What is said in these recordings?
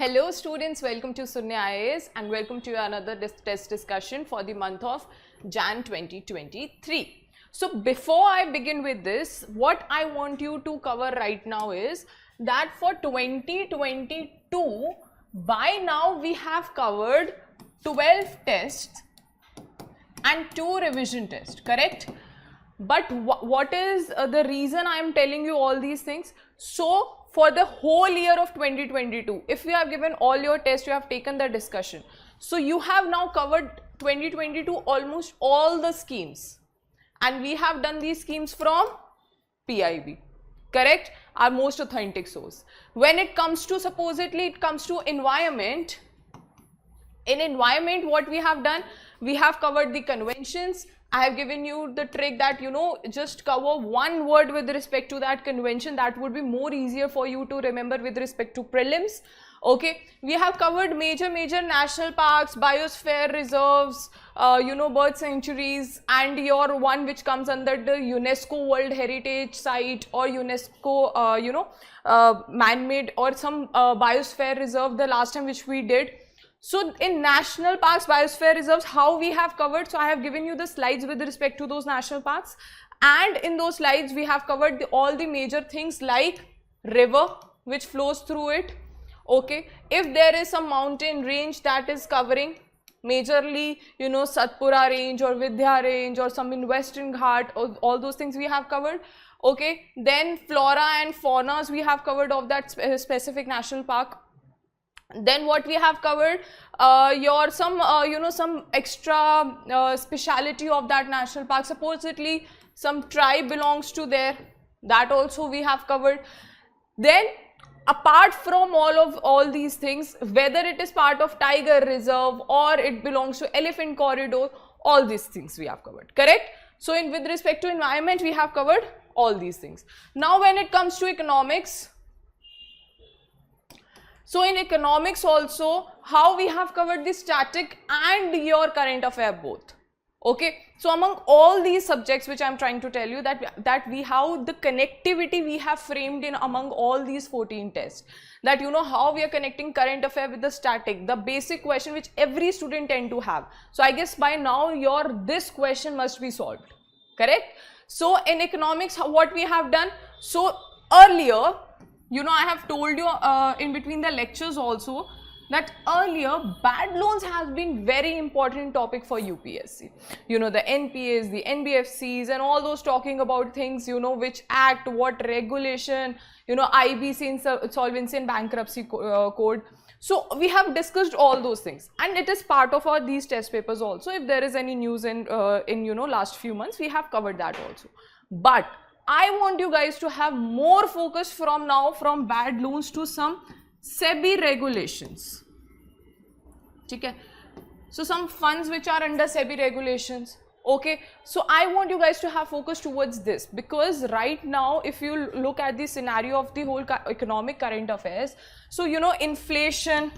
Hello students, welcome to Sunya IAS and welcome to another test discussion for the month of Jan 2023. So before I begin with this, what I want you to cover right now is that for 2022, by now we have covered 12 tests and 2 revision tests, correct? But what is the reason I am telling you all these things? So for the whole year of 2022, if you have given all your tests, you have taken the discussion. So you have now covered 2022 almost all the schemes, and we have done these schemes from PIB, correct? Our most authentic source. When it comes to, supposedly it comes to environment, in environment what we have done, we have covered the conventions. I have given you the trick that, you know, just cover one word with respect to that convention. That would be more easier for you to remember with respect to prelims. Okay, we have covered major national parks, biosphere reserves, bird sanctuaries, and your one which comes under the UNESCO World Heritage Site or UNESCO, man-made or some biosphere reserve the last time which we did. So in national parks, biosphere reserves, how we have covered, so I have given you the slides with respect to those national parks, and in those slides we have covered all the major things like river which flows through it. Okay, if there is some mountain range that is covering majorly, you know, Satpura range or Vidya range or some in Western Ghat, all those things we have covered. Okay, then flora and faunas we have covered of that specific national park. Then what we have covered, some extra speciality of that national park. Supposedly some tribe belongs to there, that also we have covered. Then apart from all these things, whether it is part of tiger reserve or it belongs to elephant corridor, all these things we have covered, correct? So with respect to environment, we have covered all these things. Now when it comes to economics, so in economics also, how we have covered the static and your current affair both. Okay, so among all these subjects which I am trying to tell you, that we have the connectivity we have framed in among all these 14 tests, that you know how we are connecting current affair with the static, the basic question which every student tend to have. So I guess by now this question must be solved, correct? So in economics, what we have done, so earlier, you know, I have told you in between the lectures also that earlier bad loans has been very important topic for UPSC. You know, the NPAs, the NBFCs and all those talking about things, you know, which act, what regulation, you know, IBC, insolvency and bankruptcy code. So we have discussed all those things, and it is part of these test papers also. If there is any news in last few months, we have covered that also. But I want you guys to have more focus from now, from bad loans to some SEBI regulations. Okay, so some funds which are under SEBI regulations. Okay, so I want you guys to have focus towards this, because right now if you look at the scenario of the whole economic current affairs, so you know, inflation,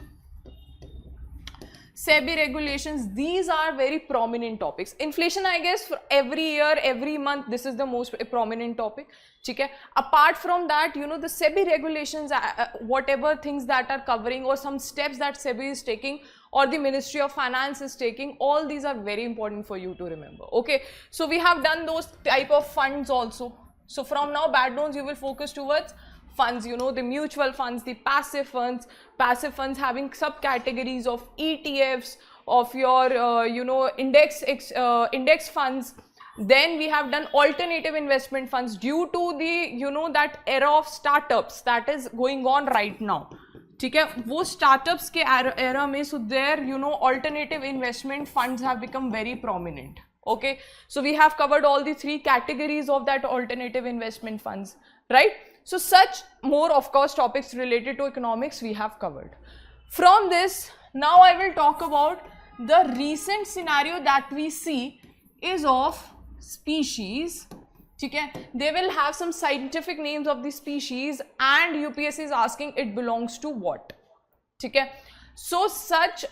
SEBI regulations, these are very prominent topics. Inflation, I guess, for every year, every month, this is the most prominent topic. Okay? Apart from that, you know, the SEBI regulations, whatever things that are covering or some steps that SEBI is taking or the Ministry of Finance is taking, all these are very important for you to remember. Okay, so we have done those type of funds also. So from now, bad loans, you will focus towards funds, you know, the mutual funds, the passive funds having subcategories of ETFs, of your, index funds. Then we have done alternative investment funds due to the, you know, that era of startups that is going on right now. ठीक है, वो startups के era में, so there, you know, alternative investment funds have become very prominent. Okay, so we have covered all the 3 categories of that alternative investment funds, right? So such more, of course, topics related to economics we have covered. From this, now I will talk about the recent scenario that we see is of species. Okay? They will have some scientific names of the species, and UPSC is asking it belongs to what. Okay? So such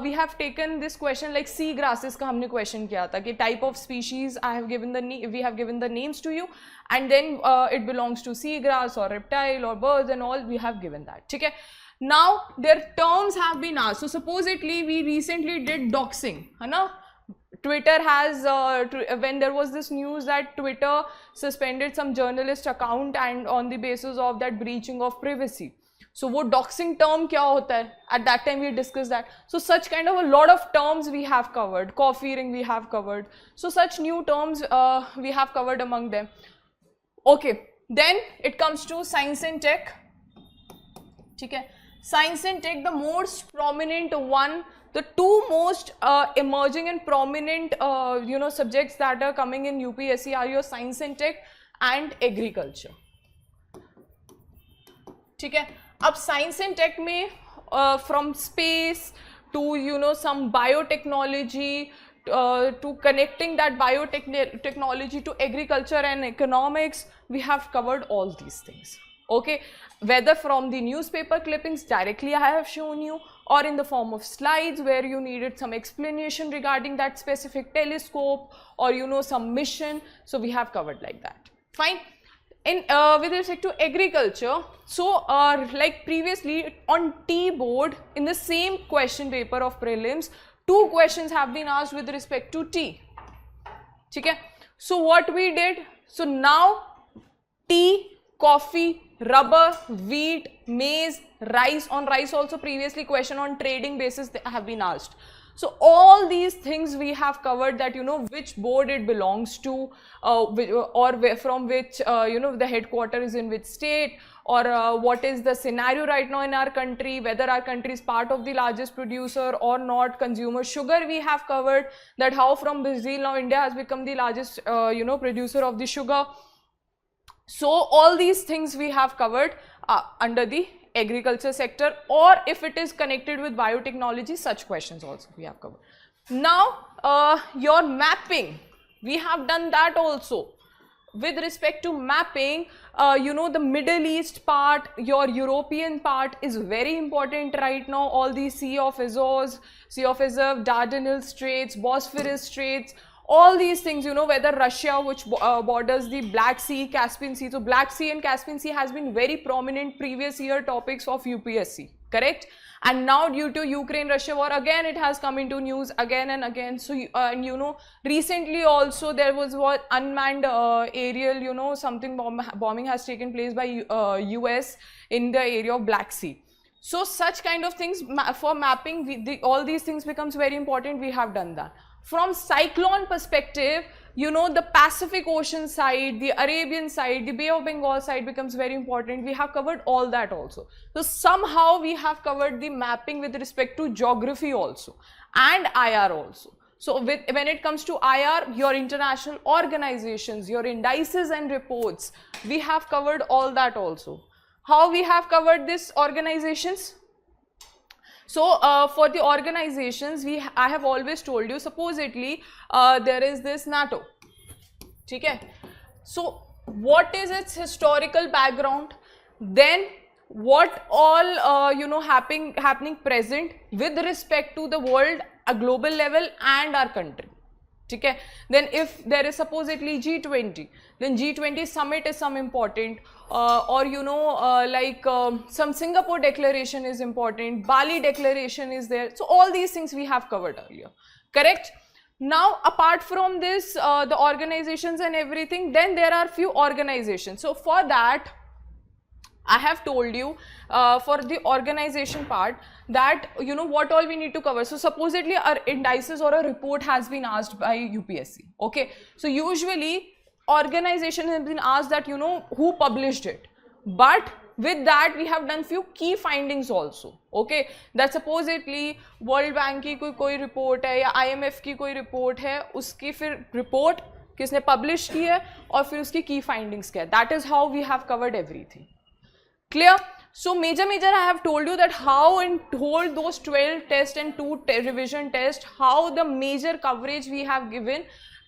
we have taken this question like sea grasses का हमने question किया था कि type of species we have given the names to you, and then it belongs to sea grass or reptile or birds and all, we have given that. ठीक है? Now their terms have been asked. So supposedly we recently did doxing, है ना? Twitter has, when there was this news that Twitter suspended some journalist account and on the basis of that breaching of privacy. So वो doxing term क्या होता है? At that time we discussed that. So such kind of a lot of terms we have covered. Coffee ring we have covered. So such new terms we have covered among them. Okay, then it comes to science and tech. ठीक है? Science and tech, the most prominent one, the two most emerging and prominent subjects that are coming in UPSC are your science and tech and agriculture. ठीक है? अब science and tech में from space to some biotechnology to connecting that biotechnology to agriculture and economics, we have covered all these things. Okay, whether from the newspaper clippings directly I have shown you, or in the form of slides where you needed some explanation regarding that specific telescope or some mission, so we have covered like that. Fine. In with respect to agriculture, so like previously on T board in the same question paper of prelims, 2 questions have been asked with respect to tea. Okay? So what we did, so now tea, coffee, rubber, wheat, maize, rice. On rice also previously question on trading basis they have been asked. So all these things we have covered, that which board it belongs to, or from which the headquarters is in which state, or what is the scenario right now in our country, whether our country is part of the largest producer or not. Consumer sugar we have covered, that how from Brazil now India has become the largest producer of the sugar. So all these things we have covered under the agriculture sector, or if it is connected with biotechnology, such questions also we have covered. Now your mapping, we have done that also. With respect to mapping, the Middle East part, your European part is very important right now. All these Sea of Azores, Dardanelles Straits, Bosphorus Straits, all these things, whether Russia, which borders the Black Sea, Caspian Sea. So Black Sea and Caspian Sea has been very prominent previous year topics of UPSC, correct? And now due to Ukraine-Russia war, again it has come into news again and again. So recently also there was what unmanned aerial, something bombing has taken place by US in the area of Black Sea. So such kind of things for mapping, all these things becomes very important. We have done that. From cyclone perspective, the Pacific Ocean side, the Arabian side, the Bay of Bengal side becomes very important. We have covered all that also. So somehow we have covered the mapping with respect to geography also and IR also. So when it comes to IR, your international organizations, your indices and reports, we have covered all that also. How we have covered this organizations? So for the organizations, I have always told you, supposedly there is this NATO. Okay? So what is its historical background? Then what all happening present with respect to the world, a global level and our country. Okay? Then if there is supposedly G20, then G20 summit is some important, or some Singapore declaration is important, Bali declaration is there. So all these things we have covered earlier, correct? Now apart from this, the organizations and everything, then there are few organizations. So for that, I have told you for the organization part that what all we need to cover. So supposedly our indices or a report has been asked by UPSC. Okay, so usually organization has been asked that who published it, but with that we have done few key findings also. Okay, that supposedly World Bank की कोई report है या IMF की कोई report है, उसकी फिर report किसने publish की है और फिर उसकी key findings क्या है. That is how we have covered everything. Clear? So major I have told you that how in whole those 12 tests and 2 revision tests, how the major coverage we have given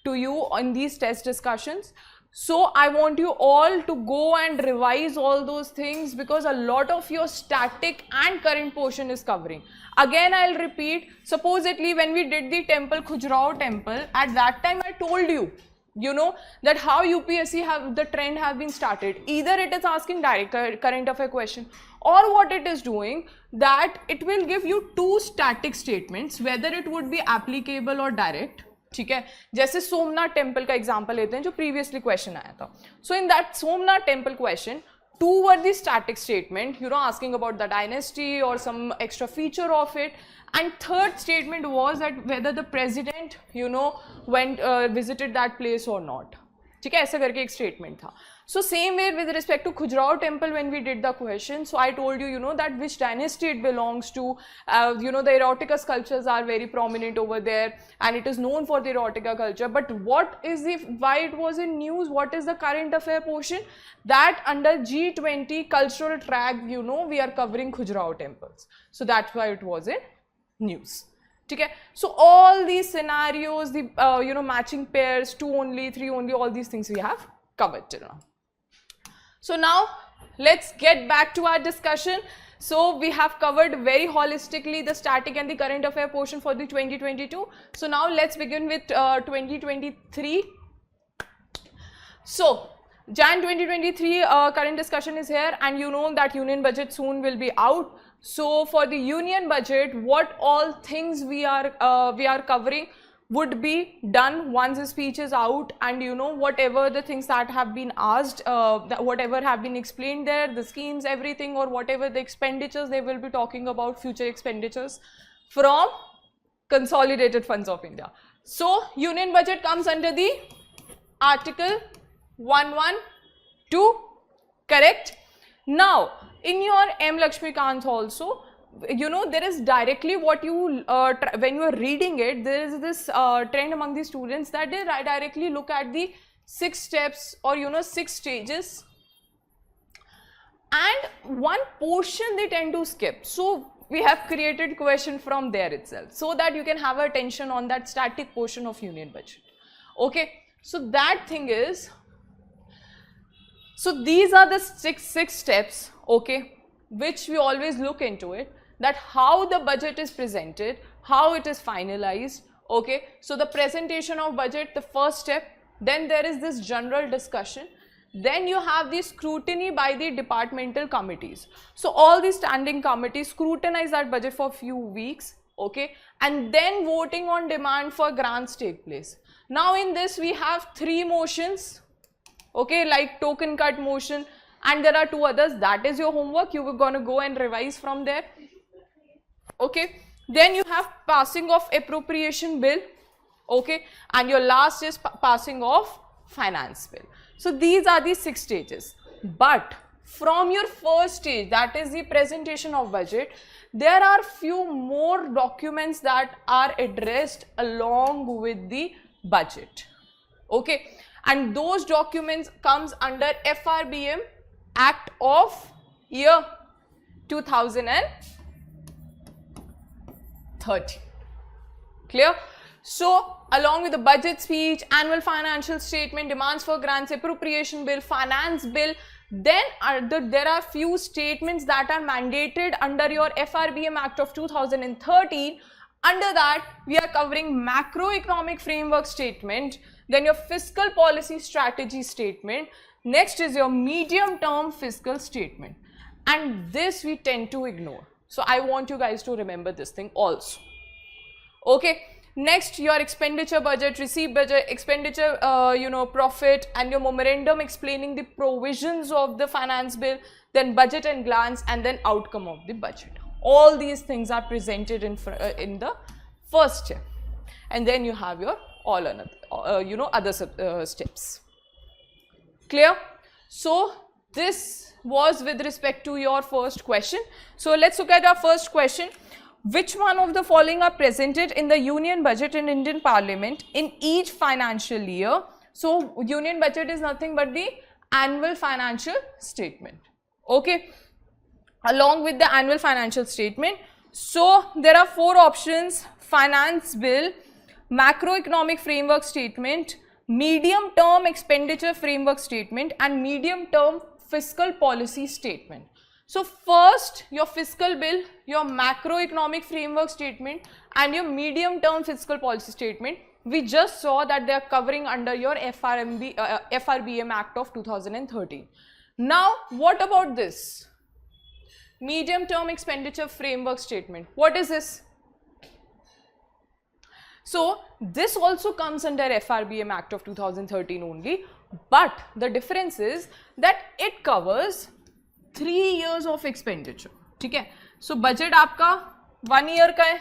to you in these test discussions. So I want you all to go and revise all those things, because a lot of your static and current portion is covering. Again I'll repeat, supposedly when we did the temple, Khajuraho temple, at that time I told you you know, that how UPSC have the trend have been started. Either it is asking direct current affair question, or what it is doing, that it will give you two static statements, whether it would be applicable or direct. ठीक है, जैसे Somnath temple का example लेते हैं जो previously question आया था. So in that Somnath temple question, two were the static statement, you know, asking about the dynasty or some extra feature of it, and third statement was that whether the president, you know, went visited that place or not. ठीक है, ऐसे करके एक statement था. So same way with respect to Khajuraho temple, when we did the question, so I told you, you know, that which dynasty it belongs to. You know, the erotica sculptures are very prominent over there, and it is known for the erotica culture. But what is the, why it was in news, what is the current affair portion? That under G20 cultural track, you know, we are covering Khajuraho temples. So that's why it was in news. Okay, so all these scenarios, the you know, matching pairs, 2 only, 3 only, all these things we have covered till now. So now let's get back to our discussion. So we have covered very holistically the static and the current affair portion for the 2022. So now let's begin with 2023. So Jan 2023 current discussion is here, and you know that union budget soon will be out. So for the union budget, what all things we are covering would be done once the speech is out, and you know, whatever the things that have been asked, whatever have been explained there, the schemes, everything, or whatever the expenditures, they will be talking about future expenditures from consolidated funds of India. So union budget comes under the article 112, correct? Now in your M. Lakshmikant also, you know, there is directly what you, when you are reading it, there is this trend among the students that they directly look at the 6 steps, or you know, 6 stages, and one portion they tend to skip. So we have created question from there itself, so that you can have attention on that static portion of union budget. Okay, so that thing is, so these are the six steps, okay, which we always look into it, that how the budget is presented, how it is finalized. Okay, so the presentation of budget, the first step, then there is this general discussion, then you have the scrutiny by the departmental committees. So all the standing committees scrutinize that budget for a few weeks, okay, and then voting on demand for grants take place. Now in this we have 3 motions, okay, like token cut motion, and there are 2 others. That is your homework, you were going to go and revise from there. Okay, then you have passing of appropriation bill, okay, and your last is passing of finance bill. So these are the 6 stages. But from your first stage, that is the presentation of budget, there are few more documents that are addressed along with the budget. Okay, and those documents comes under FRBM Act of year 2030. Clear? So along with the budget speech, annual financial statement, demands for grants, appropriation bill, finance bill, then there are few statements that are mandated under your FRBM Act of 2013. Under that, we are covering macroeconomic framework statement, then your fiscal policy strategy statement, next is your medium term fiscal statement, and this we tend to ignore. So I want you guys to remember this thing also. Okay, next your expenditure budget, receipt budget, expenditure, you know, profit, and your memorandum explaining the provisions of the finance bill, then budget and glance, and then outcome of the budget. All these things are presented in the first step, and then you have your all another, you know, other steps. Clear? So this was with respect to your first question. So let's look at our first question. Which one of the following are presented in the union budget in Indian Parliament in each financial year? So union budget is nothing but the annual financial statement. Okay, along with the annual financial statement. So there are 4 options: finance bill, macroeconomic framework statement, medium term expenditure framework statement, and medium term fiscal policy statement. So first your fiscal bill, your macroeconomic framework statement, and your medium term fiscal policy statement, we just saw that they are covering under your FRBM Act of 2013. Now, what about this? Medium term expenditure framework statement. What is this? So, this also comes under FRBM Act of 2013 only, but the difference is that it covers 3 years of expenditure. ठीक है? So, budget आपका 1 year का है.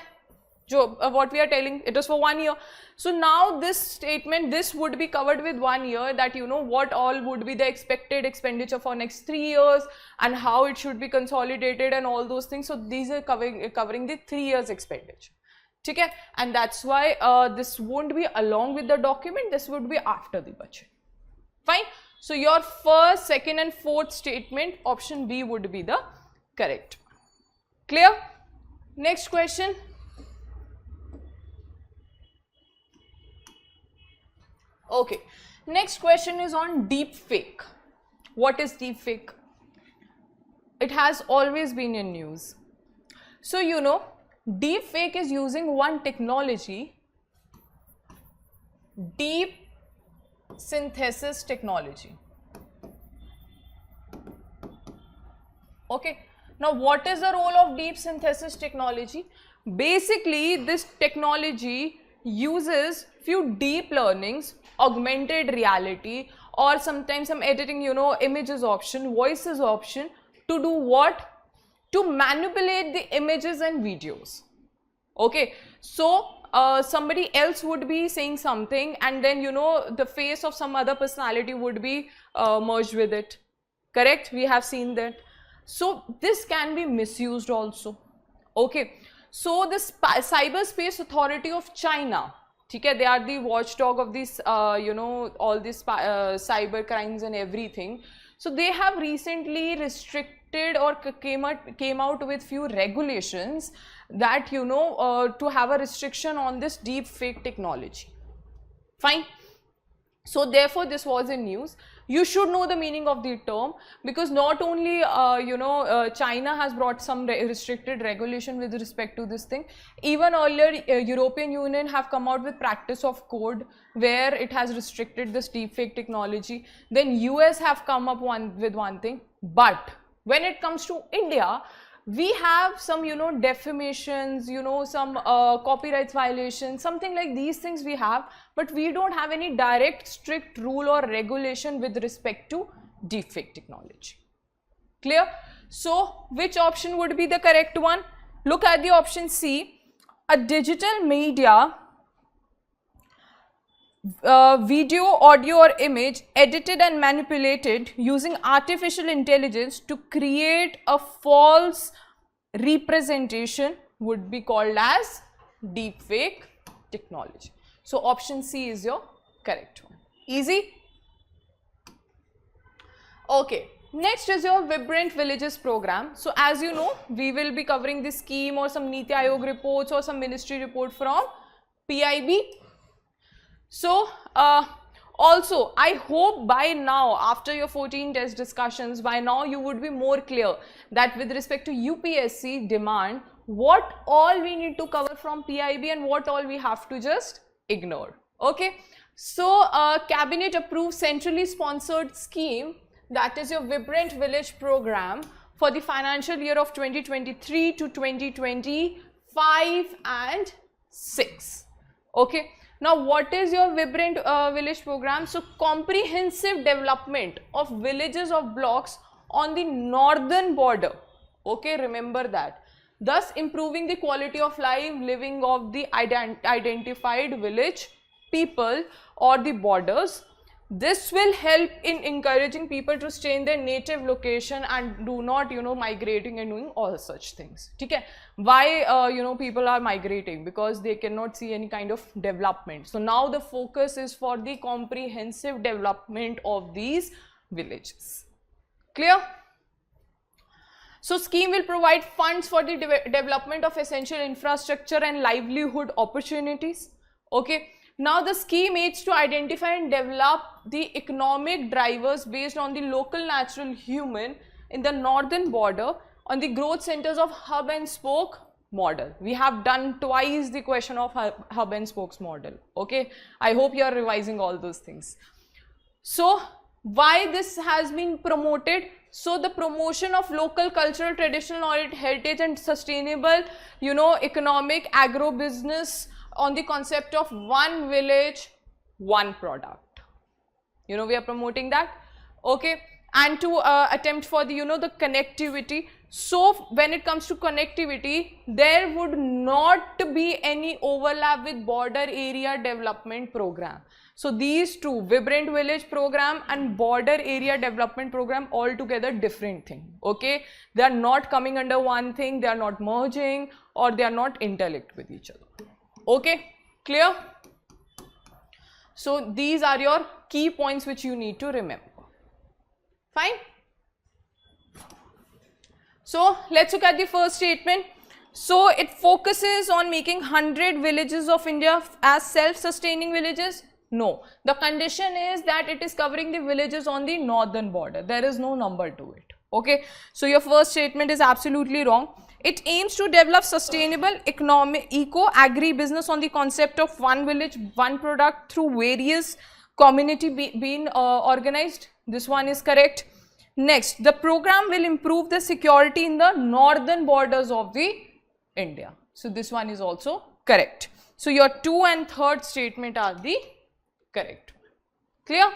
What we are telling, it is for 1 year. So now this statement, this would be covered with 1 year, that you know what all would be the expected expenditure for next 3 years and how it should be consolidated and all those things. So these are covering the 3 years expenditure. Okay? And that's why this won't be along with the document, this would be after the budget. Fine. So your first, second and fourth statement, option B would be the correct. Clear? Next question. Okay, next question is on deep fake. What is deep fake? It has always been in news. So you know, deep fake is using one technology, deep synthesis technology. Okay, now what is the role of deep synthesis technology? Basically, this technology uses few deep learnings, augmented reality, or sometimes some editing, you know, images option, voices option, to do what? To manipulate the images and videos. Okay, so somebody else would be saying something and then you know the face of some other personality would be merged with it. Correct? We have seen that. So this can be misused also. Okay, so the Cyberspace Authority of China, okay, they are the watchdog of this, you know, all these cyber crimes and everything. So they have recently restricted or came out with few regulations that, you know, to have a restriction on this deep fake technology. Fine. So therefore this was in news. You should know the meaning of the term, because not only you know China has brought some restricted regulation with respect to this thing. Even earlier European Union have come out with practice of code where it has restricted this deepfake technology. Then US have come up with one thing, but when it comes to India, we have some, you know, defamations, you know, some copyrights violations, something like these things we have, but we don't have any direct strict rule or regulation with respect to deepfake technology. Clear? So which option would be the correct one? Look at the option C. A digital media, video, audio or image edited and manipulated using artificial intelligence to create a false representation would be called as deepfake technology. So option C is your correct one. Easy? Okay, next is your Vibrant Villages program. So as you know, we will be covering this scheme or some Niti Aayog reports or some ministry report from PIB. So also I hope by now, after your 14 test discussions, by now you would be more clear that with respect to UPSC demand, what all we need to cover from PIB and what all we have to just ignore. Okay, so cabinet approved centrally sponsored scheme, that is your Vibrant Village program for the financial year of 2023 to 2025 and 6. Okay. Now, what is your Vibrant Village program? So, comprehensive development of villages of blocks on the northern border. Okay, remember that. Thus, improving the quality of life living of the identified village people or the borders. This will help in encouraging people to stay in their native location and do not, you know, migrating and doing all such things. Okay? Why, you know, people are migrating? Because they cannot see any kind of development. So now the focus is for the comprehensive development of these villages. Clear? So scheme will provide funds for the development of essential infrastructure and livelihood opportunities. Okay. Now the scheme aims to identify and develop the economic drivers based on the local natural human in the northern border on the growth centers of hub and spoke model. We have done twice the question of hub and spokes model. Okay, I hope you are revising all those things. So why this has been promoted? So the promotion of local cultural, traditional heritage and sustainable, economic agro-business on the concept of one village, one product. We are promoting that. Okay, and to attempt for the, the connectivity. So when it comes to connectivity, there would not be any overlap with border area development program. So these two, Vibrant Village program and border area development program, altogether different thing. Okay, they are not coming under one thing, they are not merging, or they are not interlinked with each other. Okay, clear? So these are your key points which you need to remember. Fine? So let's look at the first statement. So it focuses on making 100 villages of India as self-sustaining villages. No, the condition is that it is covering the villages on the northern border. There is no number to it. Okay, so your first statement is absolutely wrong. It aims to develop sustainable eco-agri-business on the concept of one village, one product through various community being organized. This one is correct. Next, the program will improve the security in the northern borders of the India. So this one is also correct. So your 2 and 3rd statement are the correct. Clear?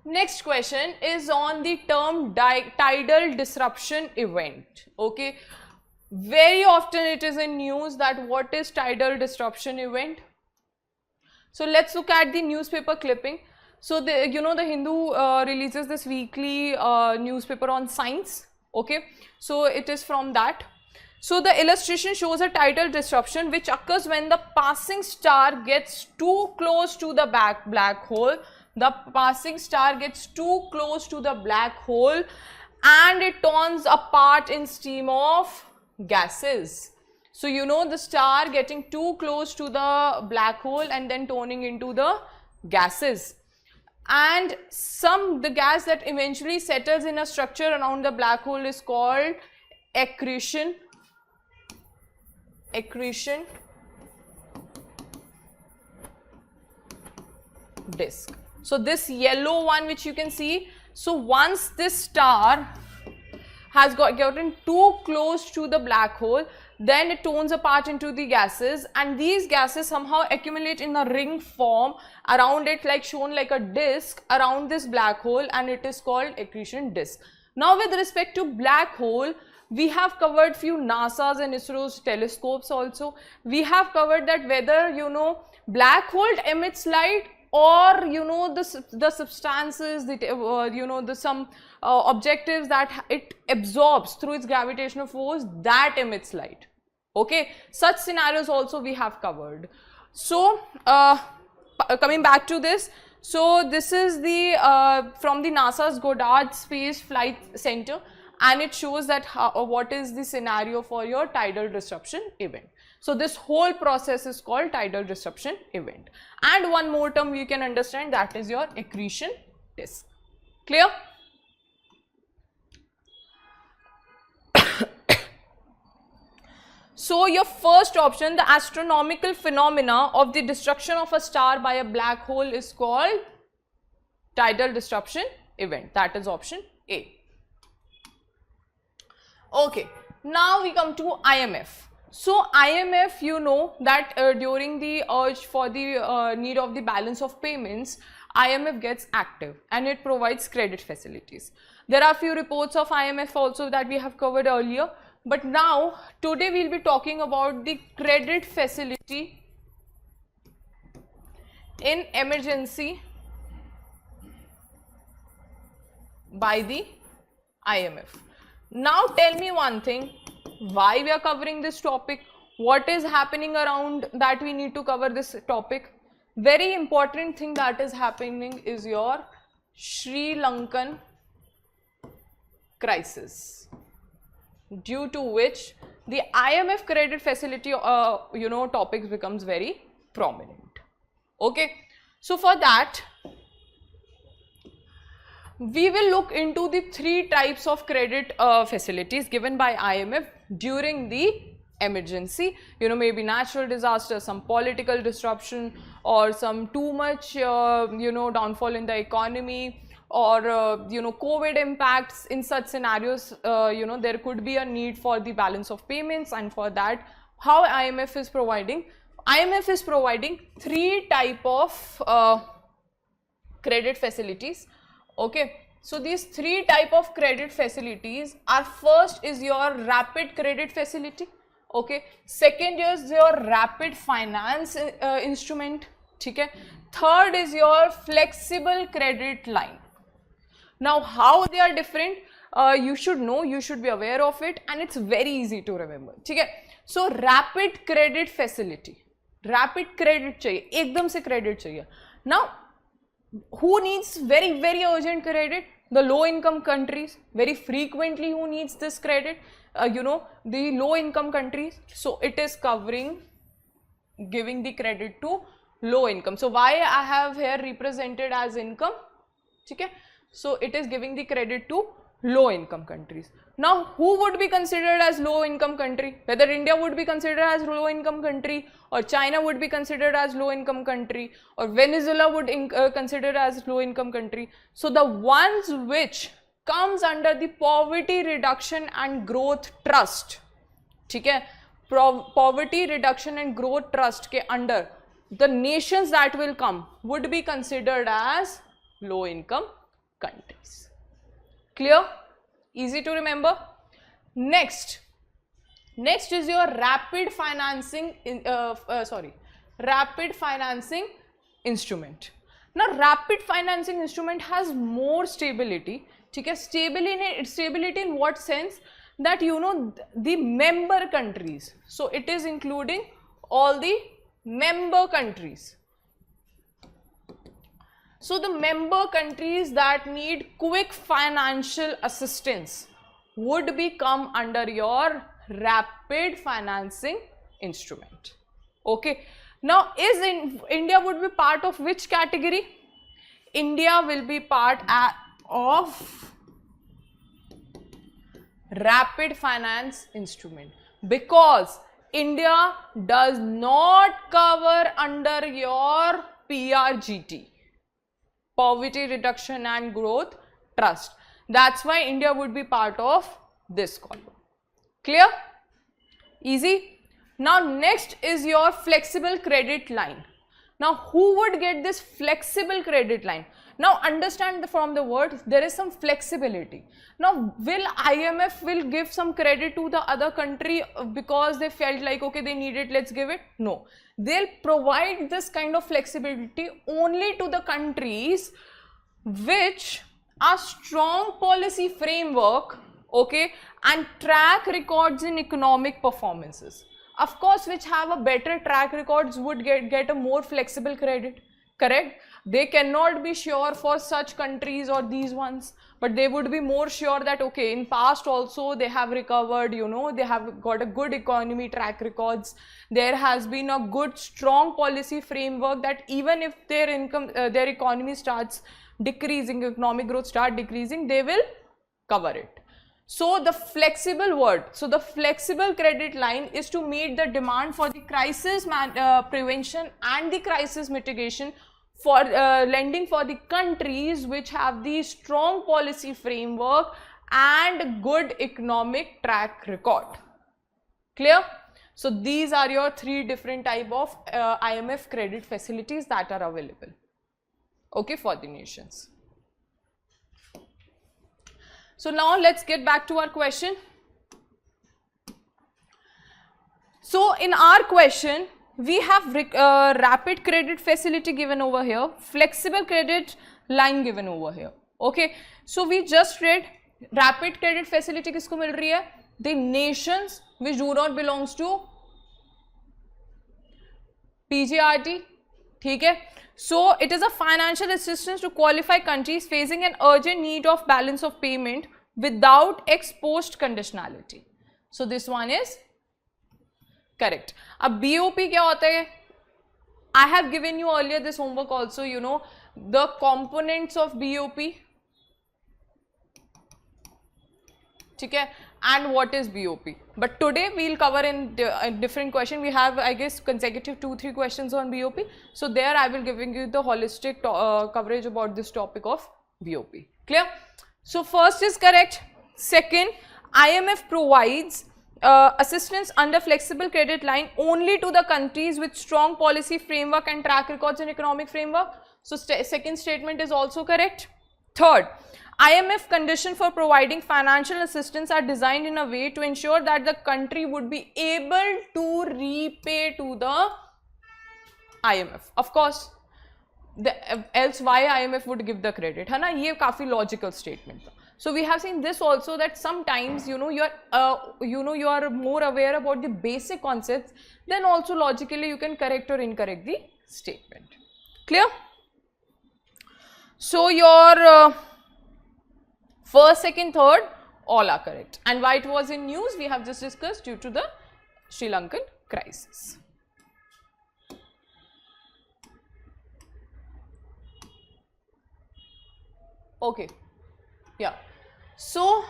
Next question is on the term tidal disruption event. Okay, very often it is in news that what is tidal disruption event. So let's look at the newspaper clipping. So the the Hindu releases this weekly newspaper on science. Okay, so it is from that. So the illustration shows a tidal disruption which occurs when the passing star gets too close to the black hole. The passing star gets too close to the black hole and it turns apart in stream of gases. So the star getting too close to the black hole and then turning into the gases. And the gas that eventually settles in a structure around the black hole is called accretion disk. So this yellow one which you can see, so once this star has gotten too close to the black hole, then it turns apart into the gases, and these gases somehow accumulate in a ring form around it, like shown like a disk around this black hole, and it is called accretion disk. Now with respect to black hole, we have covered few NASA's and ISRO's telescopes also. We have covered that whether black hole emits light or the substances, some objectives that it absorbs through its gravitational force, that emits light. Okay, such scenarios also we have covered. So coming back to this, so this is the from the NASA's Goddard Space Flight Center, and it shows that what is the scenario for your tidal disruption event. So this whole process is called tidal disruption event. And one more term you can understand, that is your accretion disk. Clear? So your first option, the astronomical phenomena of the destruction of a star by a black hole, is called tidal disruption event. That is option A. Okay, now we come to IMF. So IMF, that during the urge for the need of the balance of payments, IMF gets active and it provides credit facilities. There are few reports of IMF also that we have covered earlier, but now today we will be talking about the credit facility in emergency by the IMF. Now tell me one thing, why we are covering this topic, what is happening around that we need to cover this topic. Very important thing that is happening is your Sri Lankan crisis, due to which the IMF credit facility topics becomes very prominent. Okay, so for that we will look into the 3 types of credit facilities given by IMF during the emergency, you know, maybe natural disaster, some political disruption, or some too much you know, downfall in the economy, or you know, COVID impacts. In such scenarios, you know, there could be a need for the balance of payments, and for that, how IMF is providing? IMF is providing 3 type of credit facilities. Okay, so these 3 type of credit facilities are: first is your rapid credit facility, okay, second is your rapid finance instrument, okay, third is your flexible credit line. Now, how they are different, you should know, you should be aware of it, and it's very easy to remember, okay. So rapid credit facility, rapid credit चाहिए, एकदम से credit चाहिए. Now, who needs very urgent credit? The low income countries. Very frequently, who needs this credit? You know, the low income countries. So it is covering, giving the credit to low income. So why I have here represented as income? Okay, so it is giving the credit to low income countries. Now, who would be considered as low income country? Whether India would be considered as low income country, or China would be considered as low income country, or Venezuela would considered as low income country. So the ones which comes under the Poverty Reduction and Growth Trust, okay, Poverty Reduction and Growth Trust के under, the nations that will come would be considered as low income countries. Clear? Easy to remember. Next is your rapid financing rapid financing instrument. Now, rapid financing instrument has more stability. Okay, stability in what sense? That, you know, the member countries, so it is including all the member countries. So the member countries that need quick financial assistance would become under your rapid financing instrument. Okay. Now, India would be part of which category? India will be part of rapid finance instrument, because India does not cover under your PRGT, Poverty Reduction and Growth Trust. That's why India would be part of this column. Clear? Easy. Now, next is your flexible credit line. Now, who would get this flexible credit line? Now, understand from the word, there is some flexibility. Now, will IMF will give some credit to the other country because they felt like, okay, they need it, let's give it? No. They'll provide this kind of flexibility only to the countries which are strong policy framework, okay, and track records in economic performances. Of course, which have a better track records would get a more flexible credit, correct? They cannot be sure for such countries or these ones, but they would be more sure that, okay, in past also they have recovered, you know, they have got a good economy track records. There has been a good strong policy framework that even if their income, their economy starts decreasing, economic growth start decreasing, they will cover it. So the flexible word, so the flexible credit line is to meet the demand for the crisis prevention and the crisis mitigation for lending for the countries which have the strong policy framework and good economic track record. Clear? So these are your 3 different type of IMF credit facilities that are available, okay, for the nations. So now let's get back to our question. So in our question, we have rapid credit facility given over here, flexible credit line given over here. Okay, so we just read rapid credit facility किसको मिल रही है? The nations which do not belongs to PGRT, ठीक है? So it is a financial assistance to qualified countries facing an urgent need of balance of payment without ex post conditionality. So this one is correct. अब BOP क्या होता है? I have given you earlier this homework also, you know, the components of BOP. ठीक है, and what is BOP. But today we'll cover in a different question. We have, I guess, consecutive 2-3 questions on BOP. So there I will giving you the holistic coverage about this topic of BOP. Clear? So first is correct. Second, IMF provides assistance under flexible credit line only to the countries with strong policy framework and track records and economic framework. So second statement is also correct. Third, IMF condition for providing financial assistance are designed in a way to ensure that the country would be able to repay to the IMF. Of course, else why IMF would give the credit, है ना? ये काफी logical statement था. So we have seen this also, that sometimes you are more aware about the basic concepts, then also logically you can correct or incorrect the statement. Clear? So your first, second, third, all are correct. And why it was in news, we have just discussed, due to the Sri Lankan crisis. Okay, yeah. So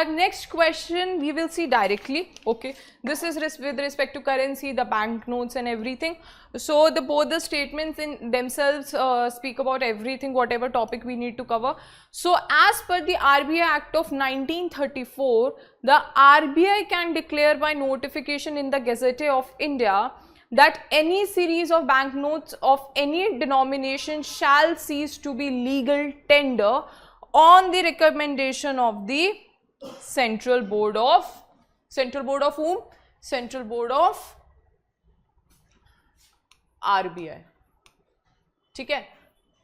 next question we will see directly. Okay, this is with respect to currency, the banknotes and everything. So both the statements in themselves speak about everything, whatever topic we need to cover. So as per the RBI Act of 1934, the RBI can declare by notification in the Gazette of India that any series of banknotes of any denomination shall cease to be legal tender on the recommendation of the Central Board of whom? Central Board of RBI. ठीक है.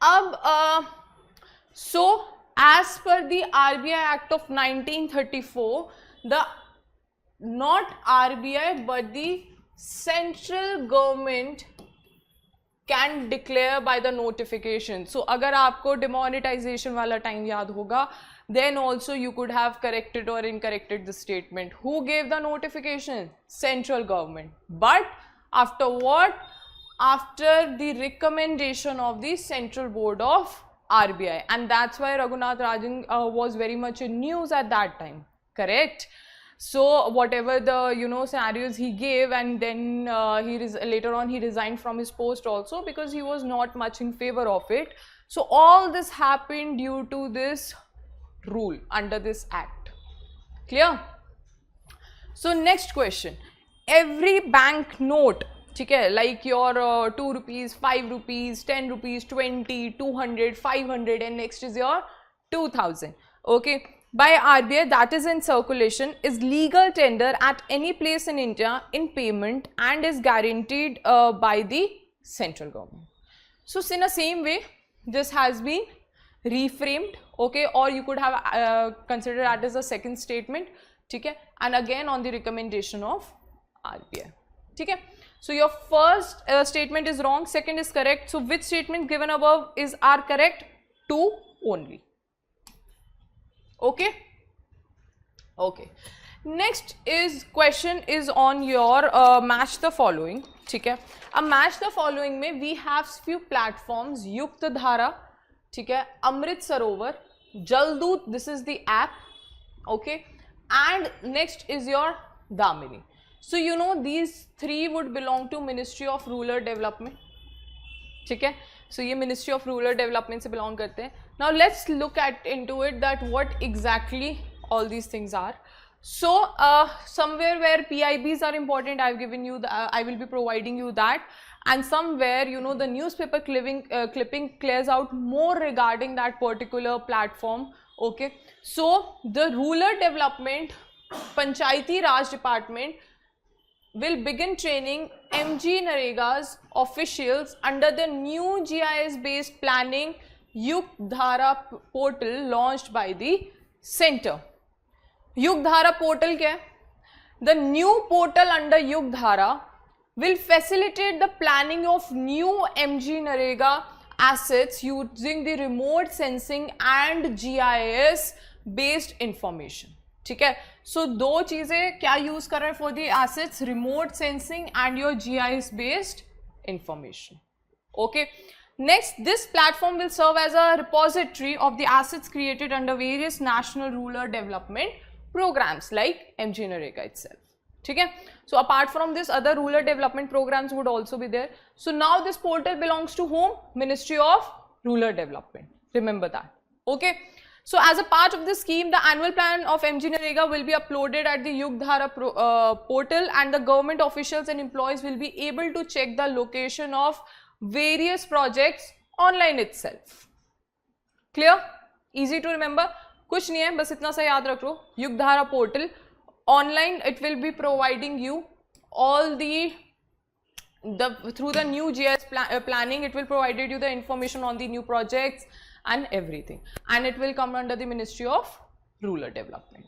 अब so as per the RBI Act of 1934, the not RBI but the central government can declare by the notification. So अगर आपको demonetization वाला time याद होगा, then also you could have corrected or incorrected the statement. Who gave the notification? Central government. But after what? After the recommendation of the Central Board of RBI. And that's why Raghunath Rajan was very much in news at that time. Correct? So whatever the scenarios he gave, and then later on he resigned from his post also because he was not much in favor of it. So all this happened due to this rule under this act. Clear? So next question. Every bank note, okay, like your 2 rupees, 5 rupees, 10 rupees, 20, 200, 500, and next is your 2000. Okay. By RBI, that is in circulation, is legal tender at any place in India in payment and is guaranteed by the central government. So in the same way, this has been reframed, okay, or you could have considered that as a second statement, okay, and again on the recommendation of RBI, okay. So your first statement is wrong, second is correct. So which statement given above are correct? 2 only. Okay. Okay. Next is question is on your match the following. ठीक है. अब match the following में we have few platforms. युक्त धारा, ठीक है. अमृत सरोवर, जलदूत. This is the app. Okay. And next is your Damini. So you know these 3 would belong to Ministry of Rural Development. ठीक है. So ये Ministry of Rural Development से belong करते हैं. Now let's look into it that what exactly all these things are. So somewhere where PIBs are important, I've given you I will be providing you that, and somewhere the newspaper clipping clears out more regarding that particular platform. Okay, so the Rural Development Panchayati Raj Department will begin training MG Narega's officials under the new GIS based planning Yukt Dhara portal launched by the center. Yukt Dhara portal क्या है? The new portal under Yukt Dhara will facilitate the planning of new MG Narega assets using the remote sensing and GIS based information. ठीक है. So दो चीजें क्या use कर रहे हैं for the assets? Remote sensing and your GIS based information. Okay. Next, this platform will serve as a repository of the assets created under various national rural development programs like MG Narega itself. Okay? So apart from this, other rural development programs would also be there. So now this portal belongs to whom? Ministry of Rural Development. Remember that. Okay. So as a part of this scheme, the annual plan of MG Narega will be uploaded at the Yugdhara portal, and the government officials and employees will be able to check the location of various projects online itself. Clear? Easy to remember. कुछ नहीं है, बस इतना सा याद रख लो. Yugdhara portal. Online, it will be providing you all through the new GIS planning, it will provide you the information on the new projects and everything, and it will come under the Ministry of Rural Development.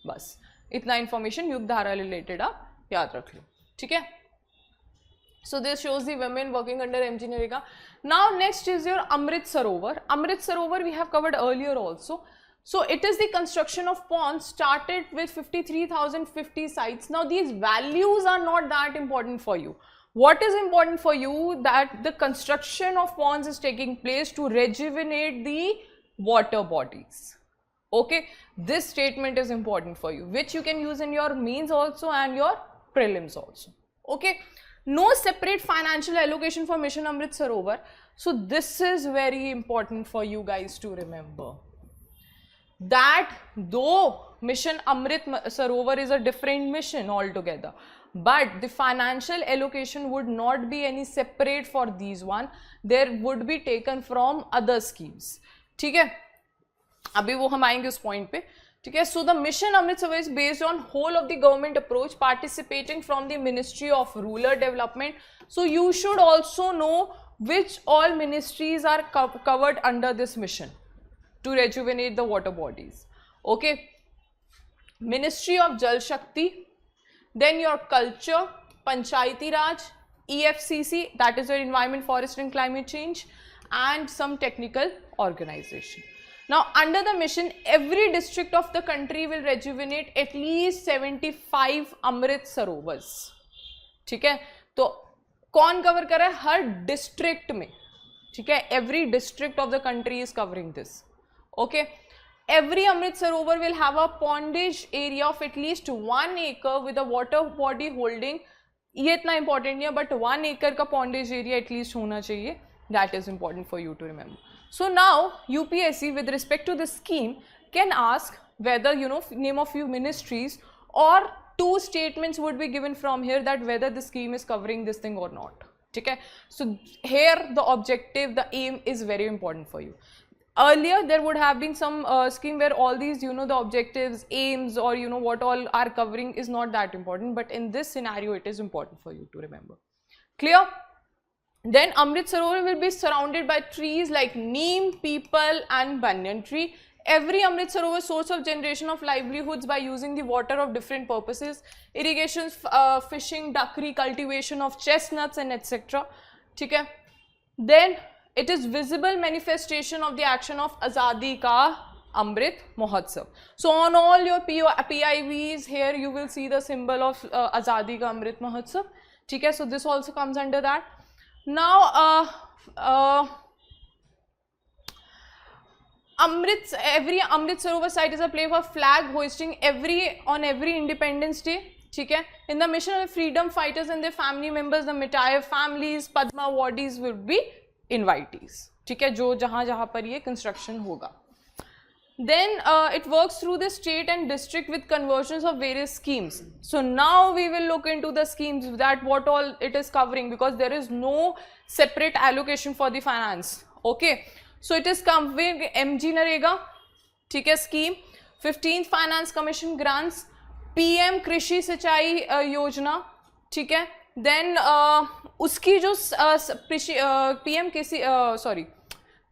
बस इतना information Yugdhara related आप याद रख लो, ठीक है? So this shows the women working under MG Narega. Now next is your Amrit Sarovar. Amrit Sarovar we have covered earlier also. So it is the construction of ponds started with 53,050 sites. Now these values are not that important for you. What is important for you, that the construction of ponds is taking place to rejuvenate the water bodies. Okay, this statement is important for you, which you can use in your mains also and your prelims also. Okay, no separate financial allocation for Mission Amrit Sarovar. So this is very important for you guys to remember, that though Mission Amrit Sarovar is a different mission altogether, but the financial allocation would not be any separate for these one. There would be taken from other schemes. ठीक है, अभी वो हम आएंगे उस point पे. ठीक है, so the Mission Amrit Sarovar is based on whole of the government approach participating from the Ministry of Rural Development. So you should also know which all ministries are covered under this mission to rejuvenate the water bodies. Okay, Ministry of Jal Shakti, then your Culture, Panchayati Raj, EFCC, that is your Environment, Forest and Climate Change, and some technical organization. Now under the mission, every district of the country will rejuvenate at least 75 Amrit Sarovars. ठीक है, तो कौन cover कर रहा है? हर district में. ठीक है, every district of the country is covering this. Okay, every Amrit Sarovar will have a pondage area of at least 1 acre with a water body holding, ये इतना important नहीं है, but 1 acre का pondage area at least होना चाहिए. That is important for you to remember. So now UPSC with respect to this scheme can ask whether, you know, name of few ministries, or 2 statements would be given from here that whether the scheme is covering this thing or not. Okay, so here the objective, the aim is very important for you. Earlier there would have been some scheme where all these, you know, the objectives, aims, or you know what all are covering is not that important, but in this scenario it is important for you to remember. Clear? Then Amrit Sarovar will be surrounded by trees like neem, peepal and banyan tree. Every Amrit Sarovar source of generation of livelihoods by using the water of different purposes, irrigation, fishing, duckery, cultivation of chestnuts and etc. Okay? Then it is visible manifestation of the action of Azadi Ka Amrit Mahotsav. So on all your PIVs here you will see the symbol of Azadi Ka Amrit Mahotsav. Okay? So this also comes under that. Now every Amrit Sarovar site is a place for flag hoisting on every Independence Day. Okay? In the mission of freedom fighters and their family members, the Mitaya families, Padma awardees will be invitees. ठीक है, जो जहाँ पर ये construction होगा. Then it works through the state and district with conversions of various schemes. So now we will look into the schemes, that what all it is covering, because there is no separate allocation for the finance. Okay, so it is covering MG Narega, ठीक है, scheme, 15th Finance Commission grants, PM कृषि सिंचाई योजना, ठीक है. Then उसकी जो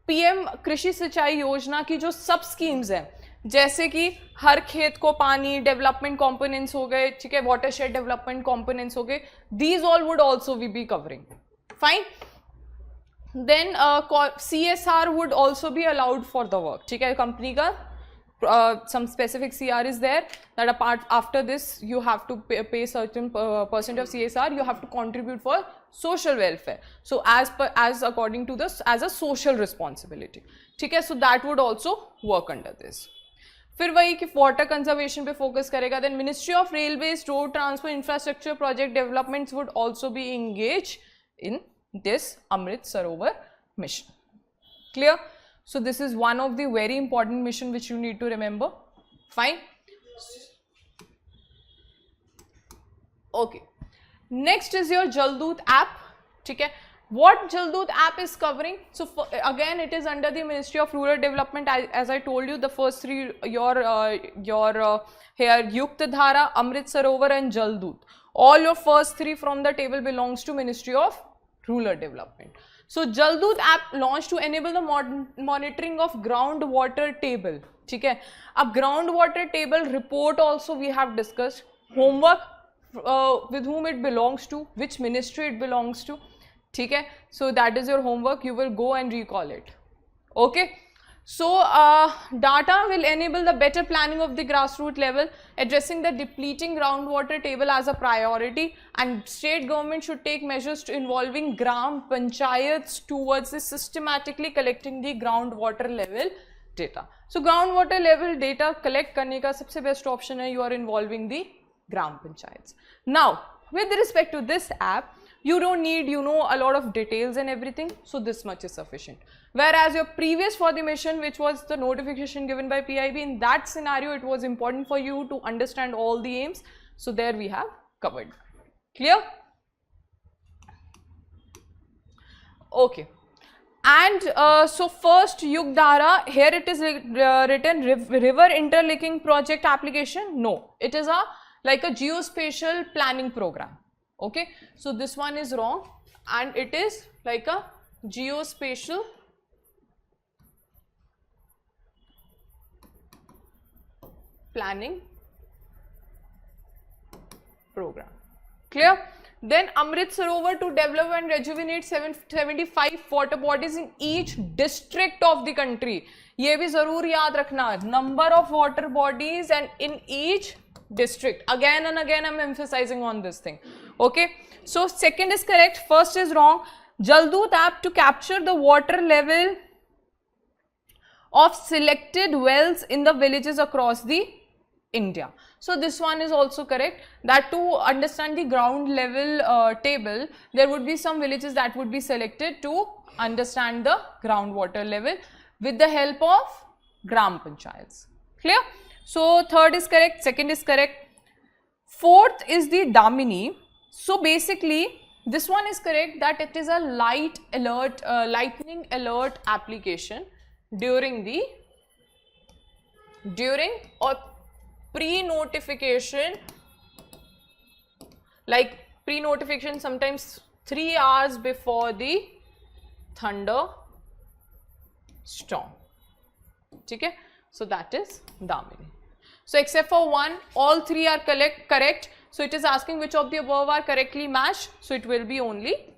PM कृषि सिंचाई योजना की जो सब स्कीम्स हैं, जैसे कि हर खेत को पानी, डेवलपमेंट कंपोनेंट्स हो गए, ठीक है, वाटरशेड डेवलपमेंट कंपोनेंट्स हो गए, these all would also we be covering. Fine. Then CSR would also be allowed for the work. ठीक है, कंपनी का some specific CR is there, that apart after this you have to pay certain percent of CSR, you have to contribute for social welfare. So as according to this, as a social responsibility. Okay, so that would also work under this. फिर वही कि water conservation पे focus करेगा. Then ministry of railways, road transport, infrastructure project developments would also be engage in this Amrit Sarovar mission. Clear? So this is one of the very important mission which you need to remember. Fine. Okay. Next is your Jaldoot app. Okay. What Jaldoot app is covering? So again, it is under the Ministry of Rural Development. As I told you, the first three, here Yuktadhara, Amrit Sarovar, and Jaldoot. All your first three from the table belongs to Ministry of Rural Development. So Jaldoot app launched to enable the monitoring of groundwater table. ठीक है. अब groundwater table report also we have discussed. Homework with whom it belongs to, which ministry it belongs to. ठीक है. So that is your homework. You will go and recall it. Okay. So data will enable the better planning of the grassroots level, addressing the depleting groundwater table as a priority, and state government should take measures to involving gram panchayats towards the systematically collecting the groundwater level data. So groundwater level data collect करने का सबसे best option है, you are involving the gram panchayats. Now with respect to this app, you don't need, you know, a lot of details and everything, so this much is sufficient. Whereas your previous for the mission, which was the notification given by PIB, in that scenario it was important for you to understand all the aims, so there we have covered. Clear? Okay. And so first Yugdhara, here it is written river interlinking project application. No, it is like a geospatial planning program. Okay, so this one is wrong, and it is like a geospatial planning program. Clear? Then Amrit Sarovar to develop and rejuvenate 75 water bodies in each district of the country. ये भी जरूर याद रखना, number of water bodies and in each district. Again and again I'm emphasizing on this thing. Okay, so second is correct, first is wrong. Jaldoot app to capture the water level of selected wells in the villages across the India. So this one is also correct, that to understand the ground level table, there would be some villages that would be selected to understand the groundwater level with the help of gram panchayats. Clear? So third is correct, second is correct. Fourth is the Damini. So basically this one is correct, that it is a lightning alert application during or pre-notification, like pre-notification sometimes 3 hours before the thunder storm. Okay, so that is Damini. So except for one, all three are correct. So it is asking which of the above are correctly matched. So it will be only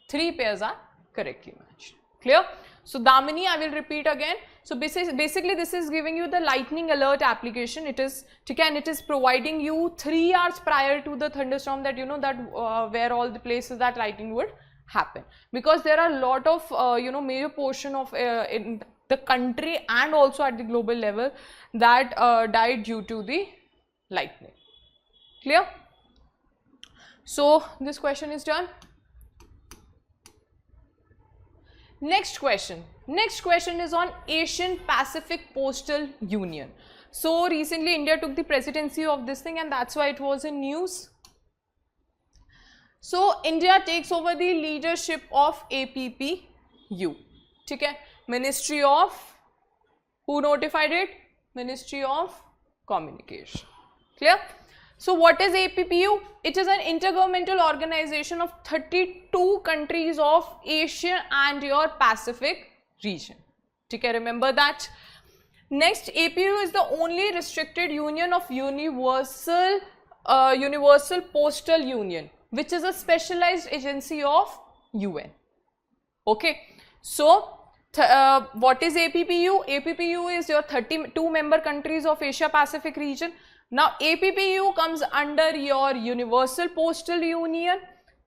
3 pairs are correctly matched. Clear? So Damini, I will repeat again. So basically this is giving you the lightning alert application. It is, and it is providing you 3 hours prior to the thunderstorm, that you know that where all the places that lightning would happen. Because there are a lot of major portion of in the country and also at the global level that died due to the lightning. Clear? So this question is done. Next question is on Asian Pacific Postal Union. So recently India took the presidency of this thing, and that's why it was in news. So India takes over the leadership of APPU. Okay? Ministry of, who notified it? Ministry of Communication. Clear? So what is APPU? It is an intergovernmental organization of 32 countries of Asia and your Pacific region. Okay, remember that. Next, APPU is the only restricted union of Universal Postal Union, which is a specialized agency of UN. Okay, so what is APPU? APPU is your 32 member countries of Asia Pacific region. Now APPU comes under your Universal Postal Union,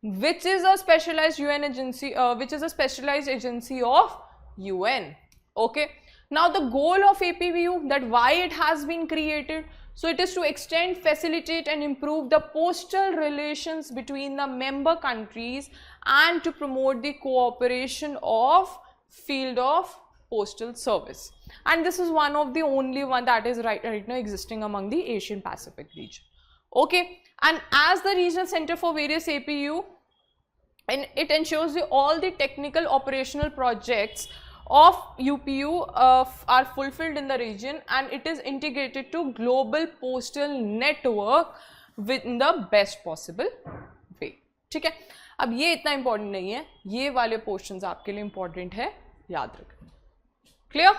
which is a specialized UN agency, which is a specialized agency of UN. Okay. Now the goal of APBU, that why it has been created, so it is to extend, facilitate and improve the postal relations between the member countries and to promote the cooperation of field of postal service. And this is one of the only one that is right now existing among the Asian Pacific region. Okay, and as the regional center for various APU, and it ensures all the technical operational projects of UPU are fulfilled in the region, and it is integrated to global postal network within the best possible way. ठीक है, अब ये इतना important नहीं है, ये वाले portions आपके लिए important है, याद रखें. Clear?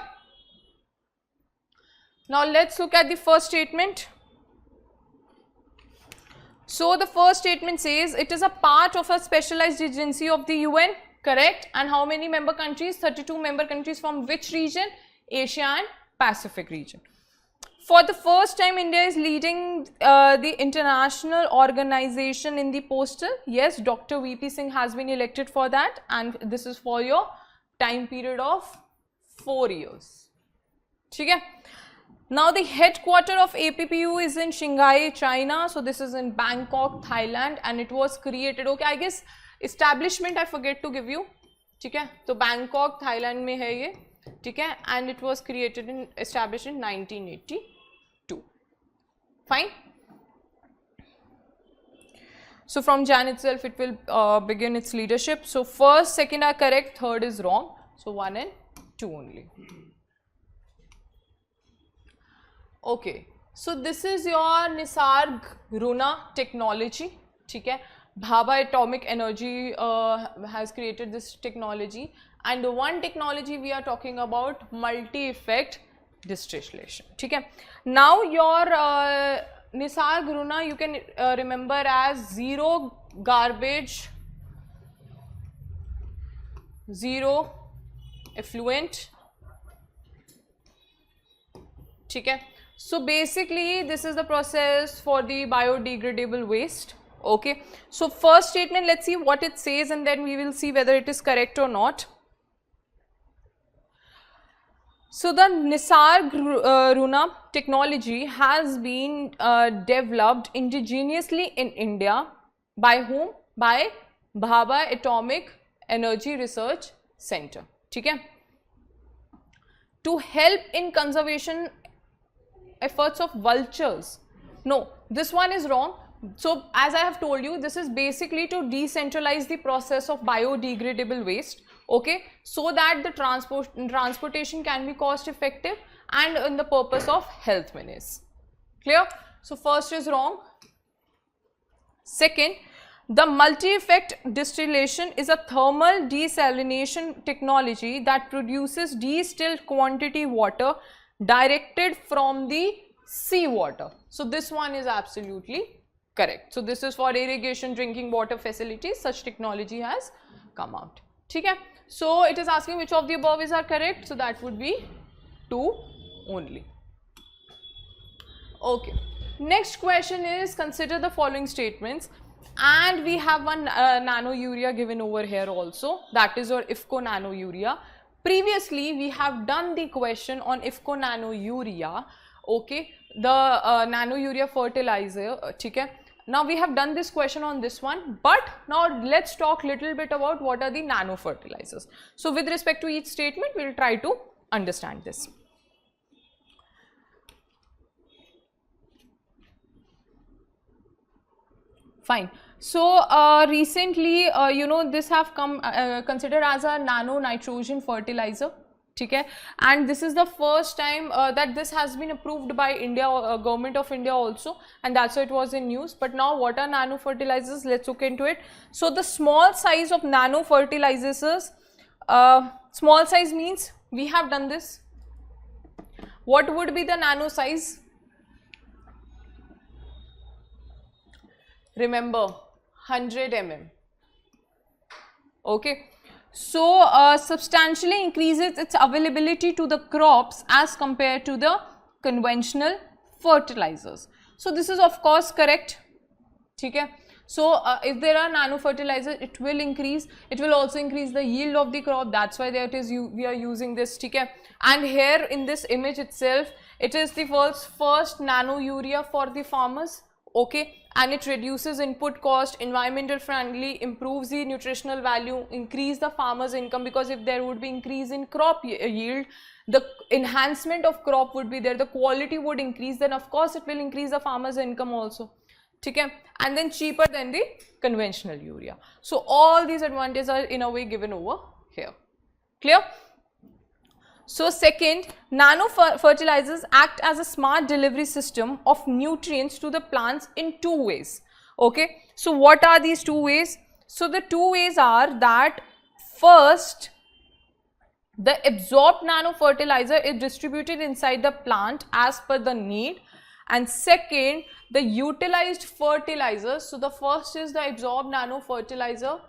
Now let's look at the first statement. So the first statement says it is a part of a specialized agency of the UN, correct? And how many member countries? 32 member countries. From which region? Asia and Pacific region. For the first time, India is leading the international organization in the postal. Yes, Dr. VP Singh has been elected for that, and this is for your time period of 4 years. Okay? Now the headquarter of APPU is in Shanghai, China. So this is in Bangkok, Thailand, and it was created. Okay, I guess establishment I forget to give you. Okay, so Bangkok, Thailand में है ये. Okay, and it was established in 1982. Fine. So from Jan itself it will begin its leadership. So first, second are correct, third is wrong. So 1 and 2 only. Okay, so this is your Nisargruna technology. Okay, Bhabha Atomic Energy has created this technology, and the one technology we are talking about, multi-effect distillation. Okay, now your Nisargruna you can remember as zero garbage, zero effluent. Okay. So basically this is the process for the biodegradable waste. Okay, so first statement, let's see what it says and then we will see whether it is correct or not. So the Nisargruna technology has been developed indigenously in India by whom? By Bhabha Atomic Energy Research Center. Okay, to help in conservation efforts of vultures. No, this one is wrong. So as I have told you, this is basically to decentralize the process of biodegradable waste, okay, so that the transportation can be cost effective and in the purpose of health menace. Clear? So first is wrong. Second, the multi-effect distillation is a thermal desalination technology that produces distilled quantity water directed from the sea water. So this one is absolutely correct. So this is for irrigation, drinking water facilities. Such technology has come out. Okay? So it is asking which of the above is correct. So that would be 2 only. Okay. Next question is, consider the following statements, and we have one nano urea given over here also, that is your IFCO nano urea. Previously we have done the question on IFCO nano urea, okay, the nano urea fertilizer. Okay, now we have done this question on this one, but now let's talk little bit about what are the nano fertilizers. So with respect to each statement we will try to understand this. Fine. So recently you know, this have come considered as a nano nitrogen fertilizer. Okay, and this is the first time that this has been approved by India, government of India also, and that's why it was in news. But now what are nano fertilizers? Let's look into it. So the small size of nano fertilizers, small size means we have done this. What would be the nano size? Remember, 100 mm. Okay, so substantially increases its availability to the crops as compared to the conventional fertilizers. So this is of course correct. Okay, so if there are nano fertilizers, it will increase, it will also increase the yield of the crop. That's why we are using this. Okay, And here in this image itself, it is the world's first nano urea for the farmers, okay, and it reduces input cost, environmental friendly, improves the nutritional value, increase the farmer's income, because if there would be increase in crop yield, the enhancement of crop would be there, the quality would increase, then of course it will increase the farmer's income also. Okay? And then cheaper than the conventional urea. So all these advantages are in a way given over here. Clear? So second, nano fertilizers act as a smart delivery system of nutrients to the plants in two ways. Okay, so what are these two ways? So the two ways are that first, the absorbed nano fertilizer is distributed inside the plant as per the need, and second, the utilized fertilizers. So the first is the absorbed nano fertilizer,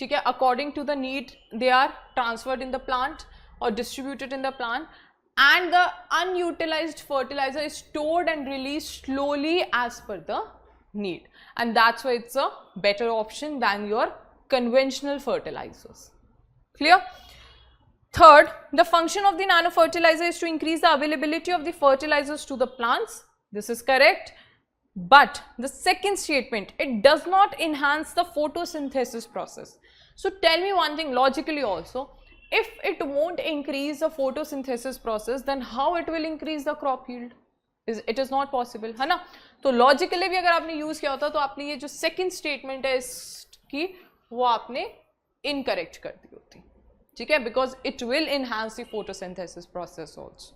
okay, according to the need they are transferred in the plant or distributed in the plant, and the unutilized fertilizer is stored and released slowly as per the need, and that's why it's a better option than your conventional fertilizers. Clear? Third, the function of the nano fertilizer is to increase the availability of the fertilizers to the plants. This is correct. But the second statement, it does not enhance the photosynthesis process. So tell me one thing logically also, if it won't increase the photosynthesis process, then how it will increase the crop yield? It is not possible, है ना? तो logically भी अगर आपने use किया होता तो आपने ये जो second statement है इसकी वो आपने incorrect कर दी होती, ठीक है? Because it will enhance the photosynthesis process also.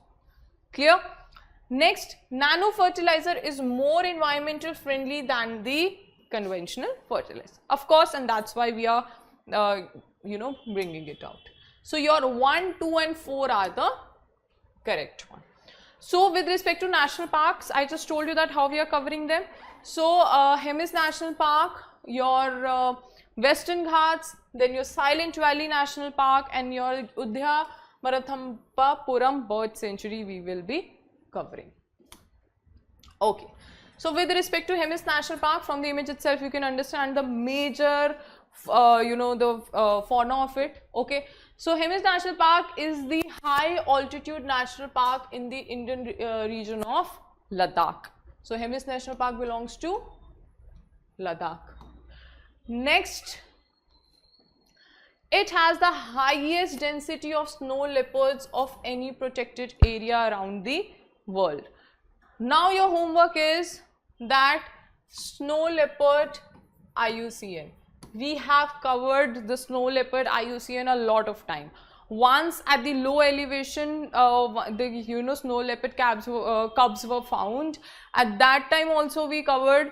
Clear? Next, nano fertilizer is more environmental friendly than the conventional fertilizer, of course, and that's why we are bringing it out. So your 1, 2 and 4 are the correct one. So with respect to national parks, I just told you that how we are covering them. So Hemis National Park, your Western Ghats, then your Silent Valley National Park, and your Udhya Marathampapuram Bird Sanctuary we will be covering. Okay. So with respect to Hemis National Park, from the image itself you can understand the major fauna of it. Okay. So Hemis National Park is the high altitude national park in the Indian region of Ladakh. So Hemis National Park belongs to Ladakh. Next, it has the highest density of snow leopards of any protected area around the world. Now your homework is that snow leopard IUCN. We have covered the snow leopard IUCN a lot of time. Once at the low elevation, the snow leopard cubs were found. At that time also we covered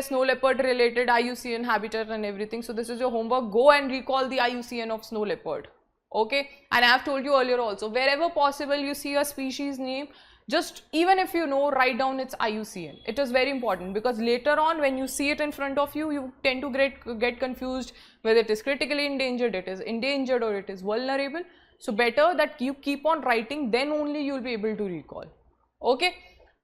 snow leopard related IUCN habitat and everything. So this is your homework. Go and recall the IUCN of snow leopard. Okay, and I have told you earlier also, wherever possible you see a species name, just even if you know, write down its IUCN. It is very important because later on when you see it in front of you, you tend to get confused whether it is critically endangered, it is endangered or it is vulnerable. So better that you keep on writing, then only you will be able to recall. Okay,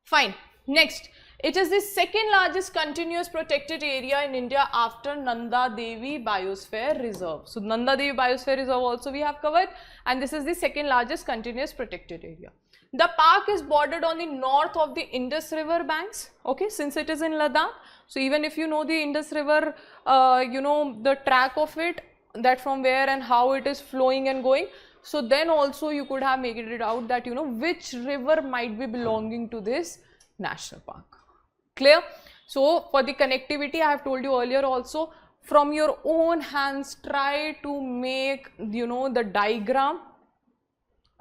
fine. Next, it is the second largest continuous protected area in India after Nanda Devi Biosphere Reserve. So Nanda Devi Biosphere Reserve also we have covered, and this is the second largest continuous protected area. The park is bordered on the north of the Indus River banks, okay, since it is in Ladakh. So even if you know the Indus River, the track of it, that from where and how it is flowing and going, so then also you could have made it out that which river might be belonging to this national park. Clear? So for the connectivity, I have told you earlier also, from your own hands try to make the diagram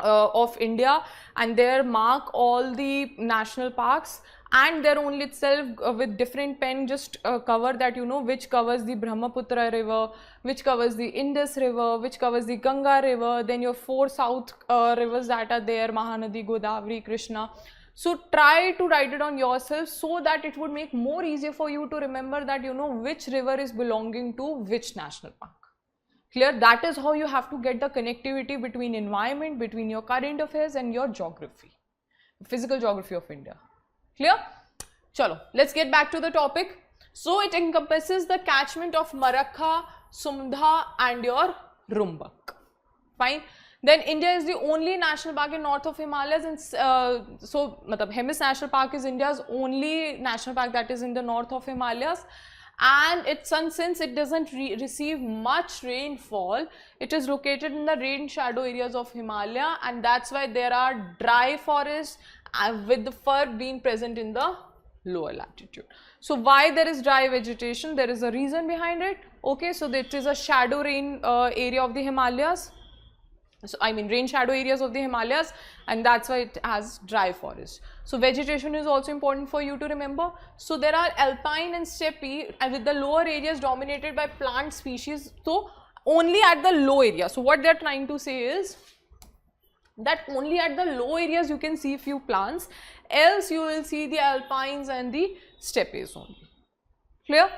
of India and there mark all the national parks, and there only itself with different pen just cover that which covers the Brahmaputra river, which covers the Indus river, which covers the Ganga river, then your 4 south rivers that are there, Mahanadi, Godavari, Krishna. So try to write it on yourself so that it would make more easier for you to remember that which river is belonging to which national park. Clear? That is how you have to get the connectivity between environment, between your current affairs and your geography, physical geography of India. Clear? Chalo, let's get back to the topic. So it encompasses the catchment of Marakha, Sumdha and your Rumbak. Fine. Then India is the only national park in north of Himalayas, and so Hemis National Park is India's only national park that is in the north of Himalayas. And since it doesn't receive much rainfall, it is located in the rain shadow areas of Himalaya, and that's why there are dry forests with the fir being present in the lower latitude. So why there is dry vegetation? There is a reason behind it. Okay, so it is a shadow rain area of the Himalayas. So I mean rain shadow areas of the Himalayas, and that's why it has dry forest. So vegetation is also important for you to remember. So there are alpine and steppe, and with the lower areas dominated by plant species, so only at the low area. So what they are trying to say is that only at the low areas you can see few plants, else you will see the alpines and the steppes only. Clear?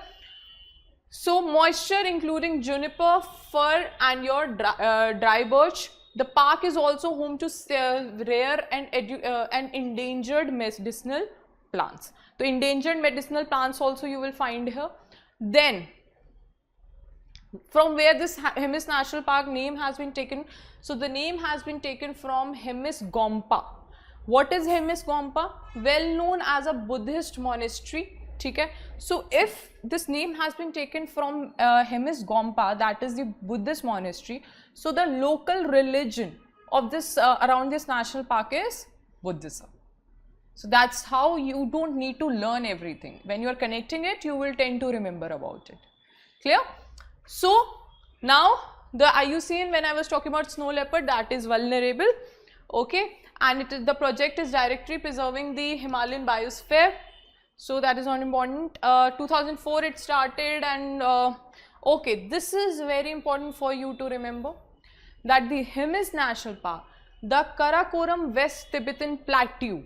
So moisture including juniper, fir and your dry birch. The park is also home to rare and endangered medicinal plants. So endangered medicinal plants also you will find here. Then from where this Hemis National Park name has been taken, so the name has been taken from Hemis Gompa. What is Hemis Gompa? Well known as a Buddhist monastery. Okay? So if this name has been taken from Hemis Gompa, that is the Buddhist monastery, so the local religion of this around this national park is Buddhism. So that's how you don't need to learn everything. When you are connecting it, you will tend to remember about it. Clear? So now the IUCN, when I was talking about snow leopard, that is vulnerable. Okay, and the project is directly preserving the Himalayan biosphere. So that is not important. 2004 it started, and okay, this is very important for you to remember that the Hemis National Park, the Karakoram West Tibetan Plateau,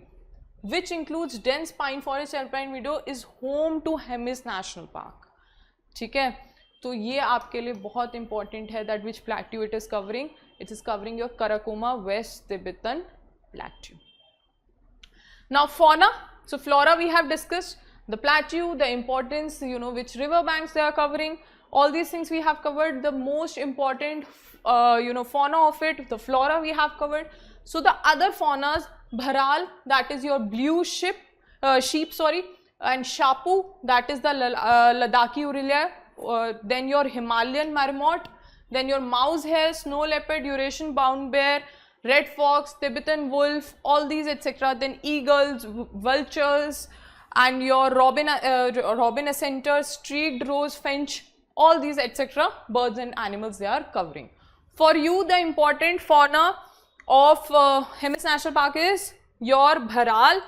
which includes dense pine forest alpine meadow, is home to Hemis National Park. ठीक है, तो ये आपके लिए बहुत important है that which plateau it is covering. It is covering your Karakoram West Tibetan Plateau. Now fauna. So flora we have discussed, the plateau, the importance, you know, which river banks they are covering, all these things we have covered. The most important fauna of it, the flora we have covered. So the other faunas, bharal, that is your blue sheep, and shapu, that is the Ladakhi urelia, then your Himalayan marmot, then your mouse hare, snow leopard, Eurasian brown bear, red fox, Tibetan wolf, all these etc. Then eagles, vultures, and your robin assenter, streaked rose finch, all these etc. birds and animals they are covering. For you, the important fauna of Hemis National Park is your bharal,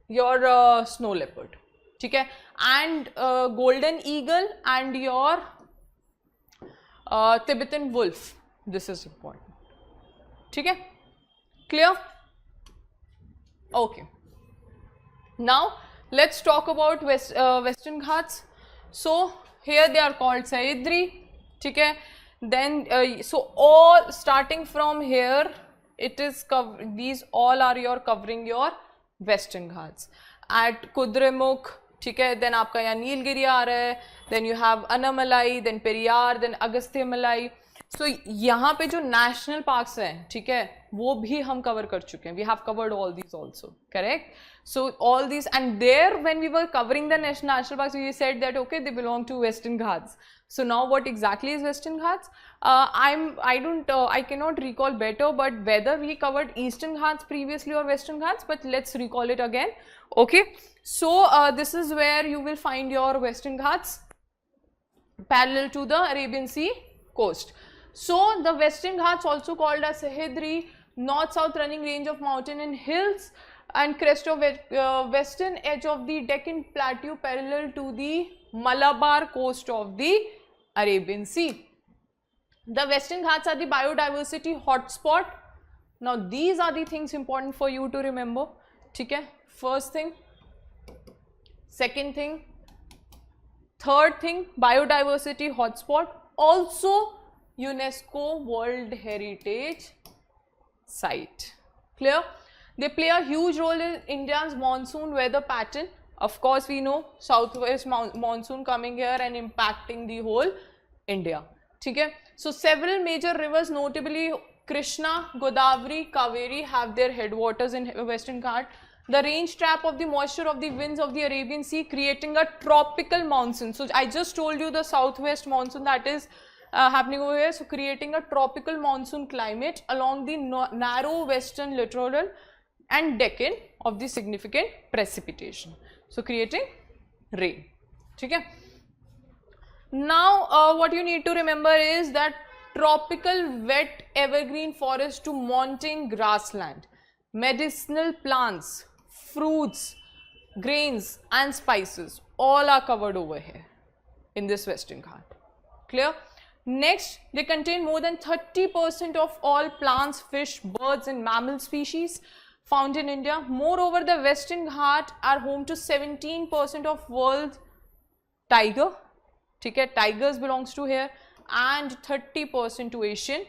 your snow leopard, okay, and golden eagle and your Tibetan wolf. This is important. Okay. Clear? Okay. Now let's talk about Western Ghats. So here they are called Sahyadri. Okay. Then so all starting from here, it is these all are your covering your Western Ghats. At Kudremukh, okay, then आपका यहाँ नीलगिरी आ रहा है, then you have Anamalai, then Periyar, then Agastya Malai. So यहाँ पे जो national parks हैं, ठीक है, वो भी हम cover कर चुके हैं. We have covered all these also, correct? So all these, and there when we were covering the national parks, we said that okay, they belong to Western Ghats. So now what exactly is Western Ghats? I cannot recall better, but whether we covered Eastern Ghats previously or Western Ghats, but let's recall it again. Okay, so this is where you will find your Western Ghats parallel to the Arabian Sea coast. So the Western Ghats, also called as Sahyadri, north-south running range of mountain and hills and crest of western edge of the Deccan Plateau parallel to the Malabar coast of the Arabian Sea. The Western Ghats are the biodiversity hotspot. Now these are the things important for you to remember. Okay? First thing, second thing, third thing, biodiversity hotspot, also UNESCO World Heritage Site. Clear? They play a huge role in India's monsoon weather pattern. Of course, we know southwest monsoon coming here and impacting the whole India. Okay? So several major rivers, notably Krishna, Godavari, Kaveri have their headwaters in Western Ghat. The range trap of the moisture of the winds of the Arabian Sea creating a tropical monsoon. So I just told you the southwest monsoon that is happening over here. So creating a tropical monsoon climate along the narrow western littoral and Deccan of the significant precipitation. So creating rain. Okay? Now what you need to remember is that tropical wet evergreen forest to montane grassland, medicinal plants, fruits, grains and spices all are covered over here in this Western Ghat. Clear? Next, they contain more than 30% of all plants, fish, birds and mammal species found in India. Moreover, the Western Ghat are home to 17% of world tiger. Okay, tigers belongs to here, and 30% to Asian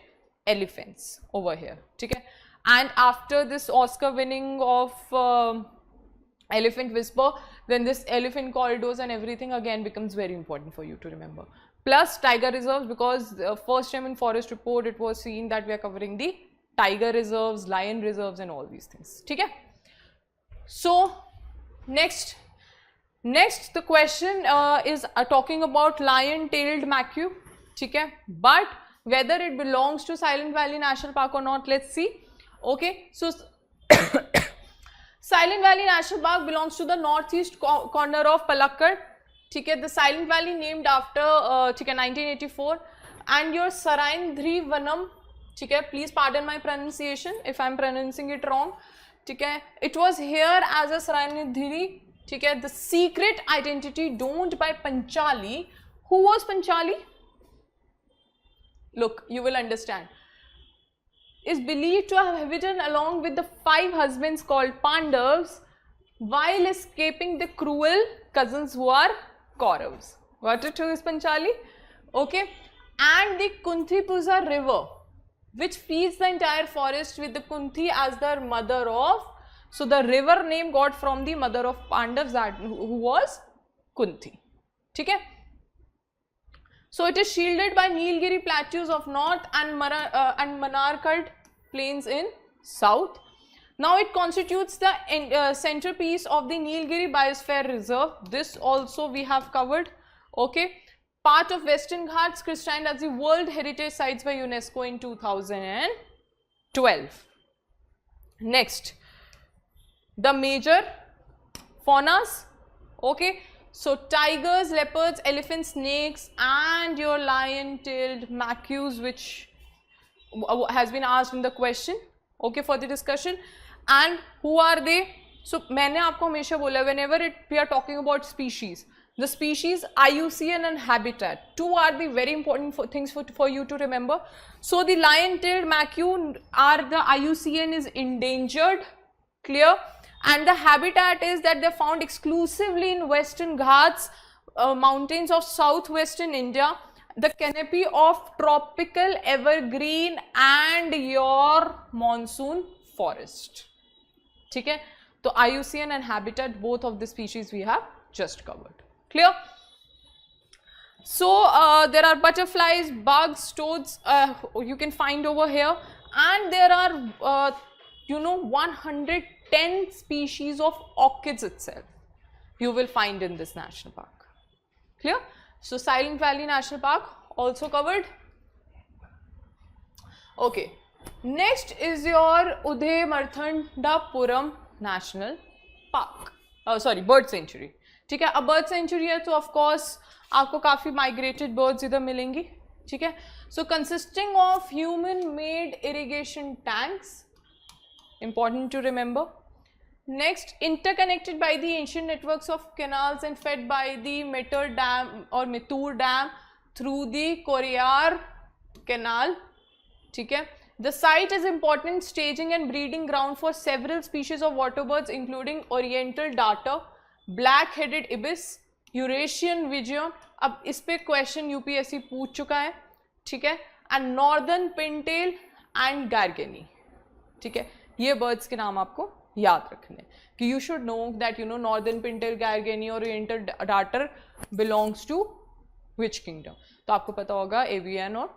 elephants over here. Okay, and after this Oscar winning of Elephant Whisper, then this elephant corridors and everything again becomes very important for you to remember. Plus tiger reserves, because the first time in forest report it was seen that we are covering the tiger reserves, lion reserves and all these things. Okay? So next the question is talking about lion-tailed macaque. Okay? But whether it belongs to Silent Valley National Park or not, let's see. Okay, so Silent Valley National Park belongs to the northeast corner of Palakkad. Okay, the Silent Valley named after 1984, and your Saraindri Vanam. Okay, please pardon my pronunciation if I am pronouncing it wrong. Okay, it was here as a Saraindri. Okay, the secret identity donned by Panchali. Who was Panchali? Look, you will understand. Is believed to have hidden along with the 5 husbands called Pandavas while escaping the cruel cousins who are Kauravas. Got it? Who is Panchali? Okay. And the Kuntipuza river, which feeds the entire forest with the Kunti as their mother of. So the river name got from the mother of Pandavas, that who was Kunti. Okay. So it is shielded by Nilgiri plateaus of north and Manarkad plains in south. Now it constitutes the centerpiece of the Nilgiri Biosphere Reserve. This also we have covered. Okay. Part of Western Ghats christened as the World Heritage Sites by UNESCO in 2012. Next, the major faunas. Okay. So tigers, leopards, elephants, snakes and your lion-tailed macaques, which has been asked in the question, okay, for the discussion. And who are they? So मैंने आपको हमेशा बोला, whenever we are talking about species, the species, IUCN and habitat, 2 are the very important things for you to remember. So the lion-tailed macaque are the IUCN is endangered, clear? And the habitat is that they are found exclusively in Western Ghats, mountains of southwestern India, the canopy of tropical evergreen and your monsoon forest. Okay? So IUCN and habitat, both of the species we have just covered. Clear? So there are butterflies, bugs, toads you can find over here, and there are 110 species of orchids itself you will find in this national park. Clear? So Silent Valley National Park also covered. Okay. Next is your Uday Marthandapuram National Park. Sorry, bird sanctuary. ठीक है, अब bird sanctuary है तो of course आपको काफी migrated birds इधर मिलेंगी. ठीक है, so consisting of human made irrigation tanks, important to remember. Next, interconnected by the ancient networks of canals and fed by the Meter Dam or Mithur Dam through the Koryar Canal. ठीक है, the site is important staging and breeding ground for several species of water birds including Oriental darter, black-headed ibis, Eurasian vigeon. अब इस पे question UPSC पूछ चुका है. ठीक है, एंड नॉर्दर्न पिनटेल एंड गार्गेनी. ठीक है, ये बर्ड्स के नाम आपको याद रखने कि you should know that northern pintail, garganey और oriental darter belongs to which kingdom. तो आपको पता होगा एवियन और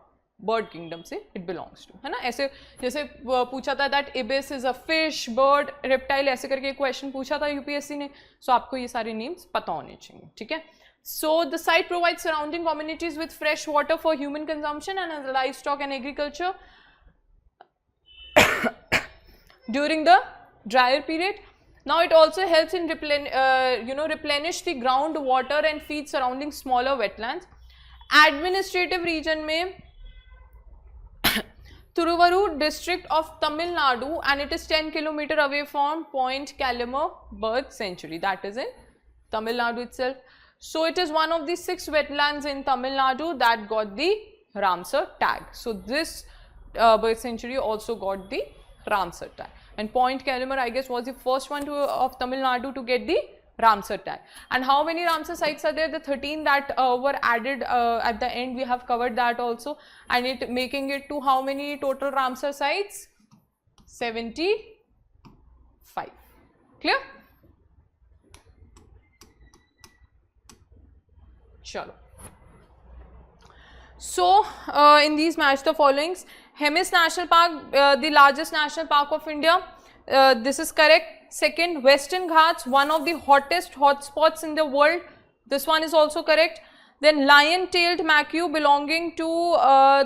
बर्ड किंगडम से इट बिलोंग्स टू, है ना. ऐसे जैसे पूछा था that ibis is a fish, bird, reptile, ऐसे करके क्वेश्चन पूछा था यूपीएससी ने. सो आपको ये सारे नेम्स पता होने चाहिए, ठीक है. So the site provide surrounding communities with fresh water for human consumption and live stock and agriculture during the drier period. Now it also helps in replenish the groundwater and feed surrounding smaller wetlands. Administrative region में Thiruvarur district of Tamil Nadu, and it is 10 km away from Point Calamar Bird Sanctuary, that is in Tamil Nadu itself. So it is one of the 6 wetlands in Tamil Nadu that got the Ramsar tag. So this bird sanctuary also got the Ramsar tag, and Point Calamar, I guess, was the first one of Tamil Nadu to get the Ramsar tag. And how many Ramsar sites are there? The 13 that were added at the end, we have covered that also, and it making it to how many total Ramsar sites? 75. Clear? Chalo. So in these match the followings. Hemis National Park, the largest national park of India, this is correct. Second, Western Ghats, one of the hottest hotspots in the world, this one is also correct. Then lion-tailed macaque belonging to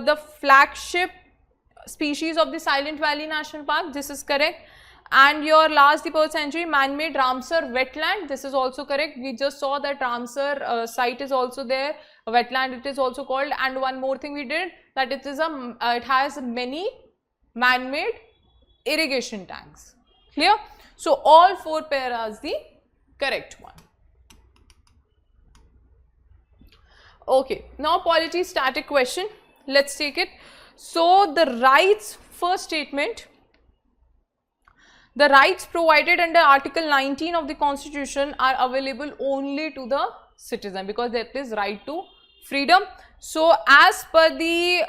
the flagship species of the Silent Valley National Park, this is correct. And your last, the bird sanctuary, man-made Ramsar wetland, this is also correct. We just saw that Ramsar site is also there, a wetland it is also called. And one more thing we did, that it is it has many man-made irrigation tanks. Clear? So all 4 paras the correct one. Okay, now polity static question, let's take it. So the rights, first statement, the rights provided under Article 19 of the Constitution are available only to the citizen, because that is right to freedom. So as per the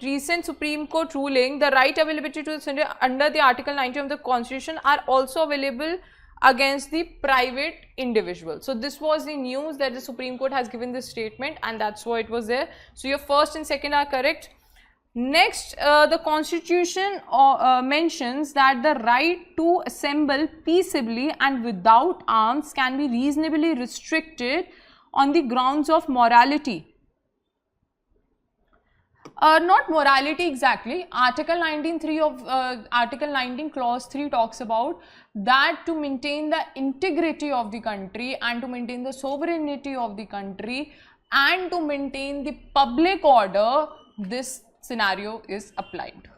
recent Supreme Court ruling, the right availability to the citizen under the Article 19 of the Constitution are also available against the private individual. So this was the news that the Supreme Court has given this statement, and that's why it was there. So your first and second are correct. Next, the Constitution mentions that the right to assemble peaceably and without arms can be reasonably restricted on the grounds of morality. Not morality exactly. Article 19(3) of Article 19 clause 3 talks about that to maintain the integrity of the country and to maintain the sovereignty of the country and to maintain the public order, this scenario is applied.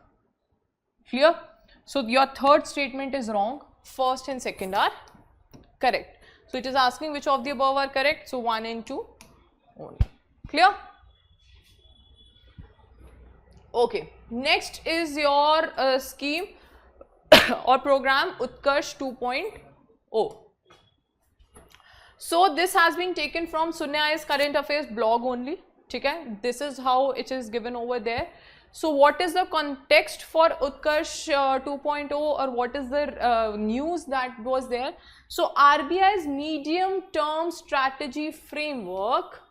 Clear? So your third statement is wrong. First and second are correct. So it is asking which of the above are correct. So 1 and 2 only. Clear? Okay. Next is your scheme or program Utkarsh 2.0. So this has been taken from Sunya IAS current affairs blog only. Okay? This is how it is given over there. So what is the context for Utkarsh 2.0 or what is the news that was there? So RBI's medium term strategy framework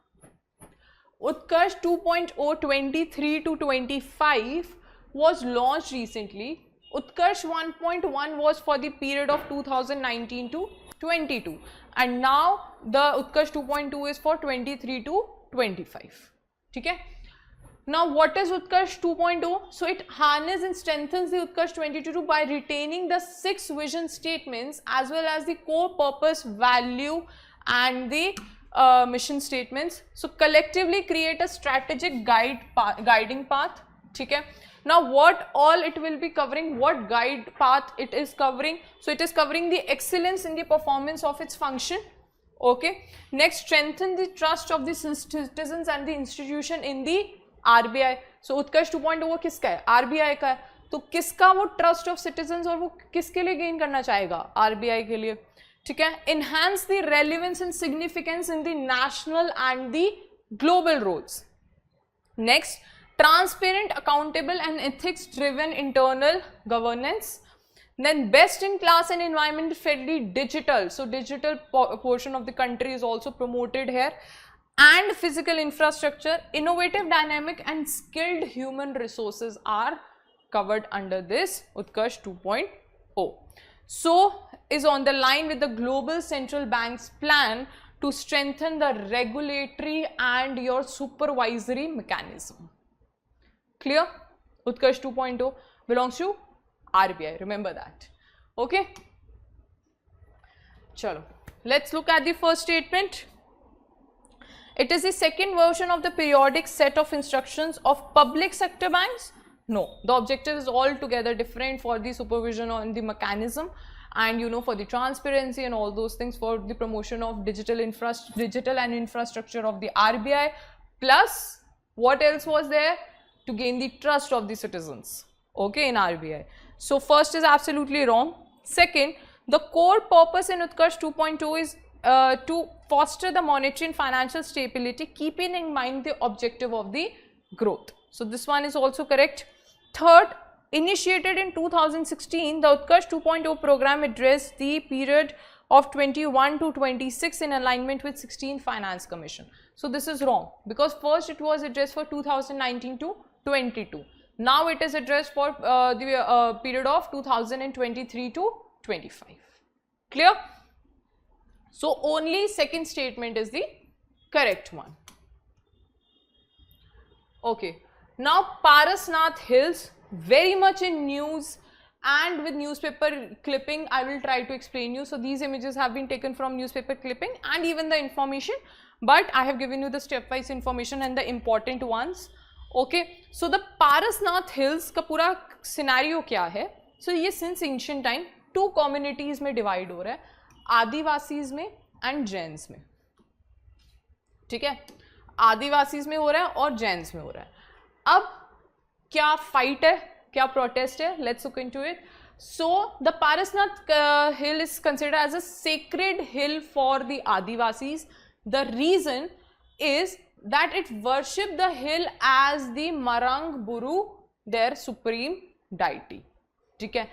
Utkarsh 2.0 23 to 25 was launched recently. Utkarsh 1.1 was for the period of 2019 to 22, and now the Utkarsh 2.2 is for 23 to 25. Okay? Now what is Utkarsh 2.0? So it harnesses and strengthens the Utkarsh 22 by retaining the 6 vision statements as well as the core purpose, value and the mission statements. So collectively create a strategic guiding path. Okay? Now what all it will be covering, what guide path it is covering? So it is covering the excellence in the performance of its function. Okay. Next, strengthen the trust of the citizens and the institution in the RBI. So Utkarsh 2.0 वो किसका है? RBI का है. तो किसका वो trust of citizens और वो किसके लिए gain करना चाहेगा? RBI के लिए. ठीक है? Enhance the relevance and significance in the national and the global roles. Next, transparent, accountable and ethics driven internal governance. Then best in class and environment friendly digital. So digital portion of the country is also promoted here. and physical infrastructure, innovative, dynamic and skilled human resources are covered under this Utkarsh 2.0. So is on the line with the global central bank's plan to strengthen the regulatory and your supervisory mechanism. Clear? Utkarsh 2.0 belongs to RBI, remember that. Okay. Chalo, let's look at the first statement. It is the second version of the periodic set of instructions of public sector banks. No, the objective is altogether different for the supervision on the mechanism and for the transparency and all those things, for the promotion of digital and infrastructure of the RBI, plus what else was there? To gain the trust of the citizens, okay, in RBI. So first is absolutely wrong. Second, the core purpose in Utkarsh 2.2 is to foster the monetary and financial stability, keeping in mind the objective of the growth. So this one is also correct. Third, initiated in 2016, the Utkarsh 2.0 program addressed the period of 21 to 26 in alignment with 16 Finance Commission. So this is wrong, because first it was addressed for 2019 to 22. Now it is addressed for the period of 2023 to 25. Clear? So only second statement is the correct one. Okay. Now Parasnath Hills, very much in news and with newspaper clipping, I will try to explain you. So these images have been taken from newspaper clipping and even the information, but I have given you the stepwise information and the important ones. Okay, so the Parasnath Hills का पूरा scenario क्या है? So ये since ancient time two communities में divide हो रहा है, आदिवासीज में and जैन्स में. ठीक है, आदिवासीज में हो रहा है और जैन्स में हो रहा है. अब क्या fight है, क्या protest है? Let's look into it. So the Parasnath hill is considered as a sacred hill for the Adivasis. The reason is that it worshipped the hill as the Marang Buru, their supreme deity. Okay?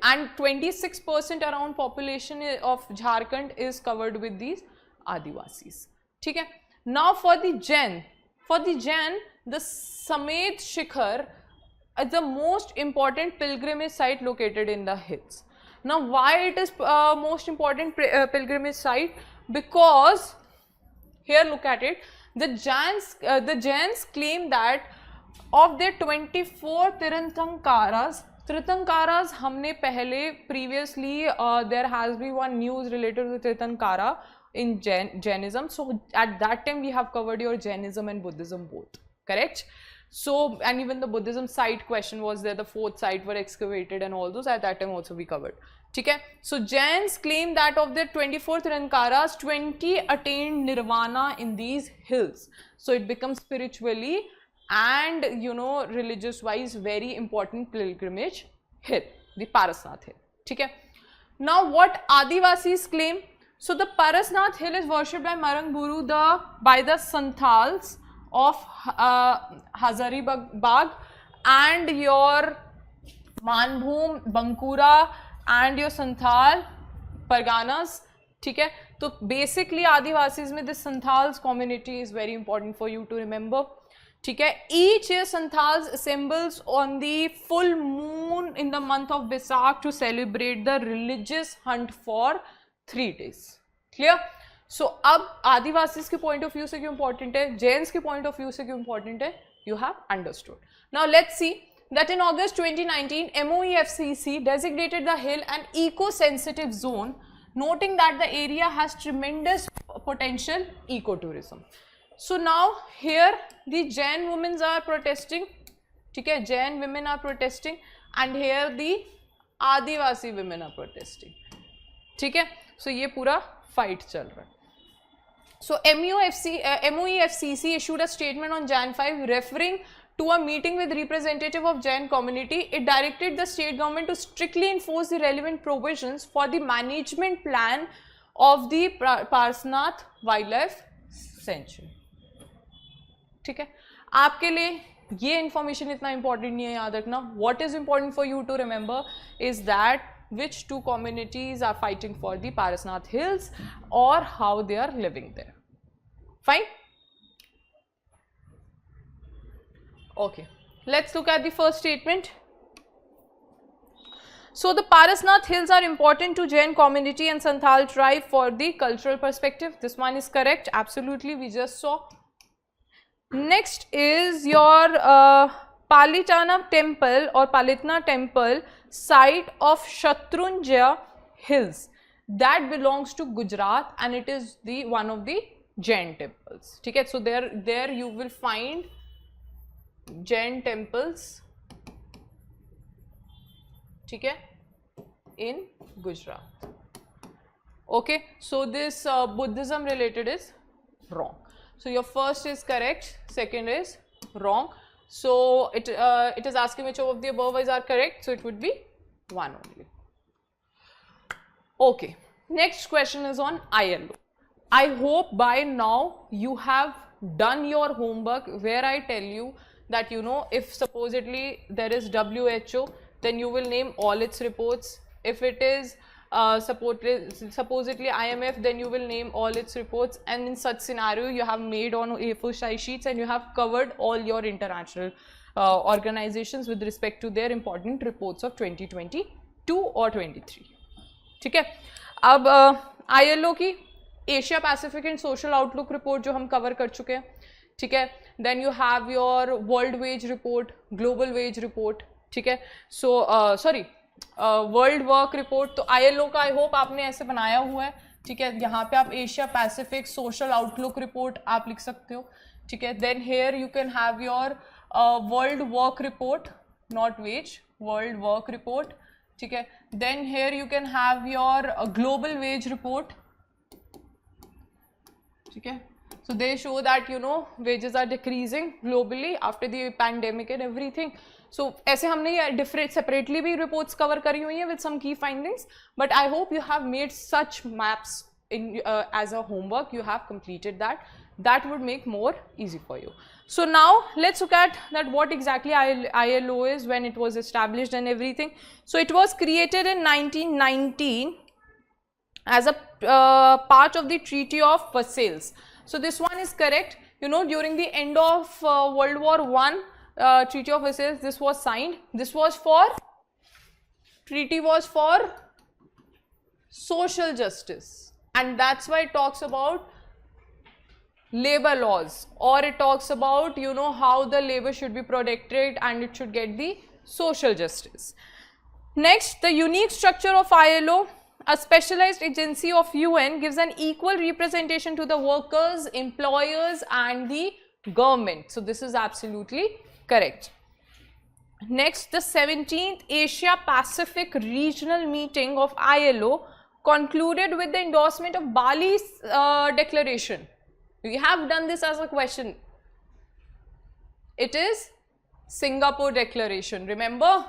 And 26% around population of Jharkhand is covered with these Adivasis. Okay? Now for the Jain, the Samed Shikhar is the most important pilgrimage site located in the hills. Now why it is most important pilgrimage site? Because here look at it. The Jains claim that of their 24 Tirthankaras हमने पहले previously there has been one news related to Tirthankara in Jainism. So at that time we have covered your Jainism and Buddhism both, correct? So and even the Buddhism site question was there, the fourth site were excavated and all those at that time also we covered. Okay? So Jains claim that of their 24 Tirthankaras, 20 attained nirvana in these hills. So it becomes spiritually and religious wise very important pilgrimage hill, the Parasnath hill. Okay? Now what Adivasis claim? So the Parasnath hill is worshipped by Marang Buru by the Santhals of Hazaribagh and your Manbhum, Bankura and your Santhal Parganas. ठीक है, तो basically Adivasis में this Santhals community is very important for you to remember. ठीक है, each year Santhals assembles on the full moon in the month of Baisakh to celebrate the religious hunt for 3 days. Clear? So अब Adivasis के point of view से क्यों important है, Jains के point of view से क्यों important है, you have understood. Now let's see that in August 2019, MOEFCC designated the hill an eco-sensitive zone, noting that the area has tremendous potential ecotourism. So now here the Jain women are protesting, okay, Jain women are protesting, and here the Adivasi women are protesting. Okay, so ये पूरा fight चल रहा है. So MOEFCC issued a statement on Jan 5 referring to a meeting with representative of Jain community. It directed the state government to strictly enforce the relevant provisions for the management plan of the Parasnath Wildlife Sanctuary. ठीक है, आपके लिए ये information इतना important नहीं है, याद रखना. What is important for you to remember is that which two communities are fighting for the Parasnath Hills or how they are living there. Fine? Okay, let's look at the first statement. So the Parasnath Hills are important to Jain community and Santhal tribe for the cultural perspective. This one is correct, absolutely, we just saw. Next is your Palitana temple or Palitna temple site of Shatrunjaya Hills. That belongs to Gujarat and it is the one of the Jain temples. Okay, so there you will find Jain temples, okay, in Gujarat. Okay, so this Buddhism related is wrong. So your first is correct, second is wrong. So it is asking which of the above are correct, so it would be one only. Okay, next question is on ILO. I hope by now you have done your homework where I tell you that, you know, if supposedly there is WHO, then you will name all its reports. If it is supposedly IMF, then you will name all its reports, and in such scenario you have made on A4 size sheets and you have covered all your international organizations with respect to their important reports of 2022 or 23. ठीक है, अब ILO की Asia Pacific and social outlook report जो हम cover कर चुके हैं, ठीक है. Then you have your world wage report, global wage report, ठीक है. So sorry world work report. तो ILO का आई होप आपने ऐसे बनाया हुआ है, ठीक है. यहाँ पे आप Asia Pacific social outlook report आप लिख सकते हो, ठीक है. Then here you can have your world work report, not wage, world work report, ठीक है. Then here you can have your global wage report, ठीक है. So they show that, you know, wages are decreasing globally after the pandemic and everything. So ऐसे हमने ये different separately भी reports cover करी हुई हैं with some key findings. But I hope you have made such maps in as a homework. You have completed that. That would make more easy for you. So now let's look at that what exactly ILO is, when it was established and everything. So it was created in 1919 as a part of the Treaty of Versailles. So this one is correct. You know, during the end of World War I, Treaty of Versailles, this was signed. This was for, treaty was for social justice, and that's why it talks about labor laws, or it talks about, you know, how the labor should be protected and it should get the social justice. Next, the unique structure of ILO. A specialized agency of UN gives an equal representation to the workers, employers and the government. So this is absolutely correct. Next, the 17th Asia Pacific Regional Meeting of ILO concluded with the endorsement of Bali's declaration. We have done this as a question. It is Singapore Declaration, remember?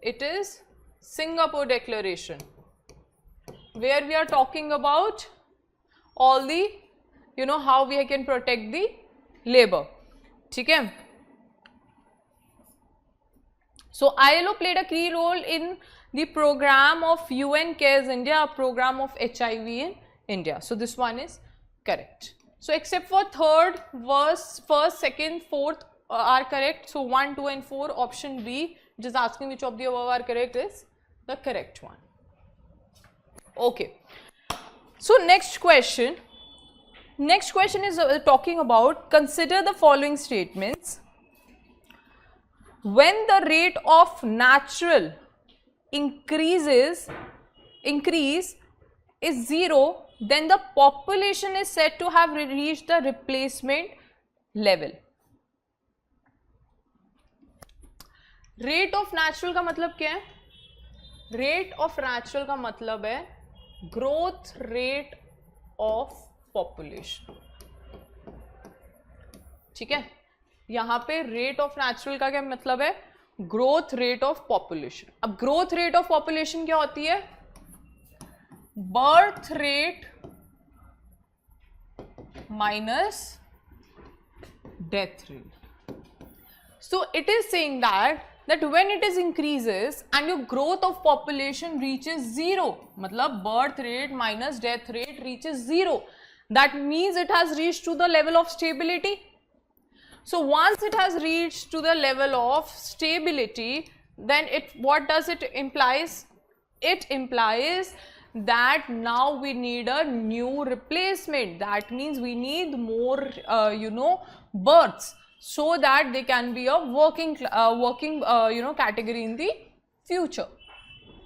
It is Singapore Declaration, where we are talking about all the, you know, how we can protect the labor. ठीक है? So ILO played a key role in the program of UN Cares India, a program of HIV in India. So this one is correct. So except for third, first, second, fourth are correct. So 1, 2 and 4, option B, which is asking which of the above are correct, is the correct one. Okay. So next question is talking about, consider the following statements. When the rate of natural increase is 0, then the population is said to have reached the replacement level. Rate of natural का मतलब क्या है? Rate of natural का मतलब है growth rate of population, ठीक है. यहां पे रेट ऑफ नेचुरल का क्या मतलब है? Growth rate of population. अब ग्रोथ रेट ऑफ पॉपुलेशन क्या होती है? Birth rate minus death rate. So it is saying that when it is increases and your growth of population reaches 0, मतलब birth rate minus death rate reaches 0, That means it has reached to the level of stability. So once it has reached to the level of stability, then what does it implies? It implies that now we need a new replacement. That means we need more births, so that they can be a working category in the future.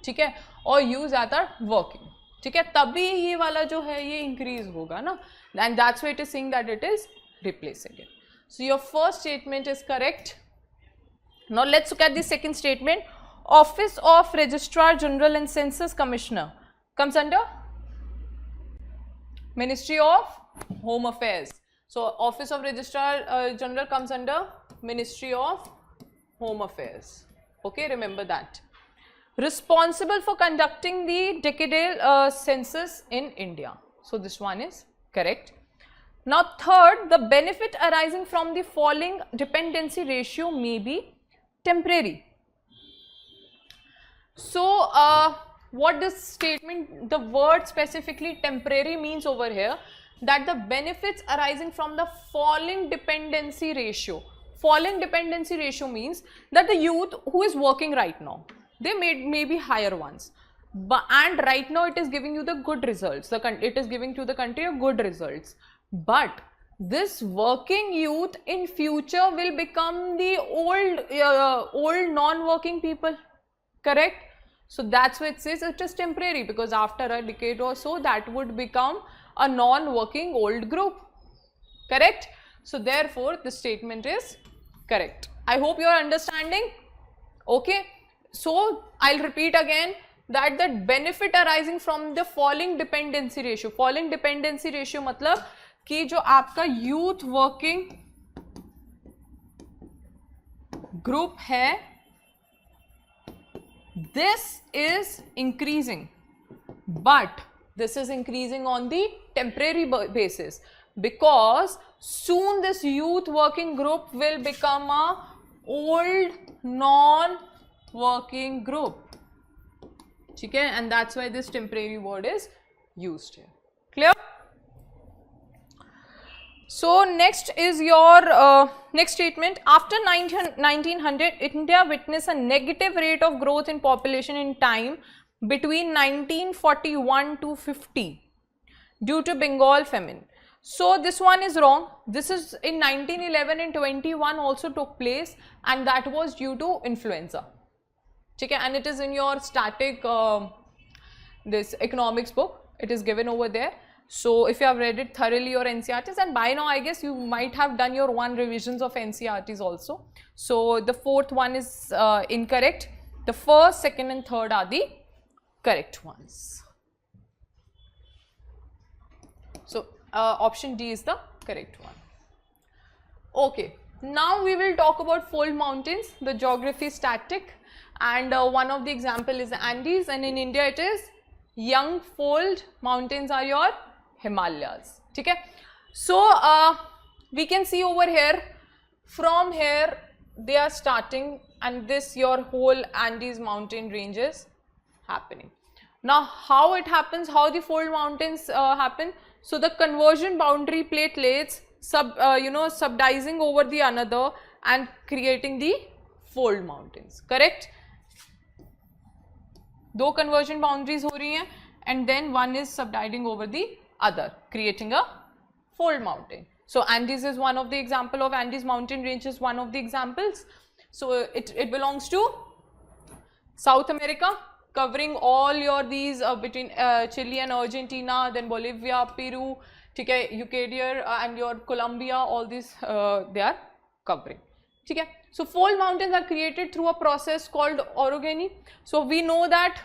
ठीक है, और use at our working. ठीक है, तभी ये वाला जो है ये increase होगा ना, and that's why it is saying that it is replacing it. So your first statement is correct. Now let's look at the second statement. Office of Registrar General and Census Commissioner comes under Ministry of Home Affairs. So Office of Registrar General comes under Ministry of Home Affairs. Okay, remember that. Responsible for conducting the decadal census in India. So this one is correct. Now third, the benefit arising from the falling dependency ratio may be temporary. So what this statement, the word specifically temporary means over here, that the benefits arising from the falling dependency ratio. Falling dependency ratio means that the youth who is working right now, they may be higher ones, and right now it is giving you the good results, it is giving to the country a good results, but this working youth in future will become the old non-working people, correct? So that's why it says it is temporary, because after a decade or so that would become a non-working old group, correct? So therefore this statement is correct. I hope you are understanding. Okay, so I'll repeat again that the benefit arising from the falling dependency ratio. Falling dependency ratio मतलब कि जो आपका youth working group है, this is increasing, but this is increasing on the temporary basis, because soon this youth working group will become a old non-working group. Okay, and that's why this temporary word is used here. Clear? So next is your next statement. After 1900, India witnessed a negative rate of growth in population in time between 1941 to 50 due to Bengal famine. So this one is wrong. This is in 1911 and 21 also took place, and that was due to influenza. Okay, and it is in your static this economics book. It is given over there. So if you have read it thoroughly, your NCRTs, and by now I guess you might have done your one revisions of NCRTs also. So the fourth one is incorrect. The first, second and third are the correct ones. So option D is the correct one. Okay, now we will talk about fold mountains. The geography is static, and one of the example is the Andes, and in India it is young fold mountains are your Himalayas. Okay, so we can see over here, from here they are starting, and this your whole Andes mountain range is happening. Now how it happens, how the fold mountains happen? So the conversion boundary platelets subdizing over the another and creating the fold mountains, correct? दो conversion boundaries हो रही हैं, and then one is subdividing over the other, creating a fold mountain. So Andes is one of the example of Andes mountain range is one of the examples. So it belongs to South America, covering all your these between Chile and Argentina, then Bolivia, Peru, Ecuador and your Colombia, all these they are covering. Okay. So fold mountains are created through a process called orogeny. So we know that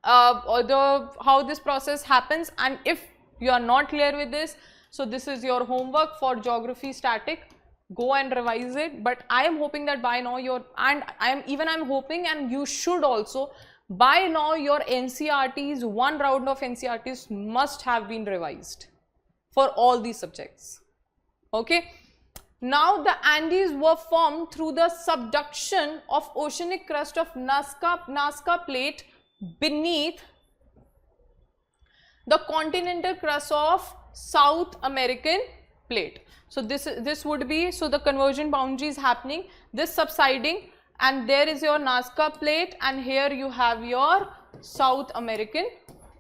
how this process happens, and if you are not clear with this, so this is your homework for geography static. Go and revise it. But I am hoping that by now I'm hoping, and you should also, by now your NCRTs, one round of NCRTs must have been revised for all these subjects. Okay. Now the Andes were formed through the subduction of oceanic crust of Nazca plate beneath the continental crust of South American plate. So this would be, so the conversion boundary is happening, this subsiding, and there is your Nazca plate, and here you have your South American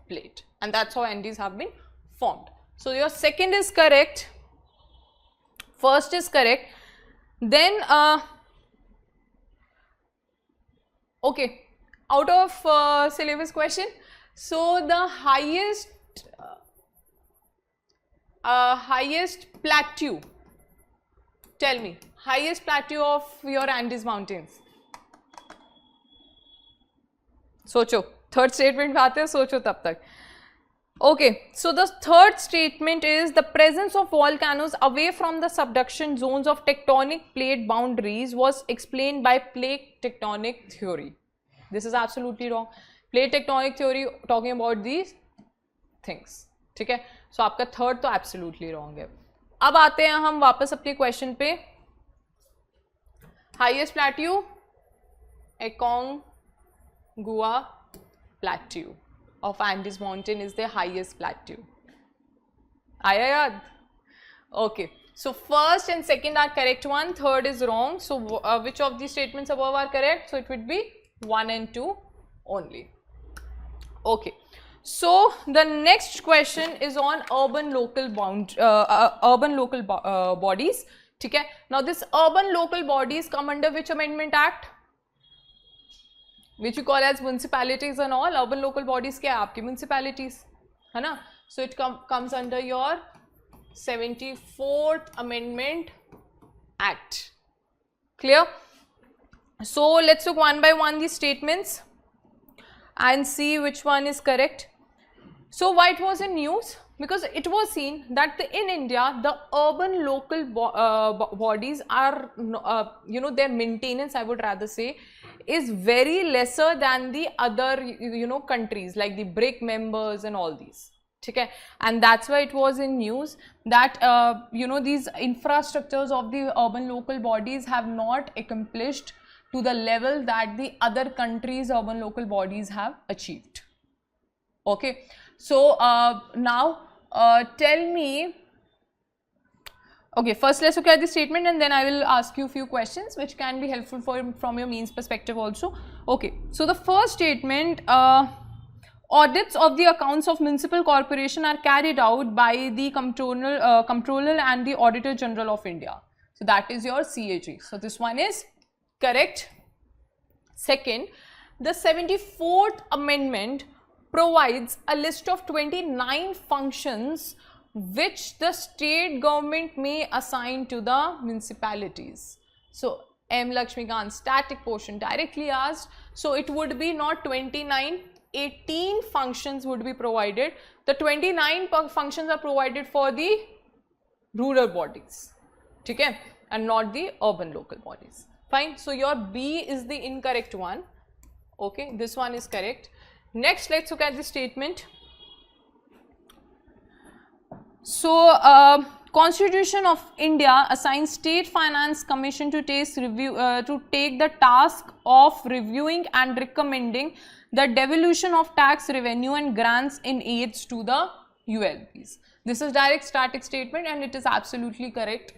plate, and that's how Andes have been formed. So your second is correct, first is correct. Then okay, out of syllabus question, so the highest plateau, tell me, highest plateau of your Andes mountains. सोचो, third statement पे आते हैं, सोचो तब तक. Okay, so the third statement is the presence of volcanoes away from the subduction zones of tectonic plate boundaries was explained by plate tectonic theory. This is absolutely wrong. Plate tectonic theory talking about these things. ठीक है, so आपका third तो absolutely wrong है. अब आते हैं हम वापस अपने question पे. Highest plateau, Aconcagua plateau of Andes mountain is the highest plateau. Aaya yaad? Okay, so first and second are correct one, third is wrong. So which of these statements above are correct? So it would be 1 and 2 only. Okay, so the next question is on urban local bodies. Okay, now this urban local bodies come under which amendment act? Which you call as municipalities and all. Urban local bodies क्या है आपकी municipalities, है ना? So it comes under your 74th Amendment Act. Clear? So let's look one by one these statements and see which one is correct. So why it was in news? Because it was seen that in India the urban local bodies are, you know, their maintenance, I would rather say, is very lesser than the other, you know, countries like the BRIC members and all these. Okay, and that's why it was in news that you know, these infrastructures of the urban local bodies have not accomplished to the level that the other countries' urban local bodies have achieved. Okay, so now tell me. Okay, first let's look at the statement and then I will ask you a few questions which can be helpful from your means perspective also. Okay, so the first statement, audits of the accounts of municipal corporation are carried out by the Comptroller and the Auditor General of India. So that is your CAG. So this one is correct. Second, the 74th Amendment provides a list of 29 functions which the state government may assign to the municipalities. So M. Lakshmikant, static portion, directly asked. So it would be not 29, 18 functions would be provided. The 29 functions are provided for the rural bodies, okay, and not the urban local bodies. Fine. So your B is the incorrect one. Okay, this one is correct. Next, let's look at the statement. So, Constitution of India assigns State Finance Commission to take the task of reviewing and recommending the devolution of tax revenue and grants in aids to the ULBs. This is direct static statement and it is absolutely correct.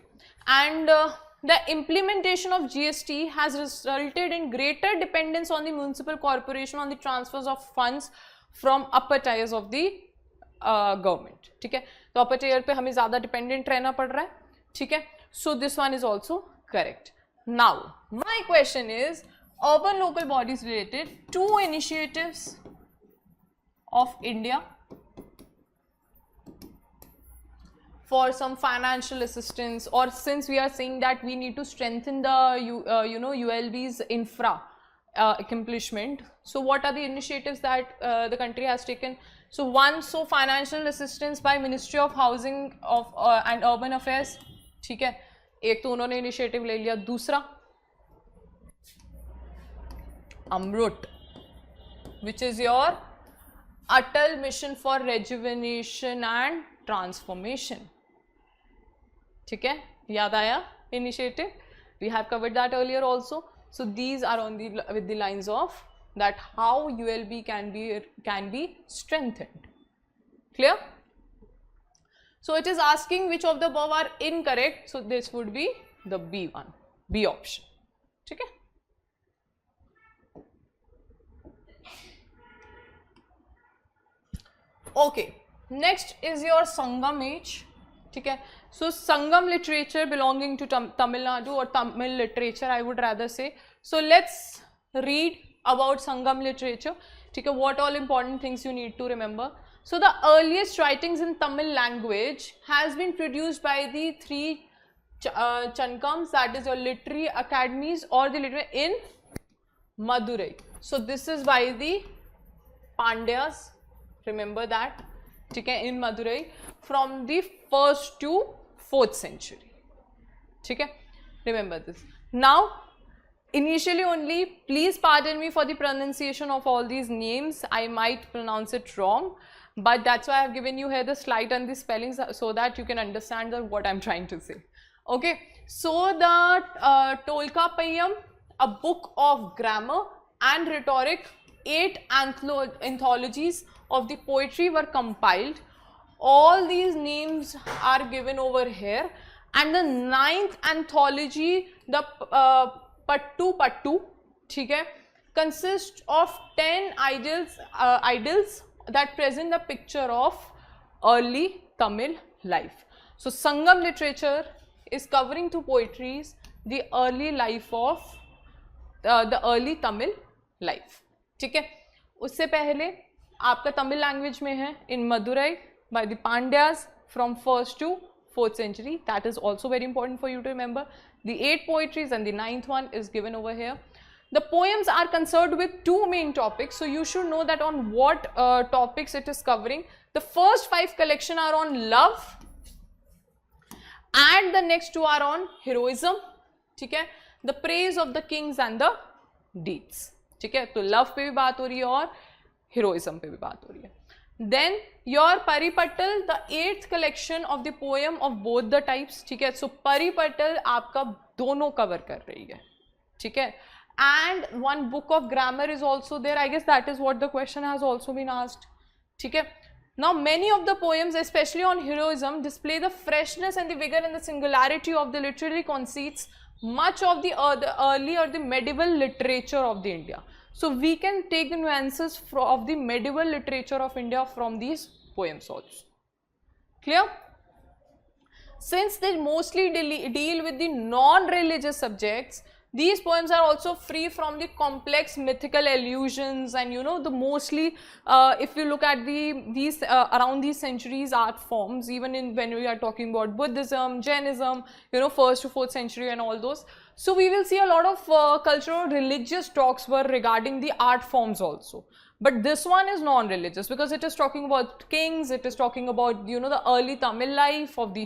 And the implementation of GST has resulted in greater dependence on the municipal corporation on the transfers of funds from upper tiers of the government. ठीक है, तो upper tier पे हमें ज़्यादा dependent रहना पड़ रहा है. ठीक है, so this one is also correct. Now my question is urban local bodies related, two initiatives of India for some financial assistance, or since we are saying that we need to strengthen the you know, ULB's infra accomplishment. So what are the initiatives that the country has taken? So one, so financial assistance by Ministry of Housing and Urban Affairs. ठीक है, एक तो उन्होंने initiative ले लिया. दूसरा अमृत, which is your Atal Mission for Rejuvenation and Transformation. ठीक है, याद आया initiative? We have covered that earlier also. So these are on the with the lines of that how ULB can be strengthened. Clear? So it is asking which of the above are incorrect. So this would be the B one, B option. Okay. Okay. Next is your Sangam age. Okay. So Sangam literature belonging to Tamil Nadu, or Tamil literature I would rather say. So let's read about Sangam literature. Okay. What all important things you need to remember. So the earliest writings in Tamil language has been produced by the three Chankams, that is your literary academies or the literary in Madurai. So this is by the Pandyas, remember that, okay, in Madurai from the 1st to 4th century. Okay, remember this. Now initially only, please pardon me for the pronunciation of all these names, I might pronounce it wrong, but that's why I have given you here the slide and the spellings so that you can understand what I am trying to say. Okay, so the Tolkappiyam, a book of grammar and rhetoric, 8 anthologies of the poetry were compiled. All these names are given over here, and the 9th anthology, the Pattu Pattu, okay, consists of 10 idols that present the picture of early Tamil life. So Sangam literature is covering through poetries the early life of the early Tamil life. ठीक है, उससे पहले आपका Tamil language में है in Madurai by the Pandyas from 1st to 4th century. That is also very important for you to remember. The 8 poetries and the 9th one is given over here. The poems are concerned with 2 main topics, so you should know that on what topics it is covering. The first 5 collection are on love and the next 2 are on heroism, ठीक है, the praise of the kings and the deeds, ठीक है, तो love पे भी बात हो रही है और heroism पे भी बात हो रही है. Then your Paripatal, the 8th collection of the poem of both the types, ठीक है, so Paripatal आपका दोनों cover कर रही है, ठीक है, and one book of grammar is also there. I guess that is what the question has also been asked, ठीक है. Now many of the poems, especially on heroism, display the freshness and the vigor and the singularity of the literary conceits much of the early or the medieval literature of the India. So we can take the nuances of the medieval literature of India from these poems also. Clear? Since they mostly deal with the non-religious subjects, these poems are also free from the complex mythical allusions, and you know, the mostly if you look at these around these centuries art forms, even in when we are talking about Buddhism, Jainism, you know, 1st to 4th century and all those. So we will see a lot of cultural religious talks were regarding the art forms also. But this one is non-religious because it is talking about kings, it is talking about, you know, the early Tamil life of the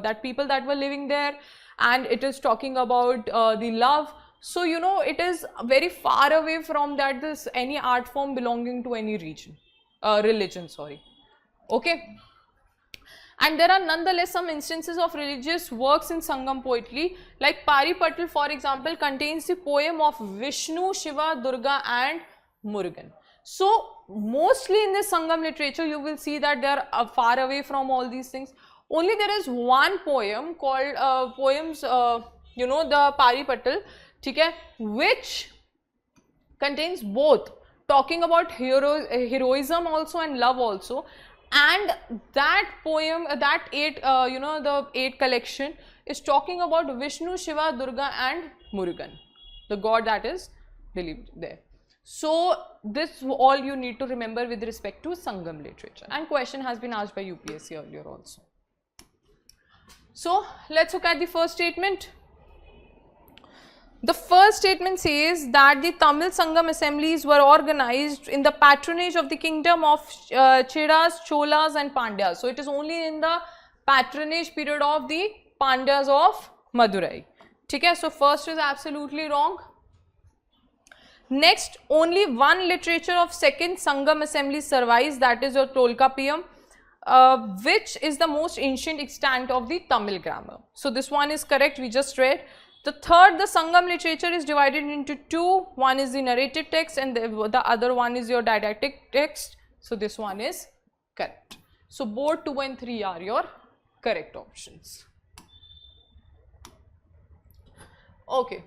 that people that were living there, and it is talking about the love. So you know, it is very far away from that this any art form belonging to any religion, sorry. Okay. And there are nonetheless some instances of religious works in Sangam poetry, like Paripatal, for example, contains the poem of Vishnu, Shiva, Durga and Murugan. So mostly in this Sangam literature you will see that they are far away from all these things. Only there is one poem called poems, you know, the Paripatal, okay, which contains both, talking about heroism also and love also. And that poem, that 8, you know, the 8 collection is talking about Vishnu, Shiva, Durga and Murugan, the god that is believed there. So this all you need to remember with respect to Sangam literature, and question has been asked by UPSC earlier also. So let's look at the first statement. The first statement says that the Tamil Sangam assemblies were organized in the patronage of the kingdom of Cheras, Cholas and Pandyas. So it is only in the patronage period of the Pandyas of Madurai. Okay, so first is absolutely wrong. Next, only one literature of second Sangam assembly survives, that is your Tolkappiyam, which is the most ancient extant of the Tamil grammar. So this one is correct, we just read. The third, the Sangam literature is divided into 2. One is the narrative text and the other one is your didactic text. So this one is correct. So both 2 and 3 are your correct options. Okay.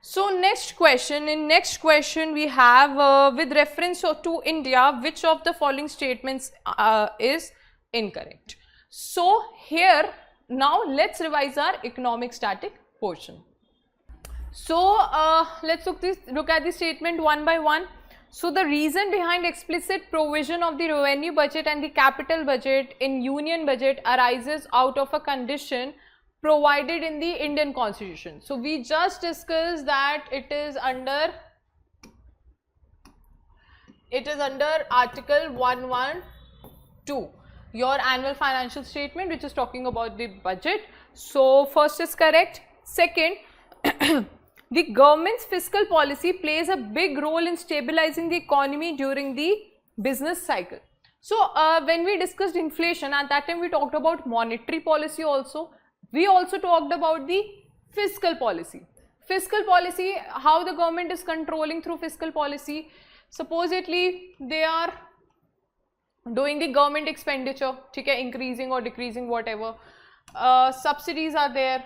So next question, in next question we have with reference to India, which of the following statements is incorrect? So here now let's revise our economic static portion. So let's look at the statement one by one. So the reason behind explicit provision of the revenue budget and the capital budget in union budget arises out of a condition provided in the Indian Constitution. So we just discussed that it is under Article 112, your annual financial statement, which is talking about the budget. So first is correct. Second, the government's fiscal policy plays a big role in stabilizing the economy during the business cycle. So when we discussed inflation, at that time we talked about monetary policy also. We also talked about the fiscal policy. Fiscal policy, how the government is controlling through fiscal policy. Supposedly they are doing the government expenditure, okay, increasing or decreasing, whatever. Subsidies are there.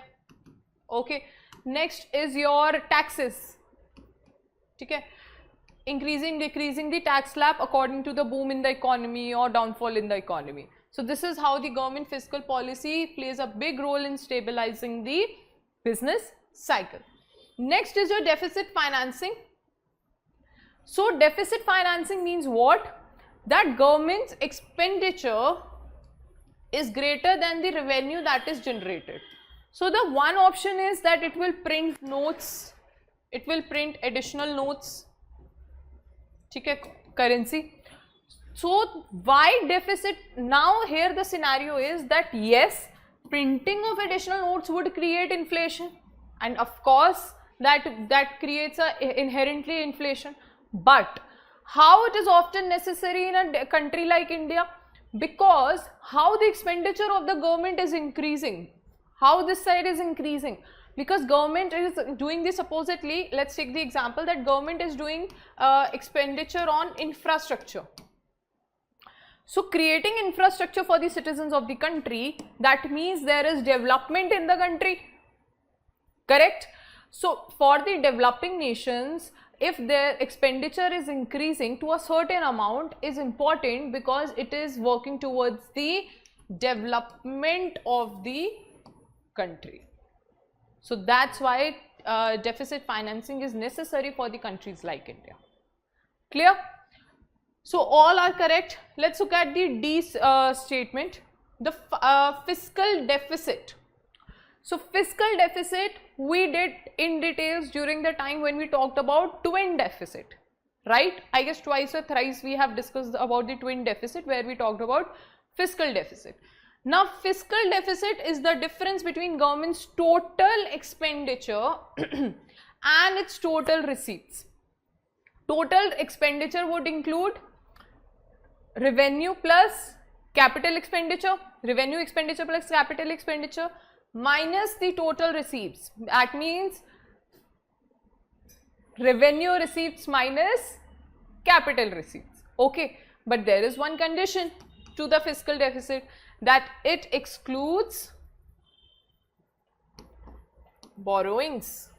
Okay. Next is your taxes. Okay. Increasing, decreasing the tax slab according to the boom in the economy or downfall in the economy. So this is how the government fiscal policy plays a big role in stabilizing the business cycle. Next is your deficit financing. So deficit financing means what? That government's expenditure is greater than the revenue that is generated. So the one option is that it will print notes, it will print additional notes, okay, currency. So why deficit? Now here the scenario is that yes, printing of additional notes would create inflation, and of course that creates a inherently inflation. But how it is often necessary in a country like India? Because how the expenditure of the government is increasing, how this side is increasing, because government is doing this, supposedly, let's take the example that government is doing expenditure on infrastructure. So creating infrastructure for the citizens of the country, that means there is development in the country, correct? So for the developing nations, if their expenditure is increasing to a certain amount is important, because it is working towards the development of the country. So that's why deficit financing is necessary for the countries like India. Clear? So all are correct. Let's look at the D statement, the fiscal deficit. So fiscal deficit we did in details during the time when we talked about twin deficit, right? I guess twice or thrice we have discussed about the twin deficit, where we talked about fiscal deficit. Now fiscal deficit is the difference between government's total expenditure and its total receipts. Total expenditure would include revenue plus capital expenditure, revenue expenditure plus capital expenditure minus the total receipts. That means revenue receipts minus capital receipts. Okay, but there is one condition to the fiscal deficit, that it excludes borrowings.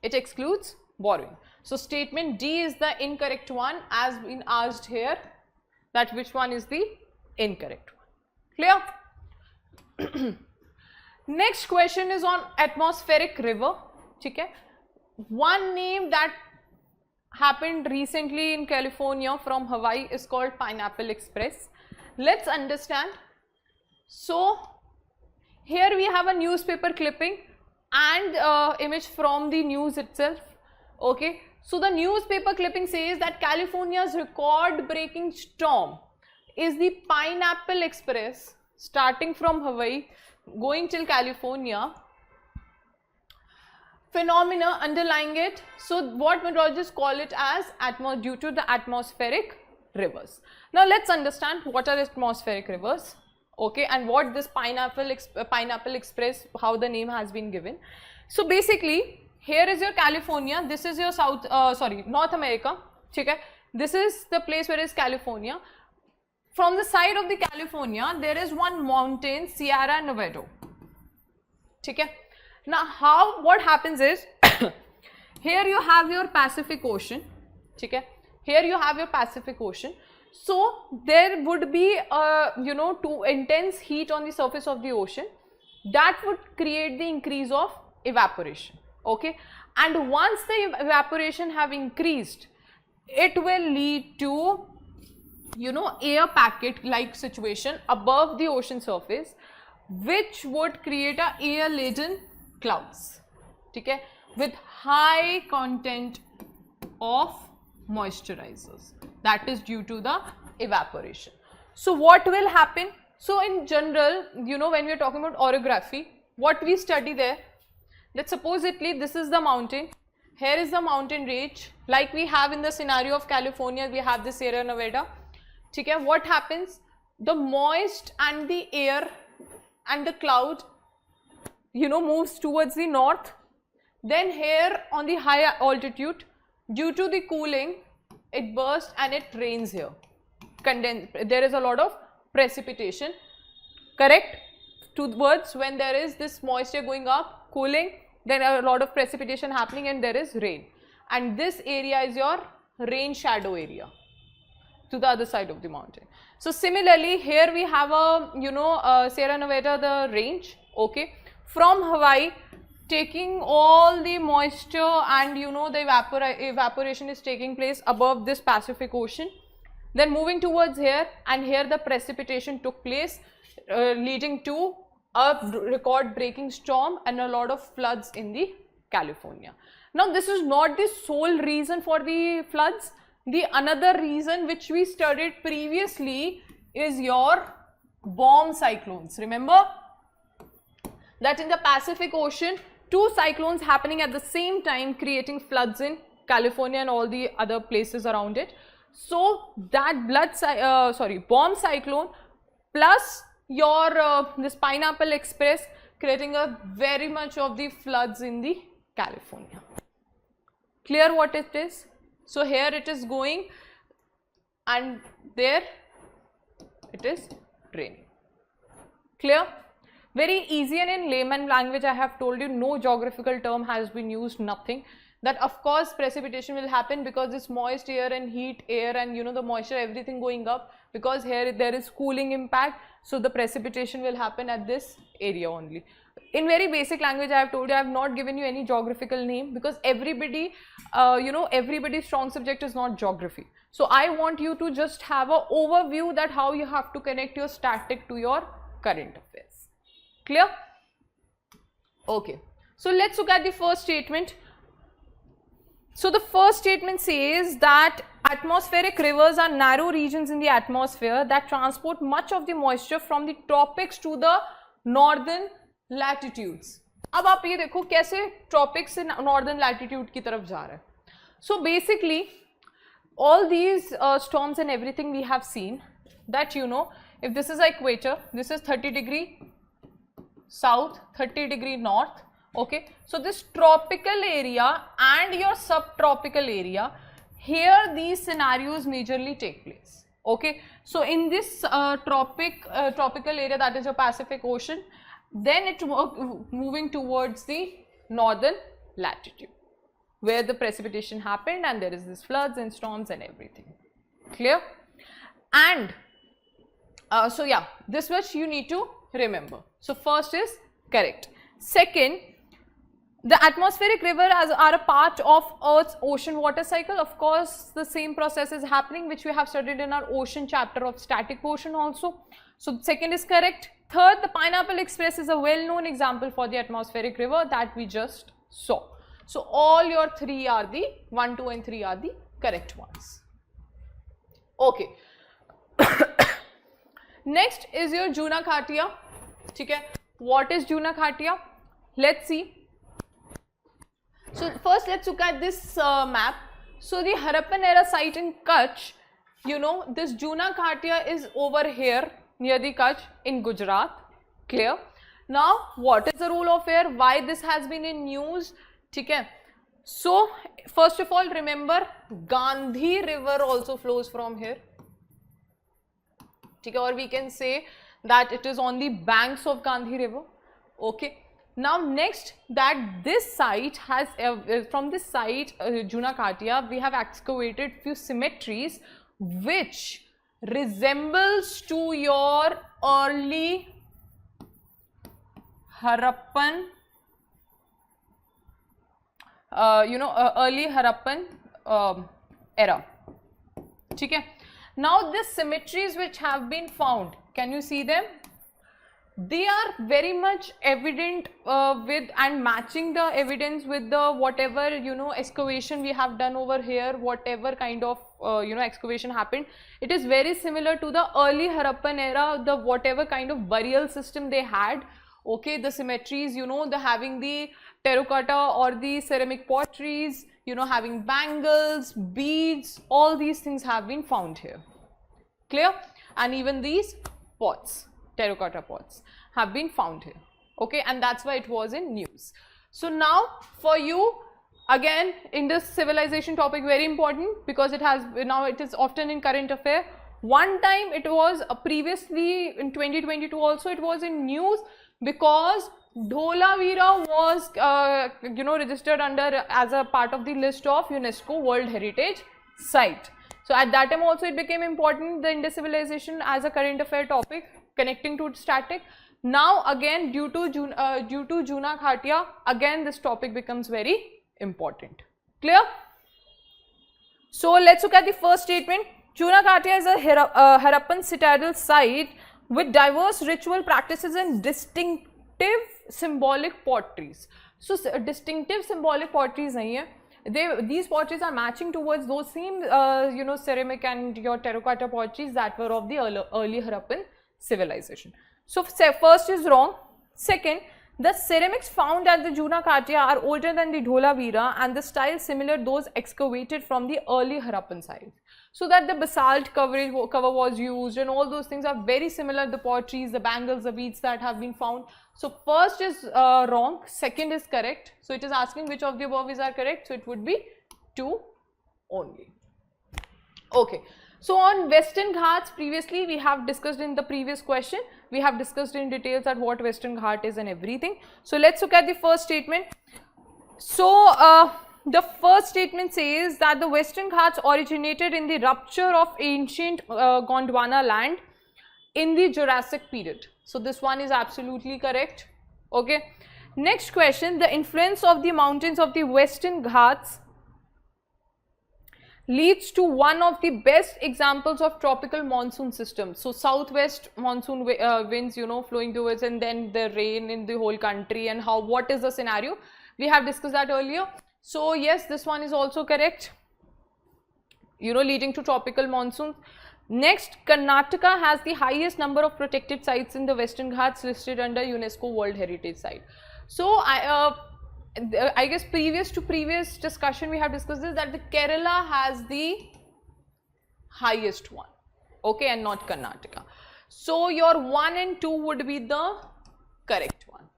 It excludes borrowing. So statement D is the incorrect one, as been asked here, that which one is the incorrect one. Clear? Next question is on atmospheric river. Okay? One name that happened recently in California from Hawaii is called Pineapple Express. Let's understand. So here we have a newspaper clipping and image from the news itself. Okay, so the newspaper clipping says that California's record-breaking storm is the Pineapple Express, starting from Hawaii going till California. Phenomena underlying it, so what meteorologists call it as due to the atmospheric rivers. Now let's understand what are atmospheric rivers, okay, and what this Pineapple Express, how the name has been given. So basically here is your California, this is your North America, okay, this is the place where is California. From the side of the California, there is one mountain, Sierra Nevada. Okay? Now, what happens is, here you have your Pacific Ocean. Okay? Here you have your Pacific Ocean. So, there would be, too intense heat on the surface of the ocean. That would create the increase of evaporation. Okay? And once the evaporation have increased, it will lead to, air packet like situation above the ocean surface, which would create a air laden clouds, okay, with high content of moisturizers. That is due to the evaporation. So what will happen? So in general, when we are talking about orography, what we study there, that supposedly this is the mountain, here is the mountain range, like we have in the scenario of California, we have the Sierra Nevada. Okay, what happens? The moist and the air and the cloud, moves towards the north. Then here on the higher altitude, due to the cooling, it bursts and it rains here. There is a lot of precipitation, correct? Towards when there is this moisture going up, cooling, there are a lot of precipitation happening and there is rain. And this area is your rain shadow area to the other side of the mountain. So similarly, here we have a, Sierra Nevada, the range, okay, from Hawaii, taking all the moisture and the evaporation is taking place above this Pacific Ocean. Then moving towards here, and here the precipitation took place, leading to a record-breaking storm and a lot of floods in the California. Now this is not the sole reason for the floods. The another reason which we studied previously is your bomb cyclones. Remember that in the Pacific Ocean, two cyclones happening at the same time creating floods in California and all the other places around it. So that bomb cyclone plus your this Pineapple Express creating a very much of the floods in the California. Clear what it is? So here it is going and there it is raining. Clear? Very easy, and in layman language I have told you, no geographical term has been used, nothing. That of course precipitation will happen because this moist air and heat air and the moisture, everything going up, because here there is cooling impact, so the precipitation will happen at this area only. In very basic language I have told you, I have not given you any geographical name because everybody, everybody's strong subject is not geography. So I want you to just have an overview that how you have to connect your static to your current affairs. Clear? Okay. So let's look at the first statement. So the first statement says that atmospheric rivers are narrow regions in the atmosphere that transport much of the moisture from the tropics to the northern latitudes. अब आप ये देखो कैसे tropics से northern latitude की तरफ जा रहा है. So basically all these storms and everything we have seen that if this is equator, this is 30° south, 30° north. Okay, so this tropical area and your subtropical area, here these scenarios majorly take place. Okay, so in this tropical area, that is your Pacific Ocean, then it moving towards the northern latitude where the precipitation happened and there is this floods and storms and everything. Clear? And so yeah, this much you need to remember. So first is correct. Second, the atmospheric rivers are a part of Earth's ocean water cycle. Of course, the same process is happening which we have studied in our ocean chapter of static ocean also. So second is correct. Third, the Pineapple Express is a well-known example for the atmospheric river that we just saw. So all your 3 are the 1, 2 and 3 are the correct ones. Okay. Next is your Juna Khatia. Okay. What is Juna Khatia? Let's see. So first let's look at this map. So the Harappan era site in Kutch, this Juna Khatia is over here near the Kutch in Gujarat. Clear? Now what is the rule of air? Why this has been in news? Okay. So first of all, remember Gandhi river also flows from here. Okay, or we can say that it is on the banks of Gandhi river. Okay. Now next, that this site has from this site Junakhatia, we have excavated few cemeteries which resembles to your early Harappan early Harappan era. Okay. Now these cemeteries which have been found, can you see them? They are very much evident with and matching the evidence with the whatever excavation we have done over here, whatever kind of excavation happened. It is very similar to the early Harappan era, the whatever kind of burial system they had. Okay, the cemeteries, the having the terracotta or the ceramic potteries, having bangles, beads, all these things have been found here. Clear? And even these pots, terracotta pots, have been found here. Okay, and that's why it was in news. So now for you, again, in this civilization topic, very important because it is often in current affair. One time it was previously in 2022 also it was in news because Dholavira was registered under as a part of the list of UNESCO World Heritage Site. So at that time also it became important, the Indus civilization as a current affair topic connecting to static. Now again due to Junakhatia, again this topic becomes very important. Clear? So let's look at the first statement. Junakhatia is a Harappan citadel site with diverse ritual practices and distinctive symbolic potteries. So distinctive symbolic potteries nahi hai. These potteries are matching towards those same ceramic and your terracotta potteries that were of the early Harappan civilization. So first is wrong. Second, the ceramics found at the Junakhatia are older than the Dholavira and the style similar those excavated from the early Harappan sites. So that the basalt cover was used and all those things are very similar, the potteries, the bangles, the beads that have been found. So first is wrong, second is correct. So it is asking which of the above are correct. So it would be 2 only. Okay. So on Western Ghats, previously we have discussed in the previous question, we have discussed in details at what Western Ghat is and everything. So let's look at the first statement. So the first statement says that the Western Ghats originated in the rupture of ancient Gondwana land in the Jurassic period. So this one is absolutely correct. Okay. Next question, the influence of the mountains of the Western Ghats leads to one of the best examples of tropical monsoon systems. So southwest monsoon winds, flowing towards, and then the rain in the whole country, and what is the scenario? We have discussed that earlier. So yes, this one is also correct, leading to tropical monsoons. Next, Karnataka has the highest number of protected sites in the Western Ghats listed under UNESCO World Heritage Site. So I guess previous discussion we have discussed this, that the Kerala has the highest one, okay, and not Karnataka. So your 1 and 2 would be the correct one.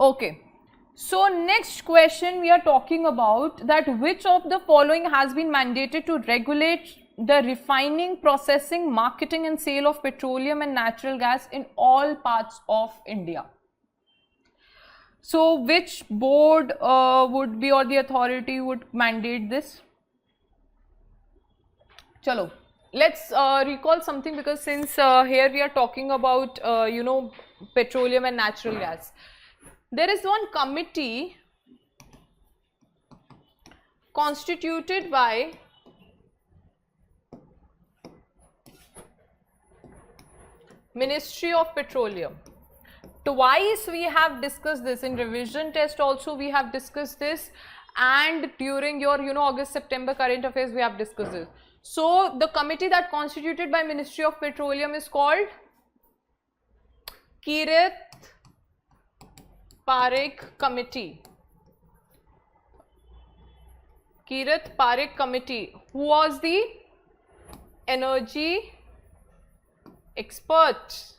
Okay. So next question we are talking about that which of the following has been mandated to regulate the refining, processing, marketing and sale of petroleum and natural gas in all parts of India. So which board would be, or the authority would mandate this? Chalo, let's recall something, because since here we are talking about petroleum and natural gas. There is one committee constituted by Ministry of Petroleum. Twice we have discussed this in revision test also, we have discussed this, and during your August-September current affairs we have discussed this. So the committee that constituted by Ministry of Petroleum is called Kirit Parekh Committee. Kirit Parekh Committee, who was the energy expert.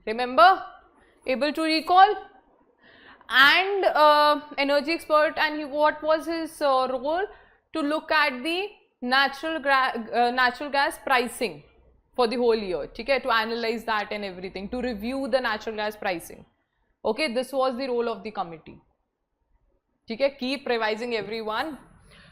Remember? Able to recall? And energy expert, and what was his role? To look at the natural gas pricing for the whole year, okay? To analyze that and everything, to review the natural gas pricing. Okay, this was the role of the committee. Okay, keep revising everyone.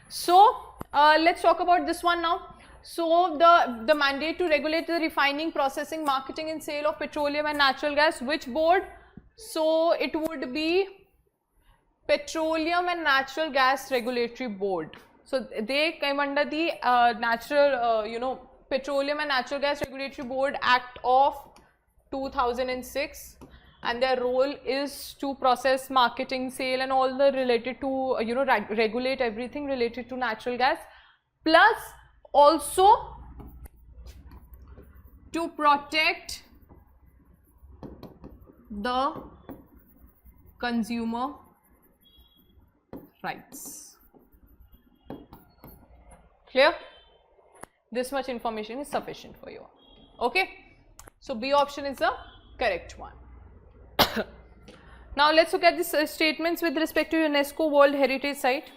So let's talk about this one now. So the mandate to regulate the refining, processing, marketing and sale of petroleum and natural gas, which board? So it would be Petroleum and Natural Gas Regulatory Board. So they came under the Petroleum and Natural Gas Regulatory Board Act of 2006, and their role is to process, marketing, sale and all the related to regulate everything related to natural gas, plus also to protect the consumer rights. Clear? This much information is sufficient for you. Okay, so B option is the correct one. Now let's look at the statements with respect to UNESCO World Heritage Site.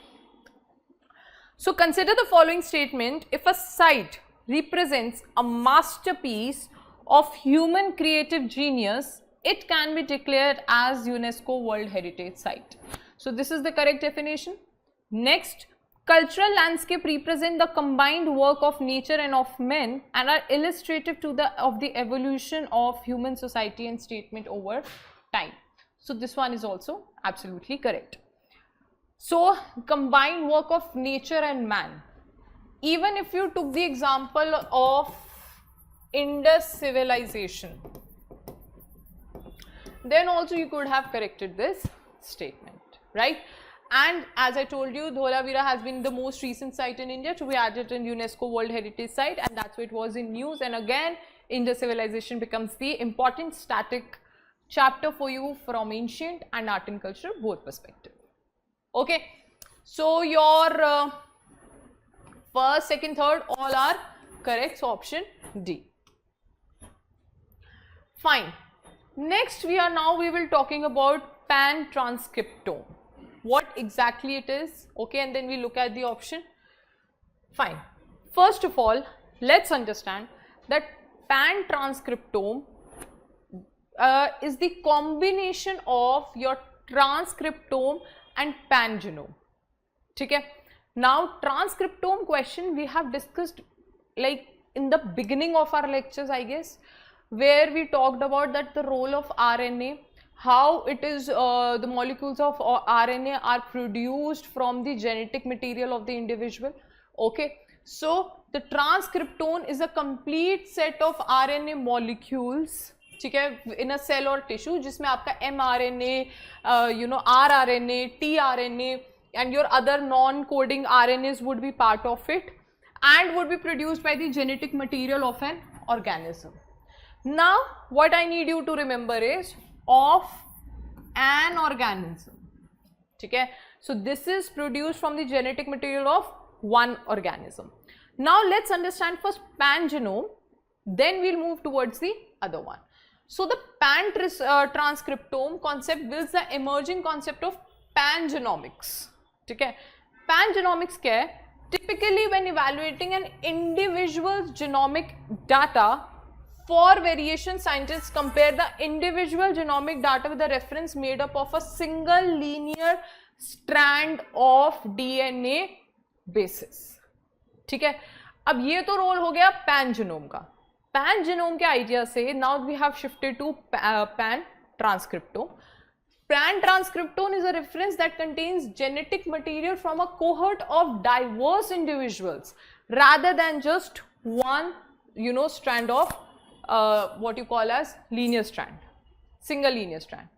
So consider the following statement: if a site represents a masterpiece of human creative genius, it can be declared as UNESCO World Heritage Site. So this is the correct definition. Next, cultural landscape represent the combined work of nature and of men and are illustrative of the evolution of human society and statement over time. So this one is also absolutely correct. So combined work of nature and man. Even if you took the example of Indus civilization, then also you could have corrected this statement, right? And as I told you, Dholavira has been the most recent site in India to be added in UNESCO World Heritage Site, and that's why it was in news. And again, Indus civilization becomes the important static chapter for you from ancient and art and culture, both perspective. Okay, so your first, second, third all are correct, so option D. Fine. Next we will talking about pan-transcriptome. What exactly it is, okay, and then we look at the option. Fine. First of all, let's understand that pan-transcriptome is the combination of your transcriptome and pangenome. Okay. Now transcriptome question we have discussed like in the beginning of our lectures, I guess, where we talked about that the role of RNA, how it is the molecules of RNA are produced from the genetic material of the individual. Okay, so the transcriptome is a complete set of RNA molecules, ठीक है, in a cell or tissue, जिसमें आपका mRNA, rRNA, tRNA and your other non-coding RNAs would be part of it and would be produced by the genetic material of an organism. Now what I need you to remember is of an organism. Okay, so this is produced from the genetic material of one organism. Now let's understand first pangenome, then we'll move towards the other one. So the pan-transcriptome concept builds the emerging concept of pangenomics. Okay, pangenomics क्या है? Typically when evaluating an individual's genomic data, for variation, scientists compare the individual genomic data with a reference made up of a single linear strand of DNA basis. ठीक है, अब ये तो role हो गया पैनजीनोम का. पैनजीनोम के आइडिया से now we have shifted to pan transcriptome. Pan transcriptome is a reference that contains genetic material from a cohort of diverse individuals rather than just one, strand of what you call as linear strand, single linear strand.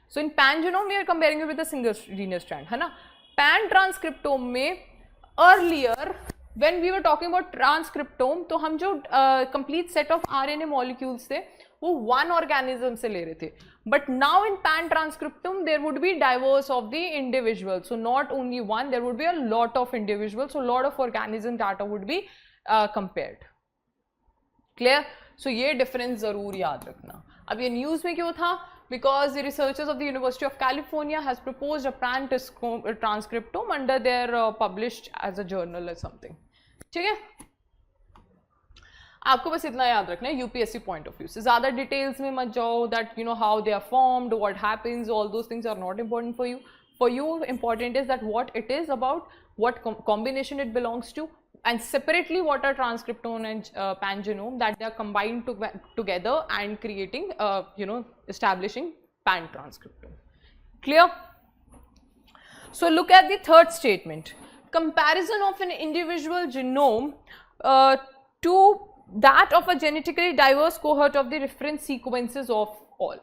So in pangenome we are comparing it with a single linear strand, है ना? Pan transcriptome में earlier when we were talking about transcriptome, तो हम जो complete set of RNA molecules थे वो one organism से ले रहे थे. But now in pan transcriptome there would be diverse of the individuals, so not only one, there would be a lot of individuals, so a lot of organism data would be compared. Clear? So ये difference जरूर याद रखना. अब ये news में क्यों था? Because the researchers of the University of California has proposed a pan transcriptome under their published as a journal or something. ठीक है, आपको बस इतना याद रखना है यूपीएससी पॉइंट ऑफ व्यू से, ज़्यादा डिटेल्स में मत जाओ that you know how they are formed, what happens, all those things are not important for you. For you, important is that what it is about, what combination it belongs to, and separately what are transcriptome and pangenome, that they are combined together and creating, establishing pan transcriptome. Clear? So look at the third statement. Comparison of an individual genome to that of a genetically diverse cohort of the reference sequences of all.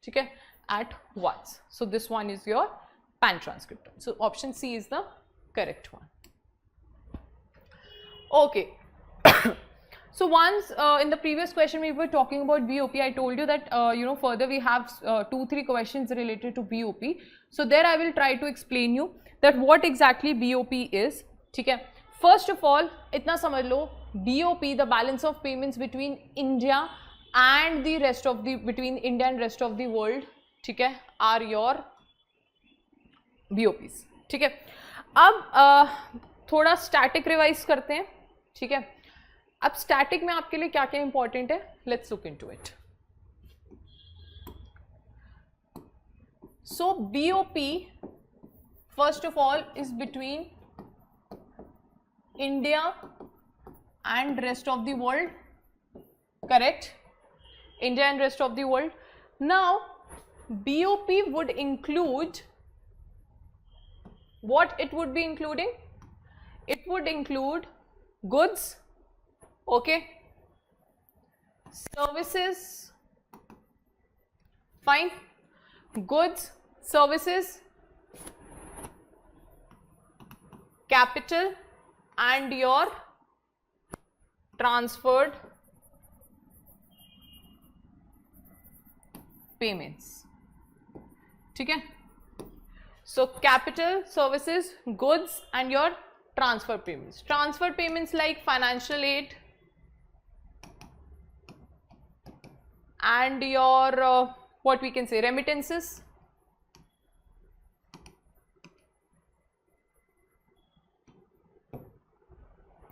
Okay, at once. So this one is your pan transcriptome. So option C is the correct one. Okay. So once in the previous question we were talking about BOP, I told you that further we have 2-3 questions related to BOP. So there I will try to explain you that what exactly BOP is. ठीक है. First of all, इतना समझ लो, BOP, the balance of payments between India and the rest of the, between India and rest of the world, ठीक है, are your BOPs. ठीक है. अब थोड़ा स्टैटिक रिवाइज करते हैं. ठीक है. अब स्टैटिक में आपके लिए क्या क्या इंपॉर्टेंट है, let's look into it. So BOP first of all is between India and rest of the world, correct? India and rest of the world. Now BOP would include, what it would be including? It would include goods, okay, services, fine, goods, services, capital and your transferred payments. ठीक है. So capital, services, goods and your transfer payments. Transfer payments like financial aid and your what we can say remittances.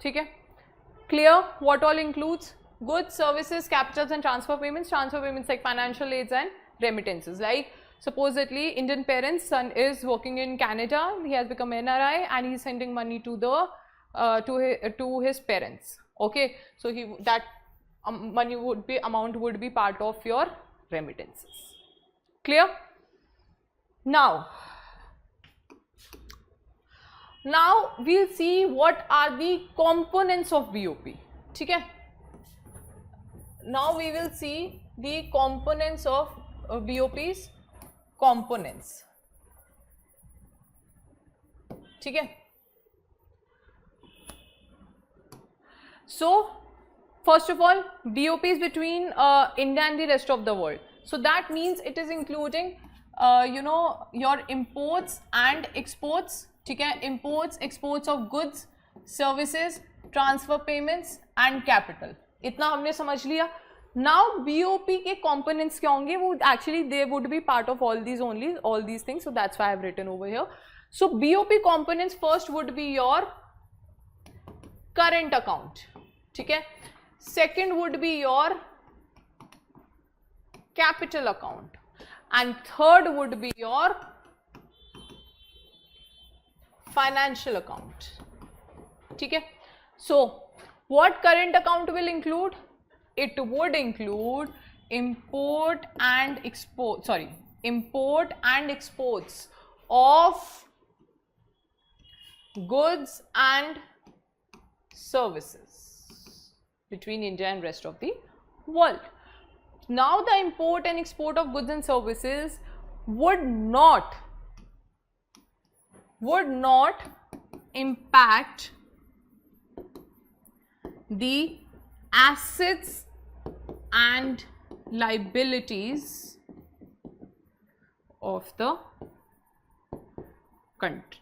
ठीक है. Clear what all includes? Goods, services, capitals and transfer payments. Transfer payments like financial aids and remittances. Like supposedly Indian parents, son is working in Canada, he has become NRI and he is sending money to the to his parents. Okay, so that money would be, amount would be part of your remittances. Clear? Now we'll see what are the components of BOP. ठीक है. Now we will see the components of BOP's components. ठीक है. So first of all, BOP is between India and the rest of the world. So that means it is including your imports and exports. ठीक है. Imports, exports of goods, services, transfer payments and capital. इतना हमने समझ लिया. Now BOP के components क्या होंगे? वो actually they would be part of all these only, all these things. So that's why I have written over here. So BOP components first would be your current account. ठीक है. Second would be your capital account and third would be your financial account. ठीक है. So what current account will include? It would include import and exports of goods and services between India and rest of the world. Now the import and export of goods and services would not impact the assets and liabilities of the country.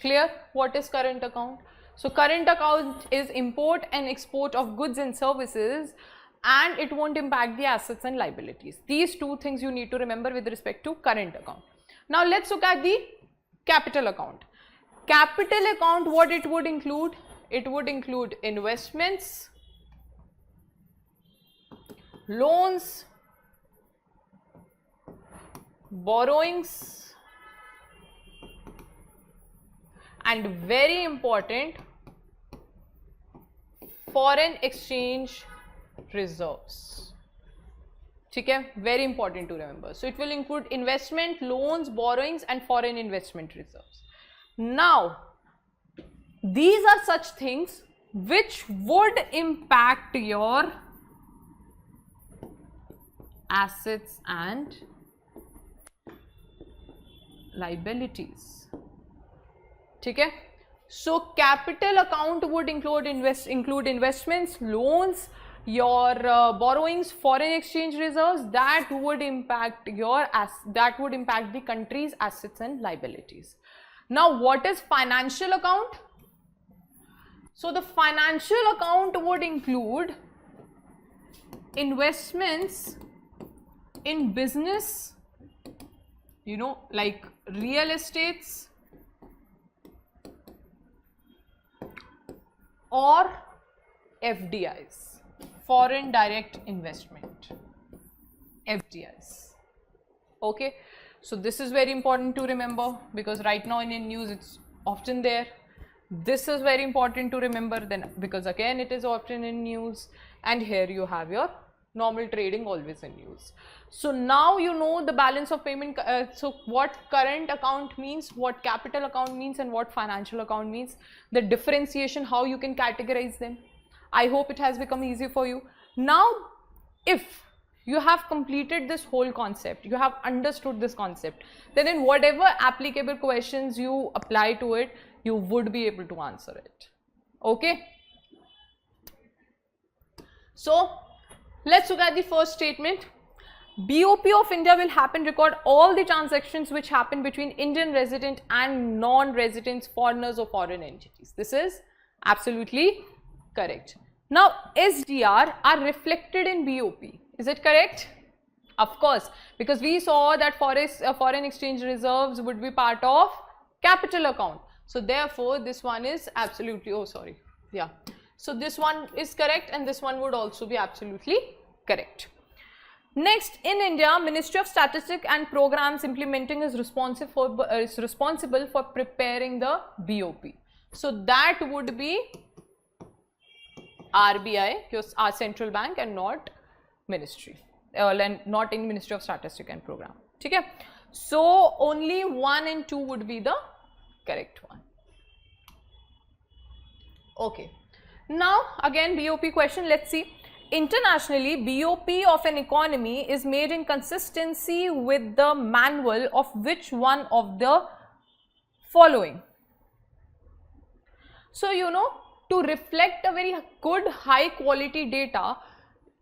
Clear? What is current account? So current account is import and export of goods and services, and it won't impact the assets and liabilities. These two things you need to remember with respect to current account. Now let's look at the capital account. Capital account, what it would include? It would include investments, loans, borrowings, and very important, foreign exchange reserves. Okay, very important to remember. So it will include investment, loans, borrowings, and foreign investment reserves. Now, these are such things which would impact your assets and liabilities. Okay? So capital account would include investments, loans, your borrowings, foreign exchange reserves. That would impact the country's assets and liabilities. Now, what is financial account? So the financial account would include investments in business, like real estates or FDIs, foreign direct investment, FDIs. Okay, so this is very important to remember, because right now in news it's often there. This is very important to remember then, because again it is often in news, and here you have your normal trading always in news. So now you know the balance of payment, so what current account means, what capital account means, and what financial account means, the differentiation, how you can categorize them. I hope it has become easy for you. Now, if you have completed this whole concept, you have understood this concept, then in whatever applicable questions you apply to it, you would be able to answer it. Okay? So, let's look at the first statement. BOP of India will record all the transactions which happen between Indian resident and non-residents, foreigners or foreign entities. This is absolutely correct. Now, SDR are reflected in BOP. Is it correct? Of course, because we saw that foreign exchange reserves would be part of capital account. So therefore, this one is absolutely, so this one is correct, and this one would also be absolutely correct. Next, in India, Ministry of Statistics and Programs Implementing is responsible for preparing the BOP. So that would be RBI, our central bank, and not ministry, not in Ministry of Statistics and Program. Okay? So only 1 and 2 would be the correct one. Okay. Now again BOP question, let's see. Internationally, BOP of an economy is made in consistency with the manual of which one of the following? So to reflect a very good high quality data,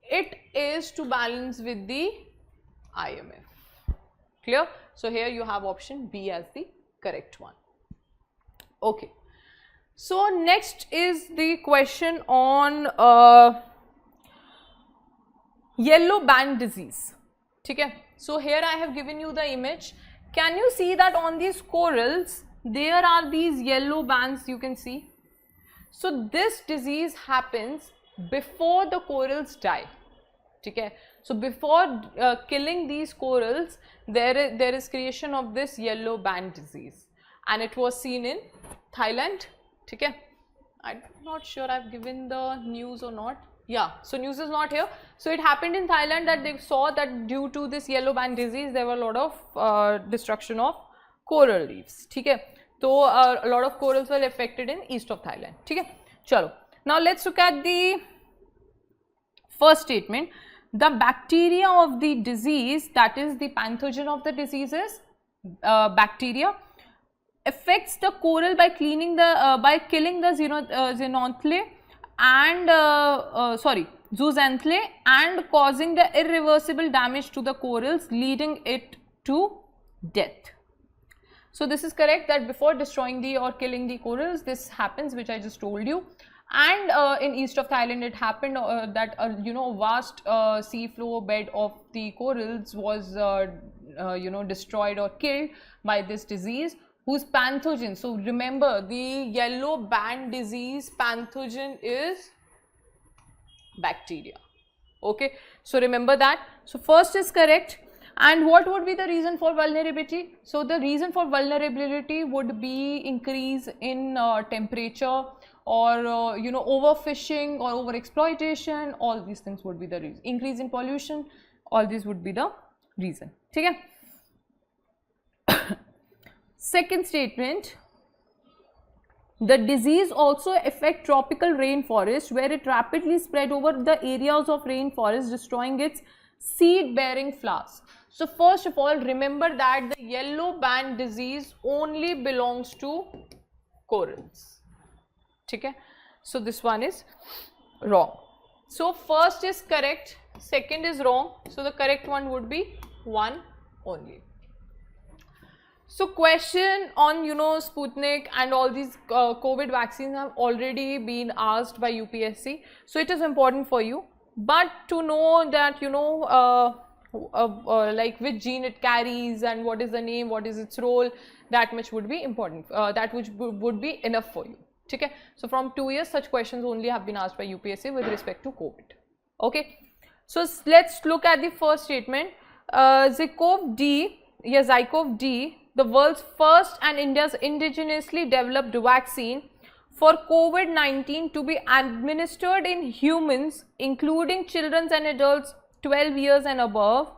it is to balance with the IMF. Clear? So here you have option B as the correct one. Okay. So next is the question on yellow band disease. Okay. So here I have given you the image. Can you see that on these corals there are these yellow bands you can see? So this disease happens before the corals die. Okay. So before killing these corals, there is creation of this yellow band disease, and it was seen in Thailand. Okay. I'm not sure I've given the news or not. Yeah, so news is not here. So it happened in Thailand that they saw that due to this yellow band disease, there were a lot of destruction of coral reefs. Okay. So a lot of corals were affected in east of Thailand. Okay. Chalo. Now let's look at the first statement. The bacteria of the disease, that is the pathogen of the diseases, bacteria, affects the coral by killing the zooxanthellae and zooxanthellae and causing the irreversible damage to the corals, leading it to death. So this is correct, that before destroying the or killing the corals, this happens, which I just told you. And in east of Thailand it happened that you know, vast sea floor bed of the corals was you know, destroyed or killed by this disease, whose pathogen, so remember the yellow band disease pathogen is bacteria. Okay, so remember that. So first is correct. And what would be the reason for vulnerability? So the reason for vulnerability would be increase in temperature, or you know, overfishing or overexploitation. All these things would be the reason. Increase in pollution, all these would be the reason. Okay. Second statement, the disease also affect tropical rainforest, where it rapidly spread over the areas of rainforest, destroying its seed bearing flowers. So first of all, remember that the yellow band disease only belongs to corals. Okay, so this one is wrong. So first is correct, second is wrong, so the correct one would be 1 only. So question on, you know, Sputnik and all these COVID vaccines have already been asked by UPSC, so it is important for you. But to know that, you know, like which gene it carries and what is the name, what is its role, that much would be important, that which would be enough for you. Okay, so from 2 years such questions only have been asked by UPSC with respect to COVID. Okay, so let's look at the first statement. ZyCoV-D, the world's first and India's indigenously developed vaccine for COVID-19 to be administered in humans, including children and adults 12 years and above,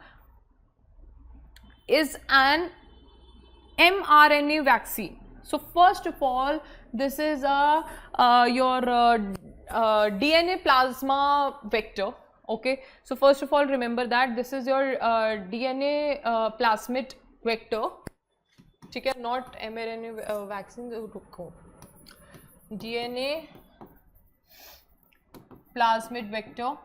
is an mRNA vaccine. So first of all, this is a your DNA plasma vector. Okay, so first of all, remember that this is your DNA plasmid vector. Okay, not mRNA vaccine. DNA plasmid vector.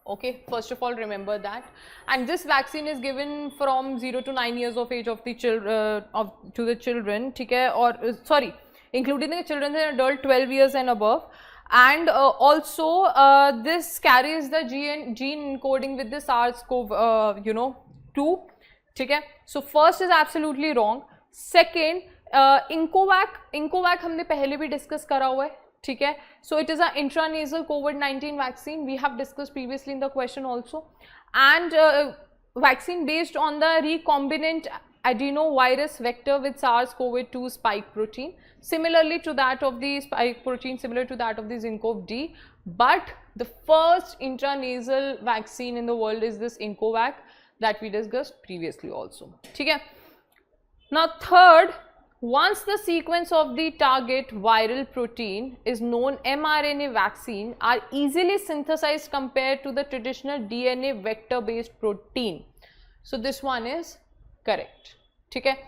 Okay, first of all, remember that. And this vaccine is given from 0 to 9 years of age of the children, to the children, okay, or sorry, including the children and adult 12 years and above. And also this carries the gene encoding with the SARS-CoV, you know, 2. Okay, so first is absolutely wrong. Second, इंकोवैक हमने पहले भी discuss करा हुआ है, ठीक है. So it is an intranasal COVID-19 vaccine. We have discussed previously in the question also, and vaccine based on the recombinant adenovirus vector with SARS-CoV-2 spike protein, similarly to that of the spike protein, similar to that of the ZyCoV-D. But the first intranasal vaccine in the world is this INCOVAC that we discussed previously also. Okay. Now third, once the sequence of the target viral protein is known, mRNA vaccine are easily synthesized compared to the traditional DNA vector based protein. So this one is correct. Okay.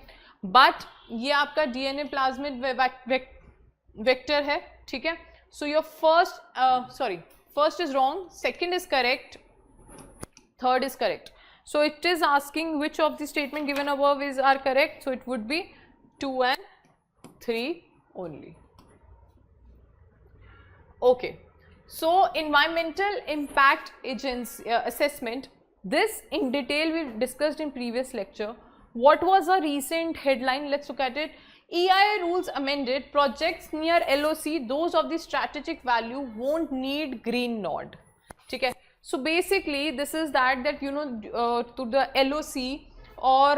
But ये आपका DNA plasmid vector है, ठीक है. So your first is wrong, second is correct, third is correct. So it is asking which of the statement given above are correct. So it would be 2 and 3 only. Okay. So environmental impact agency assessment, this in detail we discussed in previous lecture. What was a recent headline? Let's look at it. EIA rules amended, projects near LOC, those of the strategic value won't need green nod. Okay. So basically this is that you know, to the LOC or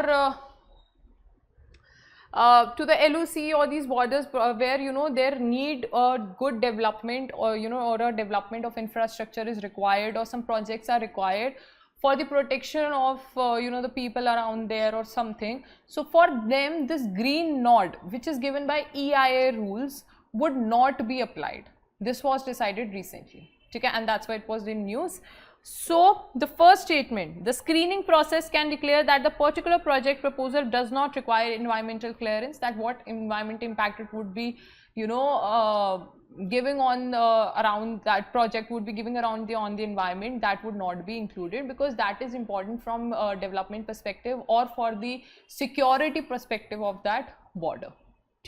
to the LOC or these borders where, you know, there need a good development, or you know, or a development of infrastructure is required, or some projects are required for the protection of you know, the people around there or something. So for them this green nod which is given by EIA rules would not be applied. This was decided recently. Okay, and that's why it was in news. So the first statement, the screening process can declare that the particular project proposal does not require environmental clearance, that what environment impact it would be, you know, giving on around that project would be giving around on the environment, that would not be included, because that is important from development perspective or for the security perspective of that border.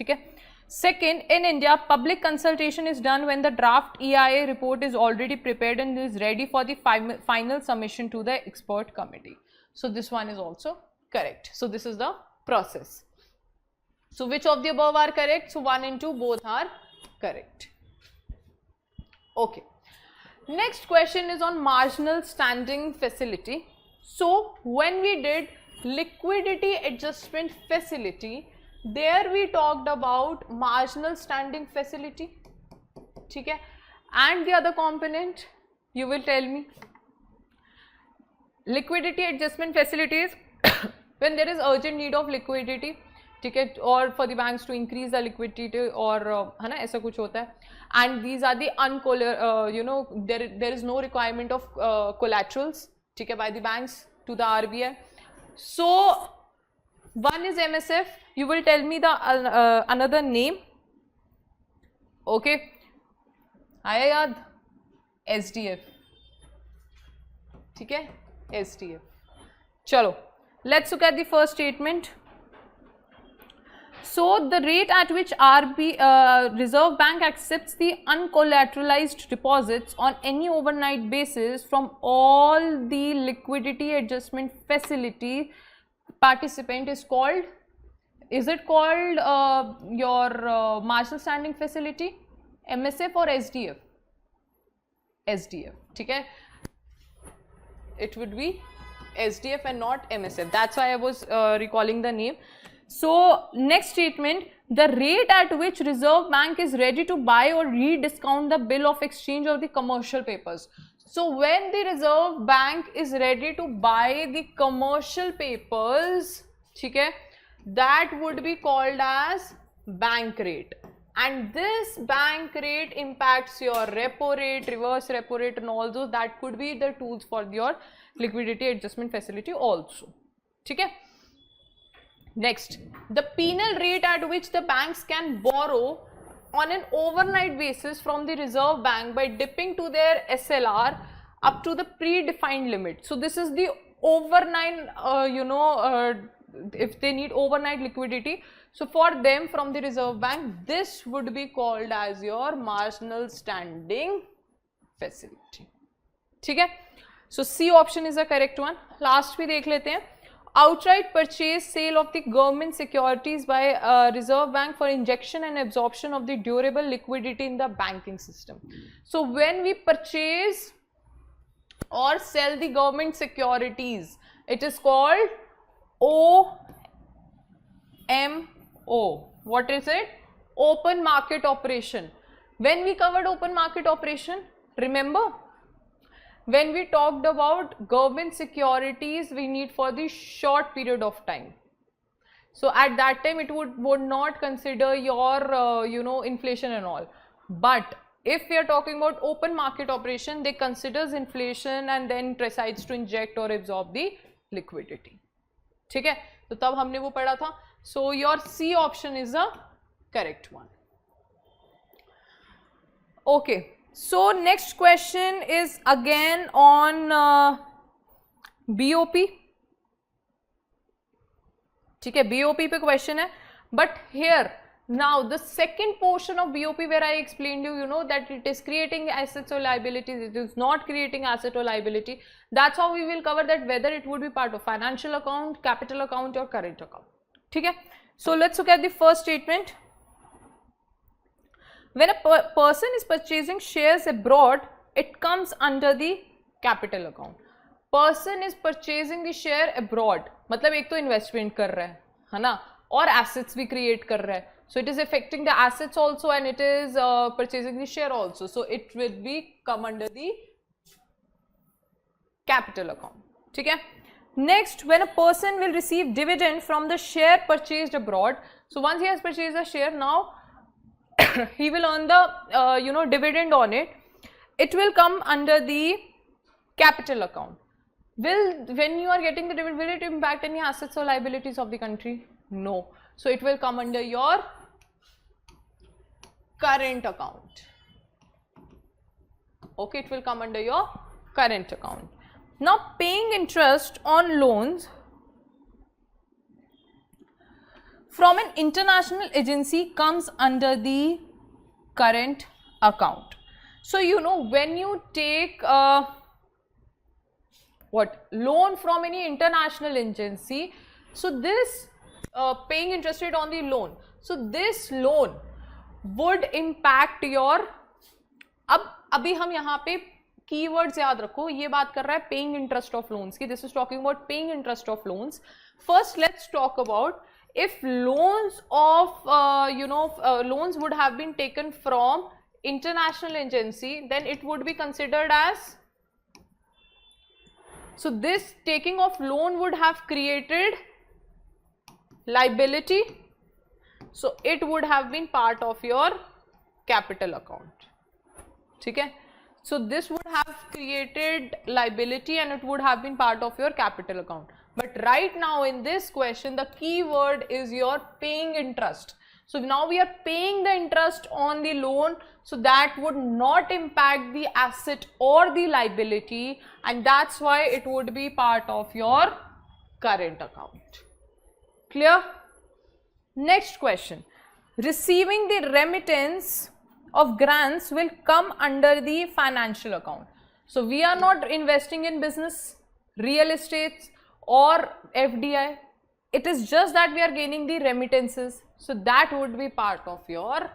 Okay. Second, in India, public consultation is done when the draft EIA report is already prepared and is ready for the final submission to the expert committee. So this one is also correct. So this is the process. So which of the above are correct? So 1 and 2 both are correct. Okay. Next question is on marginal standing facility. So when we did liquidity adjustment facility, there we talked about marginal standing facility. Okay. And the other component, you will tell me. Liquidity adjustment facilities when there is urgent need of liquidity, ticket or for the banks to increase the liquidity or है ना ऐसा कुछ होता है, and these are the there is no requirement of collaterals, ठीक है, by the banks to the RBI. So one is MSF. You will tell me the another name. Okay, आया याद? SDF. ठीक है, SDF. चलो, let's look at the first statement. So the rate at which Reserve Bank accepts the uncollateralized deposits on any overnight basis from all the liquidity adjustment facility participant is called, is it called your marginal standing facility, MSF or SDF? SDF, okay? It would be SDF and not MSF. That's why I was recalling the name. So next statement, the rate at which Reserve Bank is ready to buy or rediscount the bill of exchange of the commercial papers. So when the Reserve Bank is ready to buy the commercial papers, okay, that would be called as bank rate. And this bank rate impacts your repo rate, reverse repo rate and all those. That could be the tools for your liquidity adjustment facility also. Okay. Next, the penal rate at which the banks can borrow on an overnight basis from the Reserve Bank by dipping to their SLR up to the predefined limit. So this is the overnight, if they need overnight liquidity. So for them from the Reserve Bank, this would be called as your marginal standing facility. Okay? So C option is the correct one. Last we देख लेते हैं. Outright purchase sale of the government securities by Reserve Bank for injection and absorption of the durable liquidity in the banking system. So when we purchase or sell the government securities, it is called OMO. What is it? Open market operation. When we covered open market operation, remember? When we talked about government securities, we need for the short period of time. So at that time, it would not consider your, inflation and all. But if we are talking about open market operation, they considers inflation and then decides to inject or absorb the liquidity. ठीक है? तो तब हमने वो पढ़ा था. So your C option is the correct one. Okay. So next question is again on BOP. ठीक है, BOP पे question है. But here now the second portion of BOP where I explained you, that it is creating assets or liabilities, it is not creating asset or liability. That's how we will cover that, whether it would be part of financial account, capital account or current account. ठीक है. So let's look at the first statement. When a person is purchasing shares abroad, it comes under the capital account. Person is purchasing the share abroad. मतलब एक तो investment कर रहा है ना, और assets भी create कर रहा है. So it is affecting the assets also and it is purchasing the share also. So it will be come under the capital account. ठीक है. Next, when a person will receive dividend from the share purchased abroad, so once he has purchased a share, now he will earn the dividend on it. It will come under the capital account. When you are getting the dividend, will it impact any assets or liabilities of the country? No. So it will come under your current account. Okay, it will come under your current account. Now, paying interest on loans from an international agency comes under the current account. So, you know, when you take loan from any international agency, so this paying interest rate on the loan, so this loan would impact your, अब अभी हम यहाँ पे keywords याद रखो, ये बात कर रहा है paying interest of loans की, this is talking about paying interest of loans. First let's talk about if loans of loans would have been taken from international agency, then it would be considered as, so this taking of loan would have created liability, so it would have been part of your capital account. Okay, so this would have created liability and it would have been part of your capital account. But right now in this question, the key word is your paying interest. So now we are paying the interest on the loan, so that would not impact the asset or the liability, and that's why it would be part of your current account. Clear? Next question. Receiving the remittance of grants will come under the financial account. So we are not investing in business, real estate or FDI. It is just that we are gaining the remittances. So that would be part of your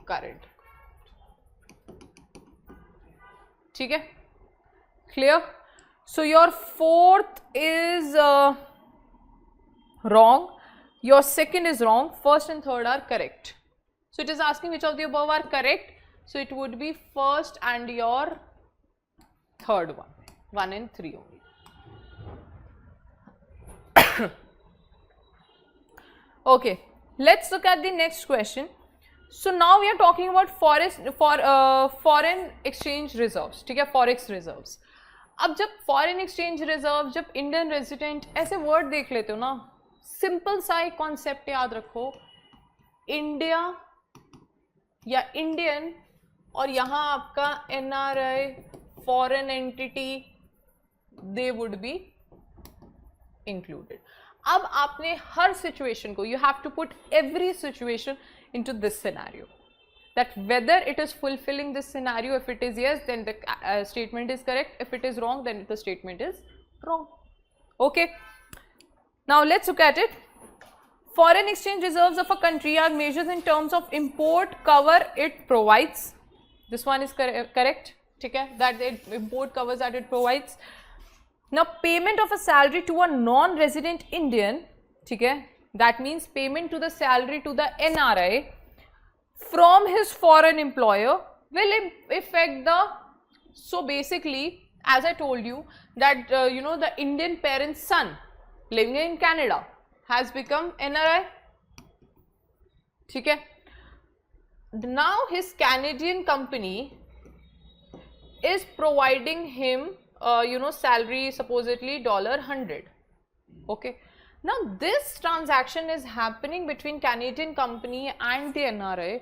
current. Okay? Clear? So your fourth is wrong. Your second is wrong. First and third are correct. So it is asking which of the above are correct. So it would be first and your third one. 1 and 3 only. Okay, let's look at the next question. So now we are talking about foreign exchange reserves, ठीक है, forex reserves. अब जब foreign exchange reserve, जब Indian resident, ऐसे word देख लेते हो ना, simple सा एक concept याद रखो, India या Indian और यहाँ आपका NRI, foreign entity, they would be included. अब आपने हर situation को, you have to put every situation into this scenario, that whether it is fulfilling this scenario. If it is yes, then the statement is correct. If it is wrong, then the statement is wrong. Okay, now let's look at it. Foreign exchange reserves of a country are measured in terms of import cover it provides. This one is correct, okay, that the import covers that it provides. Now payment of a salary to a non-resident Indian, okay, that means payment to the salary to the NRI from his foreign employer will affect the, so basically as I told you that the Indian parent's son living in Canada has become NRI, okay. Now his Canadian company is providing him salary supposedly $100. Okay, now this transaction is happening between Canadian company and the NRI.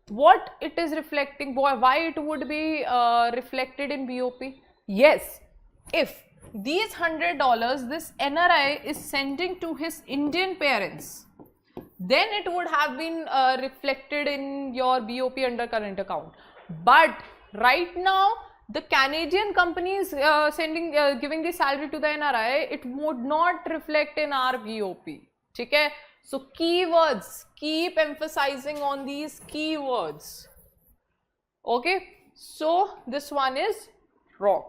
What it is reflecting, why it would be reflected in BOP? Yes, if these $100 this NRI is sending to his Indian parents, then it would have been reflected in your BOP under current account. But right now the Canadian company is giving the salary to the NRI, it would not reflect in our BOP. Okay? So keywords, keep emphasizing on these keywords. Okay, so this one is wrong.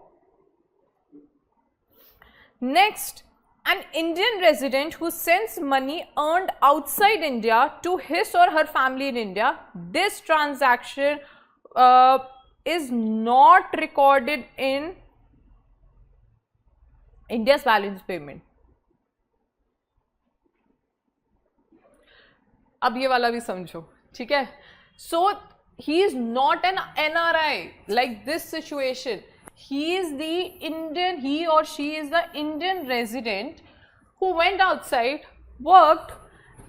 Next, an Indian resident who sends money earned outside India to his or her family in India, this transaction is not recorded in India's balance payment. अब ये वाला भी समझो, ठीक है? So he is not an NRI like this situation. He is the Indian, he or she is the Indian resident who went outside, worked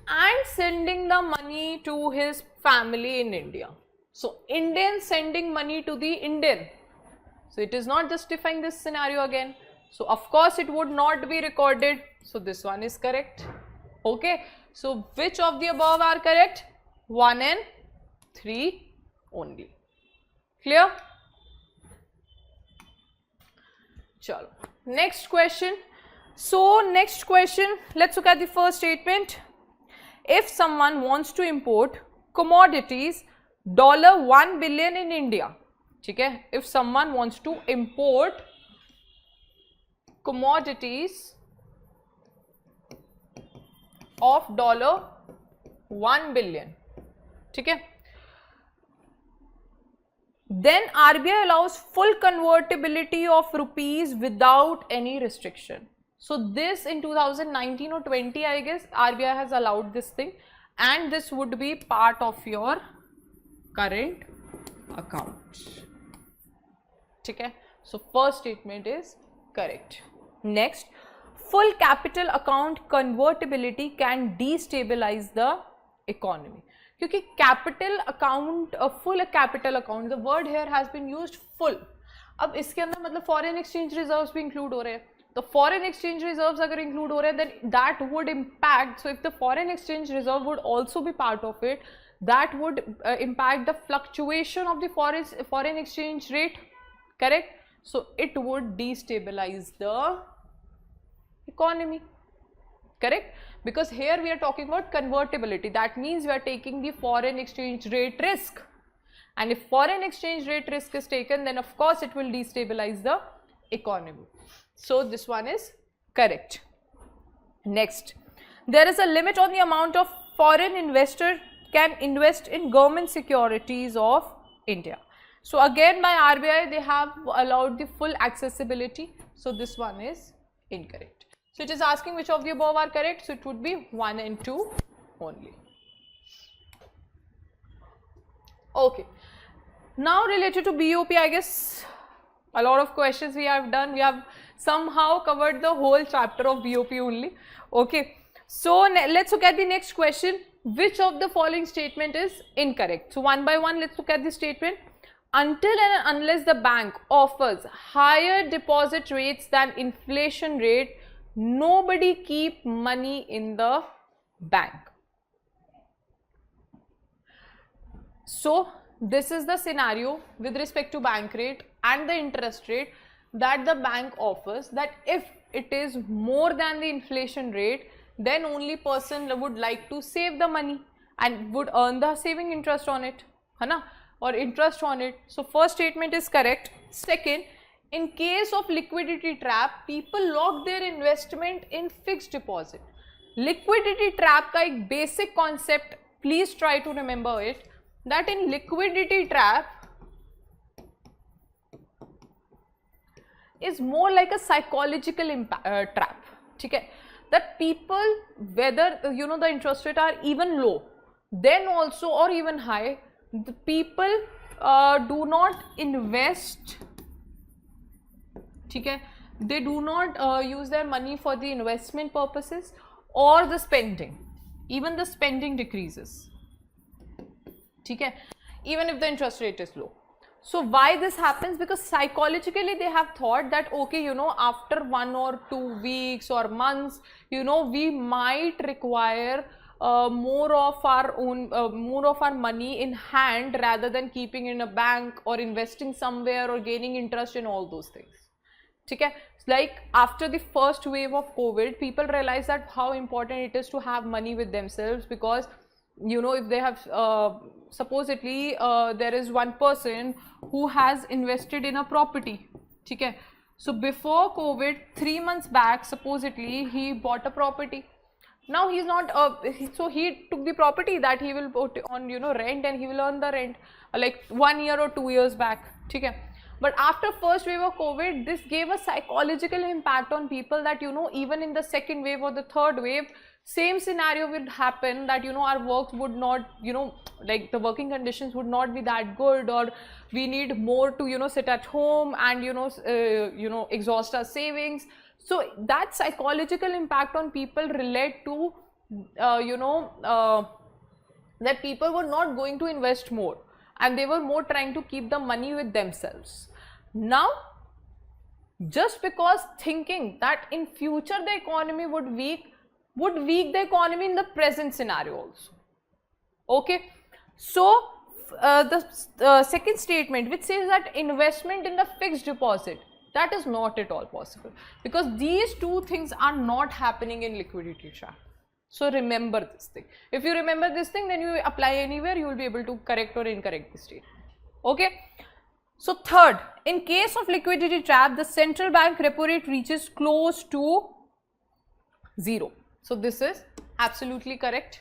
and sending the money to his family in India. So Indian sending money to the Indian. So it is not justifying this scenario again. So of course it would not be recorded. So this one is correct. Okay. So which of the above are correct? 1 and 3 only. Clear? Chalo. Next question. So next question, let's look at the first statement. If someone wants to import commodities $1 billion in India, okay? If someone wants to import commodities of $1 billion, okay? Then RBI allows full convertibility of rupees without any restriction. So this in 2019 or 20, I guess, RBI has allowed this thing, and this would be part of your current account. Okay? So first statement is correct. Next, full capital account convertibility can destabilize the economy. क्योंकि capital account, full capital account, the word here has been used full. अब इसके अंदर मतलब foreign exchange reserves भी include हो रहे हैं. तो फॉरेन एक्सचेंज रिजर्व्स अगर इंक्लूड हो रहे हैं, then that would impact. So if the foreign exchange reserve would also be part of it, that would impact the fluctuation of the foreign exchange rate. Correct? So it would destabilize the economy. Correct? Because here we are talking about convertibility. That means we are taking the foreign exchange rate risk, and if foreign exchange rate risk is taken, then of course it will destabilize the economy. So this one is correct. Next, there is a limit on the amount of foreign investor can invest in government securities of India. So again by RBI they have allowed the full accessibility. So this one is incorrect. So it is asking which of the above are correct. So it would be 1 and 2 only. Okay. Now related to BOP, I guess a lot of questions we have done. We have somehow covered the whole chapter of BOP only. Okay. So let's look at the next question. Which of the following statement is incorrect? So one by one, let's look at the statement. Until and unless the bank offers higher deposit rates than inflation rate, nobody keep money in the bank. So this is the scenario with respect to bank rate and the interest rate that the bank offers, that if it is more than the inflation rate, then only person would like to save the money and would earn the saving interest on it, है ना, or interest on it. So first statement is correct. Second, in case of liquidity trap, people lock their investment in fixed deposit. Liquidity trap का एक basic concept, please try to remember it, that in liquidity trap is more like a psychological trap. ठीक है? That people, whether you know the interest rate are even low, then also or even high, the people do not invest. ठीक है? They do not use their money for the investment purposes or the spending. Even the spending decreases. ठीक है? Even if the interest rate is low. So why this happens? Because psychologically they have thought that okay, you know, after 1 or 2 weeks or months, you know, we might require more of our money in hand rather than keeping in a bank or investing somewhere or gaining interest in all those things. Okay? Like after the first wave of COVID, people realized that how important it is to have money with themselves, because you know, if they have supposedly there is one person who has invested in a property. Okay? So before COVID, 3 months back, supposedly he bought a property. Now he's not so he took the property that he will put on, you know, rent, and he will earn the rent like 1 year or 2 years back. Okay? But after first wave of COVID, this gave a psychological impact on people that, you know, even in the second wave or the third wave, same scenario would happen, that, you know, our work would not, you know, like the working conditions would not be that good, or we need more to, you know, sit at home and, you know, exhaust our savings. So that psychological impact on people relate to, that people were not going to invest more. and they were more trying to keep the money with themselves. Now, just because thinking that in future the economy would weak the economy in the present scenario also. Okay, so the second statement which says that investment in the fixed deposit, that is not at all possible, because these two things are not happening in liquidity trap. So remember this thing. If you remember this thing, then you apply anywhere, you will be able to correct or incorrect the statement. Okay. So third, in case of liquidity trap, the central bank repo rate reaches close to 0. So this is absolutely correct.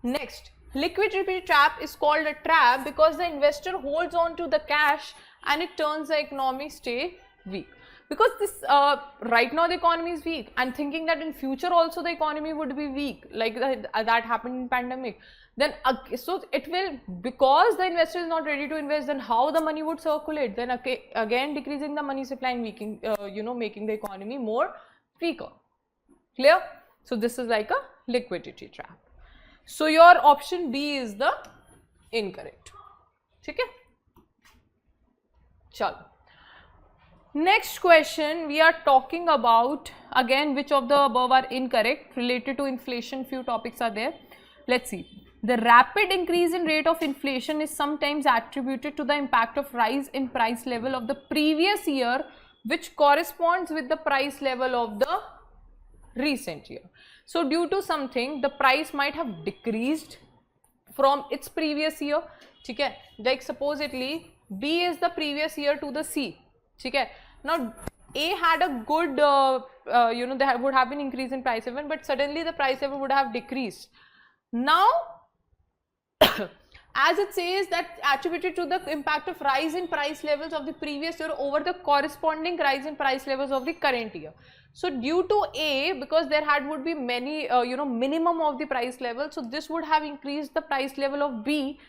Next, liquidity trap is called a trap because the investor holds on to the cash and it turns the economy stay weak. Because this right now the economy is weak, and thinking that in future also the economy would be weak, like that happened in pandemic, then so it will, because the investor is not ready to invest, then how the money would circulate, then again decreasing the money supply and making making the economy more weaker. Clear? So this is like a liquidity trap. So your option B is the incorrect. Okay? Chalo. Next question, we are talking about again which of the above are incorrect. Related to inflation, few topics are there. Let's see. The rapid increase in rate of inflation is sometimes attributed to the impact of rise in price level of the previous year, which corresponds with the price level of the recent year. So due to something, the price might have decreased from its previous year. Okay? Like supposedly B is the previous year to the C. Okay? Now A had a good there would have been increase in price level, but suddenly the price level would have decreased. Now as it says that attributed to the impact of rise in price levels of the previous year over the corresponding rise in price levels of the current year. So due to A, because there would be many minimum of the price level, so this would have increased the price level of B,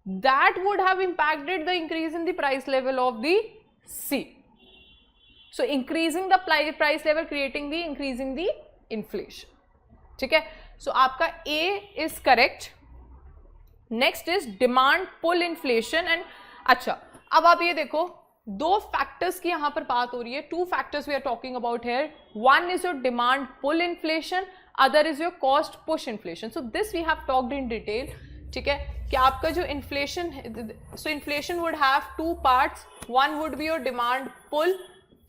that would have impacted the increase in the price level of the C. So increasing the price level, increasing the inflation. Okay? So आपका A is correct. Next is demand pull inflation. And अच्छा, अब आप ये देखो, दो factors की यहाँ पर बात हो रही है. Two factors we are talking about here. One is your demand pull inflation, other is your cost push inflation. So this we have talked in detail. ठीक है, कि आपका जो inflation, so inflation would have two parts. One would be your demand pull.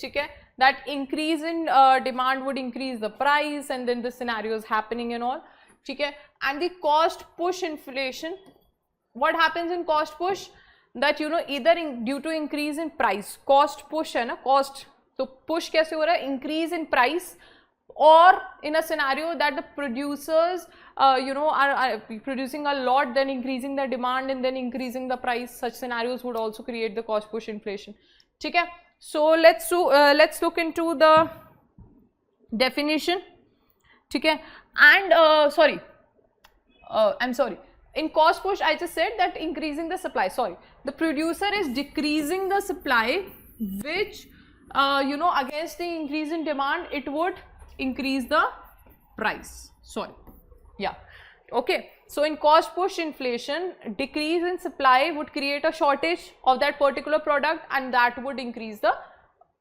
ठीक है, that increase in demand would increase the price, and then the scenario is happening and all. ठीक है, and the cost push inflation, what happens in cost push, that either due to increase in price, cost push है ना, cost, तो push कैसे हो रहा है, increase in price, or in a scenario that the producers are producing a lot, then increasing the demand and then increasing the price. Such scenarios would also create the cost push inflation. ठीक है, so let's look into the definition. ठीक है, and I'm sorry, in cost push I just said that increasing the supply, sorry, the producer is decreasing the supply, which against the increase in demand it would increase the price. Sorry, yeah, okay. So in cost push inflation, decrease in supply would create a shortage of that particular product, and that would increase the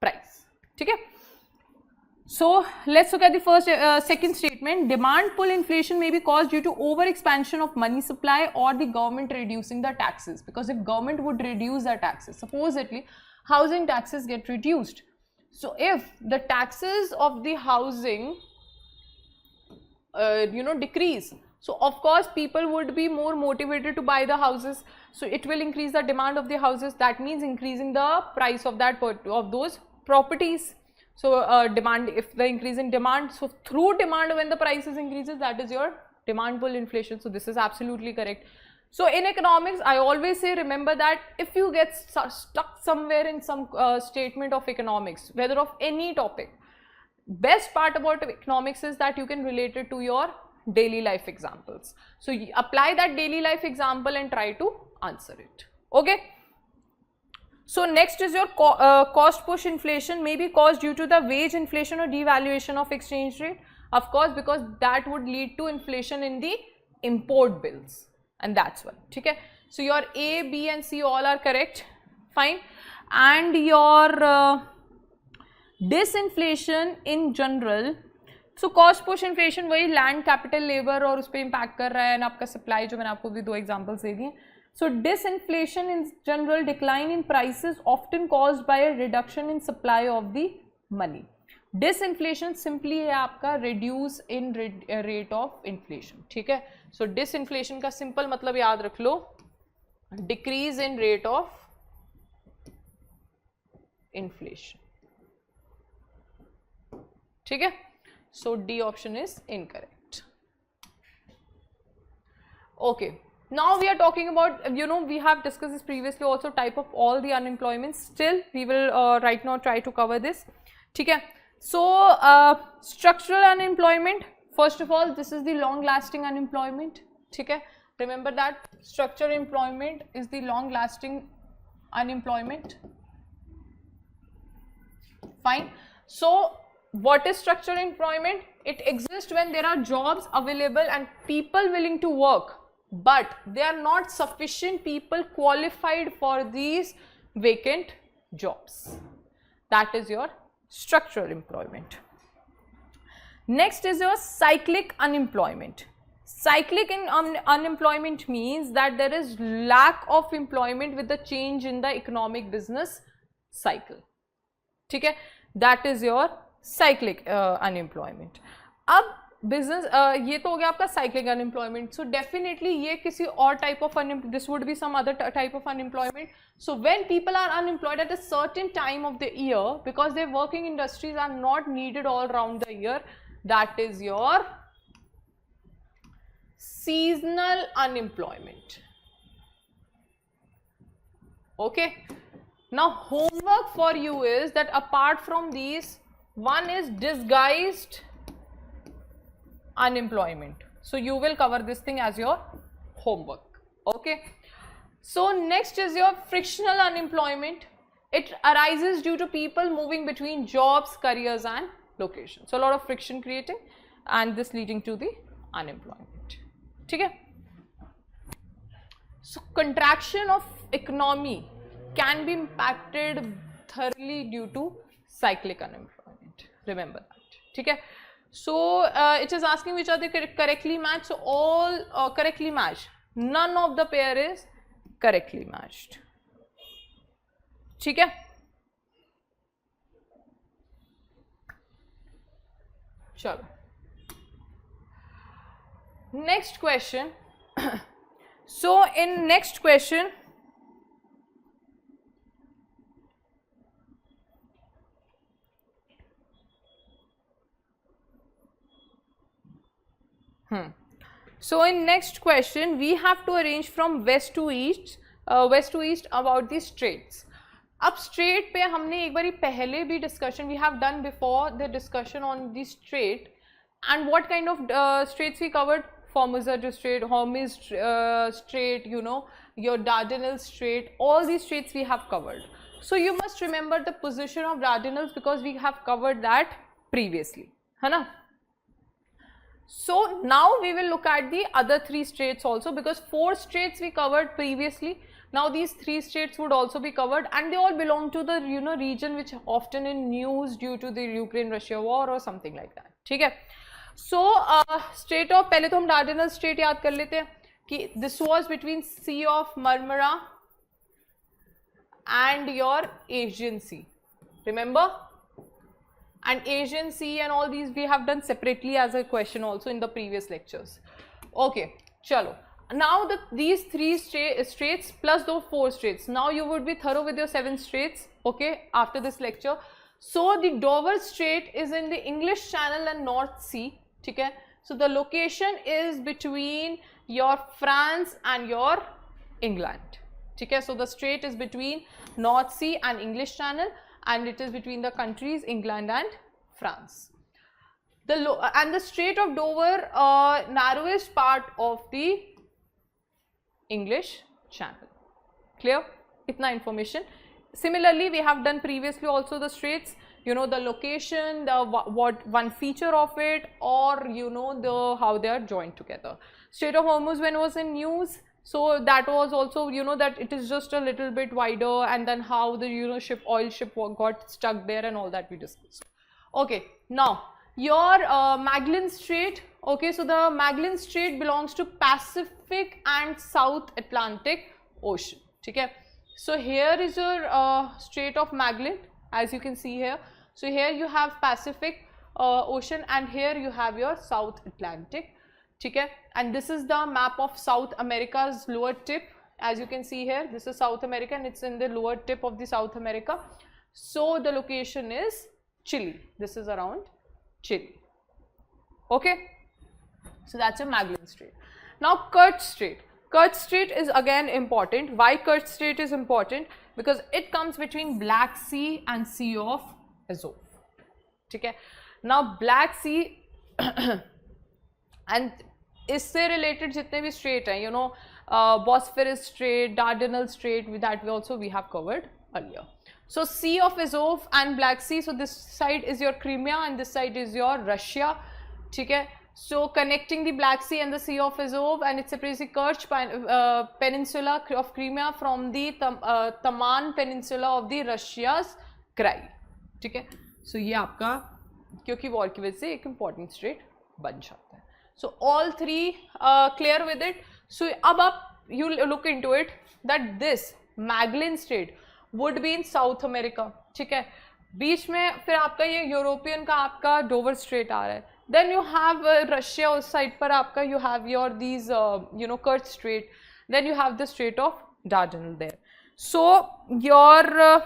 price. Okay. So let's look at the second statement. Demand pull inflation may be caused due to over expansion of money supply or the government reducing the taxes. Because if government would reduce the taxes, supposedly housing taxes get reduced. So if the taxes of the housing decrease, so of course people would be more motivated to buy the houses, so it will increase the demand of the houses. That means increasing the price of those properties. So demand, if the increase in demand, so through demand when the prices increases, that is your demand pull inflation. So this is absolutely correct. So in economics, I always say, remember that if you get stuck somewhere in some statement of economics, whether of any topic, best part about economics is that you can relate it to your daily life examples. So you apply that daily life example and try to answer it. Okay. So next is your cost push inflation may be caused due to the wage inflation or devaluation of exchange rate. Of course, because that would lead to inflation in the import bills, and that's one. Okay. So your A, B and C all are correct. Fine. And your disinflation in general, so cost push inflation वही land, capital, labor और उस पर impact कर रहा है, and आपका supply जो मैंने आपको भी 2 examples दे दिए. So disinflation in general, decline in prices often caused by a reduction in supply of the money. Disinflation simply है आपका reduce in rate of inflation. ठीक है. So disinflation का simple मतलब याद रख लो, decrease in rate of inflation. ठीक है. So D option is incorrect. Okay. Now we are talking about, we have discussed this previously also, type of all the unemployment. Still we will right now try to cover this. ठीक है. So structural unemployment, first of all, this is the long lasting unemployment. ठीक है. Remember that structural employment is the long lasting unemployment. Fine. So what is structural employment? It exists when there are jobs available and people willing to work, but there are not sufficient people qualified for these vacant jobs. That is your structural employment. Next is your cyclic unemployment. Cyclic unemployment means that there is lack of employment with the change in the economic business cycle. ठीक है. That is your cyclic unemployment. अब business ये तो हो गया आपका cyclic unemployment. So definitely ये किसी और type of this would be some other type of unemployment. So when people are unemployed at a certain time of the year because their working industries are not needed all around the year, that is your seasonal unemployment. Okay. Now homework for you is that apart from these, one is disguised unemployment. So you will cover this thing as your homework. Okay. So next is your frictional unemployment. It arises due to people moving between jobs, careers and locations. So a lot of friction creating and this leading to the unemployment. Okay. So contraction of economy can be impacted thoroughly due to cyclic unemployment. Remember that. Okay. So it is asking which are the correctly matched. So all correctly matched. None of the pair is correctly matched. Okay. Chalo. Next question. So in next question, so in next question we have to arrange from west to east about the straits. अब straight पे हमने एक बारी पहले भी discussion we have done before the discussion on the strait, and what kind of straits we covered? Formosa Strait, Hormuz Strait, your Dardanelles Strait, all these straits we have covered. So you must remember the position of Dardanelles because we have covered that previously, है ना? So now we will look at the other 3 straits also, because 4 straits we covered previously. Now these 3 straits would also be covered, and they all belong to the region which often in news due to the Ukraine-Russia war or something like that. ठीक है? So Strait of, पहले तो हम Dardanelles Strait याद कर लेते हैं कि this was between Sea of Marmara and your Aegean Sea. Remember? And Aegean Sea and all these we have done separately as a question also in the previous lectures. Okay, chalo. Now these 3 straits plus those 4 straits. Now you would be thorough with your 7 straits, okay, after this lecture. So the Dover Strait is in the English Channel and North Sea, okay. So the location is between your France and your England, okay. So the strait is between North Sea and English Channel, and it is between the countries England and France. And the Strait of Dover, narrowest part of the English Channel. Clear? Itna information. Similarly, we have done previously also the straits, the location, the what one feature of it, or the how they are joined together. Strait of Hormuz, when was in news, So that was also, you know, that it is just a little bit wider, and then how the, you know, oil ship got stuck there and all that we discussed. Okay, now your Magellan Strait. Okay, so the Magellan Strait belongs to Pacific and South Atlantic Ocean. Okay, so here is your Strait of Magellan, as you can see here. So here you have Pacific Ocean, and here you have your South Atlantic. Okay, and this is the map of South America's lower tip. As you can see here, this is South America and it's in the lower tip of the South America. So the location is Chile. This is around Chile. Okay, so that's a Magellan Strait. Now Kerch Strait. Kerch Strait is again important. Why Kerch Strait is important? Because it comes between Black Sea and Sea of Azov. Okay, now Black Sea and इससे related जितने भी strait हैं, you know, Bosphorus Strait, Dardanelles Strait, that we have covered earlier. So Sea of Azov and Black Sea. So this side is your Crimea and this side is your Russia. Okay, so connecting the Black Sea and the Sea of Azov, and it separates the Kerch Peninsula of Crimea from the Taman Peninsula of the Russia's Krai. Okay, so ये आपका क्योंकि war की वजह से एक important strait बन जाता है. So all three clear with it. So अब आप you look into it that this Magellan Strait would be in South America. ठीक है, बीच में फिर आपका ये यूरोपियन का आपका Dover Strait आ रहा है. Then you have Russia उस side पर आपका you have your these you know Kerch Strait. Then you have the Strait of Dardanelles there. So your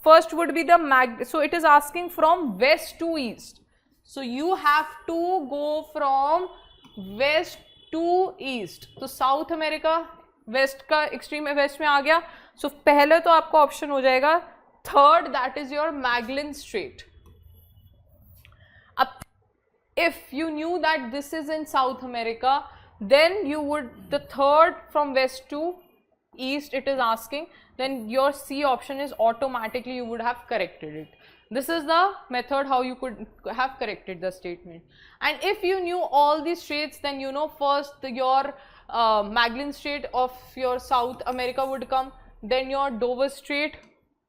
first would be the so it is asking from west to east. So you have to go from west to east. तो south America waste का extreme waste में आ गया. सो पहले तो आपका option हो जाएगा third, that is your Magellan straight. अब if you knew that this is in South America, then you would, the third from west to east it is asking, then your C option is automatically you would have corrected it. This is the method how you could have corrected the statement. And if you knew all these straits, then you know first your Magellan Strait of your South America would come, then your Dover Strait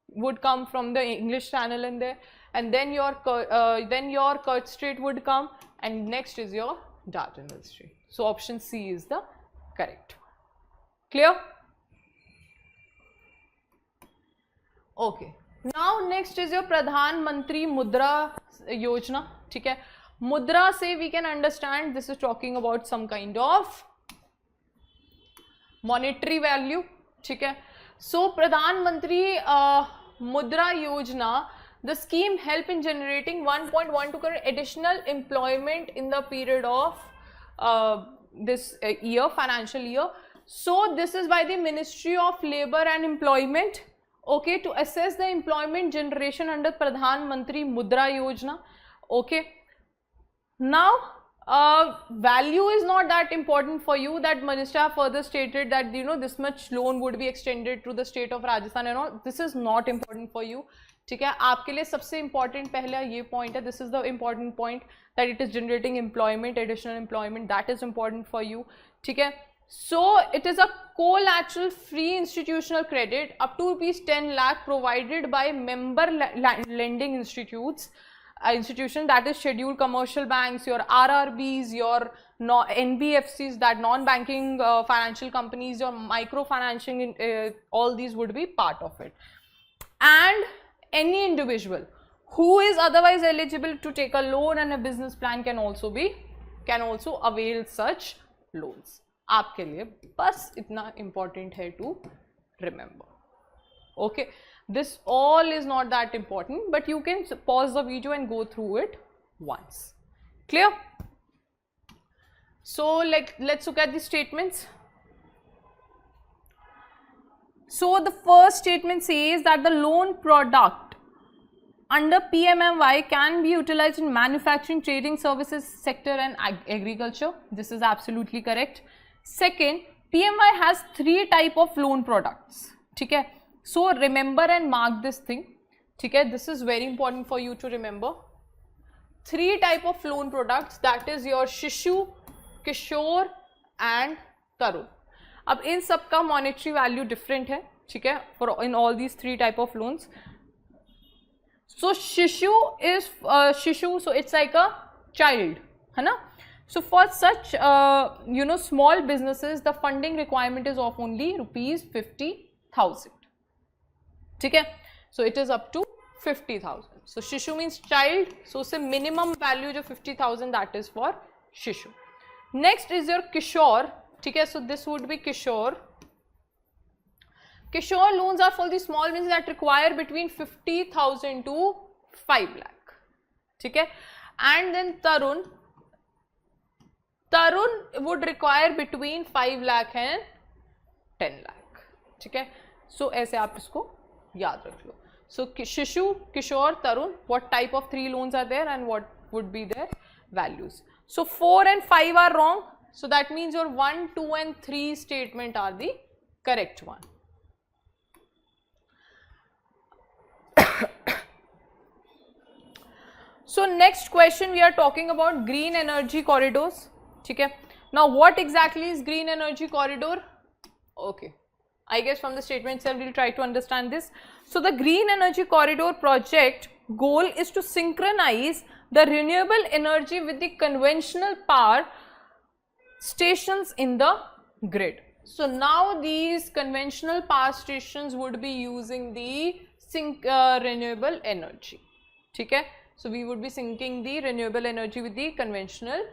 would come from the English Channel in there, and then your Kerch Strait would come, and next is your Dardanelles Strait. So option C is the correct. Clear? Okay. Now next is your Pradhan Mantri Mudra Yojana. ठीक है, मुद्रा से we can understand this is talking about some kind of monetary value. ठीक है, so Pradhan Mantri Mudra Yojana, the scheme help in generating 1.12 crore additional employment in the period of this year, financial year. So this is by the Ministry of Labour and Employment. Okay, to assess the employment generation under Pradhan Mantri Mudra Yojana. Okay, now value is not that important for you. That minister further stated that you know this much loan would be extended to the state of Rajasthan and all. This is not important for you. ठीक है, आपके लिए सबसे important पहला ये point है. This is the important point that it is generating employment, additional employment. That is important for you. ठीक है. So it is a collateral free institutional credit up to ₹10 lakh provided by member lending institutions, institution that is scheduled commercial banks, your RRBs, your NBFCs, that non-banking financial companies, your microfinancing, all these would be part of it. And any individual who is otherwise eligible to take a loan and a business plan can also avail such loans. आपके लिए बस इतना important है to remember. Okay, this all is not that important, but you can pause the video and go through it once. Clear? So let's look at the statements. So the first statement says that the loan product under PMMY can be utilized in manufacturing, trading, services sector and agriculture. This is absolutely correct. Second, PMY has 3 type of loan products. ठीक है, so remember and mark this thing. ठीक है, this is very important for you to remember. 3 type of loan products, that is your Shishu, Kishore and Tarun. अब इन सब का monetary value different है, ठीक है, for in all these 3 type of loans. So Shishu is Shishu, so it's like a child, है ना. So for such small businesses, the funding requirement is of only rupees 50,000. ठीक है, so it is up to 50,000. So Shishu means child, so say minimum value जो 50,000 that is for Shishu. Next is your Kishore, ठीक है, so this would be Kishore. Kishore loans are for the small businesses that require between 50,000 to 5 lakh. ठीक है, and then Tarun would require between 5 lakh and 10 lakh. ठीक है, so ऐसे आप इसको याद रख लो. So Shishu, Kishore, Tarun, what type of 3 loans are there and what would be their values? So 4 and 5 are wrong, so that means your 1, 2 and 3 statement are the correct one. So next question, we are talking about green energy corridors. ठीक है, now what exactly is green energy corridor? Okay, I guess from the statement itself we'll try to understand this. So the green energy corridor project goal is to synchronize the renewable energy with the conventional power stations in the grid. So now these conventional power stations would be using the renewable energy. ठीक है, so we would be syncing the renewable energy with the conventional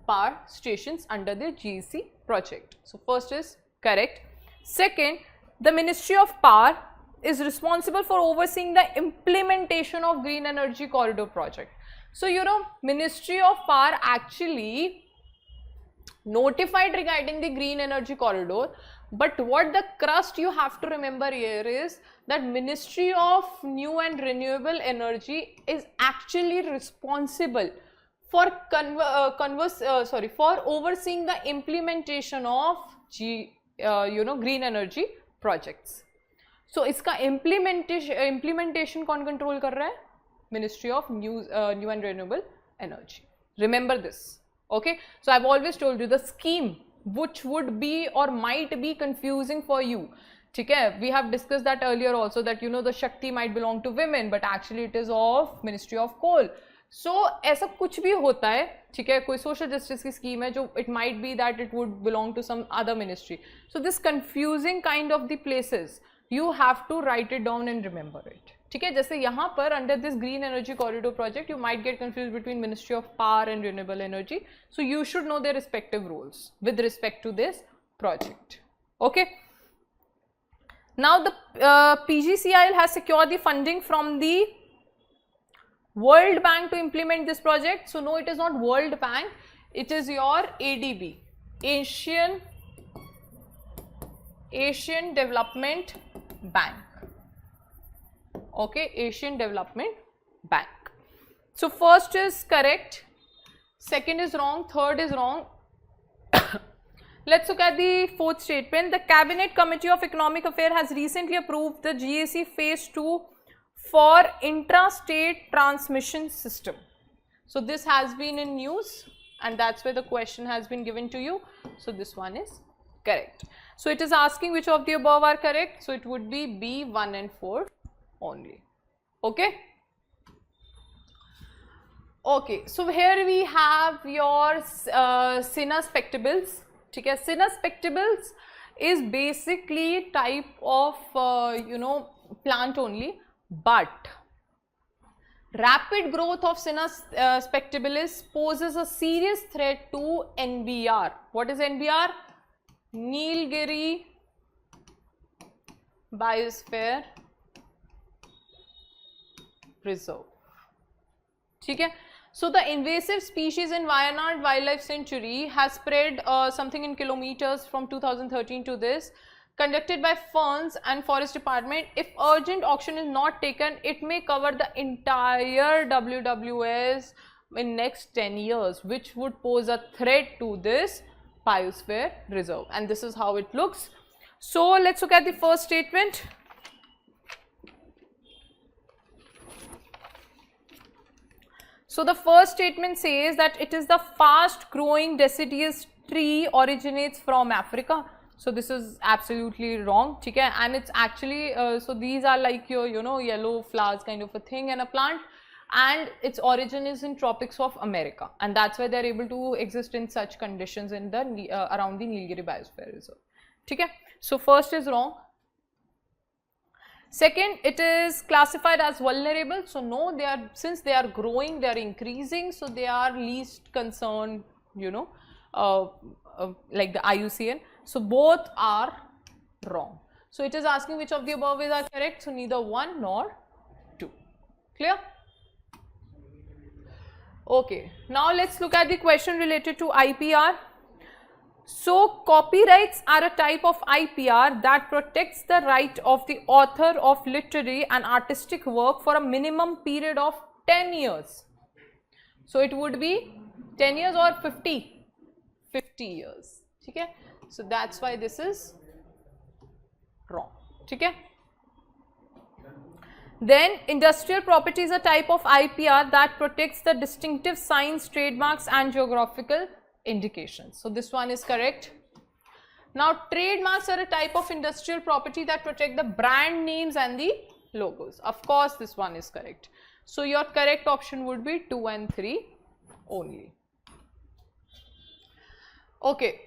power stations under the GEC project. So first is correct. Second, the Ministry of Power is responsible for overseeing the implementation of green energy corridor project. So Ministry of Power actually notified regarding the green energy corridor, but what the crust you have to remember here is that Ministry of New and Renewable Energy is actually responsible for for overseeing the implementation of green energy projects. So इसका implementation कौन control कर रहा है? Ministry of New and Renewable Energy. Remember this. Okay, so I've always told you the scheme which would be or might be confusing for you. ठीक है, we have discussed that earlier also, that the Shakti might belong to women, but actually it is of Ministry of Coal. So ऐसा कुछ भी होता है, ठीक है, कोई social justice की scheme है जो it might be that it would belong to some other ministry. So this confusing kind of the places, you have to write it down and remember it. ठीक है, जैसे यहाँ पर under this green energy corridor project, you might get confused between Ministry of Power and Renewable Energy. So you should know their respective roles with respect to this project. Okay. Now the PGCIL has secured the funding from the World Bank to implement this project. So no, it is not World Bank, it is your ADB, Asian Development Bank. Okay, Asian Development Bank. So first is correct, second is wrong, third is wrong. Let's look at the fourth statement. The Cabinet Committee of Economic Affairs has recently approved the GAC Phase 2 for intrastate transmission system. So this has been in news and that's where the question has been given to you. So this one is correct. So it is asking which of the above are correct. So it would be B, 1 and 4 only. Okay. Okay, so here we have your Cinna spectacles. ठीक है, Cinna spectacles is basically type of plant only, but rapid growth of Cinna spectacles poses a serious threat to NBR. What is NBR? Nilgiri Biosphere Reserve. ठीक है. So the invasive species in Wayanad Wildlife Sanctuary has spread something in kilometers from 2013 to this, conducted by Ferns and Forest Department. If urgent action is not taken, it may cover the entire WWS in next 10 years, which would pose a threat to this biosphere reserve. And this is how it looks. So let's look at the first statement. So the first statement says that it is the fast growing deciduous tree, originates from Africa. So this is absolutely wrong, okay? And it's actually, so these are like your, you know, yellow flowers kind of a thing and a plant, and its origin is in tropics of America, and that's why they're able to exist in such conditions in the around the Nilgiri Biosphere Reserve, okay? So first is wrong. Second, it is classified as vulnerable. So no, they are, since they are growing, they are increasing, so they are least concerned, you know, like the IUCN. So both are wrong. So it is asking which of the above is are correct. So neither 1 nor 2. Clear? Okay. Now let's look at the question related to IPR. So copyrights are a type of IPR that protects the right of the author of literary and artistic work for a minimum period of 10 years. So it would be 10 years or 50? 50 years. Okay? So that's why this is wrong. Okay? Then industrial property is a type of IPR that protects the distinctive signs, trademarks and geographical indications. So this one is correct. Now trademarks are a type of industrial property that protect the brand names and the logos. Of course this one is correct. So your correct option would be 2 and 3 only. Okay.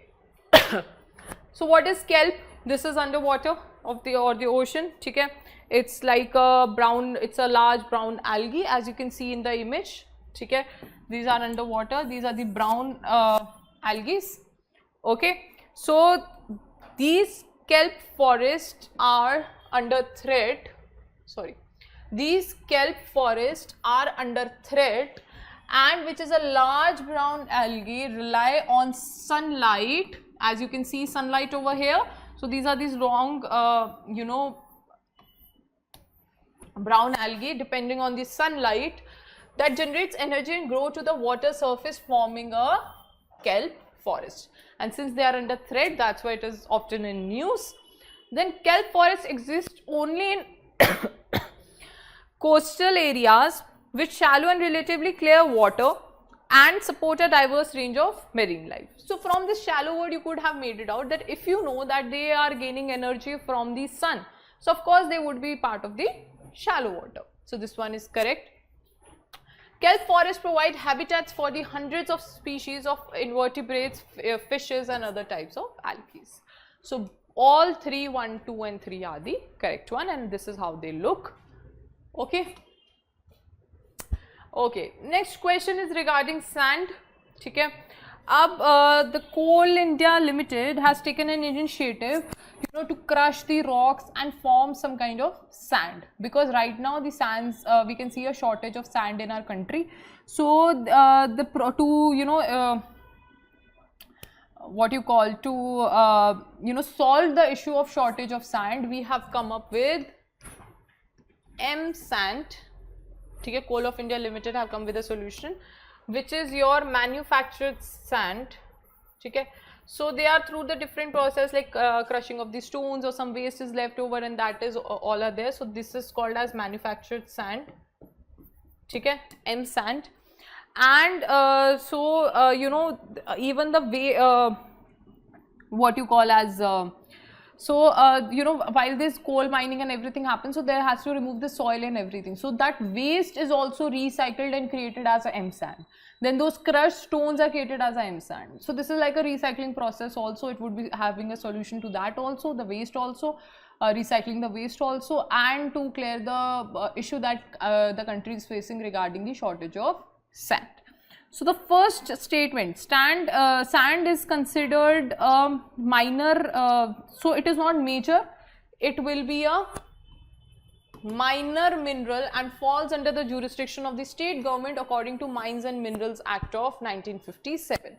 So what is kelp? This is underwater of the ocean. Okay? It's like a brown, it's a large brown algae as you can see in the image. Okay? These are underwater, these are the brown algae. Okay? So these kelp forests are under threat. Sorry, these kelp forests are under threat, and which is a large brown algae rely on sunlight. As you can see sunlight over here. So these are these long you know, brown algae depending on the sunlight that generates energy and grow to the water surface, forming a kelp forest. And since they are under threat, that's why it is often in news. Then kelp forests exist only in coastal areas with shallow and relatively clear water and support a diverse range of marine life. So from this shallow word you could have made it out that if you know that they are gaining energy from the sun, so of course they would be part of the shallow water. So this one is correct. Kelp forests provide habitats for the hundreds of species of invertebrates, fishes and other types of algae. So all 3, 1, 2 and 3 are the correct one, and this is how they look. Okay. Okay, next question is regarding sand. Okay. The Coal India Limited has taken an initiative, you know, to crush the rocks and form some kind of sand, because right now the sands, we can see a shortage of sand in our country. So what you call to you know, solve the issue of shortage of sand, we have come up with MSANT. Okay, Coal of India Limited have come with a solution, which is your manufactured sand. Okay, so they are through the different process like crushing of the stones, or some waste is left over and that is all are there. So this is called as manufactured sand. Okay, M sand. And you know, even the way what you call as you know, while this coal mining and everything happens, so there has to remove the soil and everything. So that waste is also recycled and created as a M sand. Then those crushed stones are created as a M sand. So this is like a recycling process also. It would be having a solution to that also, the waste also, recycling the waste also, and to clear the issue that the country is facing regarding the shortage of sand. So the first statement, sand is considered minor, so it is not major, it will be a minor mineral and falls under the jurisdiction of the state government according to Mines and Minerals Act of 1957.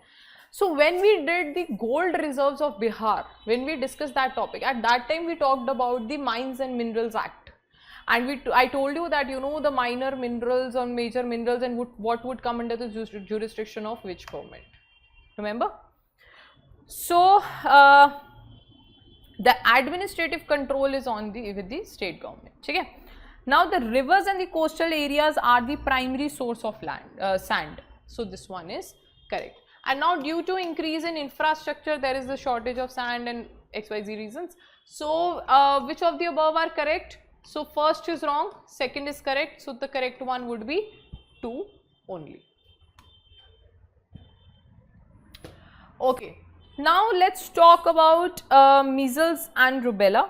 So when we did the gold reserves of Bihar, when we discussed that topic, at that time we talked about the Mines and Minerals Act. And I told you that, you know, the minor minerals or major minerals and what would come under the jurisdiction of which government. Remember? So the administrative control is on with the state government. Okay? Now the rivers and the coastal areas are the primary source of land, sand. So this one is correct. And now due to increase in infrastructure, there is the shortage of sand and XYZ reasons. So which of the above are correct? So first is wrong, second is correct, so the correct one would be 2 only. Okay, now let's talk about measles and rubella.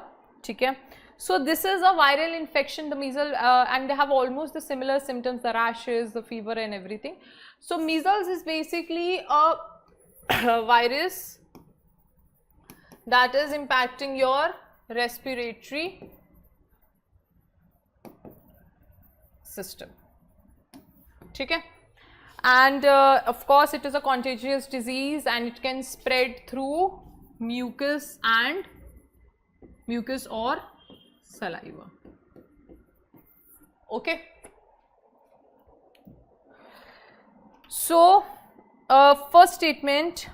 Okay, so this is a viral infection, the measles, and they have almost the similar symptoms, the rashes, the fever and everything. So measles is basically a virus that is impacting your respiratory system. Okay, and of course it is a contagious disease and it can spread through mucus or saliva. Okay, so first statement.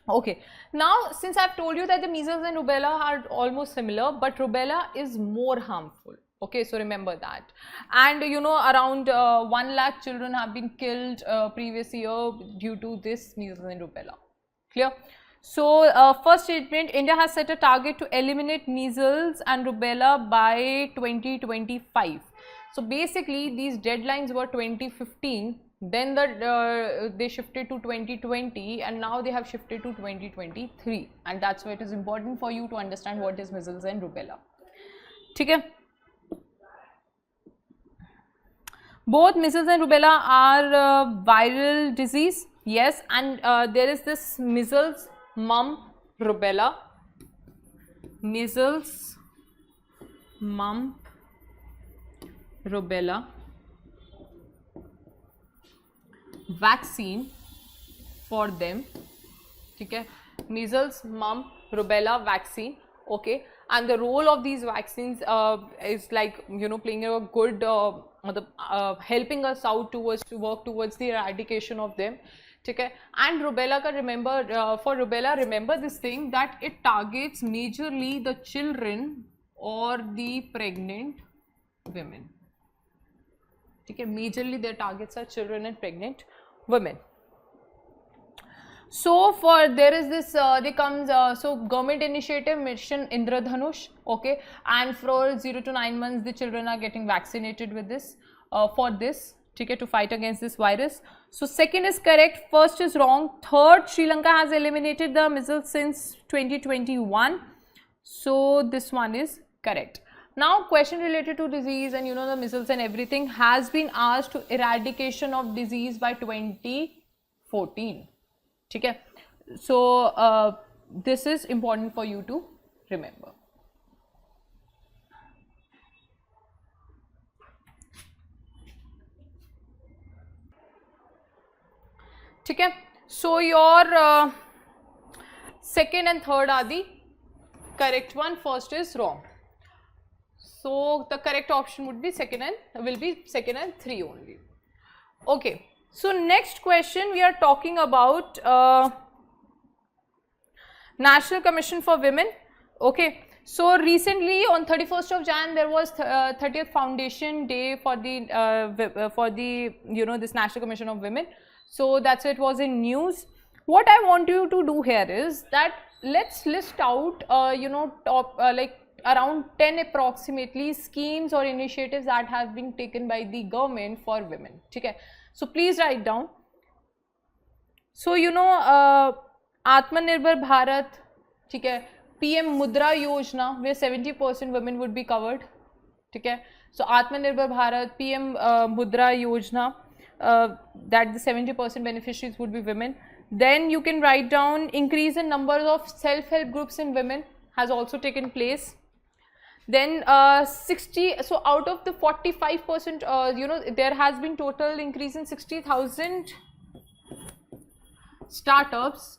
Okay, now since I have told you that the measles and rubella are almost similar, but rubella is more harmful. Okay, so remember that. And you know, around 1 lakh children have been killed previous year due to this measles and rubella. Clear? So first statement, India has set a target to eliminate measles and rubella by 2025. So basically these deadlines were 2015, then they shifted to 2020, and now they have shifted to 2023, and that's why it is important for you to understand what is measles and rubella. Okay? Both measles and rubella are viral disease, yes, and there is this measles, mumps, rubella, measles, mumps, rubella vaccine for them. Okay, measles, mumps, rubella vaccine. Okay, and the role of these vaccines is like, you know, playing a good helping us out to work towards the eradication of them. Okay, and rubella ka remember, for rubella, remember this thing that it targets majorly the children or the pregnant women. Okay, majorly their targets are children and pregnant women. So for there is this so government initiative Mission Indradhanush, okay, and for 0 to 9 months the children are getting vaccinated with this for this, okay, to fight against this virus. So second is correct, first is wrong. Third, Sri Lanka has eliminated the measles since 2021, so this one is correct. Now question related to disease and, you know, the measles and everything has been asked to eradication of disease by 2014. Okay, so this is important for you to remember. Okay, so your second and third are the correct one, first is wrong. So the correct option would be second and 3 only. Okay, so next question we are talking about National Commission for Women. Okay, so recently on 31st of Jan there was 30th Foundation Day for the you know, this National Commission of Women. So that's why it was in news. What I want you to do here is that let's list out you know, top like around 10 approximately schemes or initiatives that have been taken by the government for women. Okay, so please write down. So you know, Atmanirbhar Bharat, okay, PM Mudra Yojana, where 70% women would be covered. Okay, so Atmanirbhar Bharat, PM Mudra Yojana, that the 70% beneficiaries would be women. Then you can write down increase in numbers of self-help groups in women has also taken place. Then 60, so out of the 45%, you know, there has been total increase in 60,000 startups,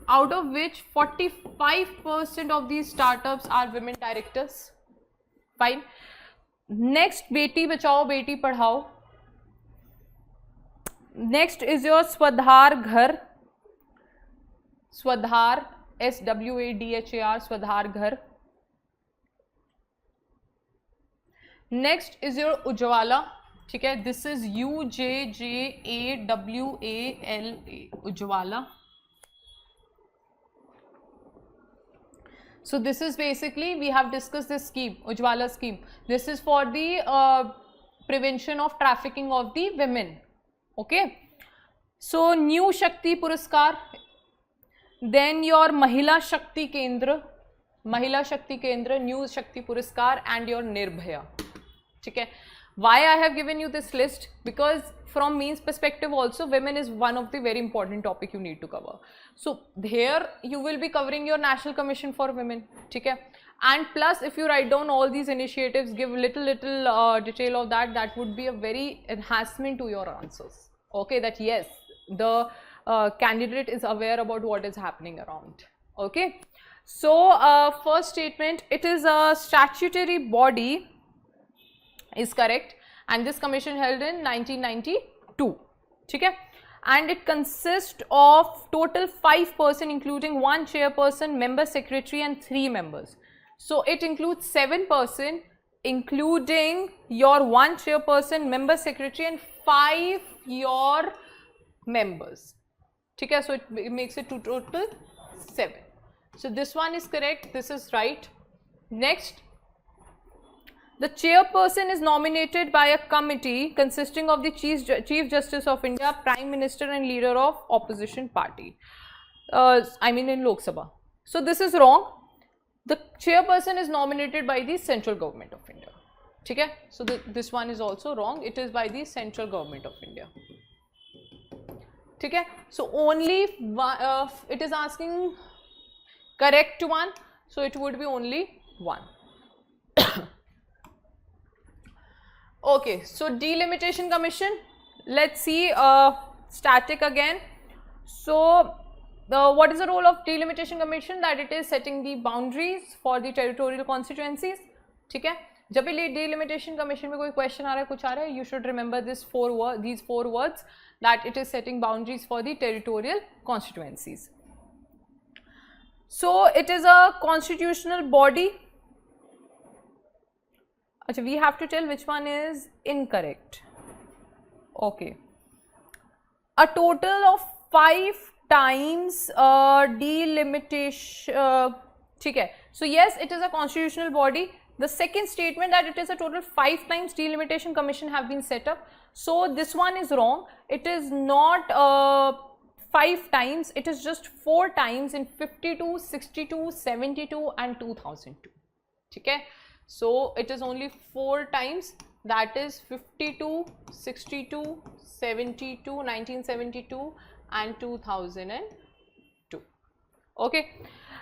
out of which 45% of these startups are women directors. Fine. Next, Beti Bachao, Beti Padhao. Next is your Swadhar Ghar. Swadhar, SWADHAR, Swadhar Ghar. Next is your Ujwala. Okay, this is UJJAWALA, Ujwala. So this is basically, we have discussed this scheme, Ujjwala scheme. This is for the prevention of trafficking of the women. Okay. So New Shakti Puraskar, then your Mahila Shakti Kendra, New Shakti Puraskar, and your Nirbhaya. Okay. Why I have given you this list? Because from means perspective also, women is one of the very important topic you need to cover. So here you will be covering your National Commission for Women. Okay. And plus, if you write down all these initiatives, give little detail of that, that would be a very enhancement to your answers. Okay, that yes, the candidate is aware about what is happening around. Okay. So first statement, it is a statutory body is correct, and this commission held in 1992. Okay. And it consists of total 5 persons, including 1 chairperson, member secretary, and 3 members. So it includes 7 persons, including your 1 chairperson, member secretary, and 5 your members. Okay. So it makes it to total 7. So this one is correct, this is right. Next, the chairperson is nominated by a committee consisting of the Chief Justice of India, Prime Minister, and leader of opposition party. I mean in Lok Sabha. So this is wrong. The chairperson is nominated by the central government of India. Okay? So this one is also wrong. It is by the central government of India. Okay? So only it is asking correct one, so it would be only 1. Okay, so delimitation commission, let's see static again. So what is the role of delimitation commission? That it is setting the boundaries for the territorial constituencies. ठीक है, जब भी delimitation commission में कोई question आ रहा है, कुछ आ रहा है, you should remember these 4 words, that it is setting boundaries for the territorial constituencies. So it is a constitutional body. Achha, we have to tell which one is incorrect. Okay. A total of 5 times delimitation. Okay. So yes, it is a constitutional body. The second statement, that it is a total 5 times delimitation commission have been set up. So this one is wrong. It is not 5 times, it is just 4 times in 52, 62, 72 and 2002. Okay. So it is only 4 times, that is 52, 62, 72, 1972 and 2002. Okay.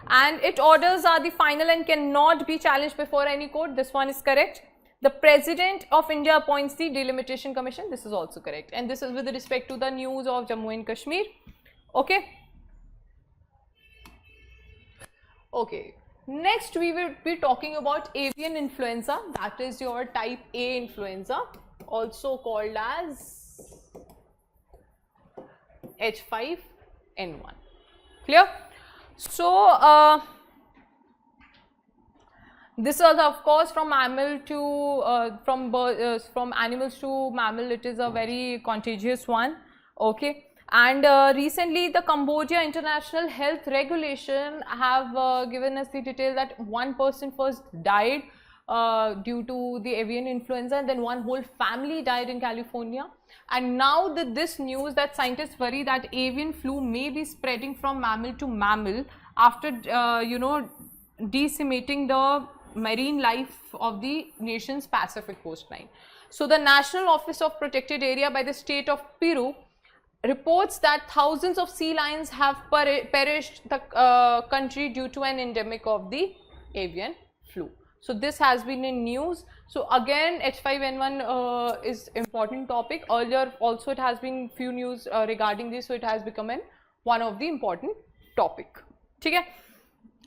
And its orders are the final and cannot be challenged before any court. This one is correct. The President of India appoints the delimitation commission. This is also correct. And this is with respect to the news of Jammu and Kashmir. Okay. Okay. Next, we will be talking about avian influenza. That is your type A influenza, also called as H5N1. Clear? So, this is of course from mammal to from animals to mammal. It is a very contagious one. Okay. And recently the Cambodia International Health Regulation have given us the detail that 1 person first died due to the avian influenza, and then 1 whole family died in California. And now this news that scientists worry that avian flu may be spreading from mammal to mammal after decimating the marine life of the nation's Pacific coastline. So the National Office of Protected Area by the state of Peru reports that thousands of sea lions have perished the country due to an endemic of the avian flu. So this has been in news. So again, H5N1 is important topic. Earlier also it has been few news regarding this, so it has become one of the important topic. Okay.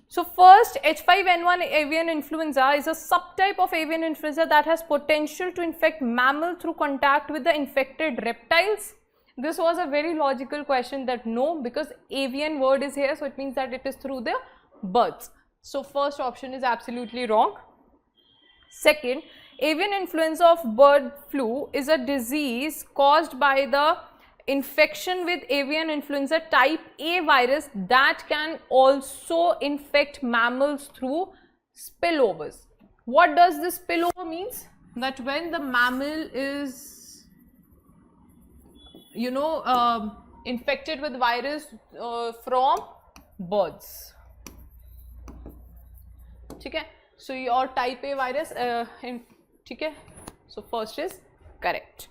So first, H5N1 avian influenza is a subtype of avian influenza that has potential to infect mammal through contact with the infected reptiles. This was a very logical question, that no, because avian word is here, so it means that it is through the birds. So first option is absolutely wrong. Second, avian influenza of bird flu is a disease caused by the infection with avian influenza type A virus that can also infect mammals through spillovers. What does this spillover means? That when the mammal is, you know, infected with virus from birds. Okay, so your type A virus, okay, so first is correct.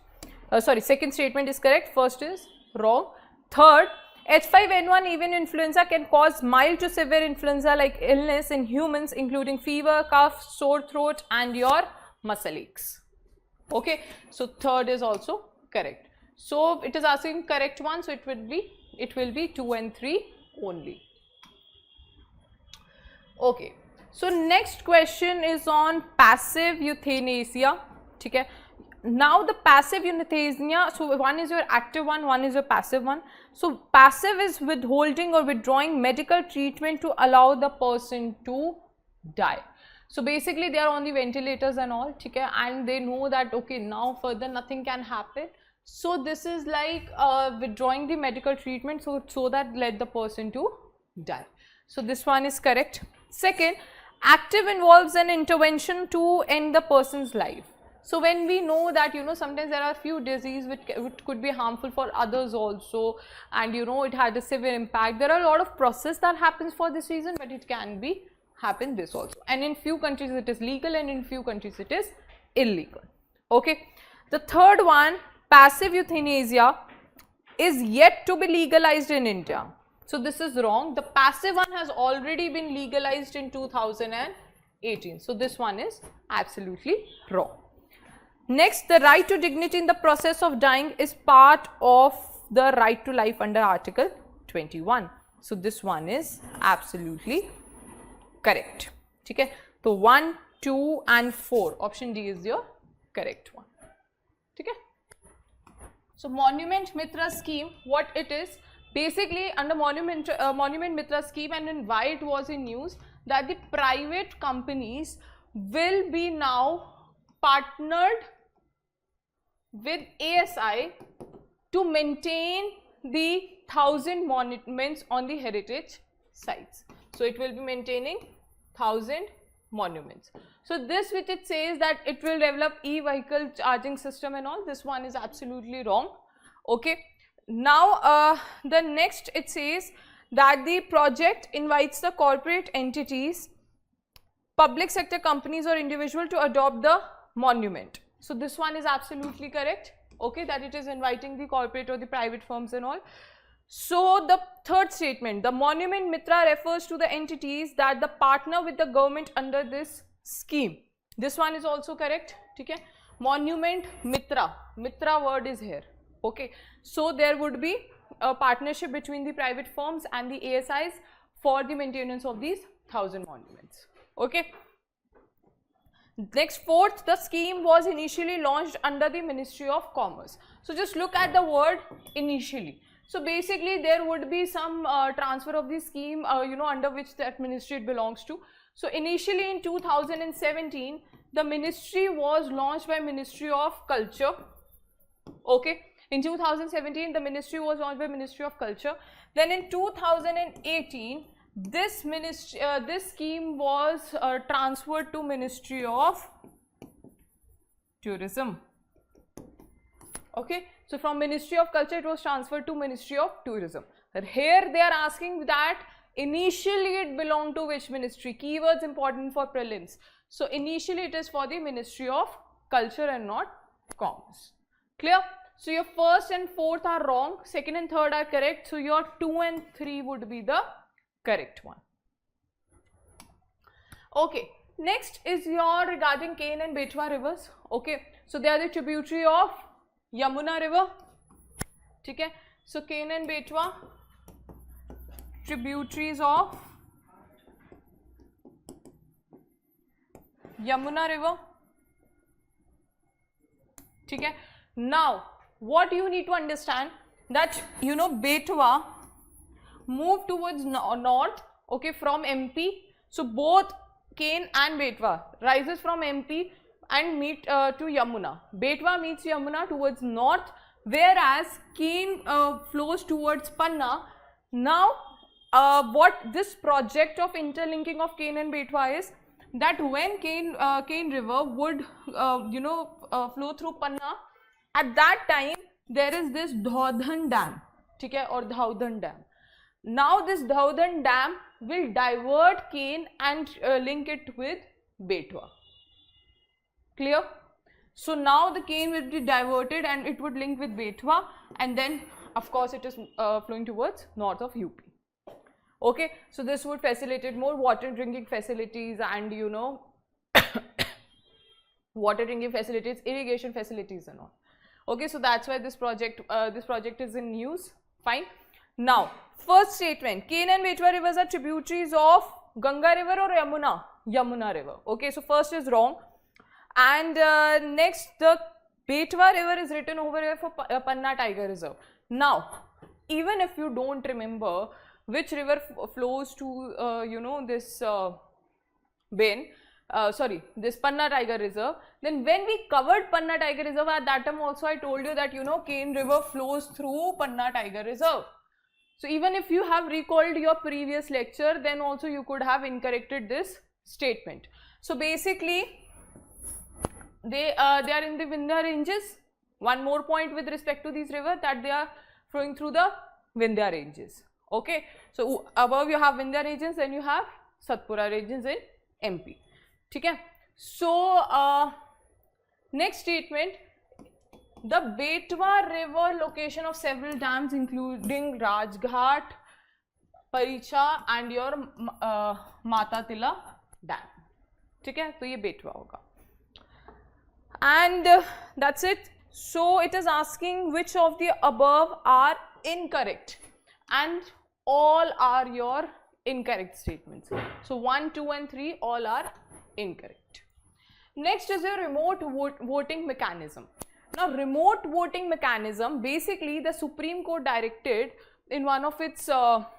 Sorry, second statement is correct, first is wrong. Third, H5N1 avian influenza can cause mild to severe influenza like illness in humans, including fever, cough, sore throat and your muscle aches. Okay, so third is also correct. So it is asking correct one, so it will be 2 and 3 only. Okay, so next question is on passive euthanasia. Okay. Now the passive euthanasia, so one is your active one is your passive one. So passive is withholding or withdrawing medical treatment to allow the person to die. So basically they are on the ventilators and all, okay, and they know that okay, now further nothing can happen. So this is like withdrawing the medical treatment so that let the person to die. So this one is correct. Second, active involves an intervention to end the person's life. So when we know that, you know, sometimes there are few diseases which could be harmful for others also, and you know it had a severe impact. There are a lot of process that happens for this reason, but it can be happen this also. And in few countries it is legal and in few countries it is illegal. Okay. The third one, passive euthanasia, is yet to be legalized in India. So this is wrong. The passive one has already been legalized in 2018. So this one is absolutely wrong. Next, the right to dignity in the process of dying is part of the right to life under Article 21. So this one is absolutely correct. Okay. So 1, 2 and 4. Option D is your correct one. Okay. So Monument Mitra scheme, what it is? Basically under Monument Mitra scheme, and in why it was in news, that the private companies will be now partnered with ASI to maintain the 1,000 monuments on the heritage sites. So it will be maintaining 1,000 monuments. So this which it says that it will develop e-vehicle charging system and all, this one is absolutely wrong. Okay. Now the next it says that the project invites the corporate entities, public sector companies or individual to adopt the monument. So this one is absolutely correct. Okay, that it is inviting the corporate or the private firms and all. So the third statement, the Monument Mitra refers to the entities that the partner with the government under this scheme. This one is also correct. Okay, Monument Mitra, Mitra word is here. Okay, so there would be a partnership between the private firms and the ASIs for the maintenance of these 1,000 monuments. Okay. Next, fourth, the scheme was initially launched under the Ministry of Commerce. So just look at the word initially. So basically there would be some transfer of the scheme, you know, under which that ministry it belongs to. So initially in 2017, the ministry was launched by Ministry of Culture. Okay. In 2017, the ministry was launched by Ministry of Culture. Then in 2018, this ministry, this scheme was transferred to Ministry of Tourism. Okay, so from Ministry of Culture, it was transferred to Ministry of Tourism. And here they are asking that initially it belonged to which ministry? Keywords important for prelims. So initially it is for the Ministry of Culture and not Commerce. Clear? So your first and fourth are wrong, second and third are correct. So your 2 and 3 would be the correct one. Okay, next is your regarding Ken and Betwa rivers. Okay, so they are the tributary of Yamuna river. Okay, so Ken and Betwa, tributaries of Yamuna river. Okay, now what you need to understand that, you know, Betwa move towards north, okay, from MP. So both Ken and Betwa rises from MP and meet to Yamuna. Betwa meets Yamuna towards north, whereas cane flows towards Panna. Now, what this project of interlinking of cane and Betwa is that when cane river would flow through Panna, at that time there is this Dhaudhan dam, okay, or Dhaudhan dam. Now this Dhaudhan dam will divert cane and link it with Betwa. Clear? So now the cane will be diverted and it would link with Betwa, and then of course it is flowing towards north of UP. Okay, so this would facilitate more water drinking facilities and water drinking facilities, irrigation facilities and all. Okay, so that's why this project is in news. Fine. Now, first statement, cane and Betwa rivers are tributaries of Ganga river or Yamuna? Yamuna river. Okay, so first is wrong. And next, the Betwa river is written over here for Panna Tiger Reserve. Now, even if you don't remember which river flows to this this Panna Tiger Reserve, then when we covered Panna Tiger Reserve, at that time also I told you that Cane river flows through Panna Tiger Reserve. So even if you have recalled your previous lecture, then also you could have incorrected this statement. So basically they are in the Vindhya ranges. One more point with respect to these rivers, that they are flowing through the Vindhya ranges. Okay, so above you have Vindhya regions, then you have Satpura regions in MP. Okay, so next statement, the Betwa river location of several dams including Rajghat, Paricha and your Matatila dam. Okay, so ये Betwa होगा. And that's it. So it is asking which of the above are incorrect, and all are your incorrect statements. So 1, 2 and 3 all are incorrect. Next is your remote voting mechanism. Now remote voting mechanism, basically the Supreme Court directed in one of its one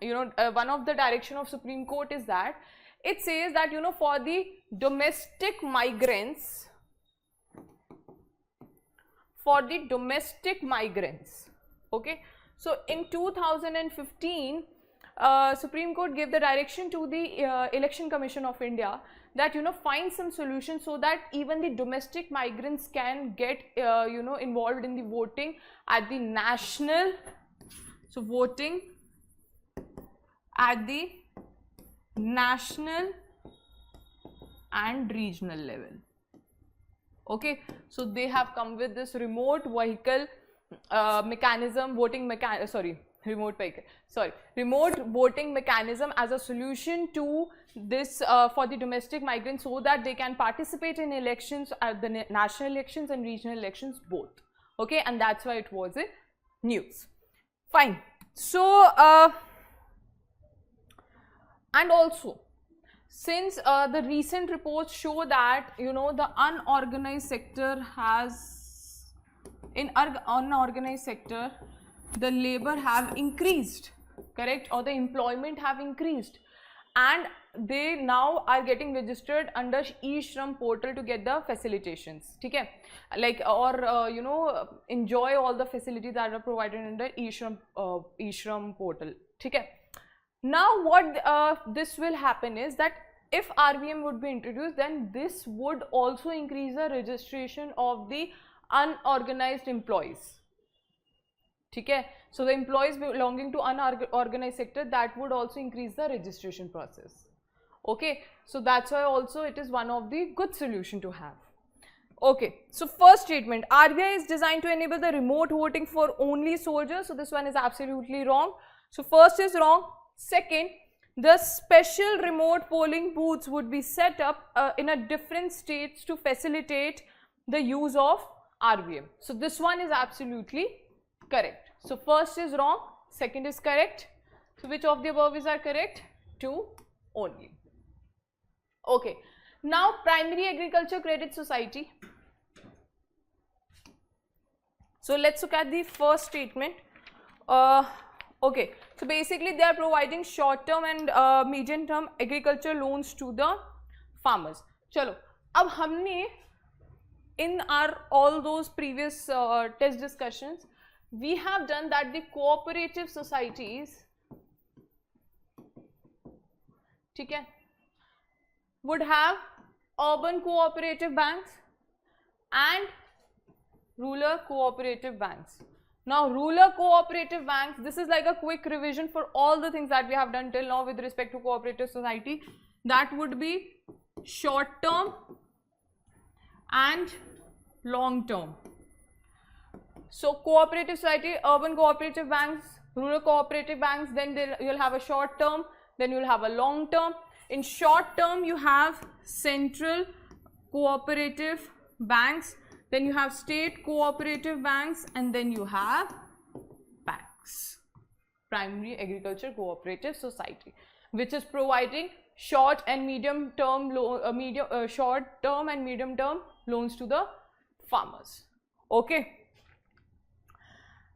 of the direction of Supreme Court is that it says that for the domestic migrants, okay, so in 2015 Supreme Court gave the direction to the Election Commission of India that find some solution so that even the domestic migrants can get involved in the voting at the national, so voting at the national and regional level. Okay, so they have come with this remote vehicle mechanism, remote voting mechanism as a solution to this for the domestic migrants, so that they can participate in elections at the national elections and regional elections both. Okay, and that's why it was in news. Fine. So and also, since the recent reports show that the unorganized sector has, in unorganized sector the labor have increased, correct, or the employment have increased, and they now are getting registered under e-Shram portal to get the facilitations, okay, like, or enjoy all the facilities that are provided under e-Shram portal, okay. Now what this will happen is that if RVM would be introduced, then this would also increase the registration of the unorganized employees. Okay, so the employees belonging to unorganized sector, that would also increase the registration process. Okay, so that's why also it is one of the good solution to have. Okay, so first statement, RBI is designed to enable the remote voting for only soldiers. So this one is absolutely wrong. So first is wrong. Second, the special remote polling booths would be set up in a different states to facilitate the use of RVM. So this one is absolutely correct. So first is wrong, second is correct. So which of the above is correct? 2 only. Okay. Now Primary Agriculture Credit Society. So let's look at the first statement. Okay, so basically they are providing short term and medium term agriculture loans to the farmers. चलो अब हमने in our all those previous test discussions, we have done that the cooperative societies, okay, would have urban cooperative banks and rural cooperative banks. Now, rural cooperative banks, this is like a quick revision for all the things that we have done till now with respect to cooperative society. That would be short term and long term. So, cooperative society, urban cooperative banks, rural cooperative banks, then you'll have a short term, then you'll have a long term. In short term, you have central cooperative banks, then you have state cooperative banks, and then you have PACS, Primary Agriculture Cooperative Society, which is providing short and medium term short term and medium term loans to the farmers. Okay.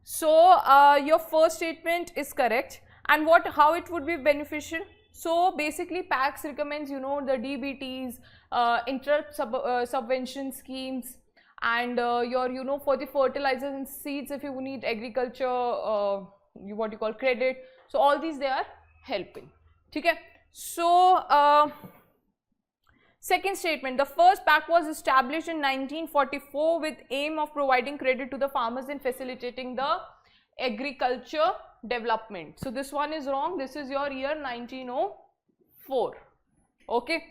So your first statement is correct. And how it would be beneficial? So basically PACS recommends, you know, the DBTs, interrupt subvention schemes, and your, you know, for the fertilizers and seeds, if you need agriculture, what you call credit. So all these they are helping. Okay. So second statement, the first PAC was established in 1944 with aim of providing credit to the farmers and facilitating the agriculture development. So this one is wrong. This is your year 1904. Okay.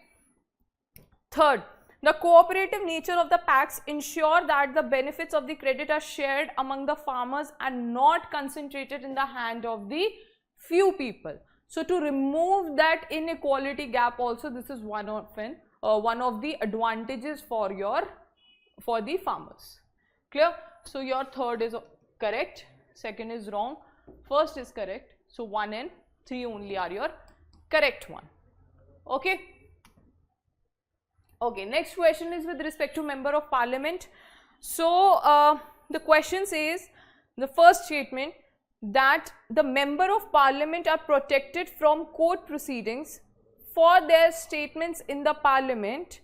Third, the cooperative nature of the PACs ensure that the benefits of the credit are shared among the farmers and not concentrated in the hand of the few people. So to remove that inequality gap also, this is one of the advantages for the farmers. Clear? So your third is correct, second is wrong, first is correct. So 1 and 3 only are your correct one. Okay. Okay, next question is with respect to Member of Parliament. So the question says, the first statement, that the Member of Parliament are protected from court proceedings for their statements in the Parliament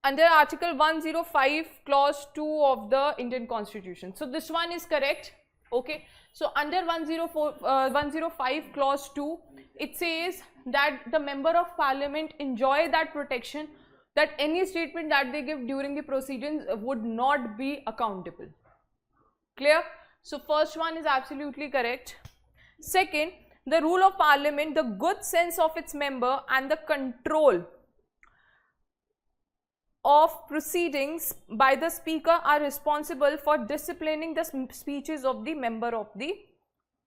under Article 105 Clause 2 of the Indian Constitution. So this one is correct. Okay. So under 105 Clause 2, it says that the Member of Parliament enjoy that protection, that any statement that they give during the proceedings would not be accountable. Clear? So first one is absolutely correct. Second, the rule of Parliament, the good sense of its member and the control of proceedings by the Speaker are responsible for disciplining the speeches of the Member of the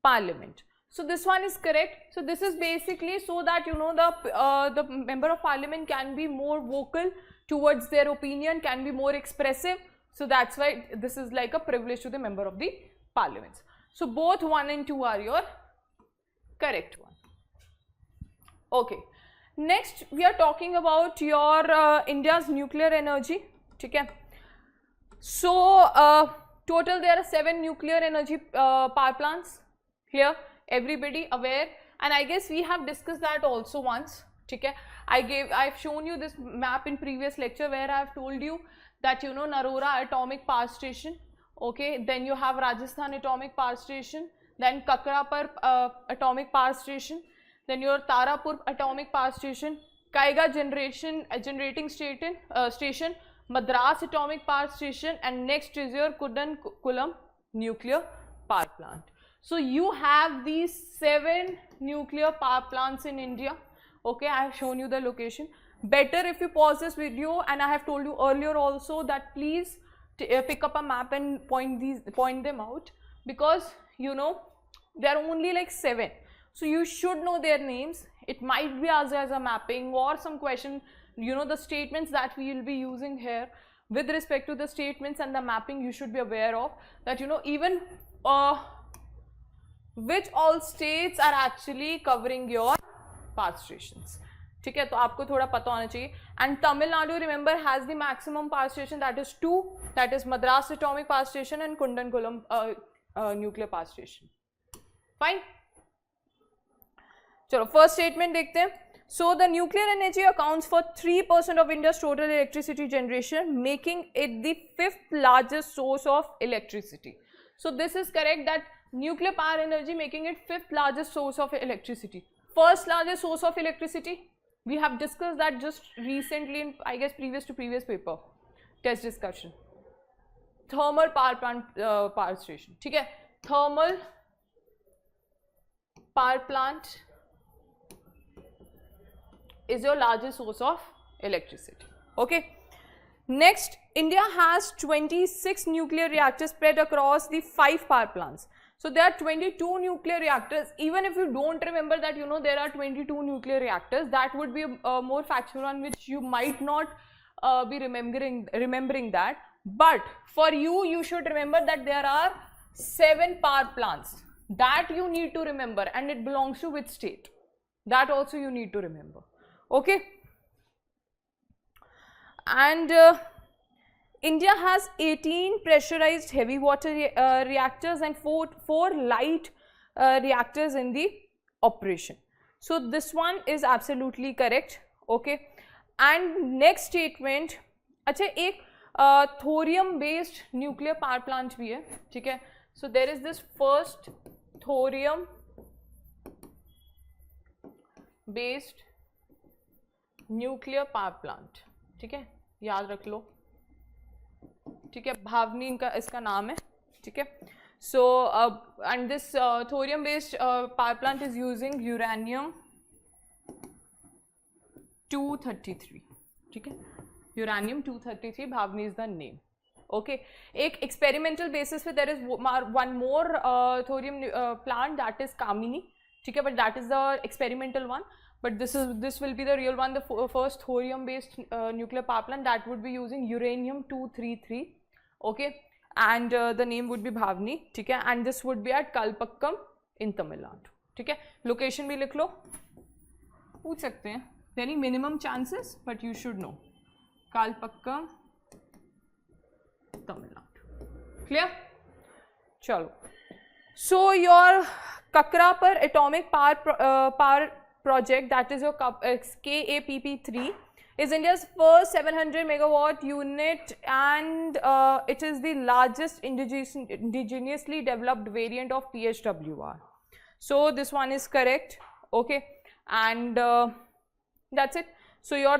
Parliament. So this one is correct. So this is basically so that, you know, the Member of Parliament can be more vocal towards their opinion, can be more expressive. So that's why this is like a privilege to the Member of the Parliament. So both 1 and 2 are your correct one. Okay. Next we are talking about your India's nuclear energy. Okay. So total there are 7 nuclear energy power plants. Here, everybody aware, and I guess we have discussed that also once. Okay. I've shown you this map in previous lecture where I have told you that, you know, Narora Atomic Power Station, okay, then you have Rajasthan Atomic Power Station, then Kakrapar Atomic Power Station, then your Tarapur Atomic Power Station, Kaiga Generating Station, Madras Atomic Power Station, and next is your Kudankulam Nuclear Power Plant. So you have these 7 nuclear power plants in India. Okay, I have shown you the location. Better if you pause this video, and I have told you earlier also that please pick up a map and point them out, because, you know, there are only like 7. So you should know their names. It might be asked as a mapping or some question, you know, the statements that we will be using here with respect to the statements and the mapping, you should be aware of that, you know, even which all states are actually covering your power stations. ठीक है, तो आपको थोड़ा पता होना चाहिए. And Tamil Nadu, remember, has the maximum power station, that is 2, that is Madras Atomic Power Station and Kudankulam Nuclear Power Station. Fine. चलो first statement देखते हैं. So the nuclear energy accounts for 3% of India's total electricity generation, making it the 5th largest source of electricity. So this is correct, that nuclear power energy making it 5th largest source of electricity. First largest source of electricity, we have discussed that just recently in, I guess, previous to previous paper, test discussion. Thermal power plant, power station, ठीक है? Thermal power plant is your largest source of electricity. Okay. Next, India has 26 nuclear reactors spread across the 5 power plants. So there are 22 nuclear reactors. Even if you don't remember that, you know, there are 22 nuclear reactors, that would be a more factual one, which you might not be remembering that. But for you, you should remember that there are 7 power plants. That you need to remember, and it belongs to which state? That also you need to remember. Okay. And India has 18 pressurized heavy water reactors and 4 light reactors in the operation. So this one is absolutely correct. Okay. And next statement, अच्छा एक thorium based nuclear power plant भी है, ठीक है? So there is this first thorium based nuclear power plant, ठीक है? याद रख लो, ठीक है? भावनी इनका इसका नाम है, ठीक है? So and this thorium based power plant is using uranium 233, ठीक है? Uranium 233, Bhavni is the name. Okay. एक experimental basis पे there is one more thorium plant, that is Kamini, ठीक है? But that is the experimental one. But this will be the real one, the first thorium based nuclear power plant, that would be using uranium 233. Okay. And the name would be Bhavni, ठीक है? And this would be at Kalpakkam in Tamil Nadu, ठीक है? Location भी लिख लो, पूछ सकते हैं. Very minimum chances, but you should know. Kalpakkam, Tamil Nadu. Clear? Chalo. So your Kakrapar atomic power project, that is your KAPP3, is India's first 700 megawatt unit, and it is the largest indigenously developed variant of PHWR. So this one is correct. Okay. And that's it. So your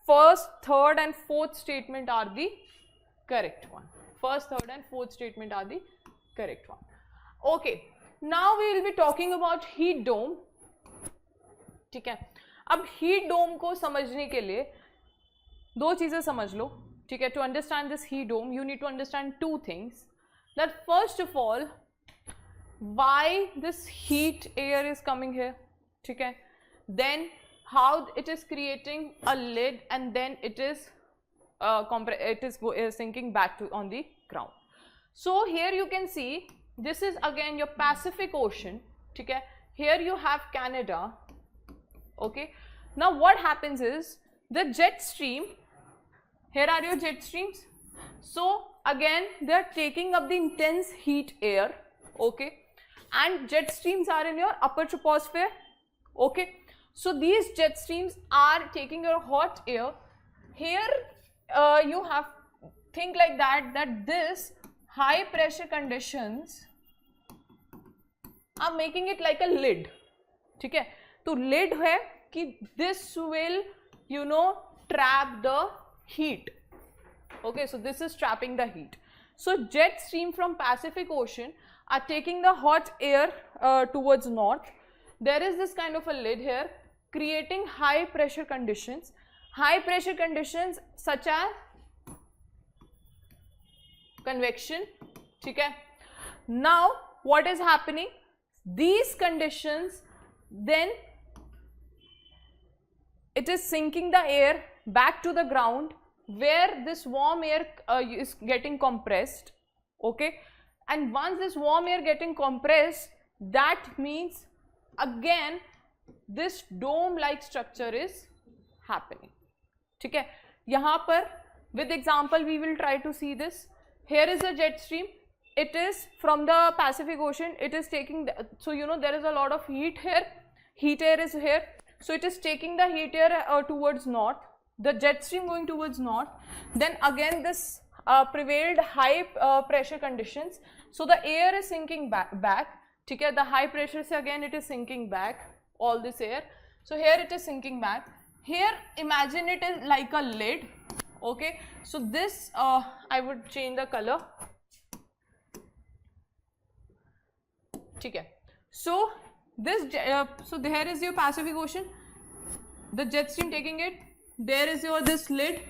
first, third and fourth statement are the correct one. First, third and fourth statement are the correct one. Okay. Now we will be talking about heat dome. ठीक है? अब heat dome को समझने के लिए दो चीजें समझ लो, ठीक है? To understand this heat dome, you need to understand two things. That first of all, why this heat air is coming here, ठीक है? Then how it is creating a lid, and then it is sinking back to on the ground. So here you can see, this is again your Pacific Ocean, ठीक है? Here you have Canada. Okay. Now what happens is, the jet stream, here are your jet streams. So again they are taking up the intense heat air. Okay. And jet streams are in your upper troposphere. Okay. So these jet streams are taking your hot air. Here you have, think like that this high pressure conditions are making it like a lid. ठीक है? तो lid है कि this will, you know, trap the heat. Okay, so this is trapping the heat. So jet stream from Pacific Ocean are taking the hot air towards north. There is this kind of a lid here, creating high pressure conditions. High pressure conditions such as convection. ठीक है? Now what is happening? These conditions, then it is sinking the air back to the ground, where this warm air is getting compressed. Okay, and once this warm air getting compressed, that means again this dome like structure is happening. ठीक है? यहाँ पर with example we will try to see this. Here is a jet stream. It is from the Pacific Ocean. It is taking so you know there is a lot of heat here. Heat air is here. So it is taking the heat air towards north, the jet stream going towards north, then again this prevailed high pressure conditions, so the air is sinking back. Okay, the high pressure se again it is sinking back, all this air. So here it is sinking back. Here imagine it is like a lid. Okay, so this I would change the color. Okay, so this so there is your Pacific Ocean, the jet stream taking it, there is your this lid,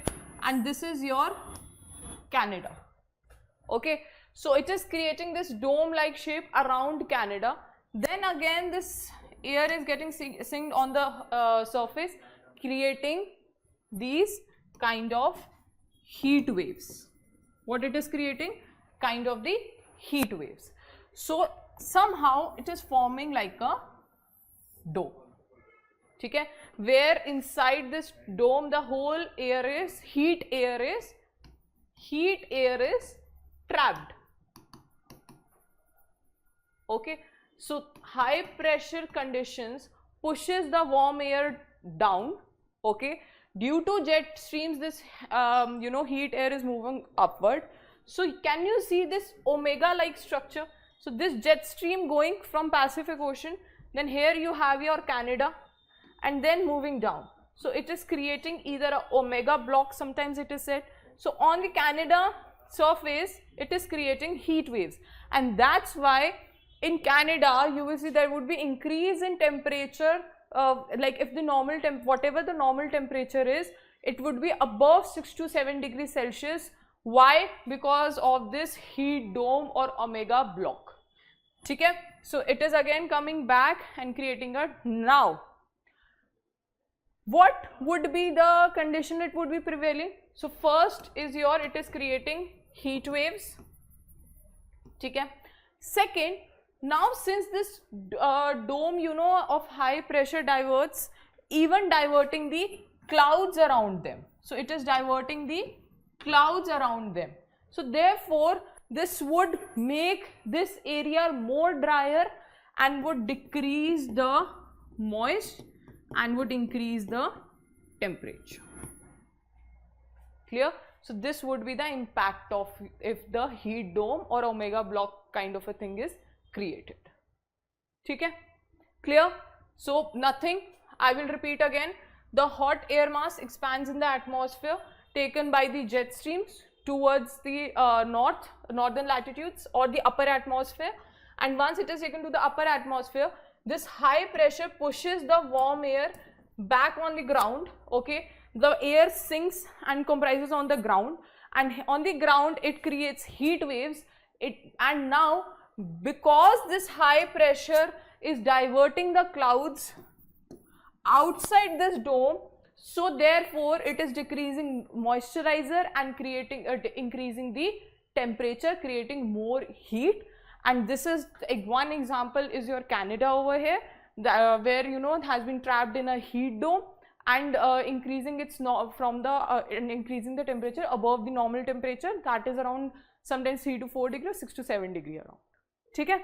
and this is your Canada. Okay, so it is creating this dome like shape around Canada. Then again this air is getting synced on the surface, creating these kind of heat waves. What it is creating? Kind of the heat waves. So somehow it is forming like a dome. Okay, where inside this dome the whole air is, heat air is trapped. Okay, so high pressure conditions pushes the warm air down. Okay, due to jet streams this heat air is moving upward. So can you see this omega like structure? So this jet stream going from Pacific Ocean, then here you have your Canada, and then moving down. So it is creating either a omega block, sometimes it is said. So on the Canada surface it is creating heat waves, and that's why in Canada you will see there would be increase in temperature, like if the normal whatever the normal temperature is, it would be above 6 to 7 degrees Celsius. Why? Because of this heat dome or omega block. Okay, so it is again coming back and creating a, now what would be the condition it would be prevailing? So first is your, it is creating heat waves. Okay, second, now since this dome of high pressure diverts, even diverting the clouds around them, so it is diverting the clouds around them. So therefore this would make this area more drier and would decrease the moist and would increase the temperature. Clear? So this would be the impact of if the heat dome or omega block kind of a thing is created. Okay? Clear? So nothing, I will repeat again, the hot air mass expands in the atmosphere taken by the jet streams towards the northern latitudes or the upper atmosphere, and once it is taken to the upper atmosphere, this high pressure pushes the warm air back on the ground. Okay, the air sinks and comprises on the ground, and on the ground it creates heat waves. And now because this high pressure is diverting the clouds outside this dome, so therefore it is decreasing moisturizer and creating increasing the temperature, creating more heat. And this is one example is your Canada over here, where it has been trapped in a heat dome and increasing its increasing the temperature above the normal temperature, that is around sometimes 3 to 4 degrees, 6 to 7 degrees around. Okay?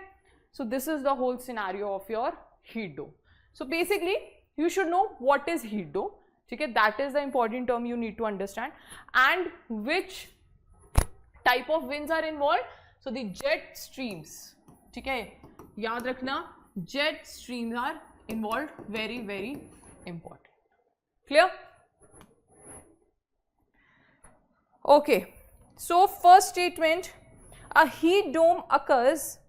So this is the whole scenario of your heat dome. So basically you should know what is heat dome. Okay, that is the important term you need to understand, and which type of winds are involved. So the jet streams, okay, yaad rakhna, jet streams are involved, very very important. Clear? Okay, so first statement, a heat dome occurs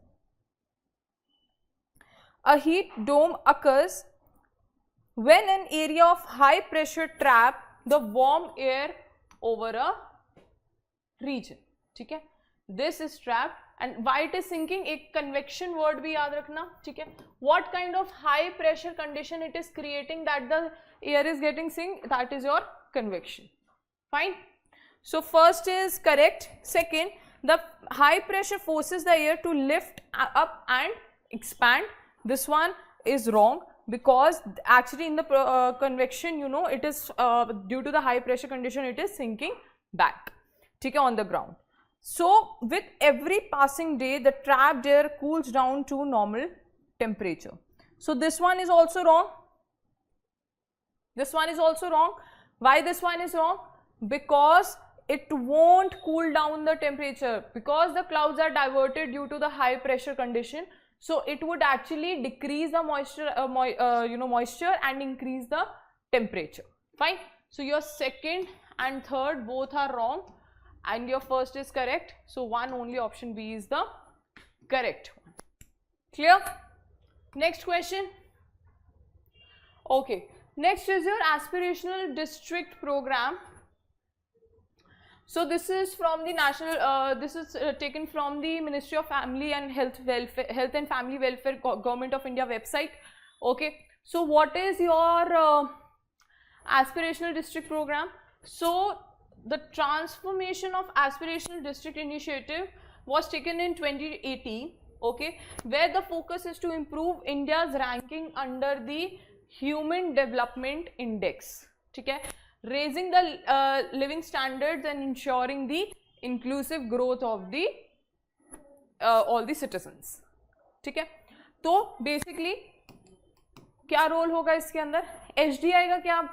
when an area of high pressure trap the warm air over a region. Okay, this is trapped, and why it is sinking, a convection word bhi yaad rakhna. Okay, what kind of high pressure condition it is creating that the air is getting sink, that is your convection. Fine. So first is correct. Second, the high pressure forces the air to lift up and expand. This one is wrong, because actually in the convection, it is due to the high pressure condition, it is sinking back, okay, on the ground. So with every passing day, the trapped air cools down to normal temperature. So this one is also wrong. This one is also wrong. Why this one is wrong? Because it won't cool down the temperature, because the clouds are diverted due to the high pressure condition. So it would actually decrease the moisture, moisture and increase the temperature. Fine. So your second and third both are wrong, and your first is correct. So one only option B is the correct one. Clear? Next question. Okay. Next is your aspirational district program. So this is from the national, this is taken from the Ministry of Family and Health and Family Welfare, Government of India website. Okay. So what is your aspirational district program? So the transformation of aspirational district initiative was taken in 2018. Okay, where the focus is to improve India's ranking under the Human Development Index. Okay, raising the living standards and ensuring the inclusive growth of the all the citizens. ठीक है, तो basically क्या role होगा इसके अंदर? HDI का क्या?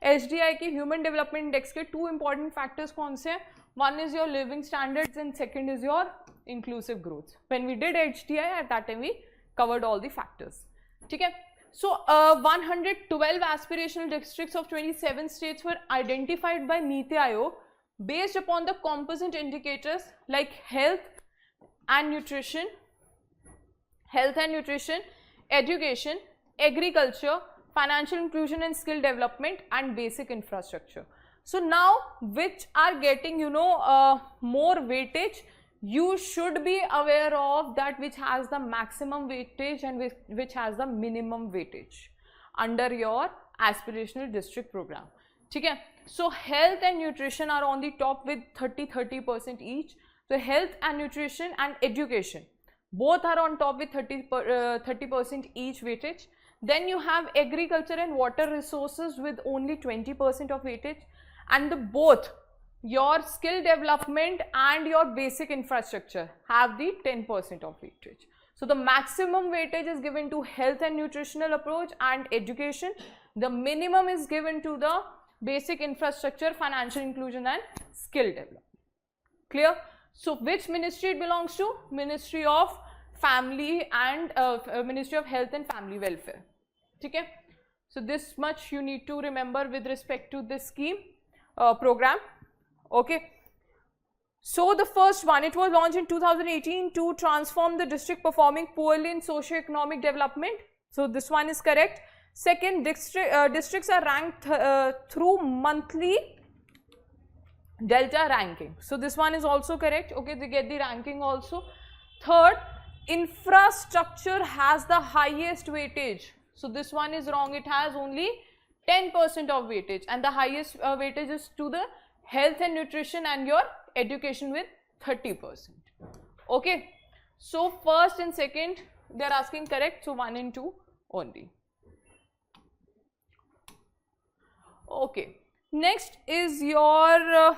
HDI के Human Development Index के two important factors कौन से हैं? One is your living standards and second is your inclusive growth. When we did HDI, at that time we covered all the factors. ठीक है? So 112 aspirational districts of 27 states were identified by Niti Aayog based upon the composite indicators like health and nutrition, education, agriculture, financial inclusion and skill development, and basic infrastructure. So now which are getting more weightage? You should be aware of that which has the maximum weightage and which has the minimum weightage under your aspirational district program. Okay? So health and nutrition are on the top with 30% each. So health and nutrition and education both are on top with 30% each weightage. Then you have agriculture and water resources with only 20% of weightage, and both your skill development and your basic infrastructure have the 10% of weightage. So the maximum weightage is given to health and nutritional approach and education. The minimum is given to the basic infrastructure, financial inclusion and skill development. Clear? So which ministry it belongs to? Ministry of Family and Ministry of Health and Family Welfare. Okay? So this much you need to remember with respect to this scheme program. Okay. So the first one, it was launched in 2018 to transform the district performing poorly in socio-economic development. So this one is correct. Second, districts are ranked through monthly delta ranking. So this one is also correct. Okay, they get the ranking also. Third, infrastructure has the highest weightage. So this one is wrong. It has only 10% of weightage, and the highest weightage is to the health and nutrition and your education with 30%. Okay. So first and second they are asking correct. So 1 and 2 only. Okay. Next is your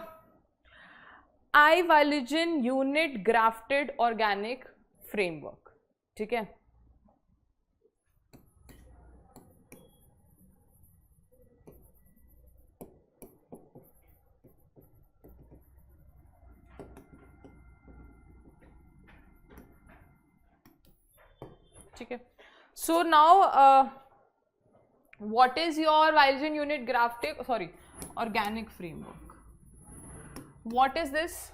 I-Vilogen unit grafted organic framework. Okay. Okay. So now what is your Vilogen unit grafted, organic framework? What is this?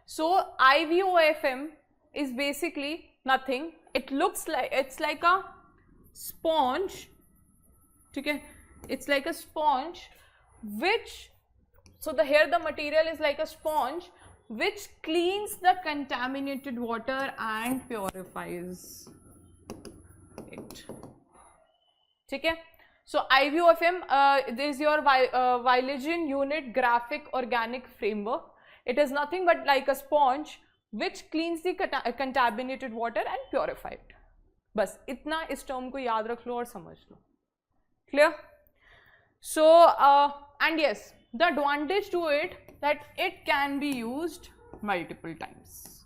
So IVOFM is basically nothing. It looks like, it's like a sponge. Okay, it's like a sponge which, so here the material is like a sponge which cleans the contaminated water and purifies it. Okay. So IVOFM this is your Vilogen unit graphic organic framework. It is nothing but like a sponge which cleans the contaminated water and purify it. बस इतना इस term को याद रख लो और समझ लो. Clear? So and yes, the advantage to it that it can be used multiple times.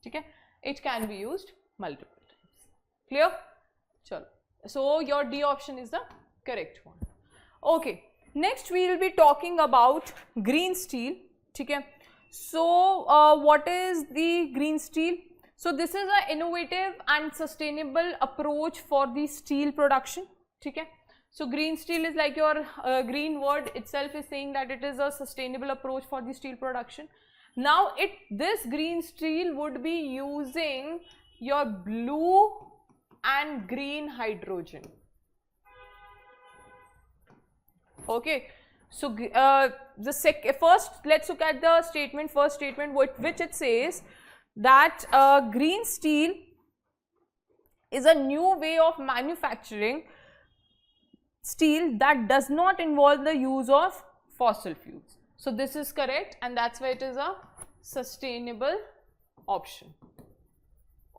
Okay? it can be used multiple times. Clear? Chalo. So your D option is the correct one. Okay. Next we will be talking about green steel. Okay. So what is the green steel? So this is an innovative and sustainable approach for the steel production. Okay. So green steel is like your green word itself is saying that it is a sustainable approach for the steel production. Now this green steel would be using your blue and green hydrogen. Okay. So first let's look at the statement, first statement which it says that green steel is a new way of manufacturing steel that does not involve the use of fossil fuels. So this is correct, and that's why it is a sustainable option.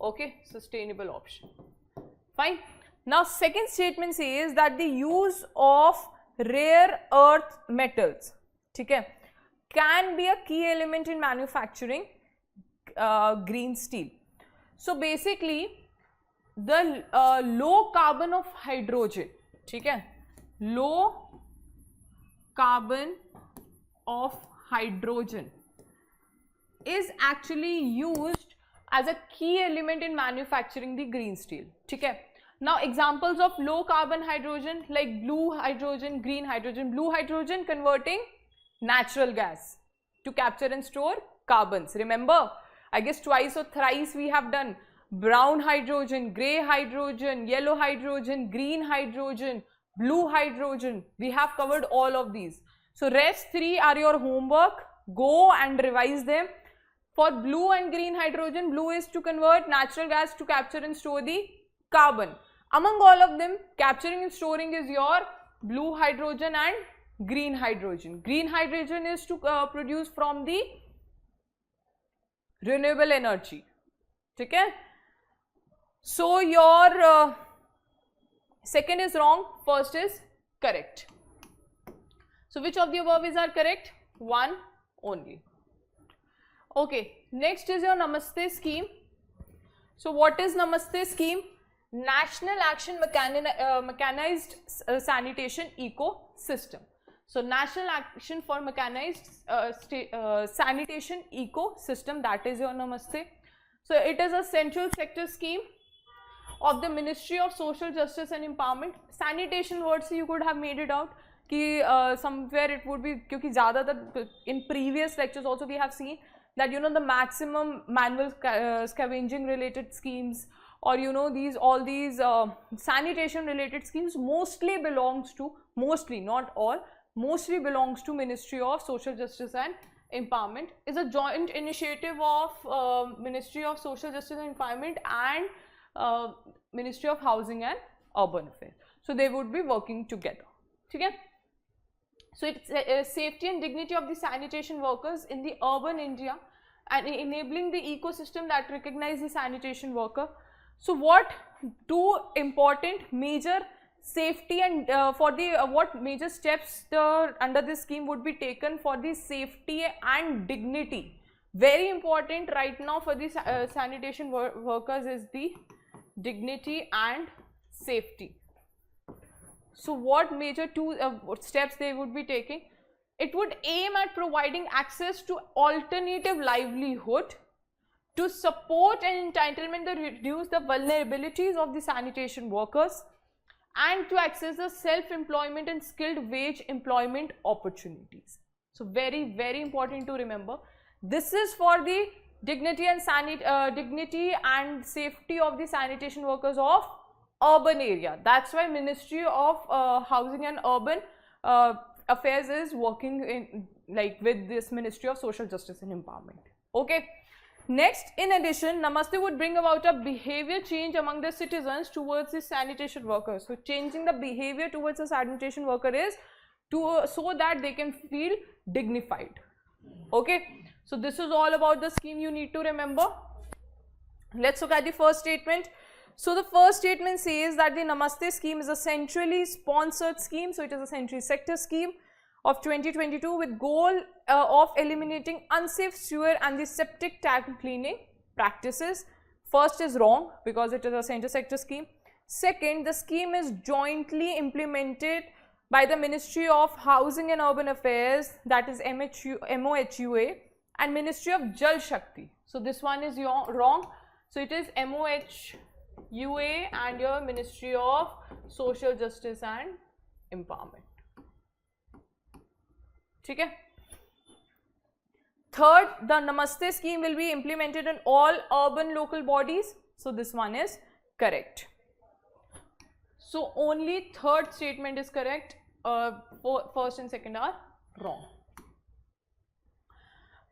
Okay, sustainable option. Fine. Now second statement says that the use of rare earth metals, okay, can be a key element in manufacturing green steel. So basically the low carbon of hydrogen, okay, low carbon of hydrogen is actually used as a key element in manufacturing the green steel. Okay. Now examples of low carbon hydrogen like blue hydrogen, green hydrogen. Blue hydrogen converting natural gas to capture and store carbons. Remember, I guess twice or thrice we have done brown hydrogen, grey hydrogen, yellow hydrogen, green hydrogen, blue hydrogen. We have covered all of these. So rest 3 are your homework. Go and revise them. For blue and green hydrogen, blue is to convert natural gas to capture and store the carbon. Among all of them, capturing and storing is your blue hydrogen and green hydrogen. Green hydrogen is to produce from the renewable energy. Okay? So your second is wrong, first is correct. So which of the above is are correct? One only. Okay, next is your Namaste scheme. So what is Namaste scheme? National Action Mechanized Sanitation Ecosystem. So National Action for Mechanized Sanitation Ecosystem, that is your Namaste. So it is a central sector scheme of the Ministry of Social Justice and Empowerment. Sanitation words you could have made it out. Ki, somewhere it would be, because in previous lectures also we have seen that the maximum manual scavenging related schemes, or all these sanitation related schemes mostly belongs to, mostly not all, mostly belongs to Ministry of Social Justice and Empowerment. Is a joint initiative of Ministry of Social Justice and Empowerment and Ministry of Housing and Urban Affairs. So they would be working together. Okay? So it's safety and dignity of the sanitation workers in the urban India and enabling the ecosystem that recognize the sanitation worker. So what two important major safety and for the what major steps under this scheme would be taken for the safety and dignity? Very important right now for the sanitation workers is the dignity and safety. So what major two steps they would be taking? It would aim at providing access to alternative livelihood to support and entitlement that reduce the vulnerabilities of the sanitation workers and to access the self-employment and skilled wage employment opportunities. So very, very important to remember. This is for the dignity and safety of the sanitation workers of urban area. That's why Ministry of Housing and Urban Affairs is working in with this Ministry of Social Justice and Empowerment. Okay. Next, in addition, Namaste would bring about a behavior change among the citizens towards the sanitation workers. So changing the behavior towards the sanitation worker is so that they can feel dignified. Okay. So this is all about the scheme you need to remember. Let's look at the first statement. So the first statement says that the Namaste scheme is a centrally sponsored scheme. So it is a central sector scheme of 2022 with goal of eliminating unsafe sewer and the septic tank cleaning practices, First is wrong because it is a center sector scheme. Second, the scheme is jointly implemented by the Ministry of Housing and Urban Affairs, that is MOHUA, and Ministry of Jal Shakti. So this one is wrong. So it is MOHUA and your Ministry of Social Justice and Empowerment. Okay. Third, the Namaste scheme will be implemented in all urban local bodies. So this one is correct. So only third statement is correct. First and second are wrong.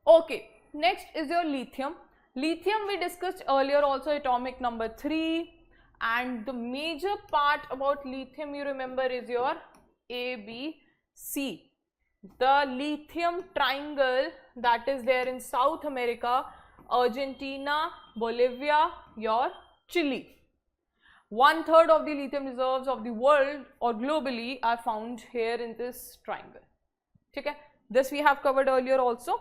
Okay, next is your lithium. Lithium we discussed earlier also, atomic number 3, and the major part about lithium you remember is your A, B, C. The lithium triangle that is there in South America, Argentina, Bolivia, your Chile. 1/3 of the lithium reserves of the world or globally are found here in this triangle. Okay, this we have covered earlier also.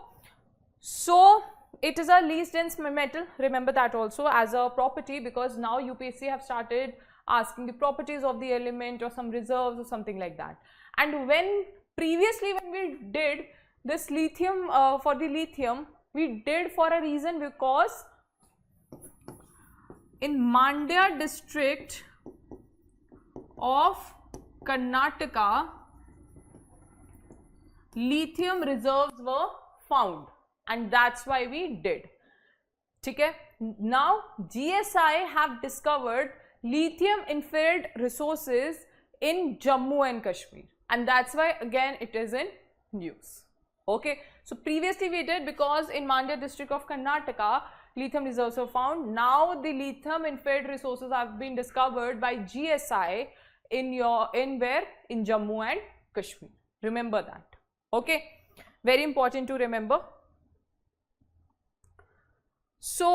So it is a least dense metal, remember that also as a property, because now UPSC have started asking the properties of the element or some reserves or something like that. And when previously when we did this lithium, for the lithium, we did for a reason, because in Mandya district of Karnataka, lithium reserves were found, and that's why we did. Okay? Now GSI have discovered lithium inferred resources in Jammu and Kashmir, and that's why again it is in news. Okay, so previously we did because in Mandya district of Karnataka lithium reserves were found. Now the lithium inferred resources have been discovered by GSI in Jammu and Kashmir. Remember that. Okay, very important to remember. So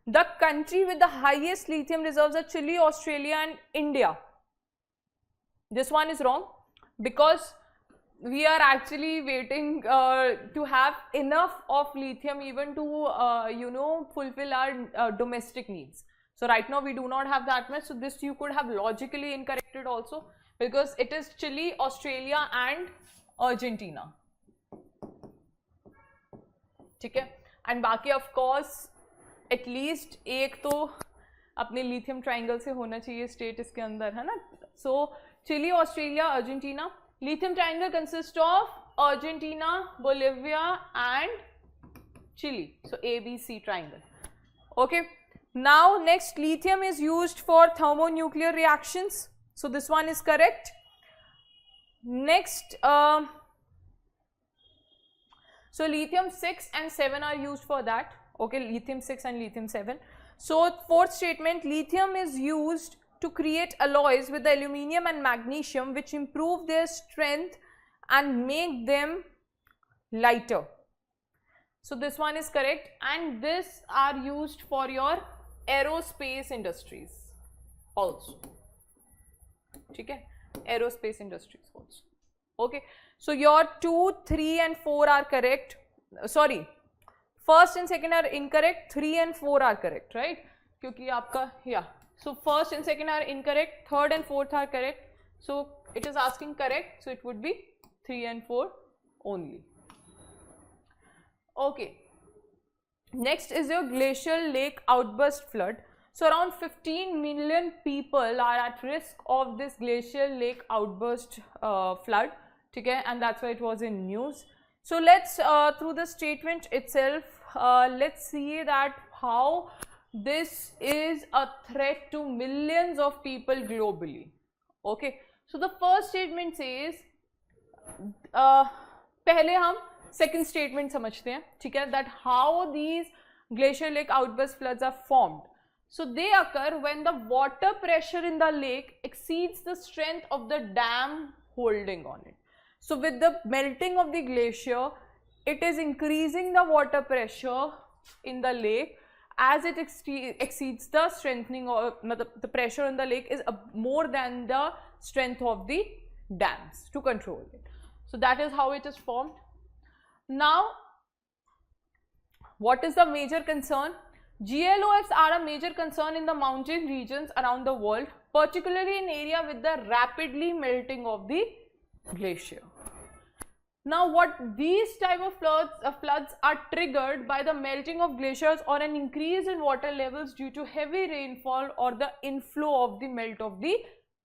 the country with the highest lithium reserves are Chile, Australia and India. This one is wrong, because we are actually waiting to have enough of lithium even to fulfill our domestic needs. So right now we do not have that much. So this you could have logically incorrected also, because it is Chile, Australia and Argentina. Okay, and बाकी of course at least एक तो अपने lithium triangle से होना चाहिए state इसके अंदर, है ना? So Chile, Australia, Argentina. Lithium triangle consists of Argentina, Bolivia and Chile. So ABC triangle. Okay. Now next, lithium is used for thermonuclear reactions. So this one is correct. Next, so lithium 6 and 7 are used for that. Okay, lithium 6 and lithium 7. So fourth statement, lithium is used to create alloys with the aluminium and magnesium, which improve their strength and make them lighter. So this one is correct, and this are used for your aerospace industries also. Okay, aerospace industries also. Okay, so your 2, 3 and 4 are correct. Sorry, first and second are incorrect, 3 and 4 are correct, right? Kyunki aapka, yeah. So first and second are incorrect, third and fourth are correct. So it is asking correct, so it would be 3 and 4 only. Okay. Next is your glacial lake outburst flood. So around 15 million people are at risk of this glacial lake outburst flood. Okay, and that's why it was in news. So let's through the statement itself, let's see that how this is a threat to millions of people globally. Okay, so the first statement says, पहले हम second statement समझते हैं, ठीक है, that how these glacial lake outburst floods are formed. So they occur when the water pressure in the lake exceeds the strength of the dam holding on it. So with the melting of the glacier, it is increasing the water pressure in the lake. As it exceeds the strengthening, or the pressure in the lake is more than the strength of the dams to control it. So that is how it is formed. Now What is the major concern? GLOFs are a major concern in the mountain regions around the world, particularly in area with the rapidly melting of the glacier. Now, what these type of floods are triggered by the melting of glaciers or an increase in water levels due to heavy rainfall or the inflow of the melt of the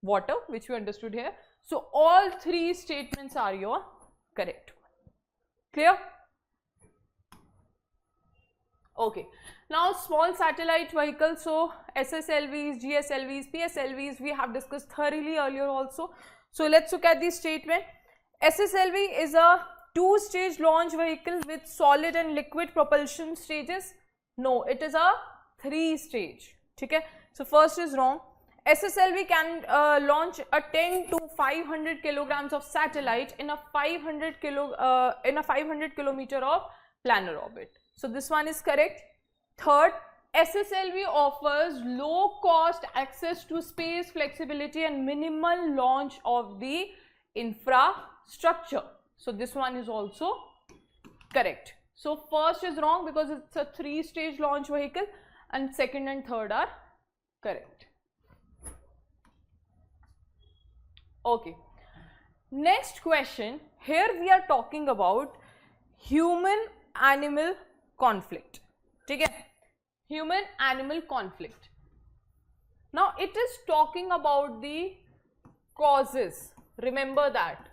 water, which we understood here. So, all three statements are your correct. Clear? Okay. Now, small satellite vehicles, so SSLVs, GSLVs, PSLVs, we have discussed thoroughly earlier also. So, let's look at this statement. SSLV is a two-stage launch vehicle with solid and liquid propulsion stages. No, it is a three-stage. Okay? So, first is wrong. SSLV can launch a 10 to 500 kilograms of satellite in a 500 kilometer of planar orbit. So, this one is correct. Third, SSLV offers low cost access to space, flexibility and minimal launch of the infrastructure. So, this one is also correct. So, first is wrong because it's a three-stage launch vehicle, and second and third are correct. Okay. Next question. Here we are talking about human-animal conflict. Okay? Human-animal conflict. Now, it is talking about the causes. Remember that.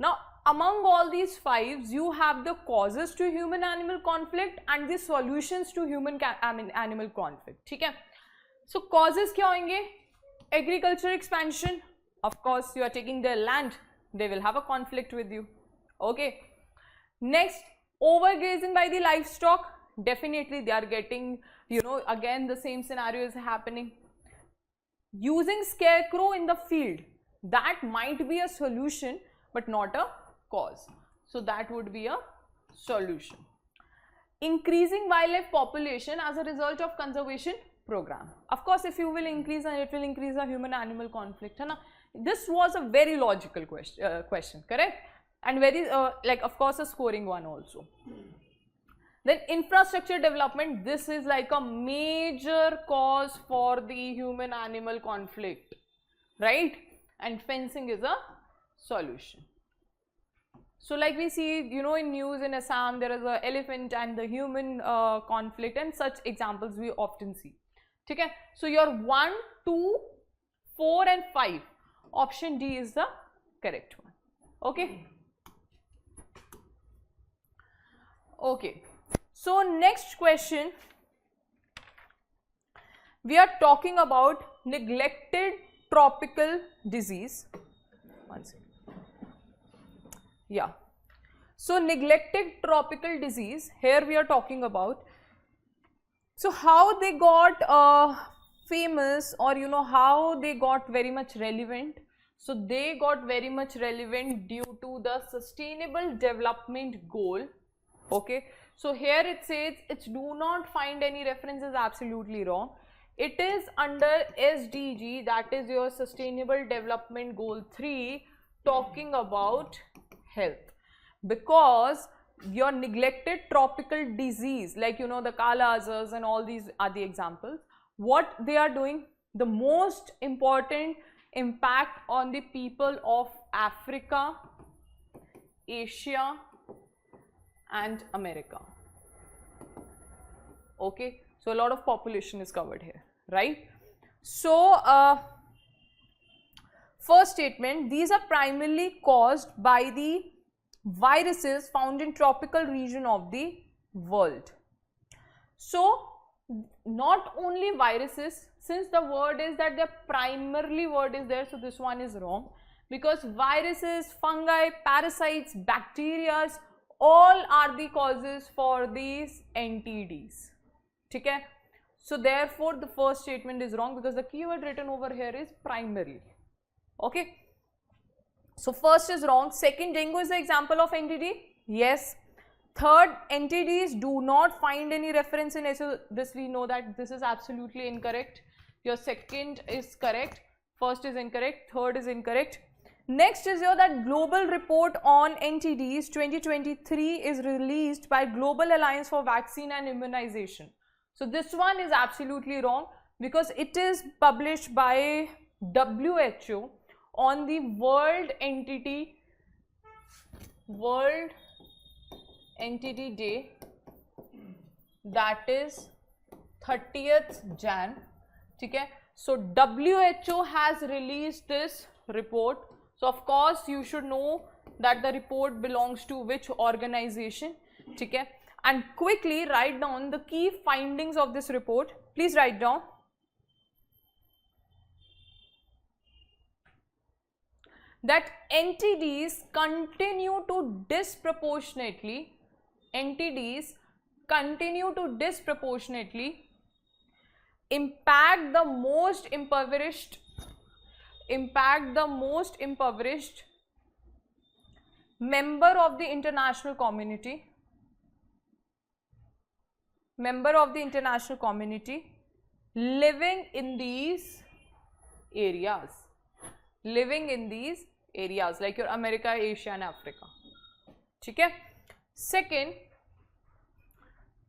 Now, among all these fives, you have the causes to human-animal conflict and the solutions to human-animal conflict. Okay? So, causes क्या होंगे? Agriculture expansion. Of course, you are taking their land. They will have a conflict with you. Okay. Next, overgrazing by the livestock. Definitely, they are getting, again the same scenario is happening. Using scarecrow in the field. That might be a solution, but not a cause. So, that would be a solution. Increasing wildlife population as a result of conservation program. Of course, if you will increase, and it will increase the human-animal conflict. This was a very logical question, correct? And very, of course, a scoring one also. Then infrastructure development, this is like a major cause for the human-animal conflict, right? And fencing is a solution. So, like we see, in news in Assam, there is an elephant and the human conflict, and such examples we often see. Okay? So, your 1, 2, 4 and 5, option D is the correct one. Okay? Okay. So, next question, we are talking about neglected tropical disease. One second. Yeah. So, neglected tropical disease, here we are talking about. So, how they got famous, or how they got very much relevant. So, they got very much relevant due to the sustainable development goal. Okay. So, here it says it's do not find any references, absolutely wrong. It is under SDG, that is your Sustainable Development Goal 3, talking about health. Because your neglected tropical disease, like the Kala Azars and all these are the examples. What they are doing, the most important impact on the people of Africa, Asia and America. Okay, so a lot of population is covered here, right? So, first statement, these are primarily caused by the viruses found in tropical region of the world. So, not only viruses, since the word is that the primarily word is there, so this one is wrong, because viruses, fungi, parasites, bacteria, all are the causes for these NTDs. Okay? So, therefore, the first statement is wrong because the keyword written over here is primarily. Okay? So, first is wrong. Second, dengue is the example of NTD. Yes. Third, NTDs do not find any reference in SO. This we know that this is absolutely incorrect. Your second is correct. First is incorrect. Third is incorrect. Next is your that global report on NTDs 2023 is released by Global Alliance for Vaccine and Immunization. So this one is absolutely wrong because it is published by WHO on the World Entity Day, that is 30th Jan. Okay? So WHO has released this report. So of course you should know that the report belongs to which organization. Okay? And quickly write down the key findings of this report. Please write down. That NTDs continue to disproportionately impact the most impoverished member of the international community living in these areas like your America, Asia and Africa. Okay? Second,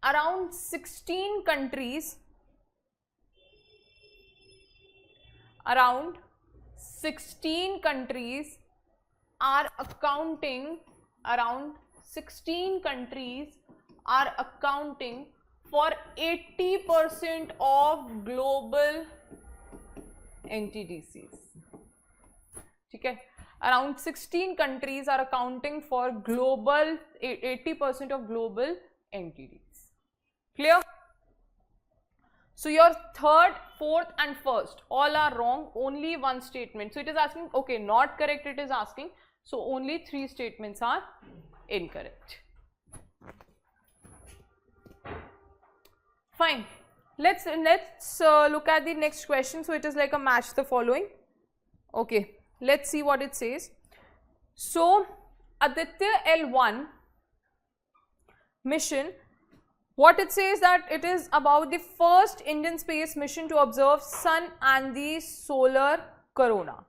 around 16 countries are accounting for 80% of global NTDCs. Okay? Around 16 countries are accounting for 80% of global NTDs. Clear? So your third, fourth and first all are wrong, only one statement. So it is asking, okay, not correct it is asking, so only 3 statements are incorrect. Fine. Let's look at the next question. So it is like a match the following. Okay. Let's see what it says. So, Aditya L1 mission, what it says that it is about the first Indian space mission to observe sun and the solar corona.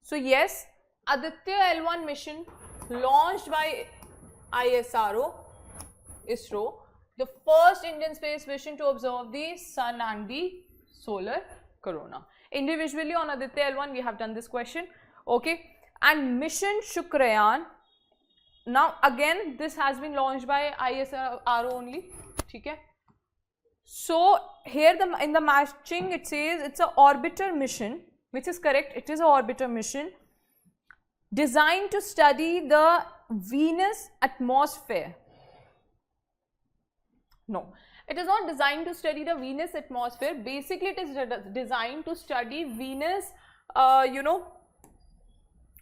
So, yes, Aditya L1 mission launched by ISRO, the first Indian space mission to observe the sun and the solar corona. Individually on Aditya L1 we have done this question. Okay, and mission Shukrayan, now again this has been launched by ISRO only. Okay, so here in the matching it says it's an orbiter mission, which is correct. It is an orbiter mission designed to study the Venus atmosphere. No, it is not designed to study the Venus atmosphere. Basically, it is designed to study Venus,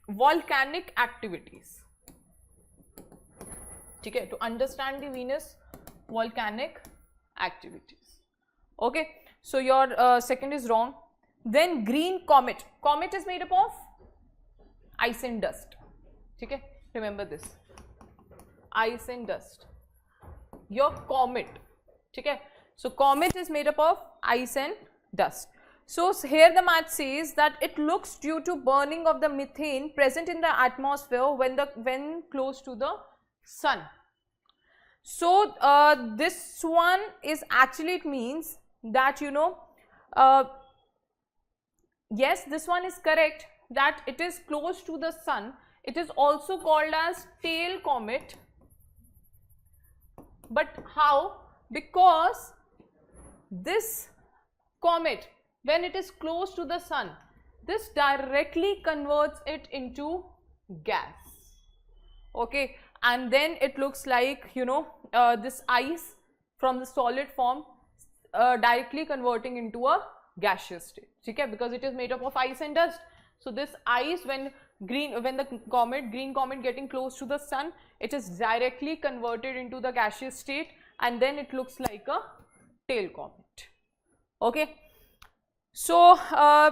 volcanic activities. Okay, to understand the Venus volcanic activities. Okay, so your second is wrong. Then green comet. Comet is made up of ice and dust. Okay, remember this. Ice and dust. Your comet. Okay, so comet is made up of ice and dust. So here the math says that it looks due to burning of the methane present in the atmosphere when close to the sun. So this one is actually, it means that yes, this one is correct, that it is close to the sun. It is also called as tail comet. But how? Because this comet, when it is close to the sun, this directly converts it into gas. Okay, and then it looks like this ice from the solid form directly converting into a gaseous state. Okay, because it is made up of ice and dust. So this ice, when the green comet getting close to the sun, it is directly converted into the gaseous state, and then it looks like a tail comet. Okay, so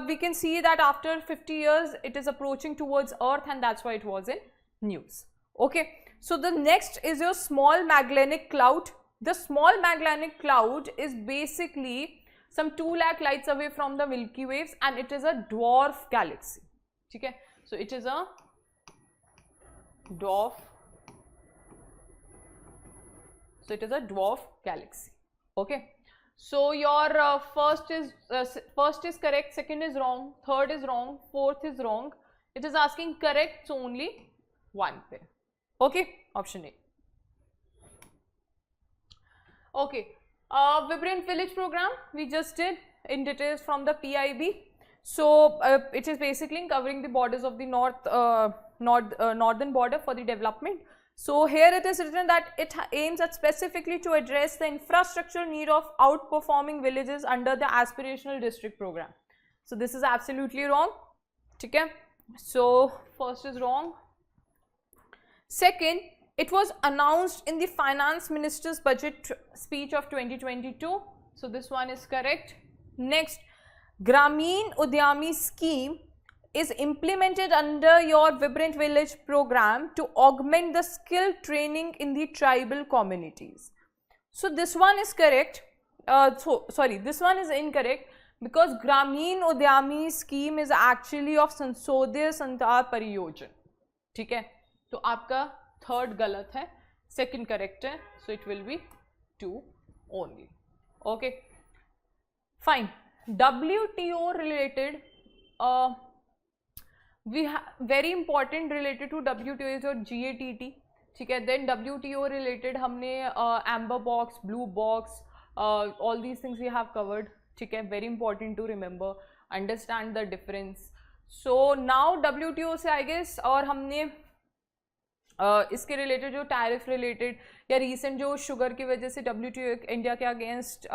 we can see that after 50 years it is approaching towards Earth, and that's why it was in news. Okay, so the next is your small Magellanic Cloud. The small Magellanic Cloud is basically some 2 lakh lights away from the Milky Ways, and it is a dwarf galaxy. Okay, So it is a dwarf. So it is a dwarf galaxy. Okay. So your first is correct, second is wrong, third is wrong, fourth is wrong. It is asking correct, so only one pair. Okay, option A. Okay, Vibrant Village program we just did in details from the PIB. So it is basically covering the borders of the northern border for the development. So here it is written that it aims at specifically to address the infrastructural need of outperforming villages under the aspirational district program. So this is absolutely wrong. Okay? So first is wrong. Second, it was announced in the finance minister's budget speech of 2022. So this one is correct. Next, Grameen Udyami scheme is implemented under your Vibrant Village program to augment the skill training in the tribal communities. So this one is correct. This one is incorrect because Grameen Udyami scheme is actually of Sansodya Santar Pariyojan. ठीक है? तो आपका third गलत है, second correct है, so it will be 2 only. Okay, fine. WTO related. We have very important related to WTO is your GATT. ठीक है, then WTO related हमने amber box, blue box, all these things we have covered. ठीक है, very important to remember, understand the difference. So now WTO से I guess और हमने इसके related जो tariff related या recent जो sugar की वजह से WTO इंडिया के against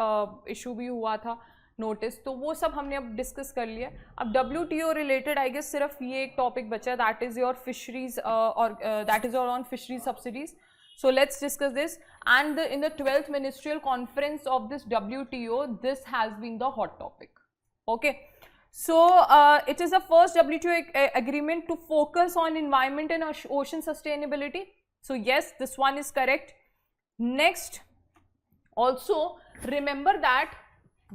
issue भी हुआ था नोटिस, तो वो सब हमने अब डिस्कस कर लिया. अब WTO रिलेटेड आई गेस सिर्फ ये एक टॉपिक बचा, दैट इज योर फिशरीज और that is your on fisheries subsidies. So let's discuss this and in the 12th ministerial conference of this WTO this has been the hot topic. Okay, so it is the first WTO agreement to focus on environment and ocean sustainability. So yes, this one is correct. Next, also remember that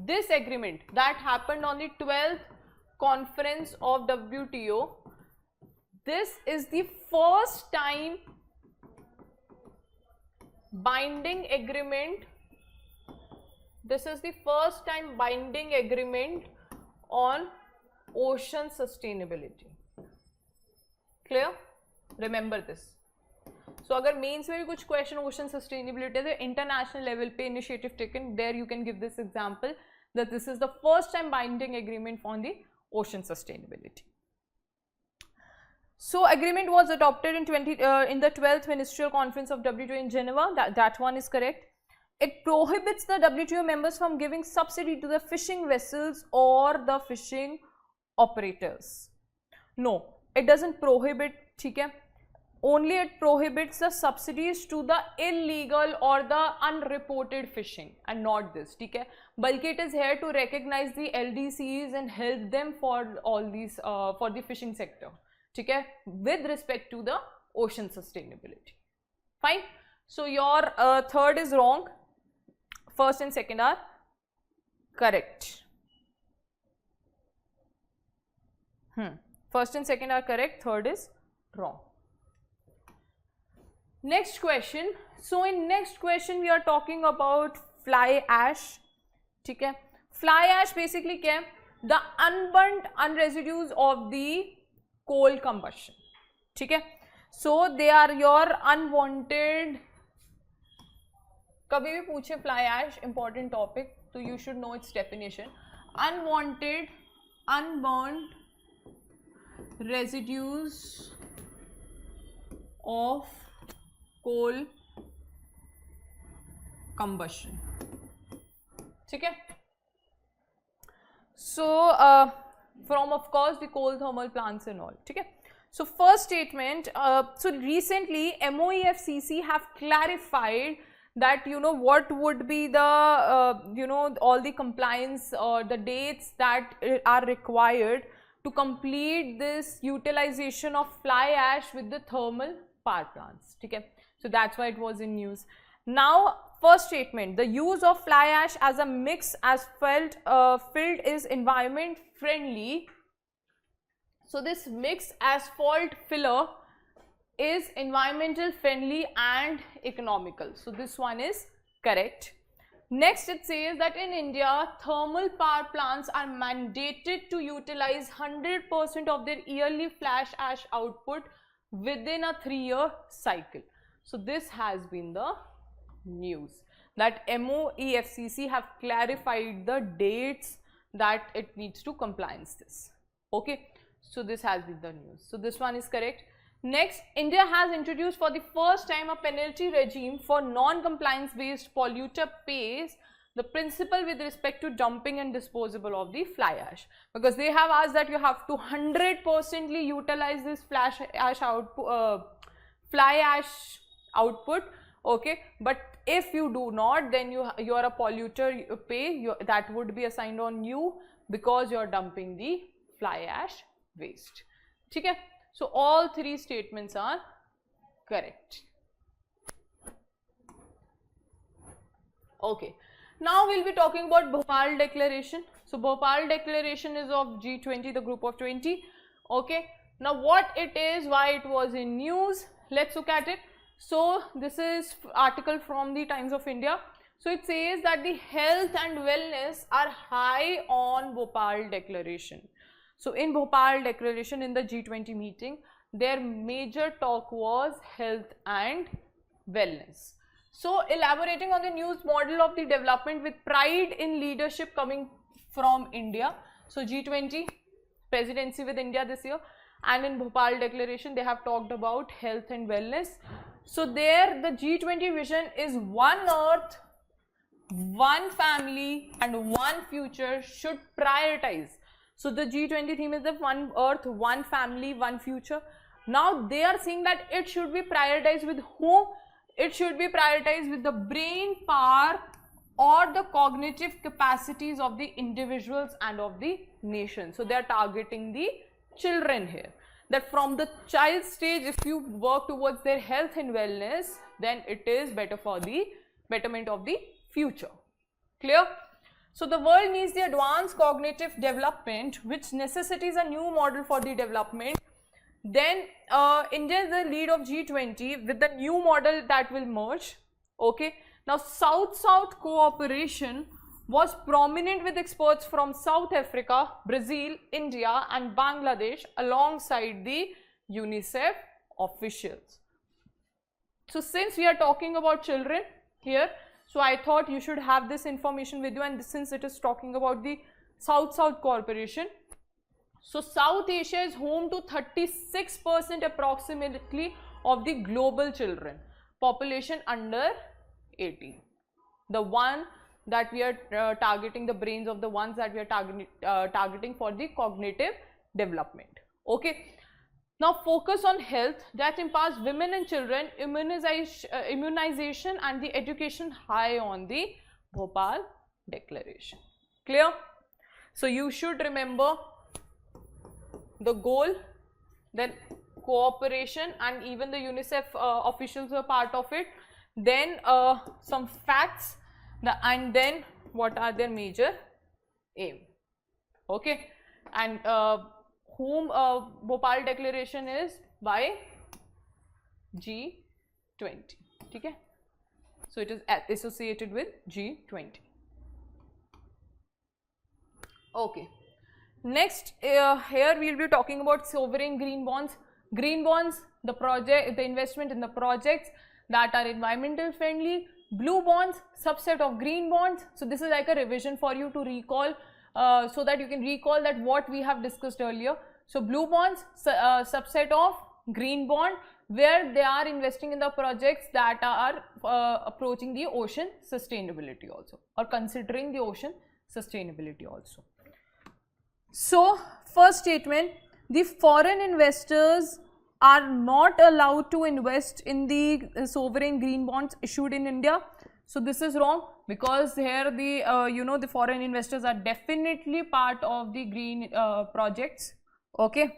this agreement that happened on the 12th conference of WTO, this is the first time binding agreement. This is the first time binding agreement on ocean sustainability. Clear? Remember this. So अगर mains में भी कुछ question ocean sustainability है, international level पे initiative taken, there you can give this example that this is the first time binding agreement on the ocean sustainability. So agreement was adopted in the 12th ministerial conference of WTO in Geneva. That one is correct. It prohibits the WTO members from giving subsidy to the fishing vessels or the fishing operators. No, it doesn't prohibit. ठीक है, only it prohibits the subsidies to the illegal or the unreported fishing and not this. ठीक है, बल्कि it is here to recognize the LDCs and help them for all these for the fishing sector. ठीक है, with respect to the ocean sustainability. Fine. So your third is wrong. First and second are correct. First and second are correct. Third is wrong. Next question. So in next question we are talking about fly ash. ठीक है, fly ash basically क्या है? The unburnt unresidues of the coal combustion. ठीक है, so they are your unwanted. कभी भी पूछे fly ash important topic, तो you should know its definition. Unwanted unburnt residues of coal combustion. ठीक है, so from of course the coal thermal plants and all. ठीक है, so first statement, so recently MOEFCC have clarified that what would be the all the compliance or the dates that are required to complete this utilization of fly ash with the thermal power plants. ठीक है, so that's why it was in news. Now first statement, the use of fly ash as a mix as filled is environment friendly So this mixed asphalt filler is environmental friendly and economical. So this one is correct. Next, it says that in India, thermal power plants are mandated to utilize 100% of their yearly flash ash output within a 3-year cycle. So this has been the news that MOEFCC have clarified the dates that it needs to compliance this. Okay, so this has been the news. So this one is correct. Next, India has introduced for the first time a penalty regime for non-compliance based polluter pays the principle with respect to dumping and disposal of the fly ash, because they have asked that you have to 100% utilize this fly ash output. Okay, but if you do not, then you are a polluter pay that would be assigned on you because you are dumping the fly ash waste. Okay, so all three statements are correct. Okay, now we'll be talking about Bhopal Declaration. So Bhopal Declaration is of G20, the group of 20. Okay, now what it is, why it was in news, let's look at it. So this is article from the Times of India. So it says that the health and wellness are high on Bhopal Declaration. So in Bhopal Declaration, in the G20 meeting, their major talk was health and wellness. So elaborating on the news model of the development with pride in leadership coming from India. So G20 presidency with India this year, and in Bhopal Declaration they have talked about health and wellness. So there the G20 vision is one earth, one family and one future should prioritize. So the G20 theme is the one earth, one family, one future. Now they are saying that it should be prioritized with whom? It should be prioritized with the brain power or the cognitive capacities of the individuals and of the nation. So they are targeting the children here, that from the child stage, if you work towards their health and wellness, then it is better for the betterment of the future. Clear? So the world needs the advanced cognitive development which necessitates a new model for the development. Then India is the lead of G20 with the new model that will merge. Okay, now South-South cooperation was prominent with experts from South Africa, Brazil, India and Bangladesh alongside the UNICEF officials. So since we are talking about children here, so I thought you should have this information with you, and since it is talking about the South-South cooperation. So South Asia is home to 36% approximately of the global children, population under 18. The one that we are targeting, the brains of the ones that we are targeting for the cognitive development. Okay. Now focus on health that empowers women and children, immunization and the education high on the Bhopal Declaration. Clear? So you should remember the goal, then cooperation, and even the UNICEF officials were part of it. Then some facts, and then what are their major aim. Okay, and whom Bhopal Declaration is by G20. Okay, so it is associated with G20. Okay. Next, here we will be talking about sovereign green bonds. Green bonds, the investment in the projects that are environmental friendly. Blue bonds, subset of green bonds. So this is like a revision for you to recall, so that you can recall that what we have discussed earlier. So blue bonds, subset of green bond, where they are investing in the projects that are approaching the ocean sustainability also, or considering the ocean sustainability also. So first statement, the foreign investors are not allowed to invest in the sovereign green bonds issued in India. So this is wrong, because here the the foreign investors are definitely part of the green projects. Okay,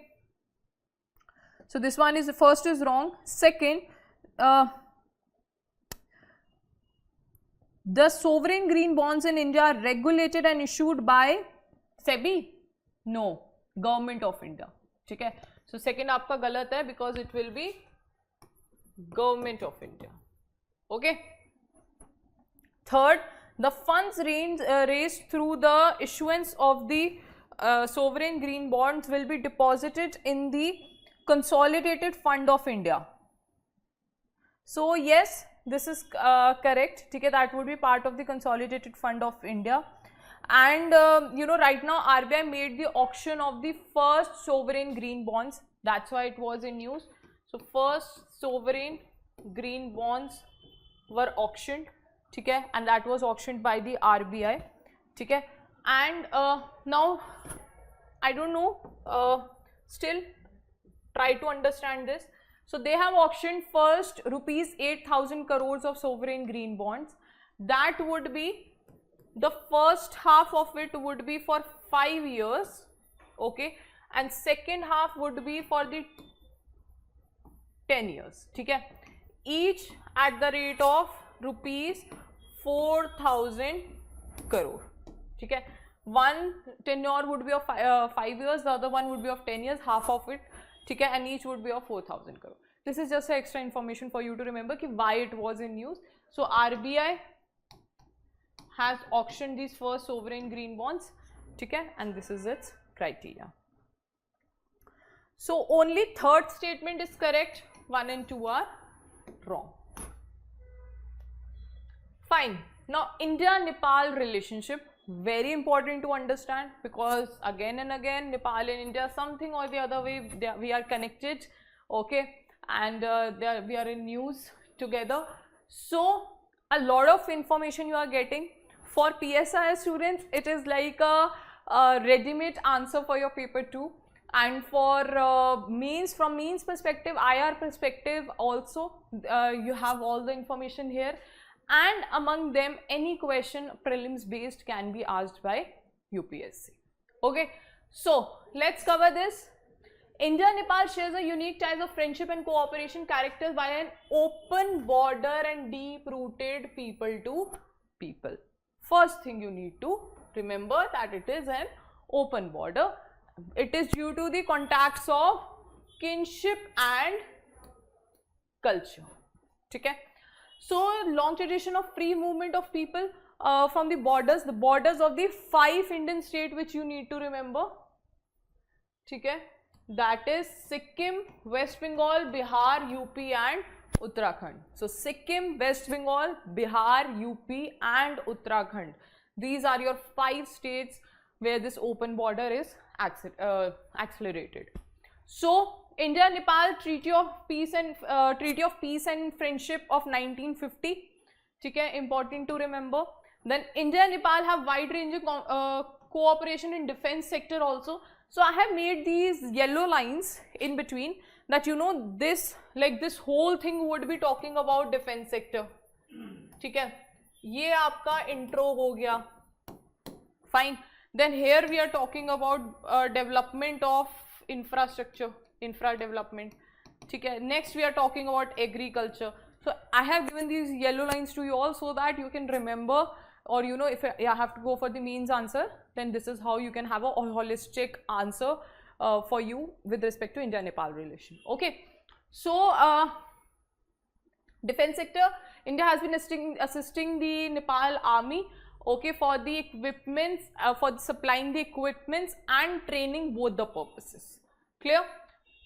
so this one is, the first is wrong. Second, the sovereign green bonds in India are regulated and issued by SEBI. No, Government of India. ठीक है. So second आपका गलत है because it will be Government of India. Okay. Third, the funds raised through the issuance of the sovereign green bonds will be deposited in the Consolidated Fund of India. So yes, this is correct. Okay, that would be part of the Consolidated Fund of India. And you know, right now RBI made the auction of the first sovereign green bonds. That's why it was in news. So first sovereign green bonds were auctioned. Okay, and that was auctioned by the RBI. Okay, and now I don't know, still try to understand this. So they have auctioned first rupees 8,000 crores of sovereign green bonds. That would be, the first half of it would be for 5 years, okay, and second half would be for the 10 years, okay, each at the rate of rupees 4,000 crore, okay. One tenure would be of 5 years, the other one would be of 10 years, half of it, okay, and each would be of 4,000 crore. This is just extra information for you to remember ki why it was in news. So RBI has auctioned these first sovereign green bonds, okay, and this is its criteria. So only third statement is correct, 1 and 2 are wrong. Fine. Now India-Nepal relationship, very important to understand, because again and again Nepal and India, something or the other way we are connected, okay, and we are in news together. So a lot of information you are getting. For PSIR students, it is like a ready-made answer for your paper 2, and for mains, from mains perspective, IR perspective also, you have all the information here, and among them any question prelims based can be asked by UPSC. Okay, so let's cover this. India-Nepal shares a unique ties of friendship and cooperation characterized by an open border and deep-rooted people to people. First thing you need to remember that it is an open border. It is due to the contacts of kinship and culture. Okay? So long tradition of free movement of people from the borders of the 5 Indian states which you need to remember. Okay? That is Sikkim, West Bengal, Bihar, UP and Uttarakhand. So Sikkim, West Bengal, Bihar, UP and Uttarakhand. These are your 5 states where this open border is accelerated. So India-Nepal Treaty of Peace and Friendship of 1950. Okay, important to remember. Then India and Nepal have wide ranging cooperation in defense sector also. So I have made these yellow lines in between, that you know this, like this whole thing would be talking about defense sector. ठीक है, ये आपका intro हो गया. Fine. Then here we are talking about development of infrastructure, infra development. ठीक है. Next we are talking about agriculture. So I have given these yellow lines to you all so that you can remember, or you know, if I have to go for the means answer, then this is how you can have a holistic answer for you with respect to India-Nepal relation. Okay, so defense sector, India has been assisting the Nepal army, okay, for the equipments, for supplying the equipments and training, both the purposes. Clear?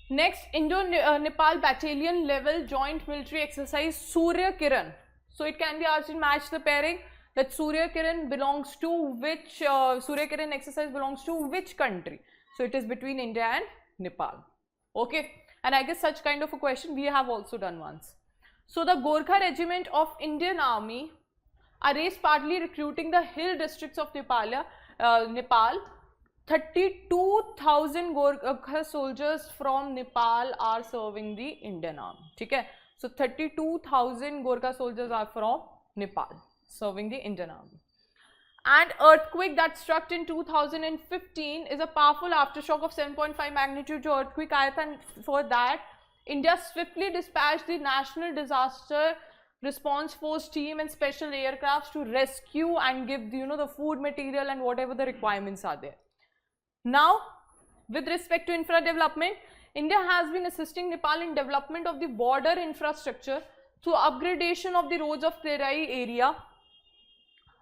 Next, Indo-Nepal battalion level joint military exercise Surya Kiran. So it can be asked in match the pairing, that Surya Kiran belongs to which, Surya Kiran exercise belongs to which country? So it is between India and Nepal. Okay, and I guess such kind of a question we have also done once. So the Gorkha regiment of Indian Army are raised partly recruiting the hill districts of Nepal. 32,000 Gorkha soldiers from Nepal are serving the Indian Army. Okay? So 32,000 Gorkha soldiers are from Nepal serving the Indian Army. And earthquake that struck in 2015 is a powerful aftershock of 7.5 magnitude earthquake. And for that, India swiftly dispatched the National Disaster Response Force team and special aircrafts to rescue and give, you know, the food material and whatever the requirements are there. Now, with respect to infra development, India has been assisting Nepal in development of the border infrastructure through upgradation of the roads of Terai area,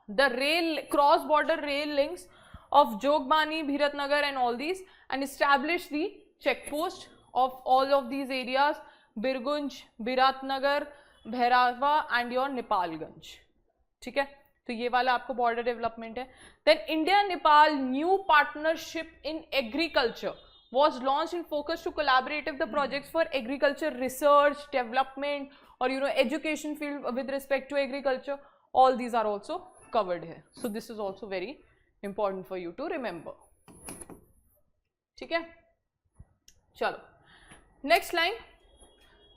the rail cross-border rail links of Jogbani, Bhiratnagar and all these, and establish the checkpost of all of these areas, Birgunj, Bhiratnagar, Bhairava and your Nepalganj. ठीक है, तो ये वाला आपको border development है. Then India-Nepal new partnership in agriculture was launched in focus to collaborate the projects for agriculture research, development or education field with respect to agriculture. All these are also covered here. So this is also very important for you to remember. ठीक है, चलो next line.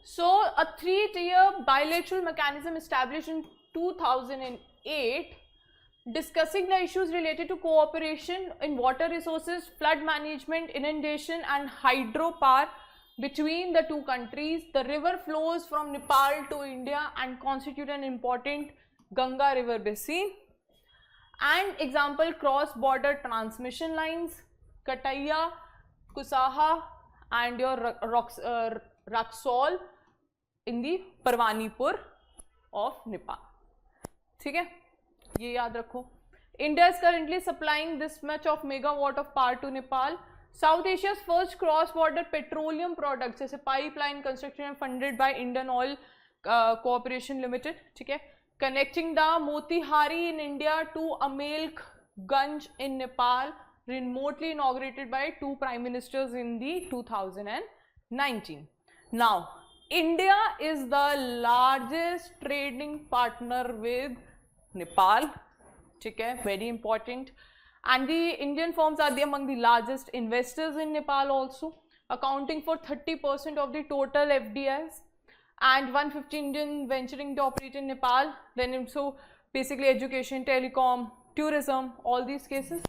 So a 3-tier bilateral mechanism established in 2008 discussing the issues related to cooperation in water resources, flood management, inundation and hydropower between the two countries. The river flows from Nepal to India and constitute an important Ganga river basin. And example, cross-border transmission lines, Kataiya, Kusaha and your Raksol in the Parvanipur of Nepal. ठीक है, ये याद रखो. India is currently supplying this much of megawatt of power to Nepal. South Asia's first cross-border petroleum products जैसे pipeline construction funded by Indian Oil Corporation Limited. ठीक है, connecting the Motihari in India to Amelganj in Nepal, remotely inaugurated by 2 prime ministers in the 2019. Now, India is the largest trading partner with Nepal. Okay, very important. And the Indian firms are among the largest investors in Nepal also, accounting for 30% of the total FDIs, and 150 Indian venturing to operate in Nepal. Then so basically education, telecom, tourism, all these cases.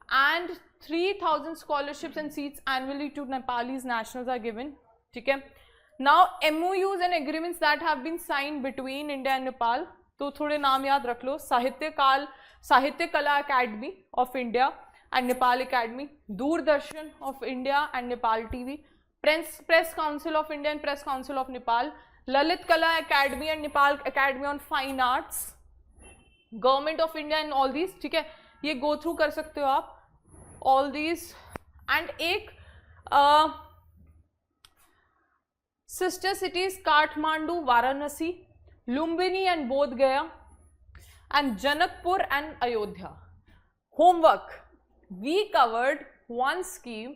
And 3,000 scholarships and seats annually to Nepalese nationals are given. Okay. Now MOUs and agreements that have been signed between India and Nepal. तो थोड़े नाम याद रख लो. Sahitya Kala academy of India and Nepal academy, Doordarshan of India and Nepal TV, press council of India and press council of Nepal, Lalit Kala academy and Nepal academy on fine arts, government of India and all these. ठीक है, ये go through कर सकते हो आप all these. And एक sister cities Kathmandu, Varanasi, Lumbini and Bodh Gaya, and Janakpur and Ayodhya. Homework. We covered one scheme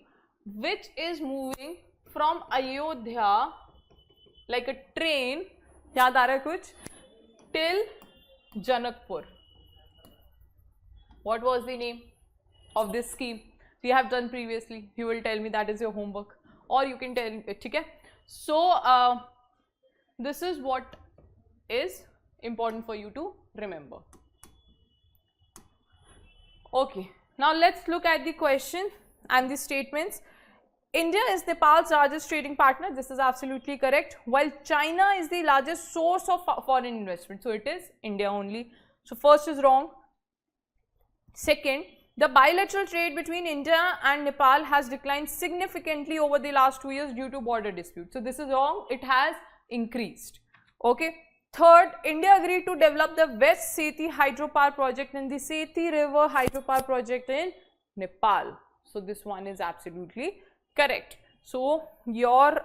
which is moving from Ayodhya like a train, yaad aa raha hai kuch, till Janakpur. What was the name of this scheme? We have done previously. You will tell me, that is your homework, or you can tell me. Okay? So this is what is important for you to remember. Okay, now let's look at the question and the statements. India is Nepal's largest trading partner. This is absolutely correct. While China is the largest source of foreign investment, so it is India only. So first is wrong. Second, the bilateral trade between India and Nepal has declined significantly over the last 2 years due to border disputes. So this is wrong. It has increased. Okay. Third, India agreed to develop the West Sethi hydropower project and the Sethi River hydropower project in Nepal. So this one is absolutely correct. So your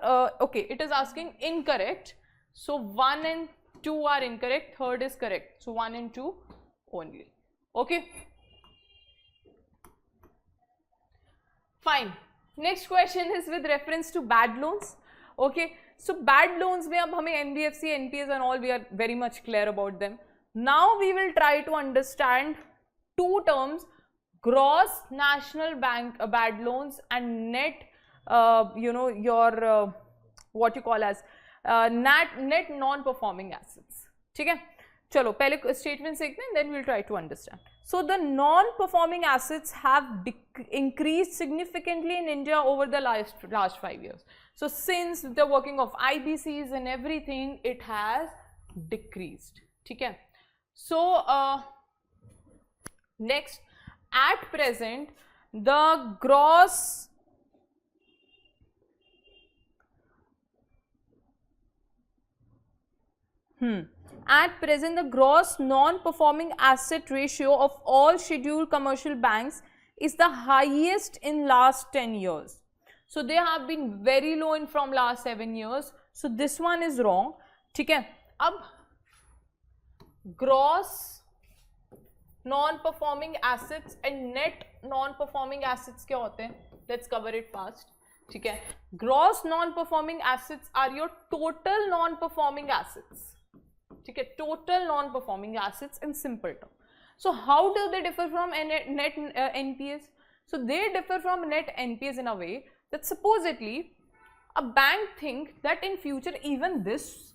okay, it is asking incorrect. So 1 and 2 are incorrect. Third is correct. So 1 and 2 only. Okay. Fine. Next question is with reference to bad loans. Okay. So bad loans में अब हमें NBFC, NPS and all, we are very much clear about them. Now we will try to understand two terms: gross national bank bad loans and net, your what you call as net non-performing assets. ठीक है, चलो पहले statements देखते हैं, then we will try to understand. So the non-performing assets have increased significantly in India over the last 5 years. So since the working of IBCs and everything, it has decreased. ठीक है. So next, at present the gross At present, the gross non-performing asset ratio of all scheduled commercial banks is the highest in last 10 years. So they have been very low in from last 7 years. So this one is wrong. ठीक है? अब gross non-performing assets and net non-performing assets क्या होते हैं? Let's cover it fast. ठीक है? Gross non-performing assets are your total non-performing assets. ठीक है? Total non-performing assets in simple term. So how do they differ from net NPAs? So they differ from net NPAs in a way that supposedly a bank think that in future even this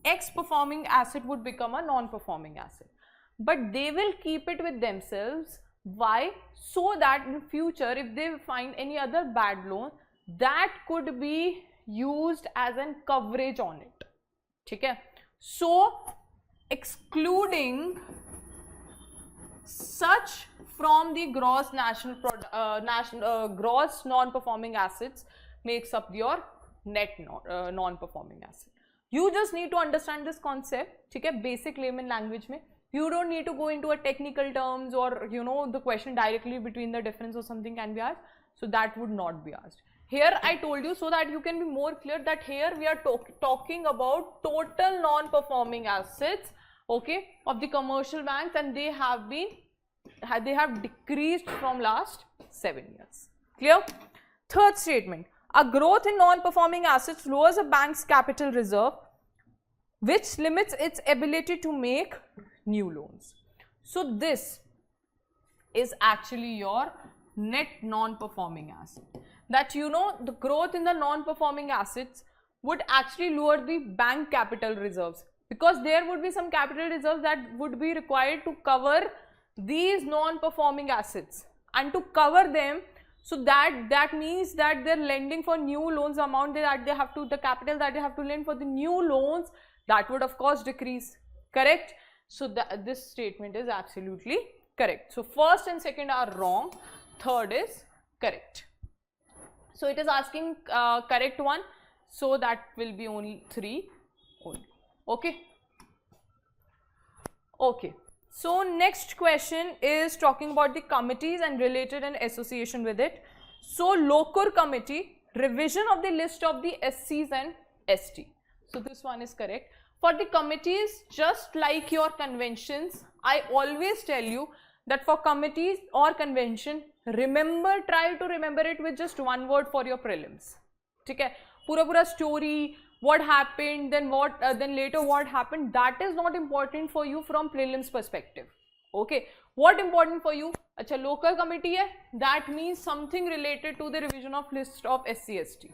X performing asset would become a non-performing asset. But they will keep it with themselves. Why? So that in future if they find any other bad loan, that could be used as an coverage on it. ठीक है? So excluding such from the gross gross non-performing assets makes up your net non-performing asset. You just need to understand this concept, ठीक है? Basic layman language में. You don't need to go into a technical terms or you know the question directly between the difference or something can be asked. So that would not be asked. Here I told you so that you can be more clear that here we are talking about total non-performing assets, okay, of the commercial banks, and they have decreased from last 7 years. Clear? Third statement. A growth in non-performing assets lowers a bank's capital reserve, which limits its ability to make new loans. So this is actually your net non-performing asset. That you know the growth in the non-performing assets would actually lower the bank capital reserves, because there would be some capital reserves that would be required to cover these non-performing assets, and to cover them, so that means that they're lending for new loans amount that they have to, the capital that they have to lend for the new loans, that would of course decrease. Correct? So this statement is absolutely correct. So first and second are wrong, third is correct. So it is asking correct one, so that will be only 3 only. Okay. Okay. So next question is talking about the committees and related and association with it. So Lokur committee, revision of the list of the SCs and ST. So this one is correct. For the committees, just like your conventions, I always tell you that for committees or convention, try to remember it with just one word for your prelims. Okay? Pura story, what happened, then later what happened, that is not important for you from prelims perspective. Okay? What important for you? Acha, local committee hai, that means something related to the revision of list of SC/ST.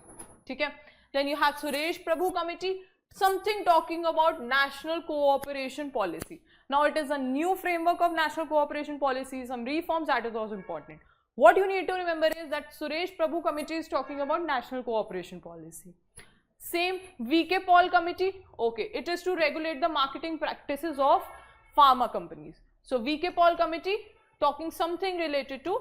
Okay? Then you have Suresh Prabhu committee, something talking about national cooperation policy. Now it is a new framework of national cooperation policy, some reforms, that is also important. What you need to remember is that Suresh Prabhu committee is talking about national cooperation policy. Same VK Paul committee, okay, it is to regulate the marketing practices of pharma companies. So VK Paul committee talking something related to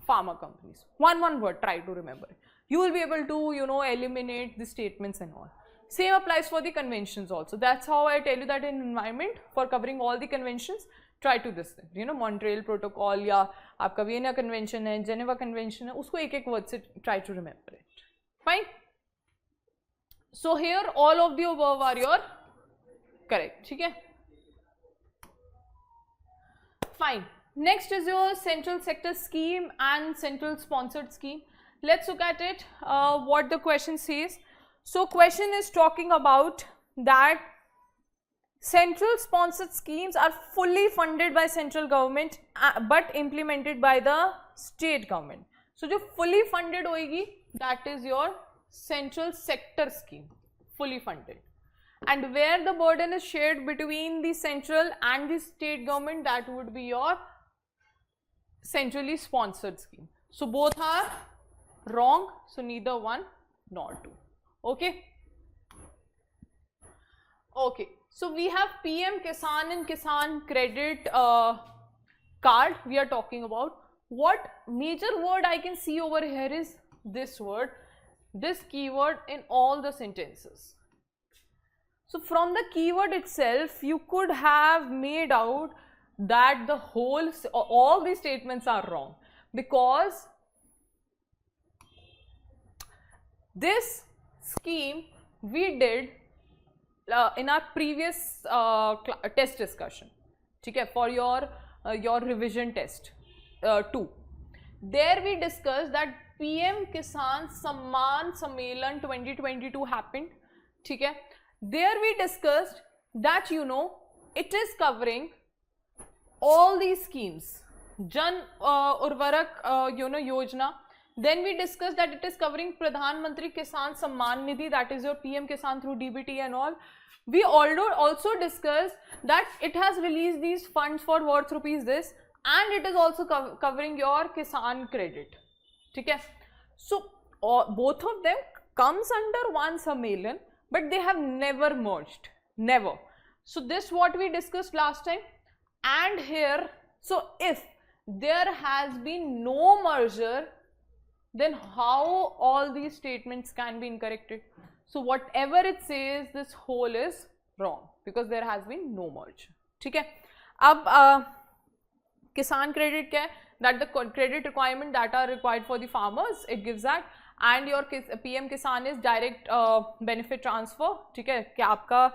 pharma companies. One word, try to remember it. You will be able to, you know, eliminate the statements and all. Same applies for the conventions also. That's how I tell you that in environment, for covering all the conventions, try to this thing. You know, Montreal Protocol या आपका Vienna Convention है, Geneva Convention है, उसको एक word से try to remember it. Fine. So here all of the above are your correct. ठीक है? Fine. Next is your central sector scheme and central sponsored scheme. Let's look at it. What the question says. So question is talking about that central sponsored schemes are fully funded by central government but implemented by the state government. So जो fully funded होगी, that is your central sector scheme, fully funded. And where the burden is shared between the central and the state government, that would be your centrally sponsored scheme. So both are wrong, so neither one nor two. Okay. Okay. So we have PM Kisan and Kisan Credit card we are talking about. What major word I can see over here is this word, this keyword in all the sentences. So from the keyword itself, you could have made out that the whole, all these statements are wrong, because this scheme we did in our previous test discussion, okay, for your revision test 2. There we discussed that PM Kisan Samman Sammelan 2022 happened, okay. There we discussed that, you know, it is covering all these schemes, Jan Urvarak Yojana. Then we discussed that it is covering Pradhan Mantri Kisan Samman Nidhi, that is your PM Kisan through DBT and all. We also discussed that it has released these funds for worth rupees this, and it is also covering your Kisan credit. Okay? So both of them comes under one Sammelan, but they have never merged, never. So this what we discussed last time, and here, so if there has been no merger, then how all these statements can be incorrected? So whatever it says, this whole is wrong, because there has been no merge. Okay? Ab Kisan credit kya hai? That the credit requirement that are required for the farmers, it gives that, and your PM Kisan is direct benefit transfer. ठीक है, कि आपका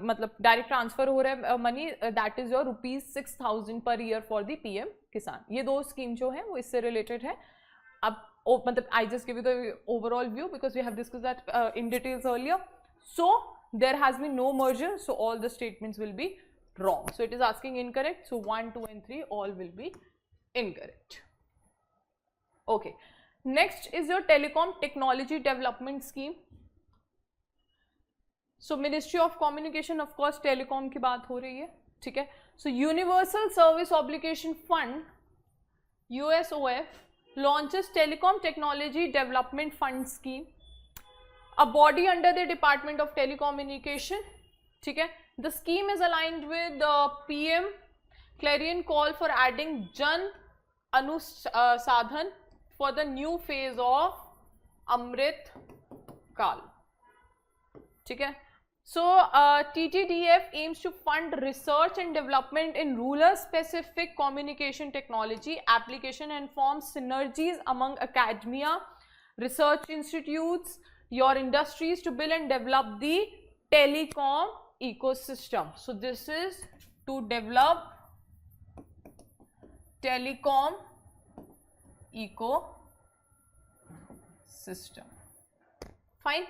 मतलब direct transfer हो रहा है money, that is your ₹6,000 per year for the PM Kisan. ये दो scheme जो है वो इससे related है. अब मतलब I just give you the overall view because we have discussed that in details earlier. So there has been no merger, so all the statements will be wrong. So it is asking incorrect. So 1, 2 and 3 all will be incorrect. Okay. Next is your telecom technology development scheme. So Ministry of Communication, of course, telecom की बात हो रही है, ठीक है. So Universal Service Obligation Fund USOF launches Telecom Technology Development Fund scheme, a body under the Department of Telecommunication. ठीक है. The scheme is aligned with the PM clarion call for adding Jan Anusadhan for the new phase of Amrit Kal. ठीक है. So TTDF aims to fund research and development in rural specific communication technology application and form synergies among academia, research institutes, your industries to build and develop the telecom ecosystem. So this is to develop telecom ecosystem. Fine.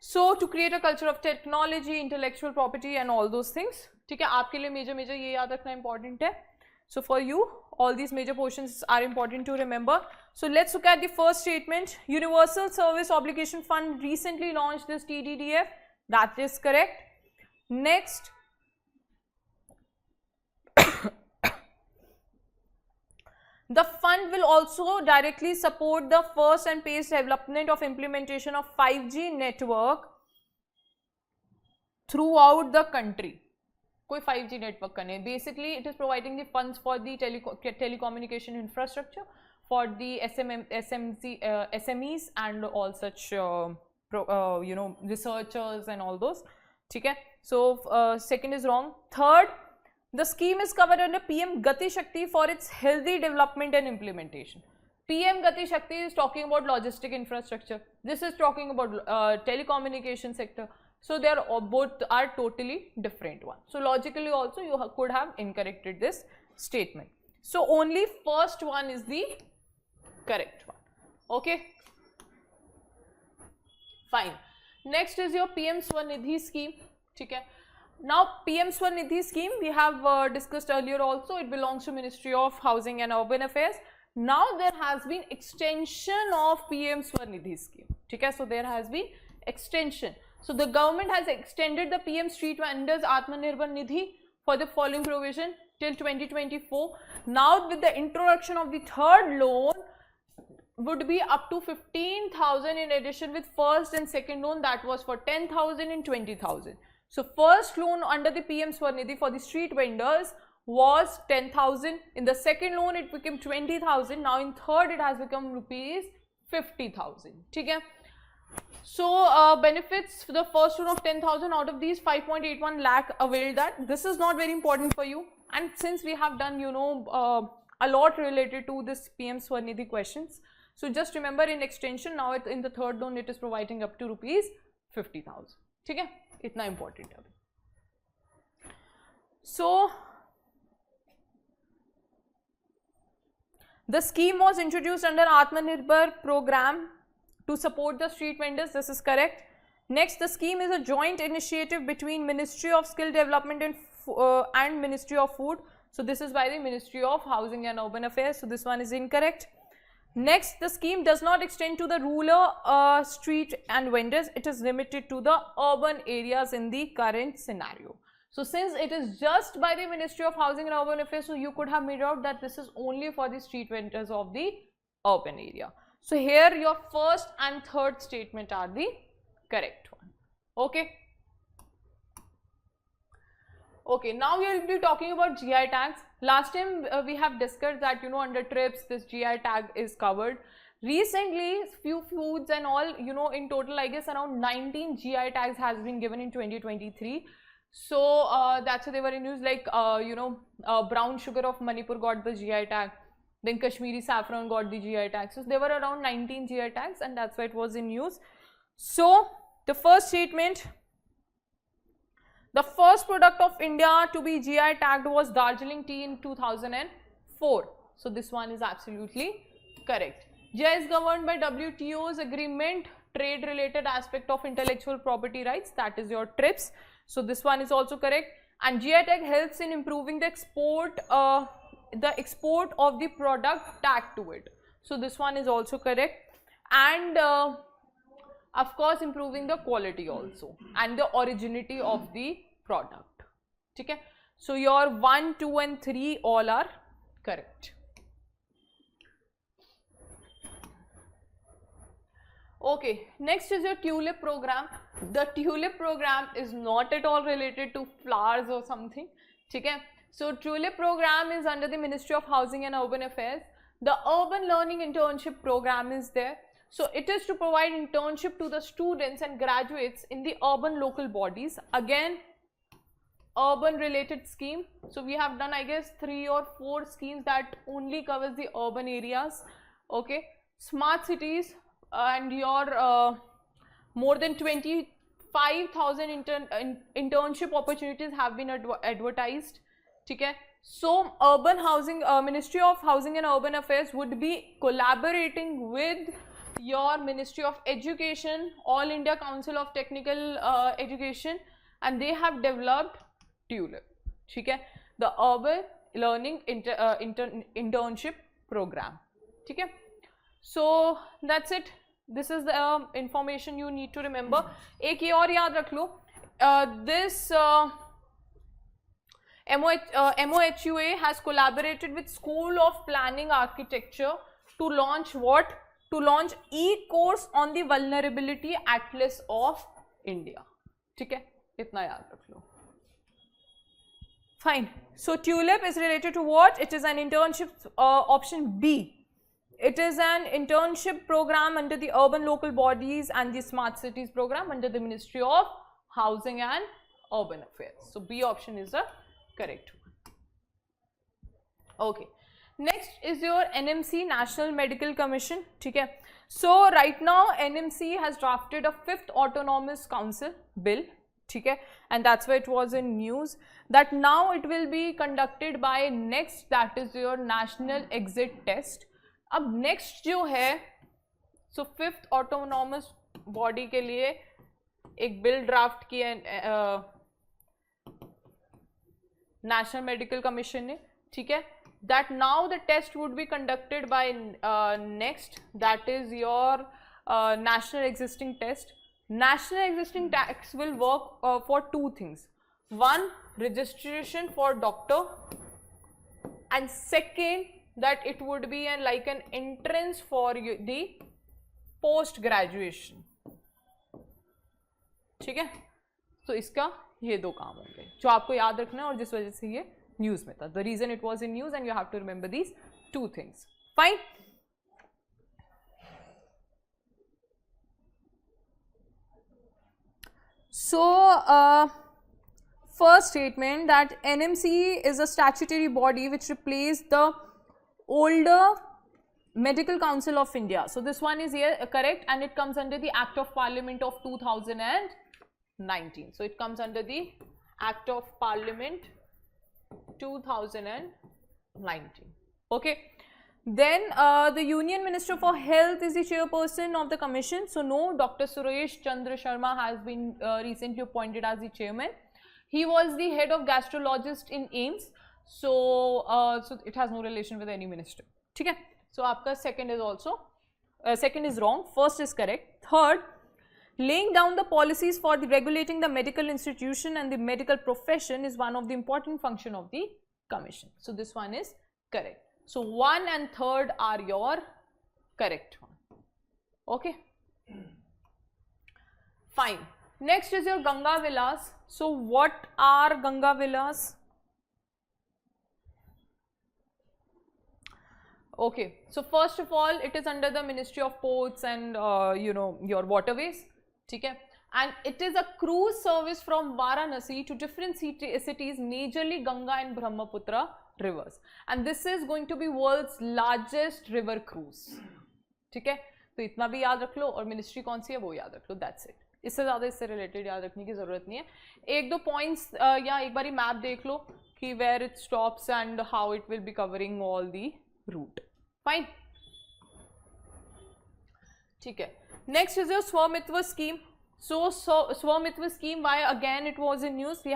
So to create a culture of technology, intellectual property and all those things. ठीक है, आपके लिए major ये याद रखना important है. So for you, all these major portions are important to remember. So let's look at the first statement. Universal Service Obligation Fund recently launched this TDDF. That is correct. Next. The fund will also directly support the first and phased development of implementation of 5G network throughout the country. कोई 5G network का नहीं. Basically, it is providing the funds for the telecommunication infrastructure for the SMEs and all such researchers and all those. ठीक है. So second is wrong. Third, the scheme is covered under PM Gati Shakti for its healthy development and implementation. PM Gati Shakti is talking about logistic infrastructure. This is talking about telecommunication sector. So they are both are totally different ones. So logically also you could have incorrected this statement. So only first one is the correct one. Okay. Fine. Next is your PM Swanidhi scheme. Okay. Now PM Swanidhi scheme we have discussed earlier also. It belongs to Ministry of Housing and Urban Affairs. Now there has been extension of PM Swanidhi scheme. Okay. So there has been extension. So the government has extended the PM Street Vendors Atmanirbhar Nidhi for the following provision till 2024. Now with the introduction of the third loan would be up to 15,000 in addition with first and second loan, that was for 10,000 and 20,000. So first loan under the PM Swanidhi for the street vendors was 10,000. In the second loan it became 20,000. Now in third it has become rupees 50,000. ठीक है. So benefits for the first one of 10,000, out of these 5.81 lakh availed that. This is not very important for you, and since we have done a lot related to this PM Swarnidhi questions, so just remember in extension now in the third loan it is providing up to rupees 50,000. ठीक है, इतना important है. So the scheme was introduced under Atmanirbhar program to support the street vendors. This is correct. Next, the scheme is a joint initiative between Ministry of Skill Development and Ministry of Food. So this is by the Ministry of Housing and Urban Affairs. So this one is incorrect. Next, the scheme does not extend to the rural street and vendors. It is limited to the urban areas in the current scenario. So since it is just by the Ministry of Housing and Urban Affairs, so you could have made out that this is only for the street vendors of the urban area. So here your first and third statement are the correct one. Okay. Okay, now we will be talking about GI tags. Last time we have discussed that under TRIPS this GI tag is covered. Recently few foods and all, in total I guess around 19 GI tags has been given in 2023. So that's why they were in news, like brown sugar of Manipur got the GI tag, then Kashmiri saffron got the GI tag. So there were around 19 GI tags, and that's why it was in news. So the first statement, the first product of India to be GI tagged was Darjeeling tea in 2004. So this one is absolutely correct. GI is governed by WTO's agreement, trade related aspect of intellectual property rights, that is your TRIPS. So this one is also correct. And GI tag helps in improving the export of the product tagged to it. So this one is also correct. And of course improving the quality also and the originality of the product. Okay. So your 1, 2 and 3 all are correct. Okay, next is your TULIP program. The TULIP program is not at all related to flowers or something. Okay? So TULIP program is under the Ministry of Housing and Urban Affairs. The Urban Learning Internship program is there. So it is to provide internship to the students and graduates in the urban local bodies. Again, urban related scheme. So we have done I guess 3 or 4 schemes that only covers the urban areas. Okay, smart cities. And your more than 25,000 internship opportunities have been advertised. Okay. So urban housing, Ministry of Housing and Urban Affairs would be collaborating with your Ministry of Education, All India Council of Technical Education, and they have developed TULIP. Okay. The Urban Learning Internship Program. Okay. So that's it. This is the information you need to remember. एक ये और याद रख लो. This MOHUA has collaborated with School of Planning Architecture to launch what? To launch e-course on the Vulnerability Atlas of India. ठीक है? इतना याद रख लो. Fine. So TULIP is related to what? It is an internship option B. It is an internship program under the urban local bodies and the smart cities program under the Ministry of Housing and Urban Affairs. So B option is the correct one. Okay. Next is your NMC, National Medical Commission. Okay. So right now NMC has drafted a 5th Autonomous Council bill. Okay. And that's why it was in news that now it will be conducted by next, that is your National Exit Test. अब next जो है, so 5th autonomous body के लिए एक bill draft किया national medical commission ने. ठीक है, that now the test would be conducted by next, that is your national existing test. National existing tax will work for 2 things. One, registration for doctor, and second, that it would be like an entrance for the post graduation. ठीक है, तो इसका ये 2 काम होंगे जो आपको याद रखना है और जिस वजह से ये न्यूज में था. The reason it was in news and you have to remember these 2 things. Fine. So, first statement that NMC is a statutory body which replaced the older Medical Council of India. So, this one is here correct, and it comes under the Act of Parliament of 2019. So, it comes under the Act of Parliament 2019. Okay. Then the Union Minister for Health is the chairperson of the commission. So, no, Dr. Suresh Chandra Sharma has been recently appointed as the chairman. He was the head of gastrologist in AIIMS. So, so it has no relation with any minister. Okay. So, आपका second is also, second is wrong, first is correct. Third, laying down the policies for regulating the medical institution and the medical profession is one of the important function of the commission. So, this one is correct. So, 1 and 3rd are your correct one. Okay. Fine. Next is your Ganga Villas. So, what are Ganga Villas? Okay. So, first of all, it is under the Ministry of Ports and you know, your waterways. Okay. And it is a cruise service from Varanasi to different cities, majorly Ganga and Brahmaputra rivers. And this is going to be world's largest river cruise. Okay. तो इतना भी याद रख लो और ministry कौन सी है वो याद रख लो, दैट्स इट. इससे ज़्यादा इससे रिलेटेड याद रखने की ज़रूरत नहीं है. एक दो पॉइंट्स या एक बारी मैप देख लो कि where it stops and how it will be covering all the route. Fine. ठीक है. Next is your Swamitva scheme. So, Swamitva scheme, why again it was in news? We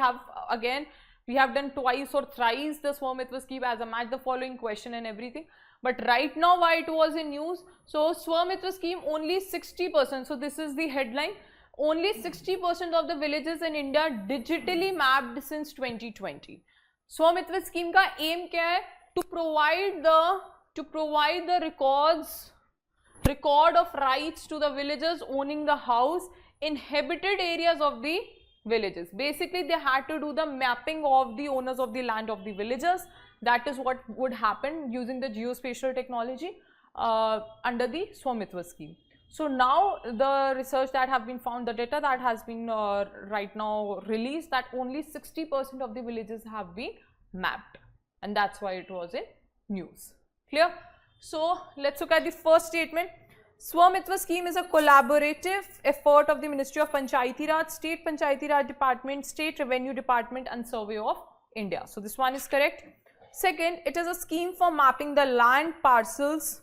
have done twice or thrice the Swamitva scheme as a match the following question and everything. But right now, why it was in news? So, Swamitva scheme only 60%. So, this is the headline. Only 60% of the villages in India digitally mapped since 2020. Swamitva scheme का aim क्या है? To provide the record of rights to the villagers owning the house inhabited areas of the villages. Basically, they had to do the mapping of the owners of the land of the villagers. That is what would happen using the geospatial technology under the Swamitva scheme. So now the research that have been found, the data that has been right now released, that only 60% of the villages have been mapped, and that's why it was in news. Clear? So let's look at the first statement. Swamitva scheme is a collaborative effort of the Ministry of Panchayati Raj, State Panchayati Raj Department, State Revenue Department and Survey of India. So this one is correct. Second, it is a scheme for mapping the land parcels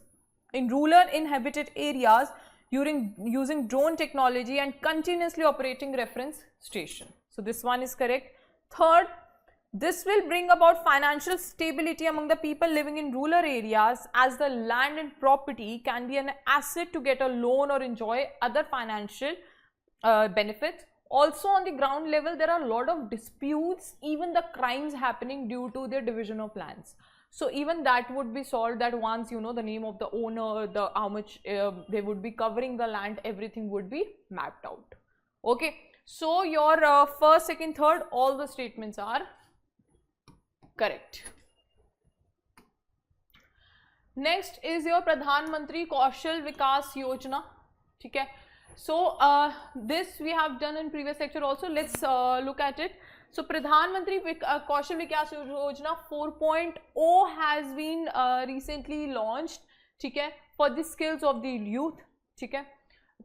in rural inhabited areas using drone technology and continuously operating reference station. So this one is correct. Third, this will bring about financial stability among the people living in rural areas, as the land and property can be an asset to get a loan or enjoy other financial benefits. Also on the ground level, there are a lot of disputes, even the crimes happening due to their division of lands. So even that would be solved, that once you know the name of the owner, the how much they would be covering the land, everything would be mapped out. Okay. So your first, second, third, all the statements are correct. Next is your Pradhan Mantri Kaushal Vikas Yojana. Okay. So this we have done in previous lecture also. Let's look at it. So Pradhan Mantri Kaushal Vikas Yojana 4.0 has been recently launched. Okay, for the skills of the youth. Okay.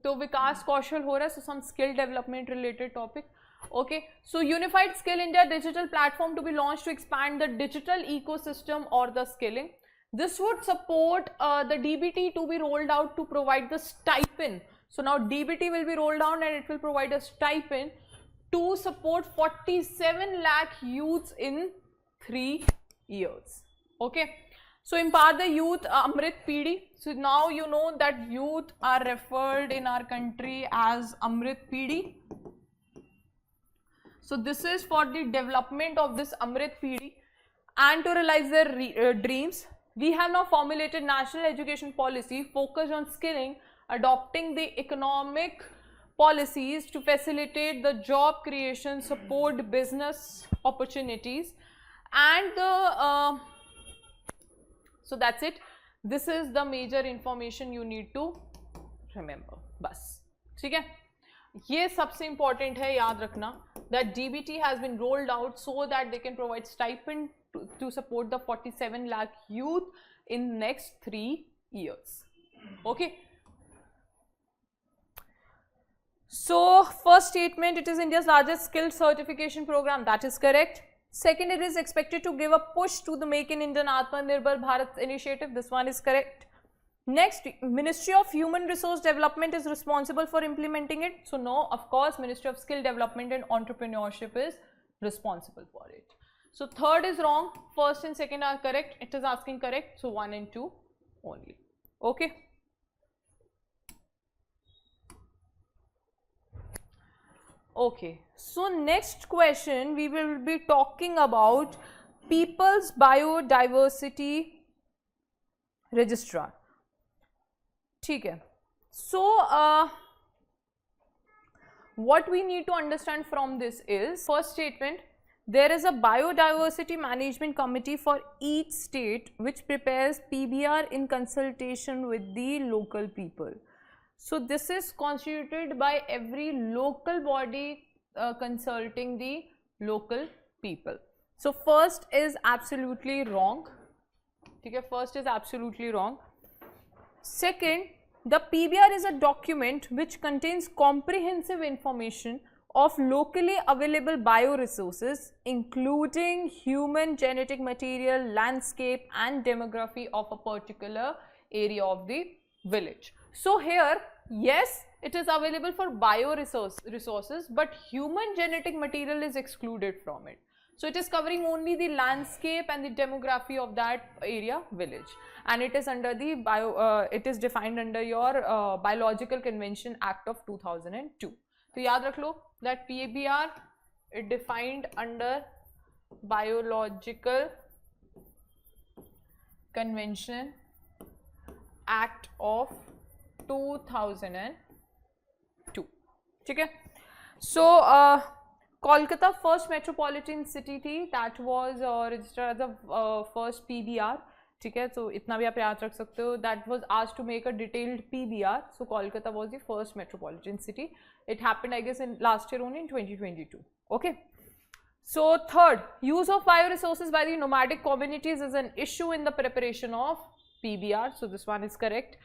So Vikas Kaushal ho raha hai, so some skill development related topic. Okay, so Unified Skill India digital platform to be launched to expand the digital ecosystem or the skilling. This would support the DBT to be rolled out to provide the stipend. So now DBT will be rolled out and it will provide a stipend to support 47 lakh youths in 3 years. Okay, so impart the youth Amrit Pidi. So now you know that youth are referred in our country as Amrit Pidi. So this is for the development of this Amrit Pidi and to realize their dreams. We have now formulated national education policy focused on skilling, adopting the economic policies to facilitate the job creation, support business opportunities, and the so that's it. This is the major information you need to remember. Bas. Okay? ये सबसे important है, याद रखना, that DBT has been rolled out so that they can provide stipend to support the 47 lakh youth in next 3 years. Okay. So first statement, it is India's largest skill certification program. That is correct. Second, it is expected to give a push to the Make in India Atmanirbhar Bharat initiative. This one is correct. Next, Ministry of Human Resource Development is responsible for implementing it. So no, of course, Ministry of Skill Development and Entrepreneurship is responsible for it. So third is wrong. First and second are correct. It is asking correct. So 1 and 2 only. Okay. Okay. So next question, we will be talking about People's Biodiversity Registrar. ठीक है. So what we need to understand from this is, first statement, there is a biodiversity management committee for each state which prepares PBR in consultation with the local people. So this is constituted by every local body consulting the local people. So first is absolutely wrong. Okay, first is absolutely wrong. Second, the PBR is a document which contains comprehensive information of locally available bioresources, including human genetic material, landscape and demography of a particular area of the village. So here, yes, it is available for bioresources, but human genetic material is excluded from it. So it is covering only the landscape and the demography of that area, village, and it is under the it is defined under your Biological Convention Act of 2002. So याद रख लो that PBR is defined under Biological Convention Act of 2002. ठीक है. So Kolkata first metropolitan city थी, that was registered as a first PBR. ठीक है, so इतना भी आप याद रख सकते हो. That was asked to make a detailed PBR. So Kolkata was the first metropolitan city. It happened, I guess, in last year only, in 2022. Okay. So third, use of bioresources by the nomadic communities is an issue in the preparation of PBR. So this one is correct.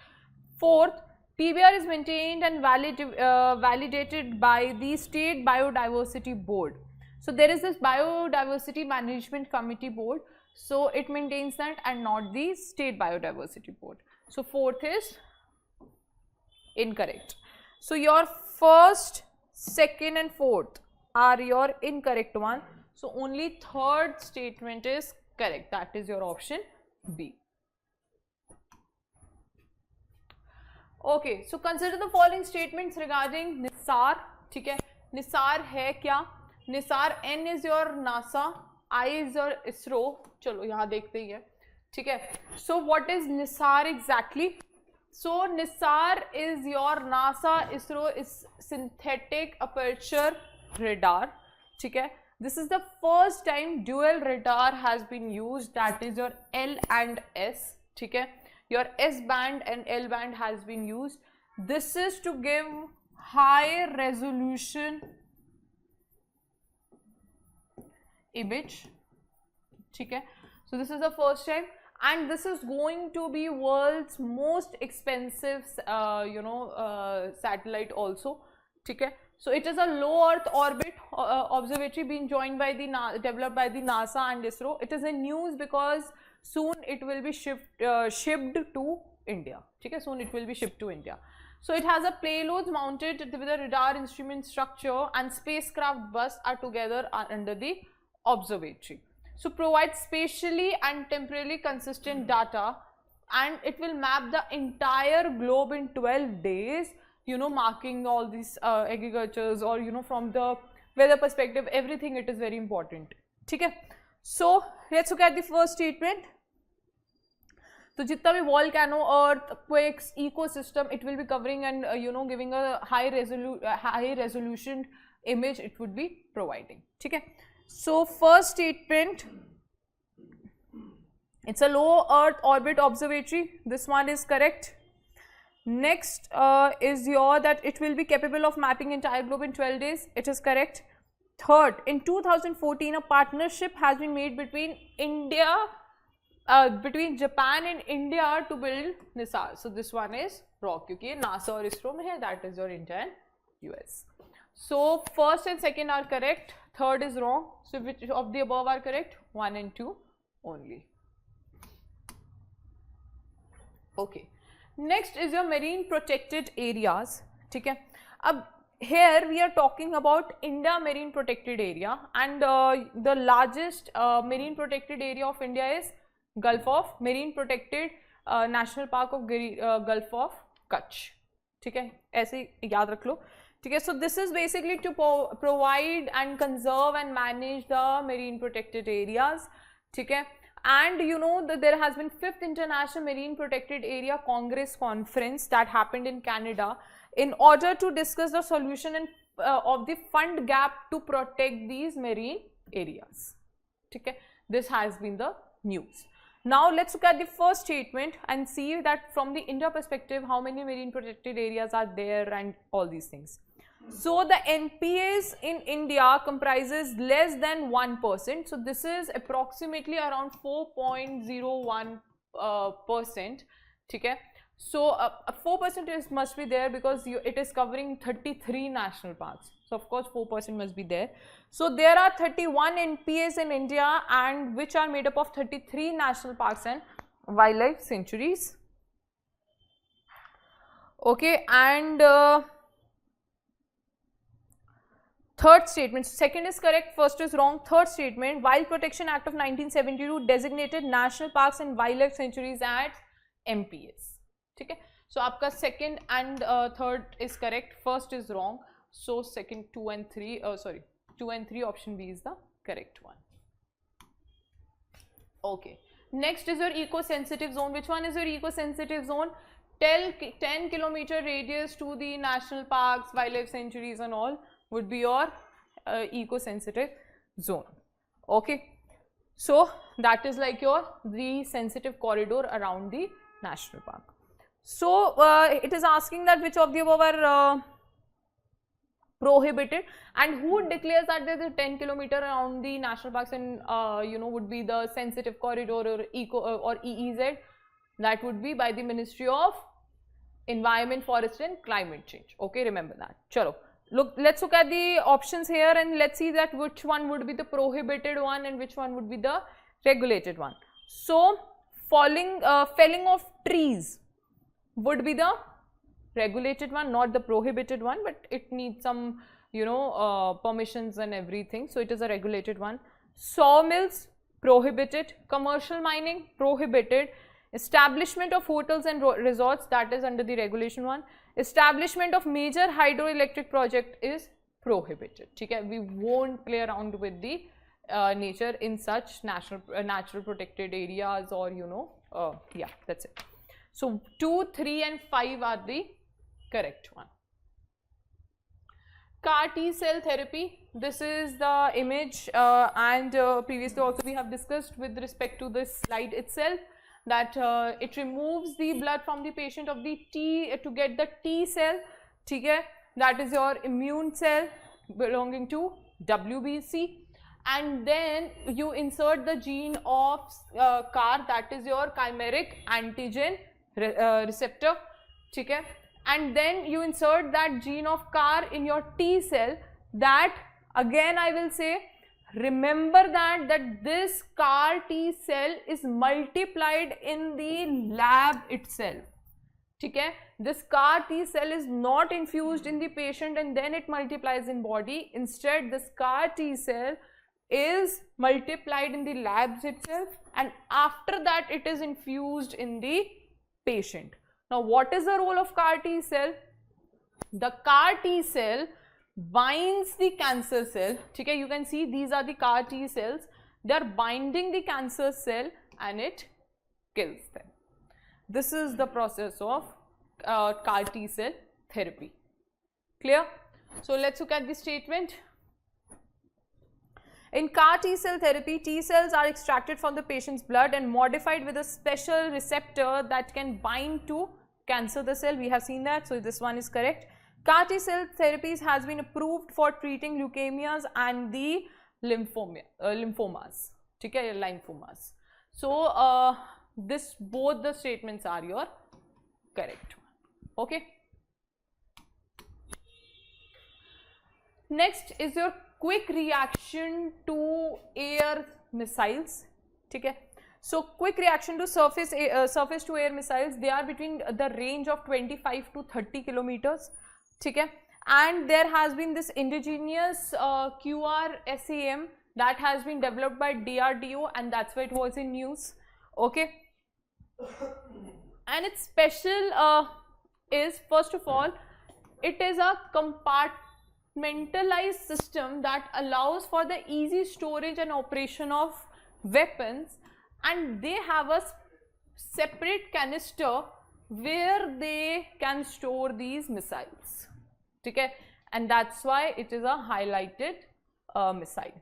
Fourth, PBR is maintained and validated by the State Biodiversity Board. So there is this Biodiversity Management Committee Board. So it maintains that and not the State Biodiversity Board. So fourth is incorrect. So your first, second and fourth are your incorrect one. So only third statement is correct. That is your option B. Okay, so consider the following statements regarding NISAR. ठीक है, NISAR है क्या? NISAR, N is your NASA, I is your ISRO. चलो यहाँ देखते ही है. ठीक है. So what is NISAR exactly? So NISAR is your NASA ISRO is synthetic aperture radar. ठीक है. This is the first time dual radar has been used. That is your L and S. ठीक है. Your S band and L band has been used. This is to give high resolution image. Okay. So this is the first time, and this is going to be world's most expensive satellite also. Okay. So it is a low Earth orbit observatory being joined by the developed by the NASA and ISRO. It is in news because soon it will be shipped to India. Okay, soon it will be shipped to India. So it has a payload mounted with a radar instrument structure, and spacecraft bus are together under the observatory. So provides spatially and temporally consistent data, and it will map the entire globe in 12 days, marking all these agricultures, or from the weather perspective, everything. It is very important. Okay. So let's look at the first statement. So जितना भी volcano, earthquakes, ecosystem, it will be covering and giving a high resolution image. It would be providing. Okay. So first statement, it's a low Earth orbit observatory. This one is correct. Next is your that it will be capable of mapping entire globe in 12 days. It is correct. Third, in 2014, a partnership has been made between between Japan and India to build Nisar. So this one is wrong क्योंकि NASA और ISRO में है. That is your India and US. So first and second are correct. Third is wrong. So which of the above are correct? 1 and 2 only. Okay. Next is your marine protected areas. ठीक है. अब here we are talking about India marine protected area, and the largest marine protected area of India is Gulf of Marine Protected National Park of Gulf of Kutch. ठीक है, ऐसे याद रख लो. ठीक है. So this is basically to provide and conserve and manage the marine protected areas. ठीक है. And you know that there has been 5th International Marine Protected Area Congress Conference that happened in Canada in order to discuss the solution of the fund gap to protect these marine areas. Okay. This has been the news. Now let's look at the first statement and see that from the India perspective how many marine protected areas are there and all these things. So the NPAs in India comprises less than 1%. So this is approximately around 4.01%. Okay. So 4% must be there because it is covering 33 national parks. So of course 4% must be there. So there are 31 NPAs in India, and which are made up of 33 national parks and wildlife sanctuaries. Okay, and third statement, second is correct, first is wrong. Third statement, Wild Protection Act of 1972 designated national parks and wildlife sanctuaries as MPAs. Okay, so आपका second and third is correct, first is wrong. So second 2 and 3 option B is the correct one. Okay, next is your eco-sensitive zone. Which one is your eco-sensitive zone? 10 kilometer radius to the national parks, wildlife sanctuaries and all would be your eco-sensitive zone. Okay, so that is like the sensitive corridor around the national park. So it is asking that which of the above are prohibited, and who declares that there is 10 kilometer around the national parks and would be the sensitive corridor or or EEZ. That would be by the Ministry of Environment, Forest and Climate Change. Okay, remember that. Chalo. Let's look at the options here and let's see that which one would be the prohibited one and which one would be the regulated one. So felling of trees would be the regulated one, not the prohibited one, but it needs some permissions and everything, so it is a regulated one. Sawmills prohibited, commercial mining prohibited, establishment of hotels and resorts, that is under the regulation one. Establishment of major hydroelectric project is prohibited. Okay? We won't play around with the nature in such natural protected areas, or yeah, that's it. So 2, 3 and 5 are the correct one. CAR T cell therapy, this is the image and previously also we have discussed with respect to this slide itself that it removes the blood from the patient of the T to get the T cell. Okay? That is your immune cell belonging to WBC, and then you insert the gene of CAR, that is your chimeric antigen receptor. Okay? And then you insert that gene of CAR in your T cell. That again I will say, remember that this CAR T cell is multiplied in the lab itself. Okay? This CAR T cell is not infused in the patient and then it multiplies in body. Instead, this CAR T cell is multiplied in the labs itself, and after that it is infused in the patient. Now, what is the role of CAR T cell? The CAR T cell binds the cancer cell. Okay, you can see these are the CAR T cells. They are binding the cancer cell and it kills them. This is the process of CAR T cell therapy. Clear? So let's look at the statement. In CAR T cell therapy, T cells are extracted from the patient's blood and modified with a special receptor that can bind to cancer the cell, we have seen that, so this one is correct. CAR T cell therapies has been approved for treating leukemias and the lymphomas. Okay, lymphomas. So this both the statements are your correct. Okay. Next is your quick reaction to air missiles. Okay. So quick reaction to surface to air missiles, they are between the range of 25 to 30 kilometers. Okay. And there has been this indigenous QRSAM that has been developed by DRDO, and that's why it was in news. Okay. And its special is, first of all, it is a compartmentalized system that allows for the easy storage and operation of weapons, and they have a separate canister where they can store these missiles. Okay, and that's why it is a highlighted missile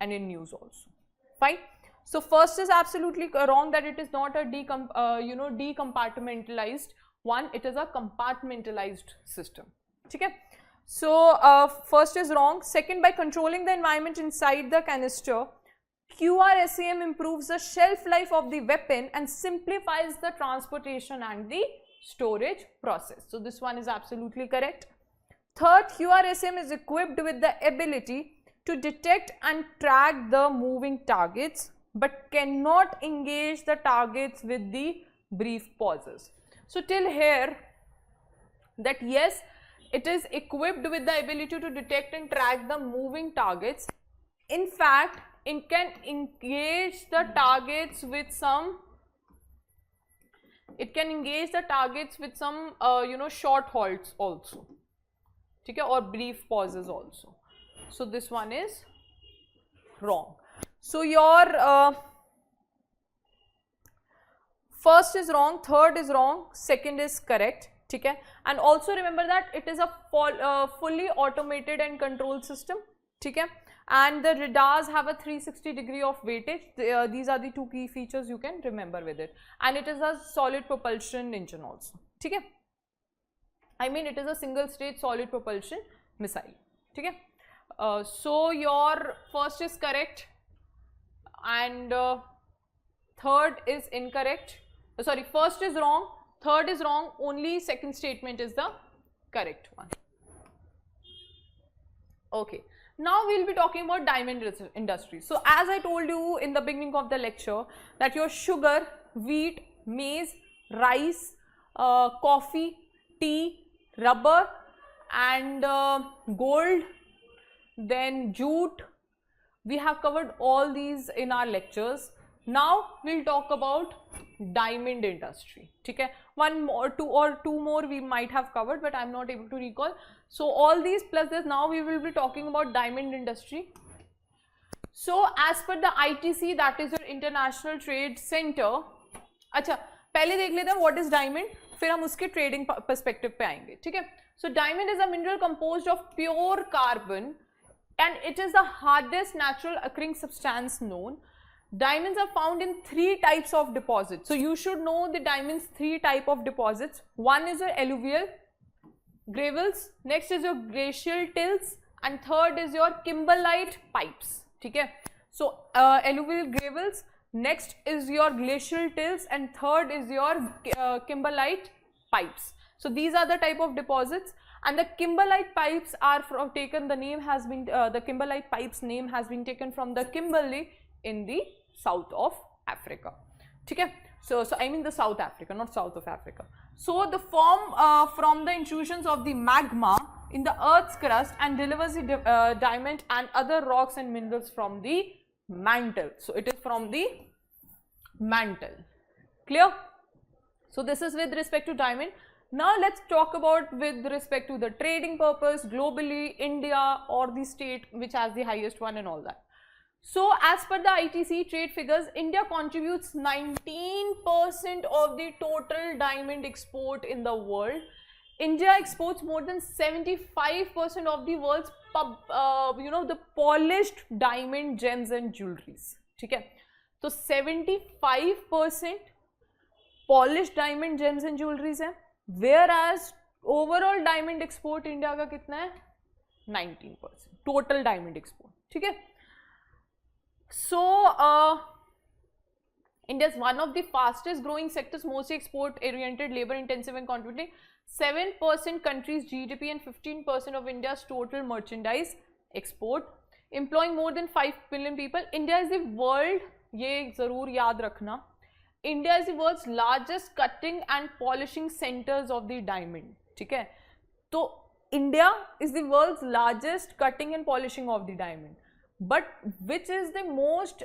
and in news also. Fine. So first is absolutely wrong, that it is not a decompartmentalized one, it is a compartmentalized system. Okay. So first is wrong. Second, by controlling the environment inside the canister, QRSAM improves the shelf life of the weapon and simplifies the transportation and the storage process. So this one is absolutely correct. Third, QRSAM is equipped with the ability to detect and track the moving targets, but cannot engage the targets with the brief pauses. So till here, that yes, it is equipped with the ability to detect and track the moving targets. In fact, it can engage the targets with some, short halts also, okay, or brief pauses also. So this one is wrong. So your first is wrong, third is wrong, second is correct. Okay. And also remember that it is a fully automated and controlled system. Okay. And the radars have a 360 degree of weightage. These are the two key features you can remember with it. And it is a solid propulsion engine also. Okay. I mean, it is a single stage solid propulsion missile. Okay. So your first is correct and third is incorrect. Sorry, first is wrong, third is wrong, only second statement is the correct one. Okay. Now we will be talking about diamond industry. So as I told you in the beginning of the lecture, that your sugar, wheat, maize, rice, coffee, tea, rubber and gold, then jute, we have covered all these in our lectures. Now we will talk about diamond industry. Okay, one more, two more we might have covered, but I am not able to recall. So all these plus this, now we will be talking about diamond industry. So as per the ITC, that is your International Trade Center. अच्छा, पहले देख लेते हैं what is diamond, फिर हम उसके trading perspective पे आएंगे. ठीक है? So diamond is a mineral composed of pure carbon and it is the hardest natural occurring substance known. Diamonds are found in three types of deposits. So you should know the diamonds three type of deposits. One is your alluvial gravels, next is your glacial tills, and third is your kimberlite pipes. Okay? So alluvial gravels, next is your glacial tills, and third is your kimberlite pipes. So these are the type of deposits, and the kimberlite pipes are from taken. The name has been the kimberlite pipes name has been taken from the Kimberley in the south of Africa. Okay? So I mean the South Africa, not south of Africa. So the form from the intrusions of the magma in the earth's crust and delivers the diamond and other rocks and minerals from the mantle. So it is from the mantle. Clear? So this is with respect to diamond. Now let's talk about with respect to the trading purpose globally, India or the state which has the highest one and all that. So as per the ITC trade figures, India contributes 19% of the total diamond export in the world. India exports more than 75% of the world's the polished diamond gems and jewelries. Okay? So 75% polished diamond gems and jewelries hai. whereas overall diamond export India का कितना है 19% total diamond export. ठीक है. So India is one of the fastest growing sectors, mostly export oriented, labor intensive and contributing 7% country's GDP and 15% of India's total merchandise export, employing more than 5 billion people. India is the world, ये जरूर याद रखना, India is the world's largest cutting and polishing centers of the diamond. ठीक है, तो India is the world's largest cutting and polishing of the diamond. But which is the most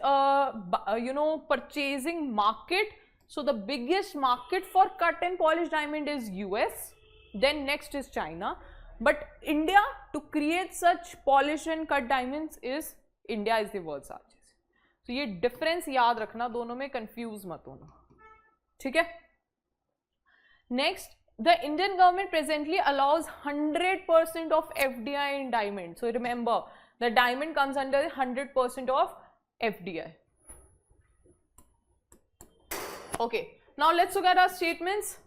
purchasing market? So the biggest market for cut and polished diamond is US, then next is China, but India, to create such polished and cut diamonds, is India is the world's largest. So ये difference याद रखना, दोनों में confuse मत होना. ठीक है. Next, the Indian government presently allows 100% of FDI in diamond. So remember, the diamond comes under 100% of FDI. Okay, now let's look at our statements.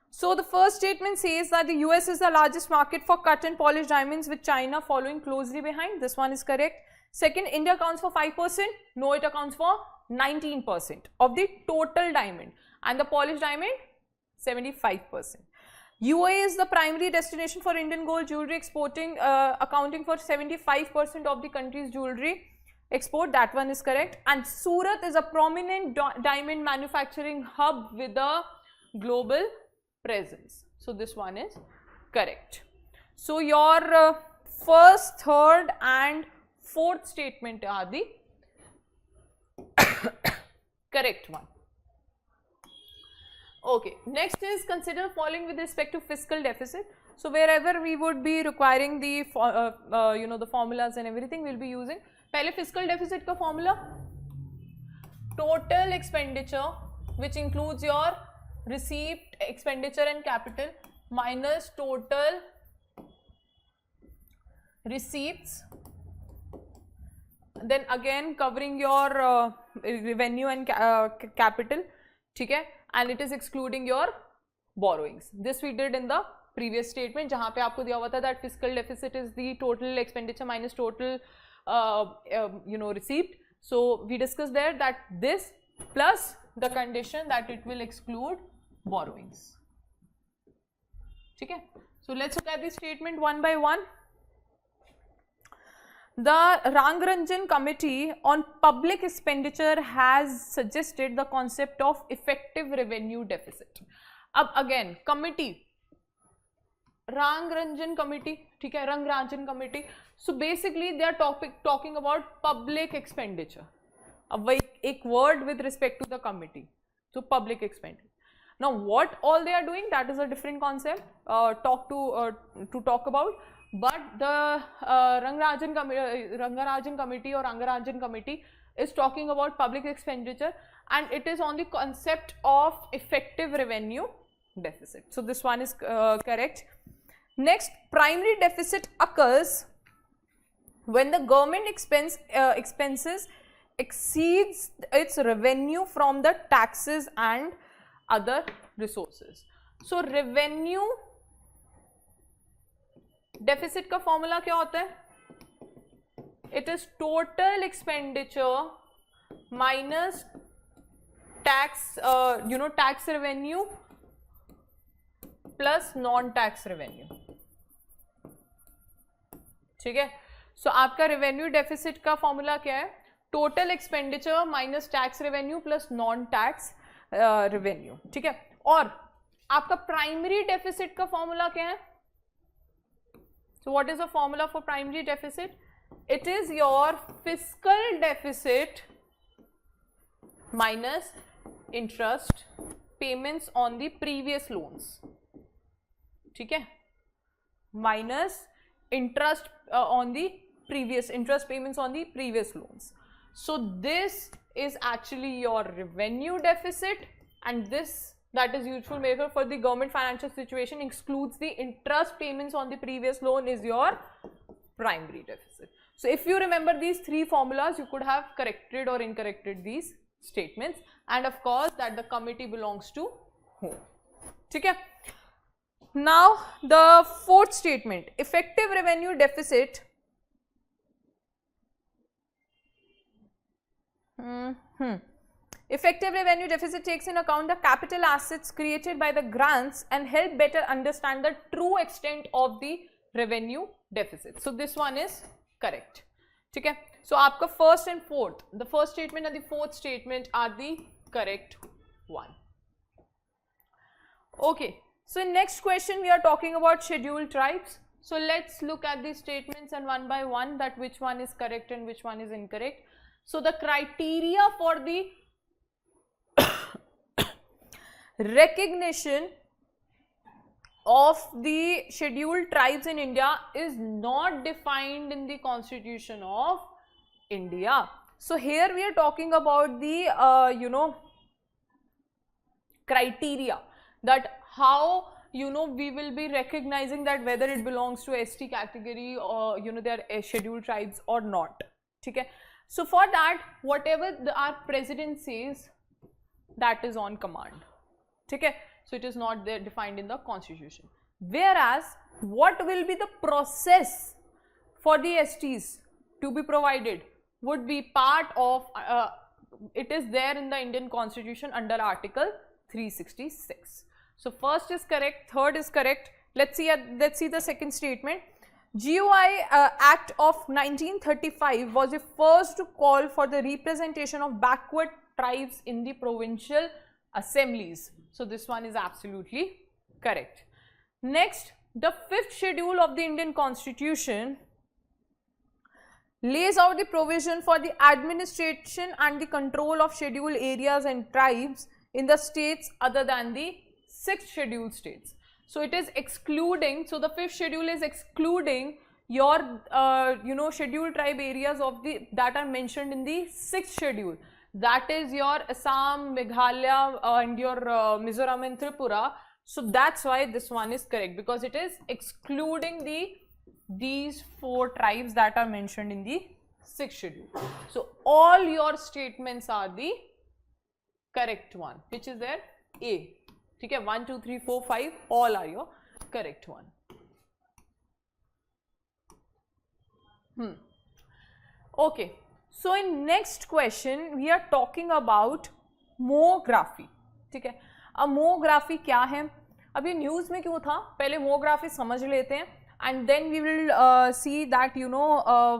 So the first statement says that the US is the largest market for cut and polished diamonds, with China following closely behind. This one is correct. Second, India accounts for 5%. No, it accounts for 19% of the total diamond, and the polished diamond 75%. UAE is the primary destination for Indian gold jewelry exporting, accounting for 75% of the country's jewelry export. That one is correct. And Surat is a prominent diamond manufacturing hub with a global presence. So this one is correct. So your first, third and fourth statement are the correct one. Okay, next is consider following with respect to fiscal deficit. So wherever we would be requiring the the formulas and everything, we'll be using. पहले fiscal deficit का formula, total expenditure which includes your receipt, expenditure and capital minus total receipts, then again covering your revenue and capital. ठीक है, and it is excluding your borrowings. This we did in the previous statement, जहाँ पे आपको दिया हुआ था that fiscal deficit is the total expenditure minus total receipt. So we discussed there that this plus the condition that it will exclude borrowings. ठीक है, so let's look at this statement one by one. The Rangarajan Committee on Public Expenditure has suggested the concept of effective revenue deficit. अब again committee, Rangarajan Committee, ठीक है, Rangarajan Committee. So basically they are talking about public expenditure. अब वही एक word with respect to the committee. So public expenditure. Now what all they are doing, that is a different concept to talk about. But the Rangarajan Committee or Rangarajan Committee is talking about public expenditure, and it is on the concept of effective revenue deficit. So this one is correct. Next, primary deficit occurs when the government expenses exceeds its revenue from the taxes and other resources. So revenue deficit का formula क्या होता है? It is total expenditure minus tax, tax revenue plus non-tax revenue. ठीक है? So आपका revenue deficit का formula क्या है? Total expenditure minus tax revenue plus non-tax revenue. ठीक है? और आपका primary deficit का formula क्या है? So what is the formula for primary deficit? It is your fiscal deficit minus interest payments on the previous loans. ठीक है? Minus interest on the previous interest payments on the previous loans. So this is actually your revenue deficit, and this that is useful measure for the government financial situation excludes the interest payments on the previous loan is your primary deficit. So if you remember these three formulas, you could have corrected or incorrected these statements, and of course that the committee belongs to whom. ठीक है. Now the fourth statement, effective revenue deficit. Effective revenue deficit takes in account the capital assets created by the grants and help better understand the true extent of the revenue deficit. So this one is correct. ठीक है. So आपका first and fourth, the first statement and the fourth statement are the correct one. Okay. So in next question we are talking about scheduled tribes. So let's look at the statements and one by one that which one is correct and which one is incorrect. So the criteria for the recognition of the scheduled tribes in India is not defined in the Constitution of India. So here we are talking about the criteria, that how we will be recognizing that whether it belongs to ST category or they are scheduled tribes or not. Okay. So for that, whatever our president says, that is on command. Okay. So it is not there defined in the Constitution. Whereas what will be the process for the STs to be provided would be part of it is there in the Indian Constitution under Article 366. So first is correct, third is correct. Let's see the second statement. GOI Act of 1935 was the first to call for the representation of backward tribes in the provincial assemblies. So this one is absolutely correct. Next, the fifth schedule of the Indian Constitution lays out the provision for the administration and the control of scheduled areas and tribes in the states other than the sixth scheduled states. So it is excluding, so the fifth schedule is excluding your scheduled tribe areas of the that are mentioned in the sixth schedule. That is your Assam, Meghalaya and your Mizoram and Tripura. So that's why this one is correct, because it is excluding these four tribes that are mentioned in the sixth schedule. So all your statements are the correct one, which is there A. Okay, 1, 2, 3, 4, 5, all are your correct one. Okay, so in next question we are talking about मोग्राफी. ठीक है, अब मोग्राफी क्या है, अभी news में क्यों था, पहले मोग्राफी समझ लेते हैं and then we will see that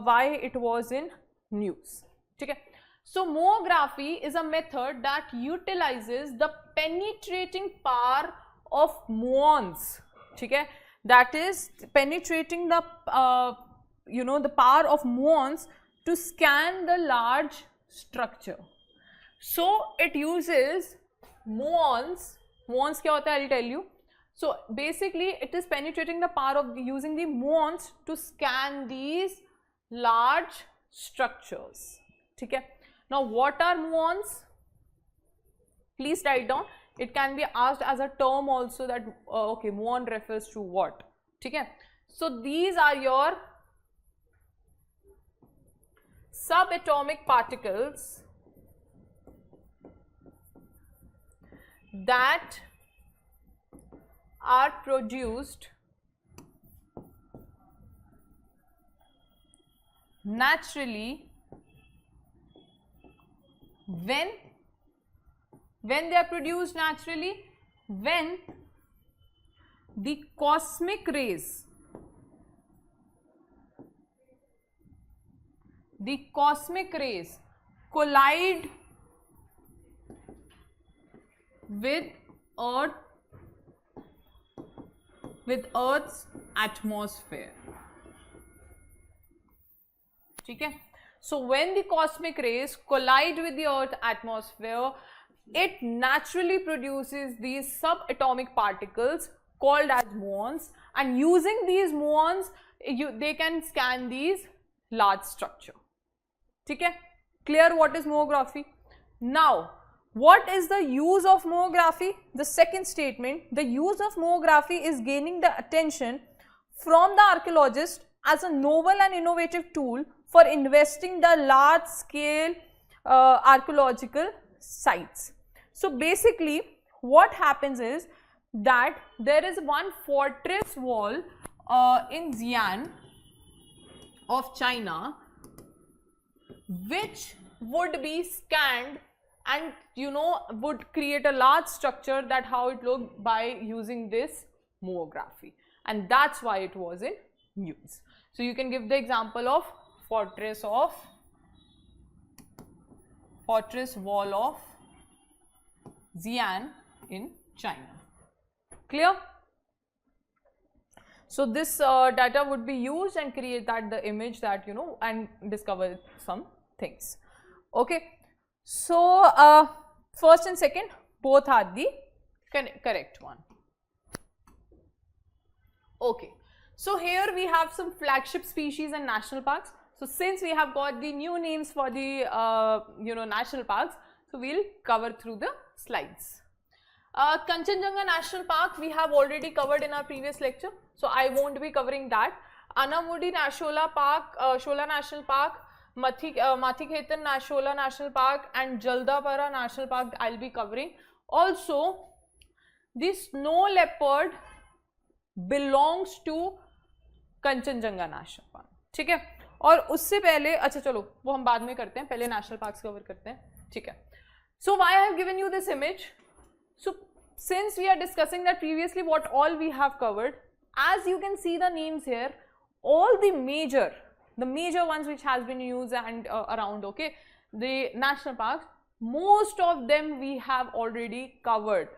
why it was in news. ठीक है. So moography is a method that utilizes the penetrating power of muons. ठीक है, that is penetrating the the power of muons to scan the large structure. So it uses muons. Muons क्या होता है, I'll tell you. So basically it is penetrating the power of using the muons to scan these large structures. ठीक है. Now what are muons? Please write down. It can be asked as a term also that okay, muon refers to what. ठीक है. So these are your subatomic particles that are produced naturally when they are produced naturally, when the cosmic rays collide with Earth's atmosphere. ठीक है. So when the cosmic rays collide with the Earth atmosphere, it naturally produces these subatomic particles called as muons, and using these muons they can scan these large structure. ठीक है. Clear what is moography? Now what is the use of moography? The second statement, the use of moography is gaining the attention from the archaeologist as a novel and innovative tool for investing the large scale archaeological sites. So basically what happens is, that there is one fortress wall in Xi'an of China which would be scanned and would create a large structure, that how it looked by using this tomography, and that's why it was in news. So you can give the example of fortress wall of Xi'an in China. Clear? So this data would be used and create that the image that and discover some things. Okay. So first and second both are the correct one. Okay. So here we have some flagship species and national parks. So since we have got the new names for the national parks, so we'll cover through the slides. Kanchenjunga National Park we have already covered in our previous lecture, so I won't be covering that. Anamudi Shola Park, Shola National Park, Mathikhetan Shola National Park and Jaldapara National Park I'll be covering. Also, the snow leopard belongs to Kanchenjunga National Park. ठीक है, और उससे पहले अच्छा चलो वो हम बाद में करते हैं, पहले नेशनल पार्क्स कवर करते हैं. ठीक है. So why I have given you this image? So since we are discussing that previously what all we have covered, as you can see the names here, all the major ones which has been used and around, okay, the national parks, most of them we have already covered.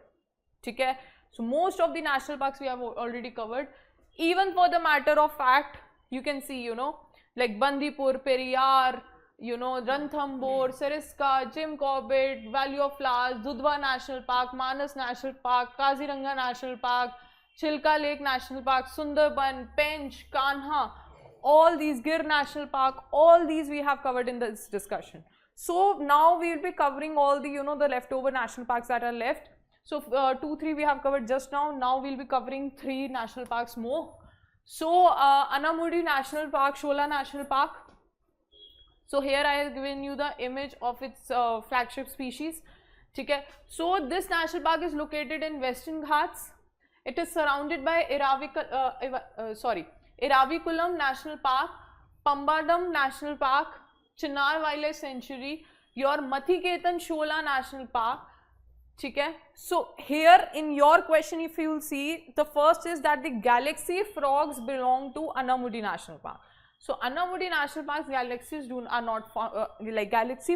Okay, so most of the national parks we have already covered. Even for the matter of fact, you can see like Bandipur, Periyar, Ranthambore, Sariska, Jim Corbett, Valley of Flowers, Dudhwa National Park, Manas National Park, Kaziranga National Park, Chilka Lake National Park, Sundarban, Pench, Kanha, all these, Gir National Park, all these we have covered in this discussion. So now we will be covering all the the leftover national parks that are left. So 2, 3 we have covered just now. Now we will be covering 3 national parks more. So Anamudi National Park, Shola National Park. So here I have given you the image of its flagship species. Okay. So this national park is located in Western Ghats. It is surrounded by Iravikulam National Park, Pambadam National Park, Chinar Wildlife Sanctuary, your Mathiketan Shola National Park. Okay. So here in your question, if you will see, the first is that the galaxy frogs belong to Anamudi National Park. So Anamudi National Park's galaxy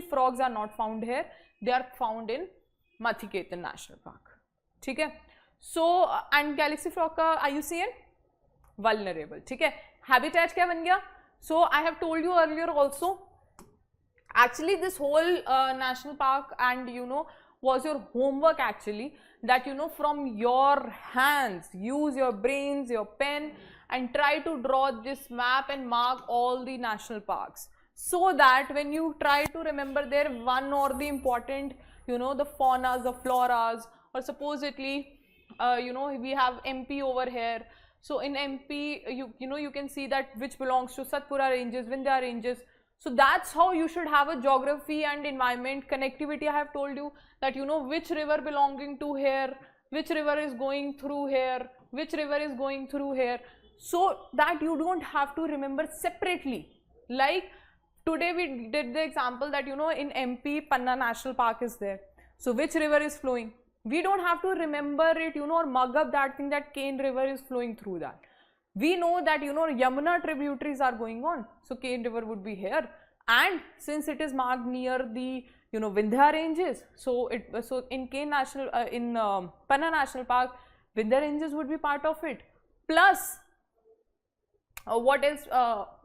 frogs are not found here. They are found in Mathiketan National Park. Okay. So and galaxy frog ka IUCN vulnerable. Okay. Habitat kya ban gaya? So I have told you earlier also. Actually, this whole national park and was your homework actually, that from your hands, use your brains, your pen and try to draw this map and mark all the national parks, so that when you try to remember there one or the important the faunas, the floras, or supposedly we have MP over here. So in MP you can see that which belongs to Satpura ranges, Vindhya ranges. So that's how you should have a geography and environment connectivity. I have told you that which river belonging to here, which river is going through here, which river is going through here, so that you don't have to remember separately. Like today we did the example that in MP Panna National Park is there. So which river is flowing? We don't have to remember it or mug up that thing that Kane river is flowing through that. We know that Yamuna tributaries are going on, so Kane river would be here, and since it is marked near the Vindhya ranges, so in Kane National Panna National Park, Vindhya ranges would be part of it. Plus what else?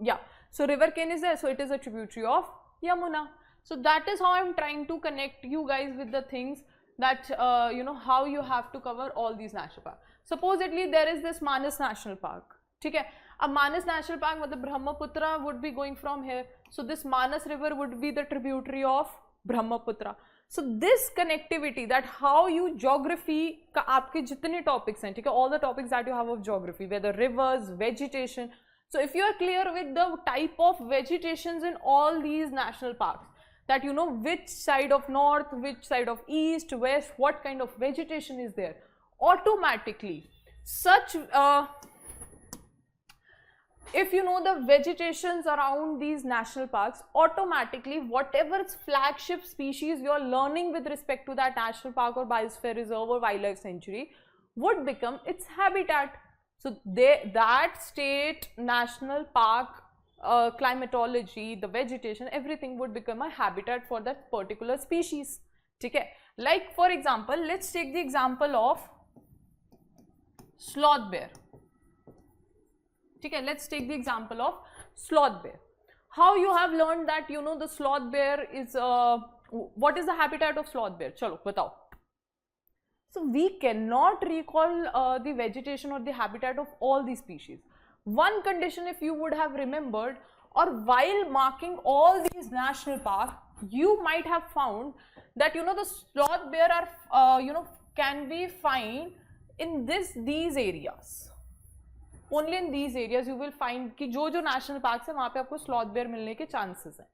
Yeah, so river Kane is there, so it is a tributary of Yamuna. So that is how I am trying to connect you guys with the things that how you have to cover all these national parks. Supposedly there is this Manas National Park. Okay, a Manas National Park, the Brahmaputra would be going from here. So this Manas river would be the tributary of Brahmaputra. So this connectivity, that how you geography ka aapke jitne topics hain, okay, all the topics that you have of geography, whether rivers, vegetation. So if you are clear with the type of vegetations in all these national parks, that which side of north, which side of east, west, what kind of vegetation is there, automatically such if you know the vegetations around these national parks, automatically whatever flagship species you are learning with respect to that national park or biosphere reserve or wildlife sanctuary would become its habitat. So that state, national park, climatology, the vegetation, everything would become a habitat for that particular species. Okay? Like for example, let's take the example of sloth bear. Okay, let's take the example of sloth bear. How you have learned that, you know, the sloth bear is, what is the habitat of sloth bear? Chalo, batao. So we cannot recall the vegetation or the habitat of all these species. One condition, if you would have remembered, or while marking all these national parks, you might have found that, you know, the sloth bear are, you know, can be found in these areas. Only in these areas you will find कि जो national parks है वहाँ पे आपको sloth bear मिलने के chances हैं.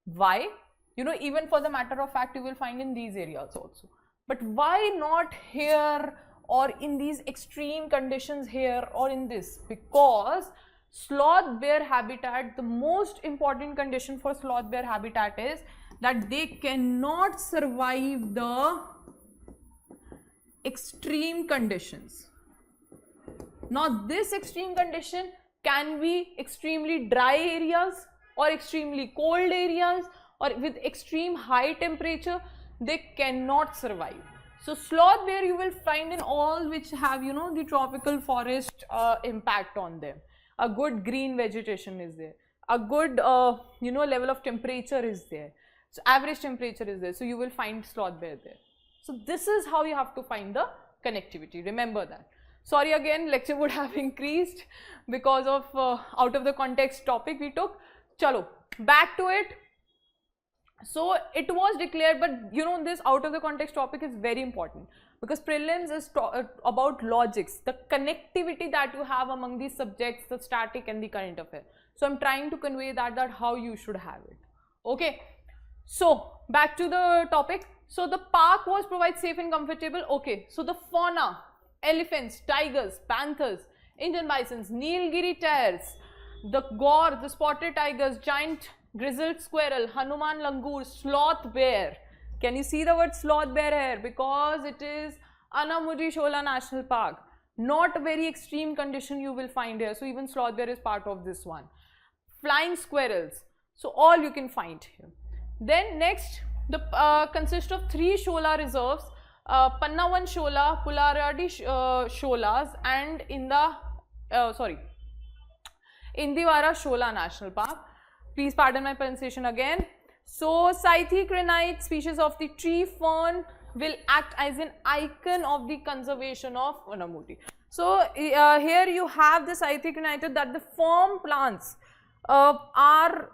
Why? You know, even for the matter of fact, you will find in these areas also. But why not here or in these extreme conditions here or in this? Because sloth bear habitat, the most important condition for sloth bear habitat is that they cannot survive the extreme conditions. Now this extreme condition can be extremely dry areas or extremely cold areas or with extreme high temperature. They cannot survive. So sloth bear you will find in all which have, you know, the tropical forest impact on them. A good green vegetation is there. A good you know, level of temperature is there. So average temperature is there. So you will find sloth bear there. So this is how you have to find the connectivity. Remember that. Sorry again, lecture would have increased because of out of the context topic we took. Chalo, back to it. So it was declared, but you know, this out of the context topic is very important because prelims is about logics, the connectivity that you have among these subjects, the static and the current affair. So I'm trying to convey that how you should have it. Okay. So back to the topic. So the park was provide safe and comfortable. Okay. So the fauna, elephants, tigers, panthers, Indian bisons, Nilgiri tares, the gaur, the spotted tigers, giant grizzled squirrel, Hanuman langur, sloth bear. Can you see the word sloth bear here? Because it is Anamudi Shola National Park. Not a very extreme condition you will find here. So even sloth bear is part of this one. Flying squirrels. So all you can find here. Then next, the consists of 3 Shola reserves. Pannavan Shola, Pularadi Sholas and Indivara Shola National Park. Please pardon my pronunciation again. So Cythicrinite species of the tree fern will act as an icon of the conservation of Anamuti. So here you have the Cythicrinite that the firm plants are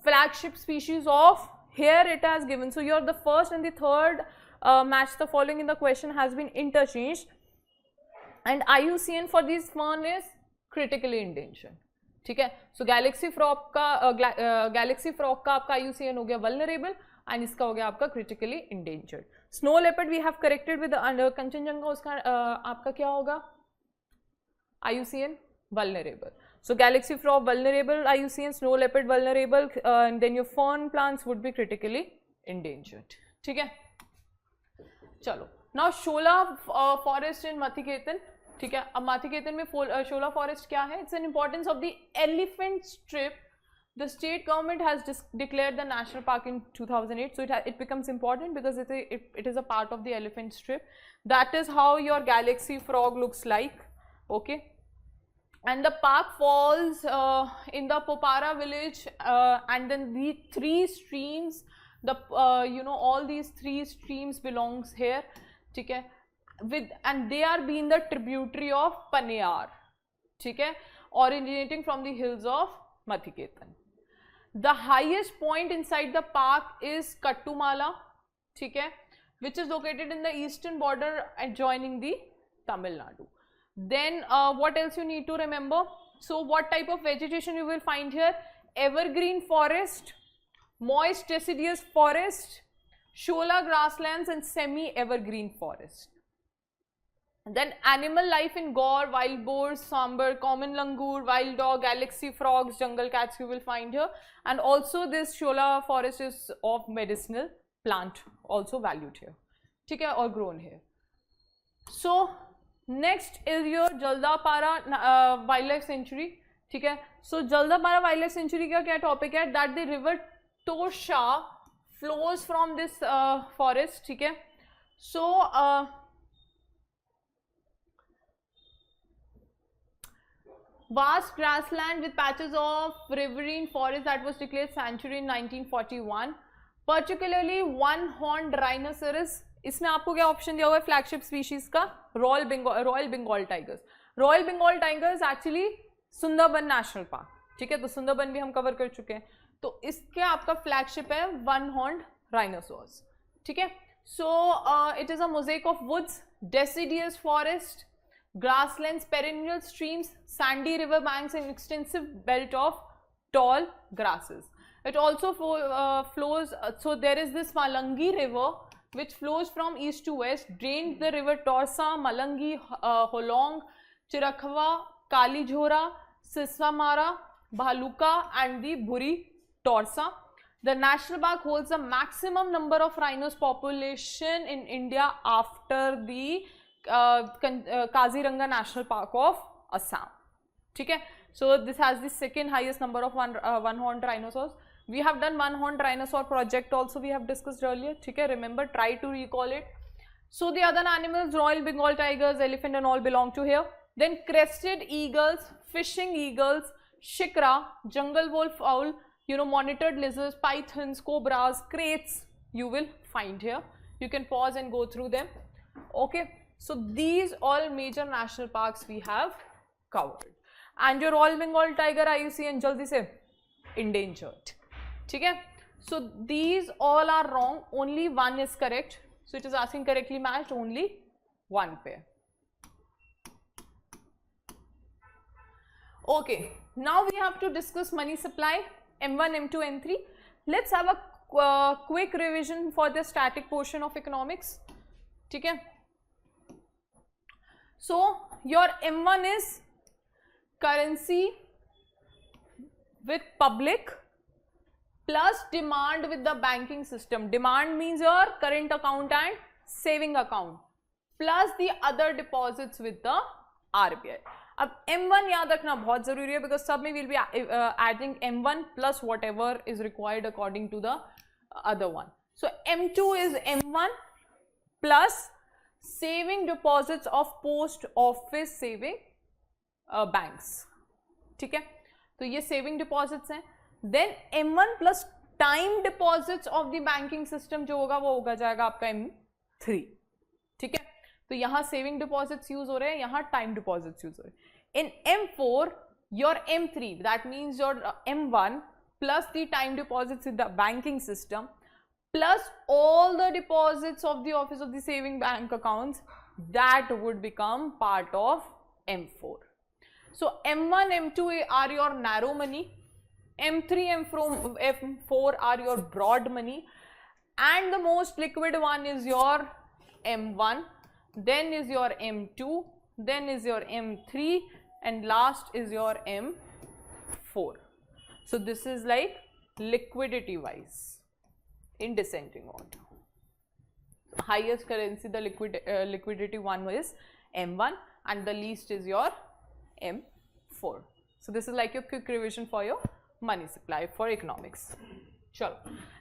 flagship species of, here it has given. So your the first and the third match the following in the question has been interchanged, and IUCN for this fern is critically endangered. ठीक है. So galaxy frog का आपका IUCN हो गया vulnerable and इसका हो गया आपका critically endangered. Snow leopard we have corrected with the Kanchenjunga, उसका आपका क्या होगा? IUCN vulnerable. So galaxy frog vulnerable, IUCN, snow leopard vulnerable, and then your fern plants would be critically endangered. ठीक है. चलो. Now Shola forest in Mathiketan. ठीक है. अब माथिकेतन में शोला फॉरेस्ट क्या है? It's an importance of the elephant strip. The state government has declared the national park in 2008, so it becomes important because it is a part of the elephant strip. That is how your galaxy frog looks like. Okay, and the park falls in the Popara village, and then the 3 streams. The you know, all these 3 streams belongs here. ठीक है. And they are being the tributary of Paniyar, okay, originating from the hills of Mathiketan. The highest point inside the park is Kattumala, okay, which is located in the eastern border adjoining the Tamil Nadu. Then what else you need to remember? So what type of vegetation you will find here? Evergreen forest, moist deciduous forest, shola grasslands and semi-evergreen forest. Then animal life in Gaur, wild boars, sambar, common langur, wild dog, galaxy frogs, jungle cats you will find here. And also this Shola forest is of medicinal plant, also valued here. ठीक है, or grown here. So next is your Jaldapara wildlife sanctuary. ठीक है, so Jaldapara wildlife sanctuary का क्या topic है? That the river Tosha flows from this forest. ठीक है, so vast grassland with patches of riverine forest that was declared sanctuary in 1941. Particularly one-horned rhinoceros. इसमें आपको क्या ऑप्शन दिया हुआ है फ्लैगशिप स्पीशीज का? Royal Bengal tigers. Royal Bengal tigers actually Sundarban national park. ठीक है, तो सुंदरबन भी हम कवर कर चुके हैं. तो इसके आपका फ्लैगशिप है वन हॉर्न्ड राइनोसोर्स. ठीक है, so it is a mosaic of woods, deciduous forest, grasslands, perennial streams, sandy river banks and extensive belt of tall grasses. It also flows, so there is this Malangi river which flows from east to west, drains the river Torsa, Malangi, Holong, Chirakhwa, Kalijhora, Sisamara, Bhaluka and the Buri Torsa. The national park holds the maximum number of rhinos population in India after the Kaziranga National Park of Assam. ठीक है, so this has the second highest number of one-horned rhinoceros. We have done one-horned rhinoceros project also, we have discussed earlier. ठीक है, remember, try to recall it. So the other animals, Royal Bengal tigers, elephant and all belong to here. Then crested eagles, fishing eagles, shikra, jungle wolf owl, you know, monitored lizards, pythons, cobras, kraits you will find here. You can pause and go through them. Okay. So these all major national parks we have covered. And your Royal Bengal tiger IUCN jaldi se endangered. ठीक है, so these all are wrong, only one is correct. So it is asking correctly matched, only one pair. Okay, now we have to discuss money supply, M1, M2, M3. Let's have a quick revision for the static portion of economics. ठीक है, so your M1 is currency with public plus demand with the banking system. Demand means your current account and saving account plus the other deposits with the RBI. अब M1 याद रखना बहुत जरूरी है because सब में will be adding M1 plus whatever is required according to the other one. So M2 is M1 plus saving deposits of post office saving banks. ठीक है, तो ये saving deposits हैं. Then M1 plus time deposits of the banking system जो होगा वो होगा जाएगा आपका M3. ठीक है, तो यहाँ saving deposits use हो रहे हैं, यहाँ time deposits use हो रहे हैं. In M4 your M3, that means your M1 plus the time deposits in the banking system plus all the deposits of the office of the saving bank accounts, that would become part of M4. So M1, M2 are your narrow money, M3, M4 are your broad money, and the most liquid one is your M1, then is your M2, then is your M3, and last is your M4. So this is like liquidity wise in descending order. Highest currency, the liquidity one is M1 and the least is your M4. So this is like your quick revision for your money supply for economics. Sure.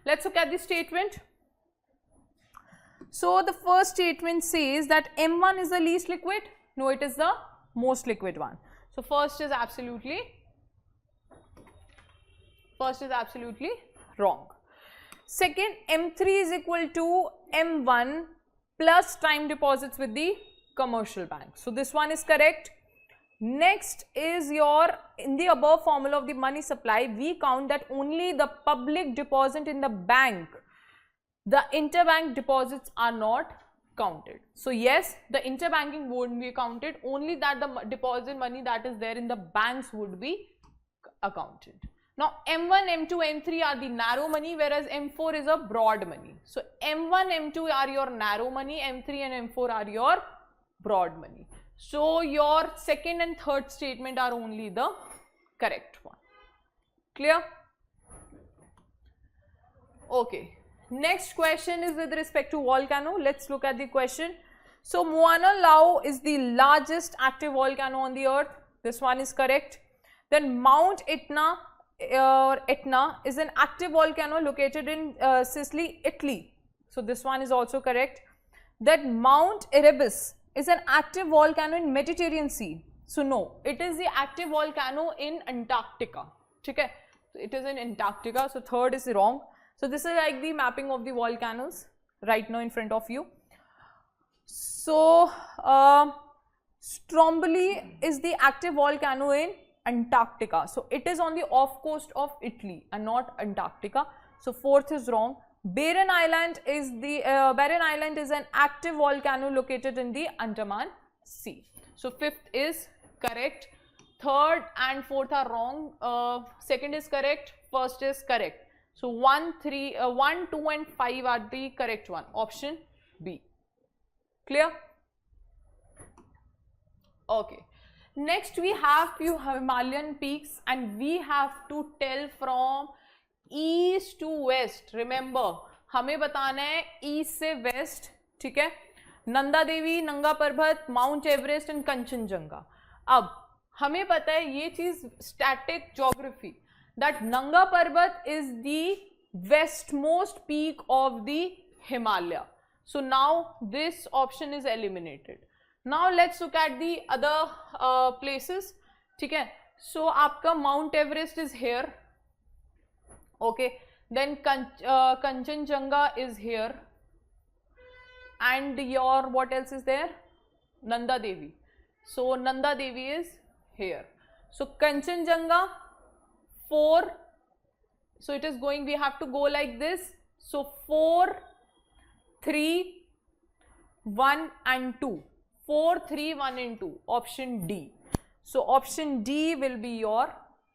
Let's look at the statement. So the first statement says that M1 is the least liquid. No, it is the most liquid one. So first is absolutely wrong. Second, M3 is equal to M1 plus time deposits with the commercial bank. So this one is correct. Next is your, in the above formula of the money supply, we count that only the public deposit in the bank, the interbank deposits are not counted. So yes, the interbanking won't be counted, only that the deposit money that is there in the banks would be accounted. Now M1, M2, M3 are the narrow money, whereas M4 is a broad money. So M1, M2 are your narrow money, M3 and M4 are your broad money. So your second and third statement are only the correct one. Clear? Okay. Next question is with respect to volcano. Let's look at the question. So Mauna Loa is the largest active volcano on the earth. This one is correct. Then Mount Etna is an active volcano located in Sicily, Italy. So this one is also correct. That Mount Erebus is an active volcano in Mediterranean Sea. So no, it is the active volcano in Antarctica. Okay? It is in Antarctica. So third is wrong. So this is like the mapping of the volcanoes right now in front of you. So Stromboli is the active volcano in Antarctica. So it is on the off coast of Italy and not Antarctica. So fourth is wrong. Barren Island is an active volcano located in the Andaman Sea. So fifth is correct. Third and fourth are wrong. Second is correct. First is correct. So 1, 2 and 5 are the correct one. Option B. Clear? Okay. Next we have few Himalayan peaks and we have to tell from east to west. Remember, हमें बताना है east से west, ठीक है? नंदा देवी, नंगा पर्वत, mount Everest and Kanchenjunga. अब हमें पता है ये चीज static geography, that Nanga Parbat is the westmost peak of the Himalaya. So now this option is eliminated. Now let's look at the other places. ठीक है? So आपका Mount Everest is here. Okay. Then Kanchenjunga is here. And your what else is there? Nanda Devi. So Nanda Devi is here. So Kanchenjunga 4. So it is going, we have to go like this. So 4, 3, 1 and 2. 4, 3, 1 and 2. Option D. So option D will be your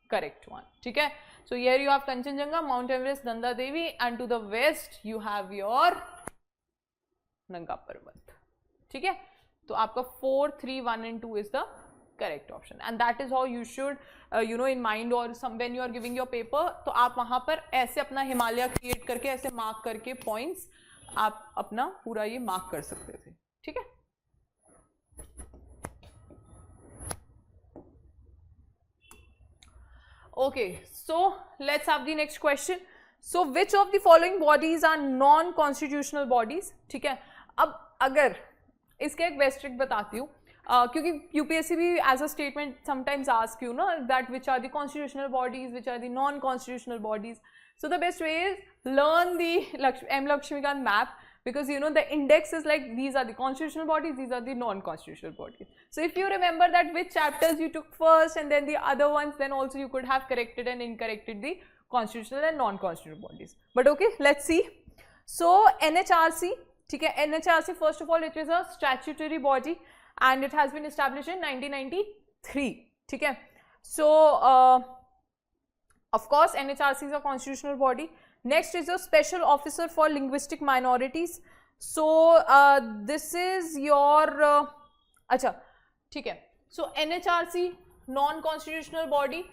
correct one. Okay? So here you have Kanchenjunga, Mount Everest, Nanda Devi, and to the west you have your Nanga Parbat. Okay? So आपका 4, 3, 1 and 2 is the correct option, and that is how you should in mind, or some when you are giving your paper, तो आप वहाँ पर ऐसे अपना Himalaya create करके ऐसे mark करके points आप अपना पूरा ये mark कर सकते थे. ठीक है? Okay, so let's have the next question. So which of the following bodies are non-constitutional bodies? ठीक है? अब अगर इसके एक best trick बताती हूँ, क्योंकि UPSC भी as a statement sometimes ask you, that which are the constitutional bodies, which are the non-constitutional bodies. So the best way is learn the M. Lakshmikant map, because the index is like these are the constitutional bodies, these are the non-constitutional bodies. So if you remember that which chapters you took first and then the other ones, then also you could have corrected and incorrected the constitutional and non-constitutional bodies. But okay, let's see. So NHRC, okay, NHRC, first of all, it is a statutory body and it has been established in 1993. Okay. So of course NHRC is a constitutional body. Next is your Special Officer for Linguistic Minorities. So this is your acha, ठीक है. So NHRC non-constitutional body,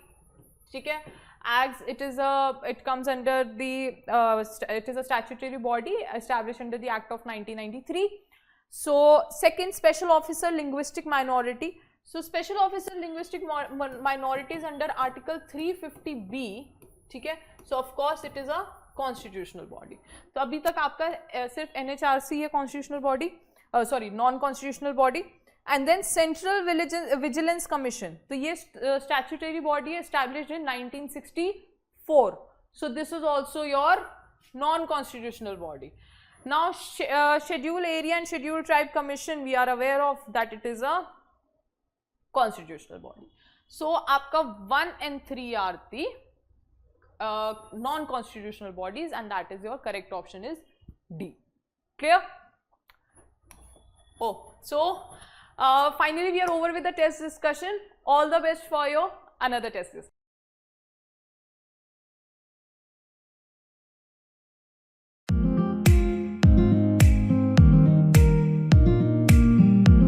ठीक है, as it comes under the it is a statutory body established under the Act of 1993. So second, Special Officer Linguistic Minority. So Special Officer Linguistic Minorities under Article 350B, ठीक है. So of course it is a constitutional body. तो अभी तक आपका सिर्फ NHRC है constitutional body, sorry, non-constitutional body. And then Central Vigilance Commission. तो ये statutory body है established in 1964. So this is also your non-constitutional body. Now Scheduled Area and Scheduled Tribe Commission, we are aware of that it is a constitutional body. So आपका 1 and 3 are the non-constitutional bodies, and that is your correct option is D. Clear? Oh, so finally we are over with the test discussion. All the best for your another test discussion.